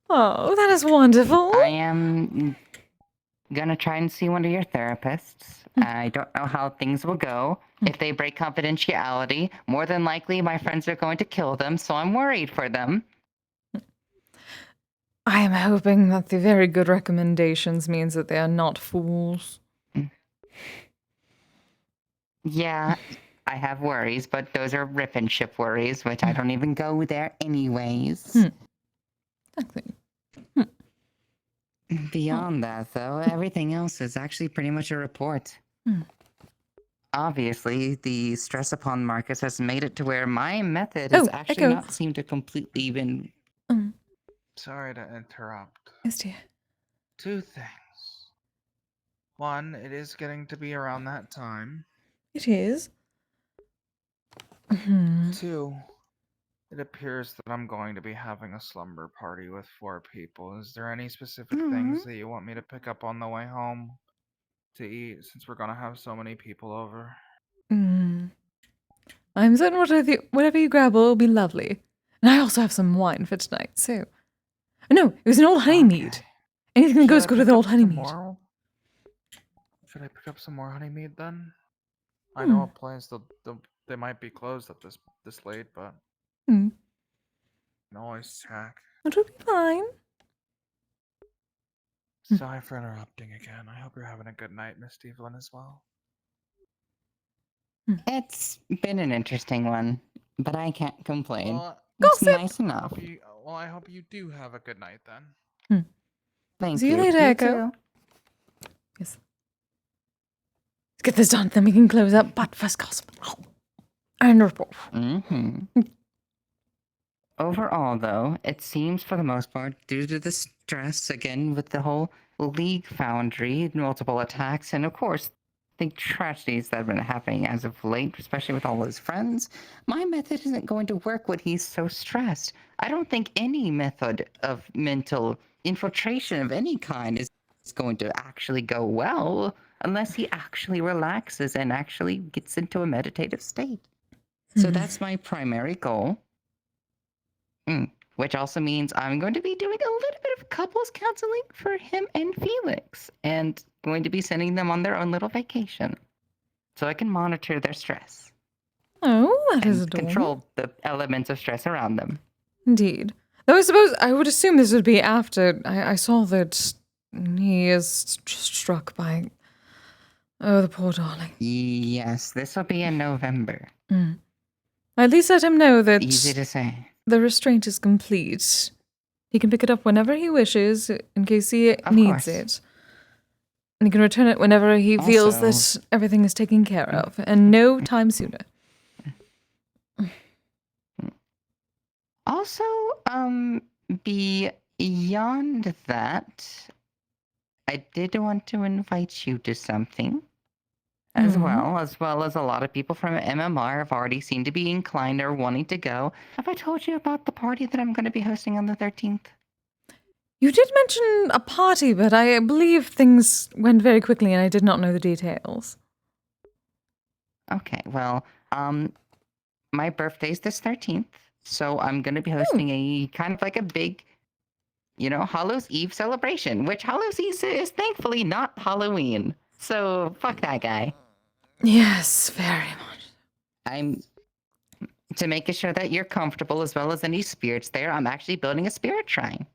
Oh, that is wonderful. I am gonna try and see one of your therapists. I don't know how things will go. If they break confidentiality, more than likely my friends are going to kill them, so I'm worried for them. I am hoping that the very good recommendations means that they are not fools. Yeah, I have worries, but those are rip and ship worries, which I don't even go there anyways. Exactly. Beyond that, though, everything else is actually pretty much a report. Obviously, the stress upon Marcus has made it to where my method has actually not seemed to completely been... Sorry to interrupt. Yes, dear. 2 things. 1, it is getting to be around that time. It is. 2, it appears that I'm going to be having a slumber party with 4 people. Is there any specific things that you want me to pick up on the way home to eat, since we're going to have so many people over? I'm certain whatever you grab will be lovely. And I also have some wine for tonight, so... No, it was an old honey mead. Anything that goes good with old honey mead. Should I pick up some more honey mead then? I know a place they might be closed at this late, but I can always check. It'll be fine. Sorry for interrupting again. I hope you're having a good night, Miss Evelyn, as well. It's been an interesting one, but I can't complain. Well, it's nice enough. I hope you do have a good night then. Thank See you you. later, Echo. Yes. Let's get this done, then we can close up. But first, gossip. And report. Overall, though, it seems for the most part, due to the stress, again, with the whole League Foundry, multiple attacks, and of course, the tragedies that have been happening as of late, especially with all his friends, my method isn't going to work when he's so stressed. I don't think any method of mental infiltration of any kind is going to actually go well unless he actually relaxes and actually gets into a meditative state. So that's my primary goal. Which also means I'm going to be doing a little bit of couples counseling for him and Felix, and going to be sending them on their own little vacation, so I can monitor their stress. Oh, that is and adorable. control the elements of stress around them. Indeed. Though I would assume this would be after I saw that he is struck by... Oh, the poor darling. Yes, this will be in November. At least let him know that... Easy to say. The restraint is complete. He can pick it up whenever he wishes, in case he needs course. it. And he can return it whenever he feels Also- that everything is taken care of, and no time sooner. Also, beyond that, I did want to invite you to something as well as a lot of people from MMR have already seemed to be inclined or wanting to go. Have I told you about the party that I'm going to be hosting on the 13th? You did mention a party, but I believe things went very quickly and I did not know the details. Okay, well, my birthday's this 13th, so I'm going to be hosting a kind of like a big, Hallows Eve celebration, which Hallows Eve is thankfully not Halloween. So, fuck that guy. Yes, very much. To make sure that you're comfortable as well as any spirits there, I'm actually building a spirit shrine.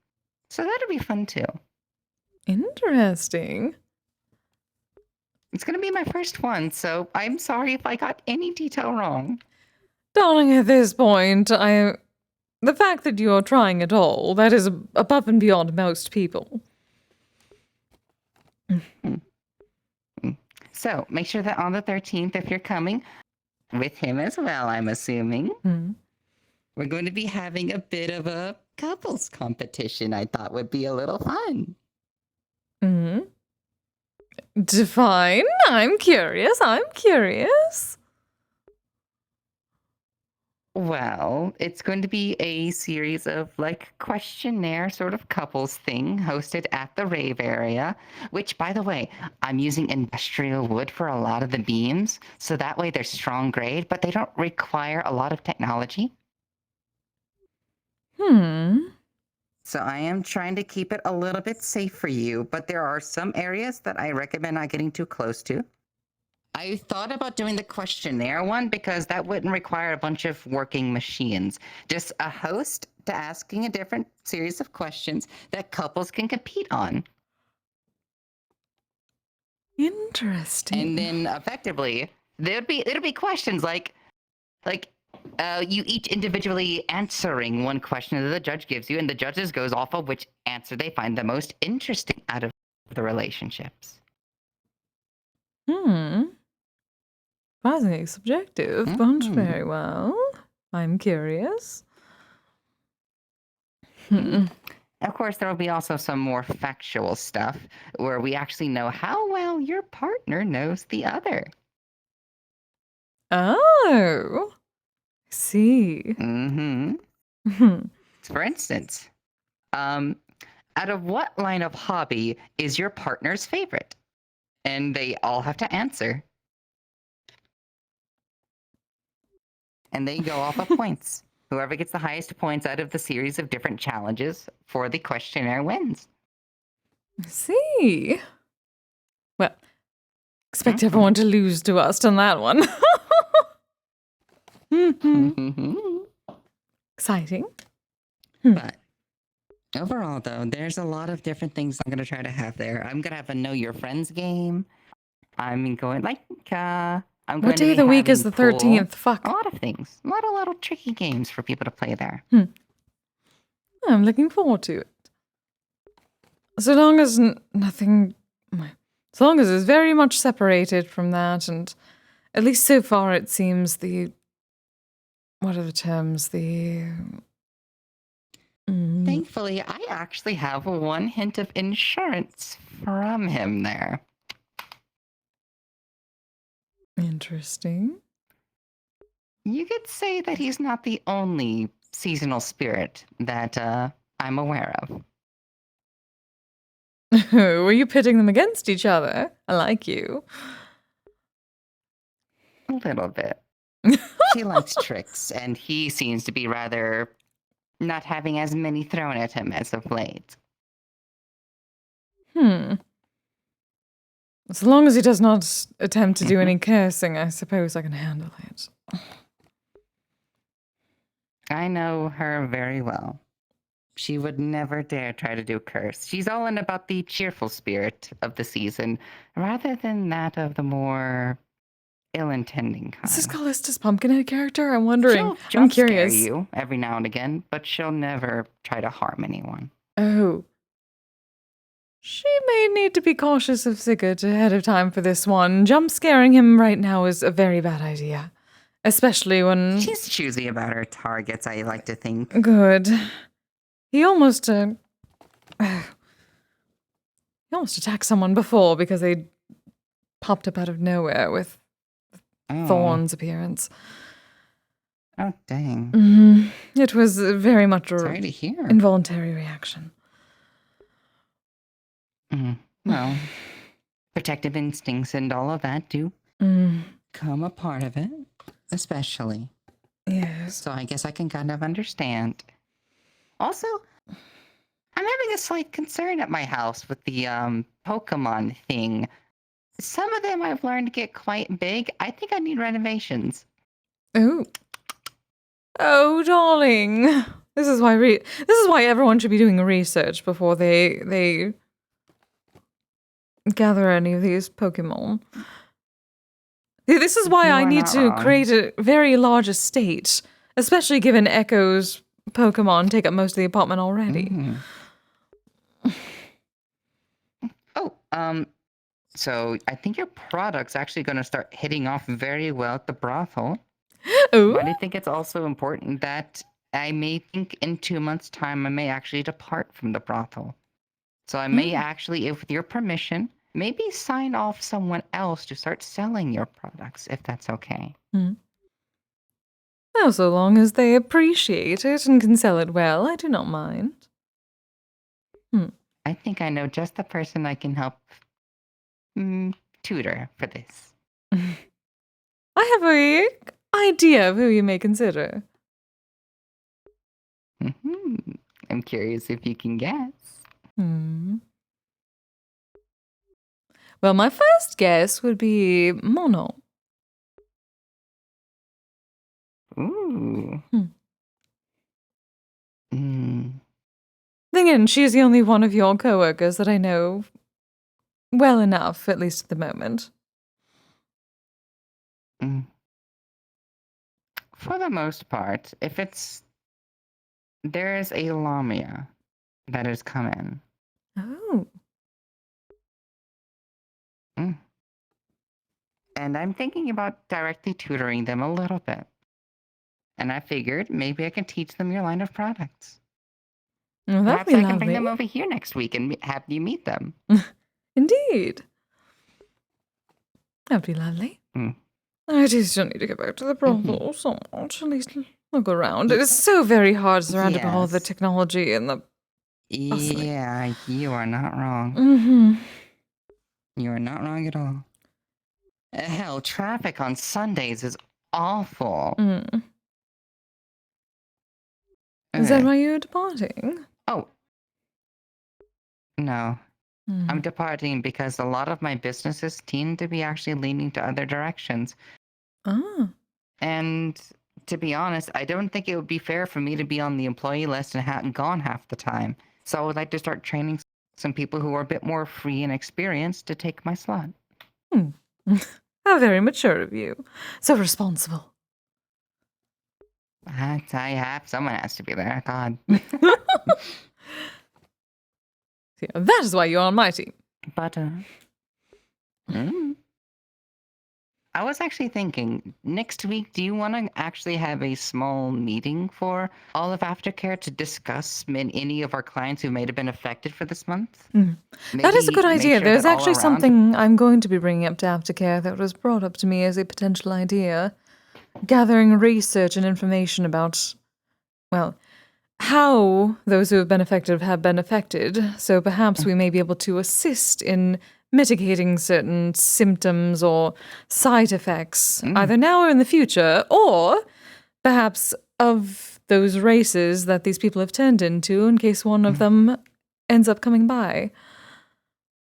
So that'll be fun too. Interesting. It's going to be my first one, so I'm sorry if I got any detail wrong. Darling, at this point, the fact that you're trying at all, that is above and beyond most people. So, make sure that on the 13th, if you're coming, with him as well, I'm assuming, we're going to be having a bit of a couples competition I thought would be a little fun. Define. I'm curious. Well, it's going to be a series of questionnaire sort of couples thing hosted at the rave area, which, by the way, I'm using industrial wood for a lot of the beams, so that way they're strong grade, but they don't require a lot of technology. So I am trying to keep it a little bit safe for you, but there are some areas that I recommend not getting too close to. I thought about doing the questionnaire one because that wouldn't require a bunch of working machines. Just a host to asking a different series of questions that couples can compete on. Interesting. And then effectively, it'll be questions like you each individually answering one question that the judge gives you, and the judges goes off of which answer they find the most interesting out of the relationships. Surprisingly subjective, but very well. I'm curious. Of course, there will be also some more factual stuff where we actually know how well your partner knows the other. Oh, I see. For instance, out of what line of hobby is your partner's favorite? And they all have to answer. And they go off of points. Whoever gets the highest points out of the series of different challenges for the questionnaire wins. I see. Well, expect everyone to lose to us on that one. Exciting. But overall, though, there's a lot of different things I'm going to try to have there. I'm going to have a Know Your Friends game. I'm going What day of the week is the 13th? Fuck. A lot of things. A lot of little tricky games for people to play there. I'm looking forward to it. So long as nothing... So long as it's very much separated from that, and at least so far it seems the... What are the terms? Thankfully, I actually have one hint of insurance from him there. Interesting. You could say that he's not the only seasonal spirit that I'm aware of. Were you pitting them against each other? I like you. A little bit. She likes tricks, and he seems to be rather not having as many thrown at him as of late. As long as he does not attempt to do any cursing, I suppose I can handle it. I know her very well. She would never dare try to do curse. She's all in about the cheerful spirit of the season, rather than that of the more ill-intending Is this kind. Callista's Pumpkinhead character? I'm wondering. She'll I'm jump scare curious. you every now and again, but she'll never try to harm anyone. Oh. She may need to be cautious of Sigurd ahead of time for this one. Jump scaring him right now is a very bad idea. Especially when... She's choosy about her targets, I like to think. Good. He almost, he almost attacked someone before because they popped up out of nowhere with Thorn's appearance. Oh, dang. It was very much Sorry to hear. involuntary reaction. Well, protective instincts and all of that do come a part of it, especially. Yes. So I guess I can kind of understand. Also, I'm having a slight concern at my house with the Pokemon thing. Some of them I've learned to get quite big. I think I need renovations. Oh. Oh, darling. This is why everyone should be doing research before they gather any of these Pokemon. This is why I need to create a very large estate, especially given Echo's Pokemon take up most of the apartment already. So I think your product's actually going to start hitting off very well at the brothel. Ooh. But I think it's also important that I may think in 2 months' time I may actually depart from the brothel. So I may actually, if with your permission, maybe sign off someone else to start selling your products, if that's okay. Well, so long as they appreciate it and can sell it well, I do not mind. I think I know just the person I can help tutor for this. I have a idea of who you may consider. I'm curious if you can guess. Well, my first guess would be Mono. Ooh. Again, she's the only one of your coworkers that I know well enough, at least at the moment. For the most part, if there's a Lamia that has come in. Oh. And I'm thinking about directly tutoring them a little bit. And I figured maybe I can teach them your line of products. Well, that'd Perhaps be I can bring lovely. them over here next week and have you meet them. Indeed. That'd be lovely. I do still need to get back to the brothel so much. At least look around. It is so very hard surrounded by all the technology and the... Yeah, you are not wrong. You are not wrong at all. Hell, traffic on Sundays is awful. Is that why you're departing? Oh. No. I'm departing because a lot of my businesses tend to be actually leaning to other directions. And to be honest, I don't think it would be fair for me to be on the employee list and gone half the time. So I would like to start training some people who are a bit more free and experienced to take my slot. How very mature of you. So responsible. Someone has to be there. God. Yeah, that is why you're on my team. But, I was actually thinking, next week, do you want to actually have a small meeting for all of Aftercare to discuss any of our clients who may have been affected for this month? That is a good idea. Sure There's that all actually around- something I'm going to be bringing up to Aftercare that was brought up to me as a potential idea. Gathering research and information about, well, how those who have been affected have been affected. So perhaps we may be able to assist in mitigating certain symptoms or side effects, either now or in the future, or perhaps of those races that these people have turned into in case one of them ends up coming by.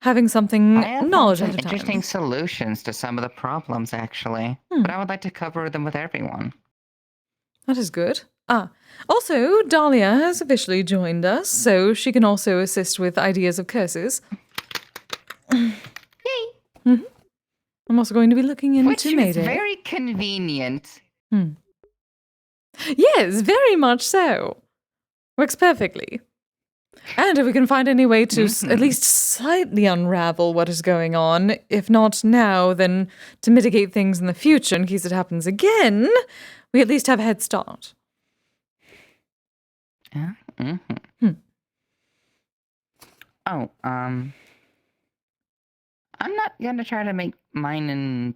Having something I have knowledge some at a time. interesting solutions to some of the problems, actually. But I would like to cover them with everyone. That is good. Also, Dahlia has officially joined us, so she can also assist with ideas of curses. Yay! I'm also going to be looking into Which is Mayday. very convenient. Yes, very much so. Works perfectly. And if we can find any way to at least slightly unravel what is going on, if not now, then to mitigate things in the future in case it happens again, we at least have a head start. Yeah. Oh, I'm not gonna try to make mine and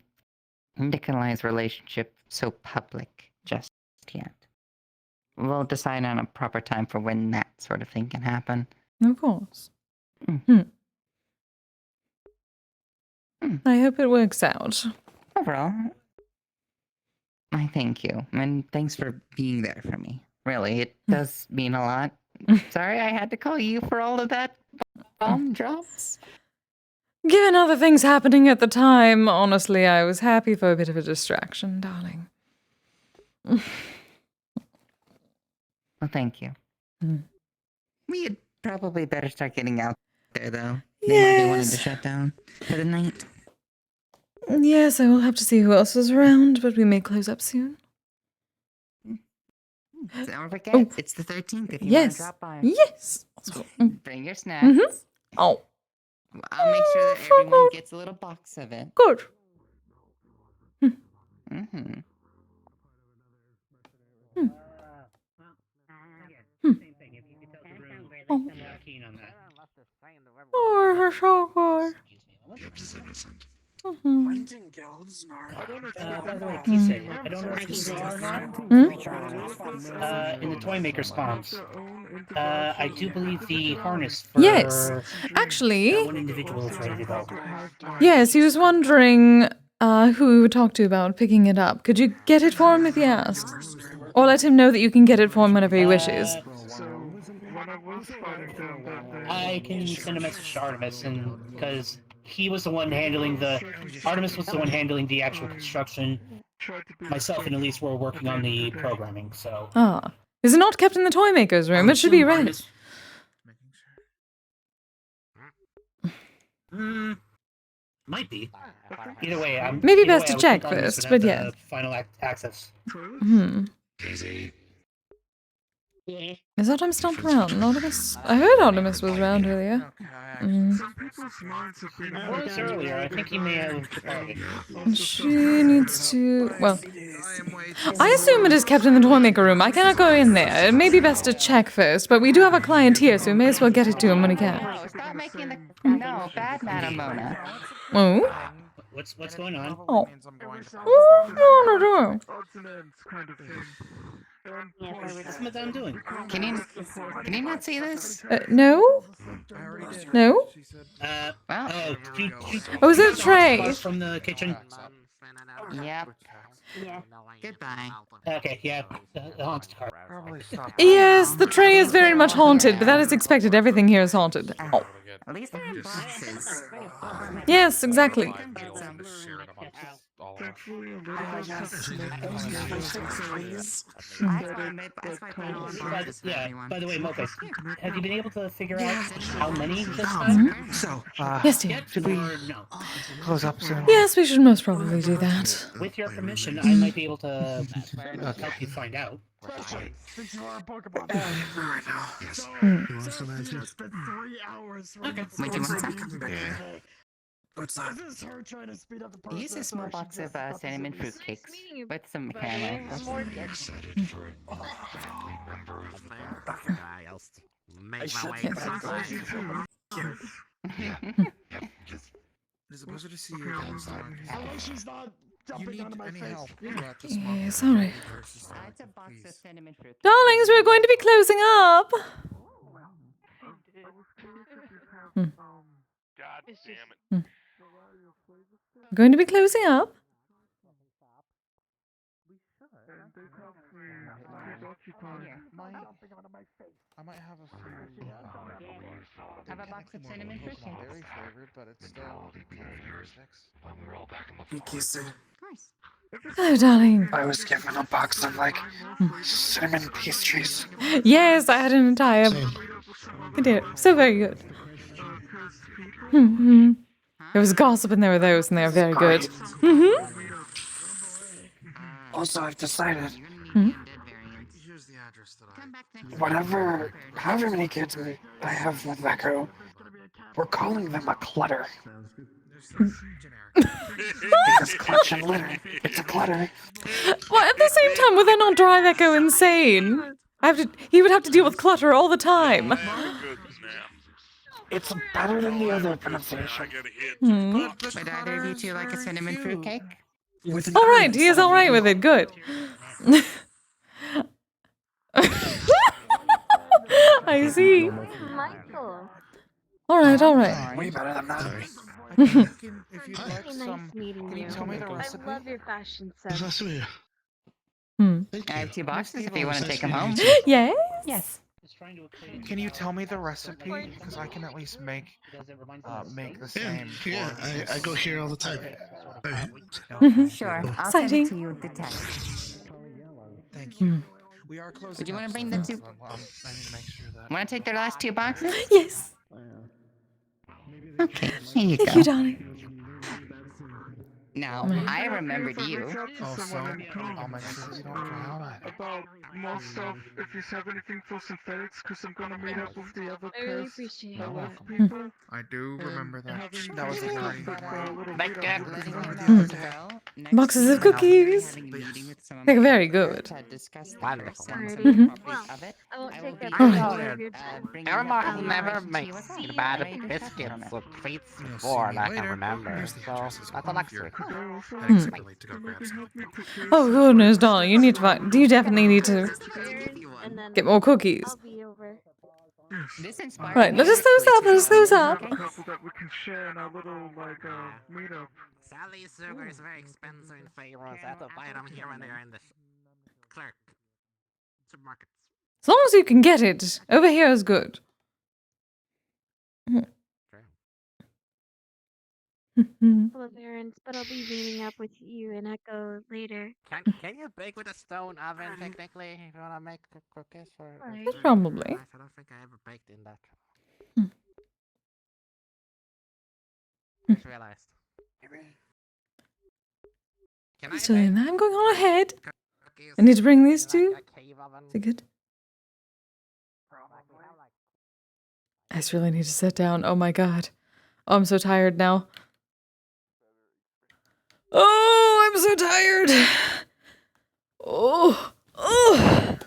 Nikolai's relationship so public just yet. We'll decide on a proper time for when that sort of thing can happen. Of course. I hope it works out. Overall, I thank you, and thanks for being there for me. Really, it does mean a lot. Sorry I had to call you for all of that bomb drops. Given other things happening at the time, honestly, I was happy for a bit of a distraction, darling. Well, thank you. We had probably better start getting out there, though. They might be wanting to shut down for the night. Yes, I will have to see who else is around, but we may close up soon. Don't forget, it's the 13th if you want to drop by. Yes. Bring your snacks. Oh. I'll make sure that everyone gets a little box of it. Good. Oh, it's so good. By the way, Kise, I don't know if you saw in the toy maker's comms. I do believe the harness for Yes. Actually, one individual is ready to go. yes, he was wondering who we would talk to about picking it up. Could you get it for him if he asks? Or let him know that you can get it for him whenever he wishes. I can send a message to Artemis, and because he was the one handling Artemis was the one handling the actual construction. Myself and Elise were working on the programming, so. Ah. Is it not kept in the toy maker's room? It should be ready. Might be. Either way, Maybe either best way, to I would check think Artemis first, would but have yeah. the final access. Is Artemis not around? Artemis? I heard Artemis was around earlier. Well, it's earlier. I think he may have departed. She needs to... Well, I assume it is kept in the toy maker room. I cannot go in there. It may be best to check first, but we do have a client here, so we may as well get it to him when we can. No, stop making the... No, bad Madam Mona. Oh? What's going on? Oh. Oh, What's Madame doing? Can you not see this? No? No? Oh, is it a tray? From the kitchen. Yep. Goodbye. Okay, yeah. Haunted car. Yes, the tray is very much haunted, but that is expected. Everything here is haunted. Oh. At least they're in boxes. Yes, exactly. Yeah, by the way, Mocha, have you been able to figure out how many this time? So, yes, dear. should we close up soon? Yes, we should most probably do that. With your permission, I might be able to help you find out. Since you are a Pokemon. Yes. You want some answers? It's been 3 hours. Wait, do you want some? Yeah. What's that? Is this her trying to speed up the process? Use a small box of cinnamon fruit cakes with some caramel. Excited for a family member of It's a pleasure to see you downstairs. At least she's not jumping onto my face. Yeah, sorry. It's a box of cinnamon fruit. Darlings, we're going to be closing up. God damn it. We're going to be closing up. I might have a few. Have a box of cinnamon fruit cakes. Berry flavored, but it's still. We're all back in the Kise. Oh, darling. I was given a box of cinnamon pastries. Yes, I had an entire... I did. So very good. There was gossip and there were those, and they're very good. Mm-hmm. Also, I've decided Hmm? Here's the address that whatever, however many kids I have with Echo, we're calling them a clutter. Because clutch and litter, it's a clutter. Well, at the same time, would that not drive Echo insane? He would have to deal with clutter all the time. It's better than the other pronunciation. Hmm. Would either of you two like a cinnamon fruitcake? All right, he is all right with it. Good. I see. Michael. All right, all right. Way better than that. If you'd like Nice some, meeting can you tell me the recipe? I love your fashion sense. I have 2 boxes if you want to take them home. Yes. Yes. Can you tell me the recipe? Because I can at least make the same. Yeah, I go here all the time. Sure, I'll Exciting. send it to you with the text. Thank you. We are closing. Would you want to up bring the soon, 2? so, I need to make sure that. Want to take their last 2 boxes? Yes. Okay, here you Thank go. you, darling. Now, I remembered you. Oh, so I'll make sure that you don't dry out either. About more stuff, if you have anything for synthetics, because I'm gonna meet up with the other I really cast appreciate You're it. welcome. people. I do remember that. having That was a some worry. stuff for a little Back meetup up. with the them. other day. Boxes of cookies. They're very good. Alrighty. Well, I won't take up All any right. more of your time. Grandma has Um, never see made you bad later. biscuits or treats You'll see before me that I can later. remember, Here's the so addresses that's a if luxury. you're heading super late to go grab some. Oh goodness, darling, you need to find. You definitely need to And then get more cookies. I'll be over. This inspired Right, me let us those up. Let us those up. A couple that we can share in our little, like, meetup. Sally's sugar is very expensive in Pharaohs. I have to buy them here and there in the clerk supermarkets. As long as you can get it, over here is good. Hello, parents, but I'll be meeting up with you and Echo later. Can you bake with a stone oven technically if you want to make cookies? Or Probably. I don't think I ever baked in that. Just realized. Can I Still in bake that. I'm going on ahead. cookies I need to bring these in, two. like, a cave oven? Is it good? I just really need to sit down. Oh my god. Oh, I'm so tired now. Oh, I'm so tired. Oh, oh,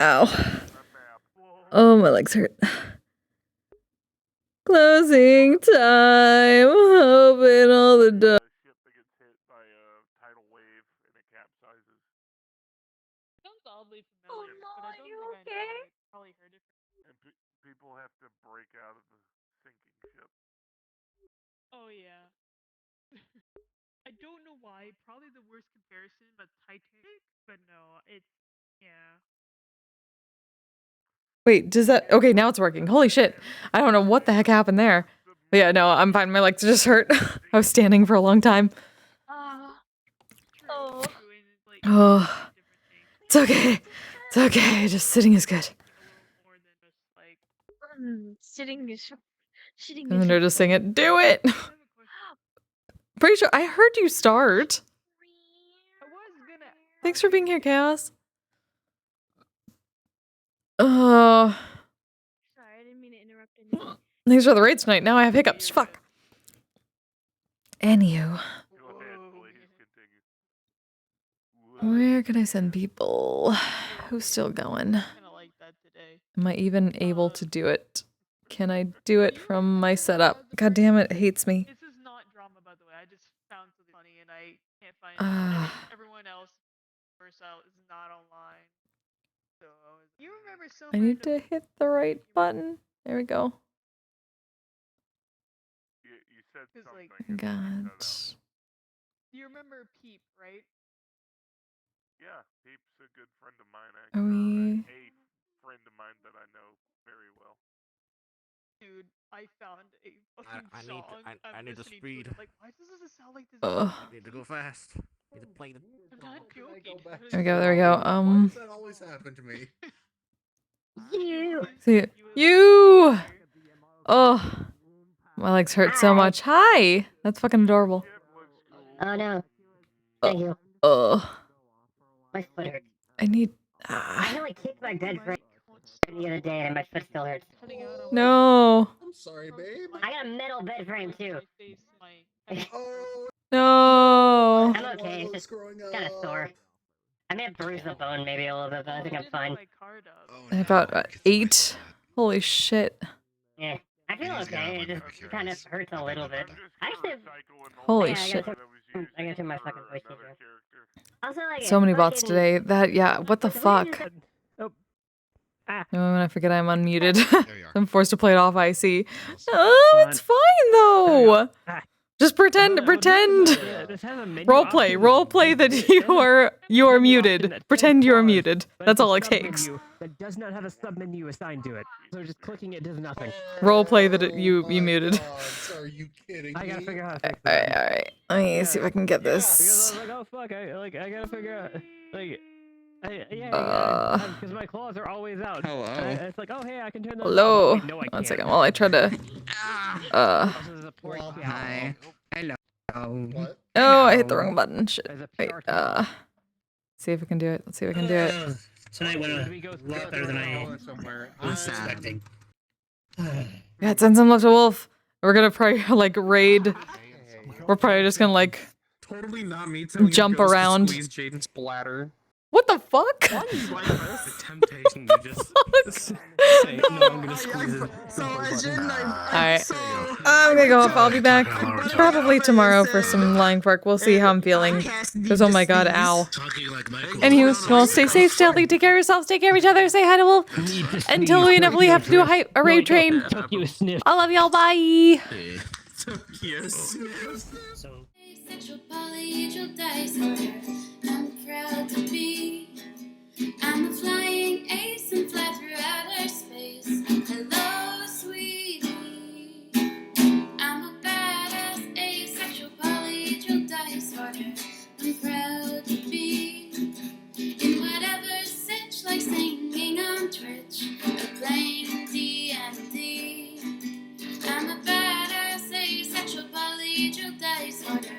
ow. Oh, my legs hurt. Closing time. Open all the doors. Oh no, are you okay? People have to break out of the sinking ship. Oh yeah. I don't know why. Probably the worst comparison, but Titanic. But no, it's yeah. Wait, does that... Okay, now it's working. Holy shit. I don't know what the heck happened there. But yeah, no, I'm fine. My legs just hurt. I was standing for a long time. Oh. Oh. It's okay. It's okay. Just sitting is good. Sitting is I'm gonna just sing it. Do it! Pretty sure I heard you start. Thanks for being here, Chaos. Sorry, I didn't mean to interrupt anything. Thanks for the raid tonight. Now I have hiccups. Fuck. Anywho. Where can I send people? Who's still going? Am I even able to do it? Can I do it from my setup? God damn it, it hates me. This is not drama, by the way. I just found something funny and I can't find everyone else Versa is not online. So you remember so I need to hit the right button. There we go. You said something. God. You remember Peep, right? Yeah, Peep's a good friend of mine. Are we... A friend of mine that I know very well. Dude, I found a fucking song. I need to speed. Like, why does this sound like this? Ugh. Need to go fast. Need to play the. I'm not joking. There we go, there we go. Why does that always happen to me? See you. Oh. My legs hurt so much. Hi! That's fucking adorable. Oh no. Thank you. My foot hurts. I need... I only kicked my bed frame the other day and my foot still hurts. No. I'm sorry, babe. I got a metal bed frame too. No. I'm okay. It's just kind of sore. I may have bruised the bone maybe a little bit, but I think I'm fine. About 8. Holy shit. Yeah, I feel okay. It just kind of hurts a little bit. Actually, Holy yeah, shit. I gotta turn my fucking voice changer. Also, like, So many bots today. That, yeah, what the fuck? No, when I forget I'm unmuted. I'm forced to play it off IC. Oh, it's fine though. Just pretend. Roleplay that you are muted. Pretend you are muted. That's all it takes. That does not have a submenu assigned to it. So just clicking it does nothing. Roleplay that you muted. Are you kidding me? I gotta figure out how to fix it. Alright. Let me see if I can get this. Yeah, because I was like, oh fuck, I gotta figure out, like, because my claws are always out. Hello. It's like, oh hey, I can turn those Hello. on. Wait, no, I One can't. second while I try to. Hi. Hello. What? Oh, I hit the wrong button. Shit. Wait. See if I can do it. Let's see if I can do it. Tonight went a lot better than I was expecting. Yeah, send some love to Wolf. We're gonna probably like raid. We're probably just gonna like Totally not me jump around. Squeeze Jaden's bladder. What the fuck? The temptation to just say, no, I'm gonna squeeze it. Alright. I'm gonna go off. I'll be back probably tomorrow for some Lying Park. We'll see how I'm feeling. Because, oh my god, ow. Anywho, well, stay safe, stay healthy, take care of yourselves, take care of each other, say hi to Wolf. Until we inevitably have to do a raid train. I love y'all, bye! Sexual polyhedral disorder. I'm proud to be. I'm a flying ace and fly through outer space. Hello, sweetie. I'm a badass asexual polyhedral disorder. I'm proud to be in whatever sitch, like singing on Twitch or playing D&D. I'm a badass asexual polyhedral disorder.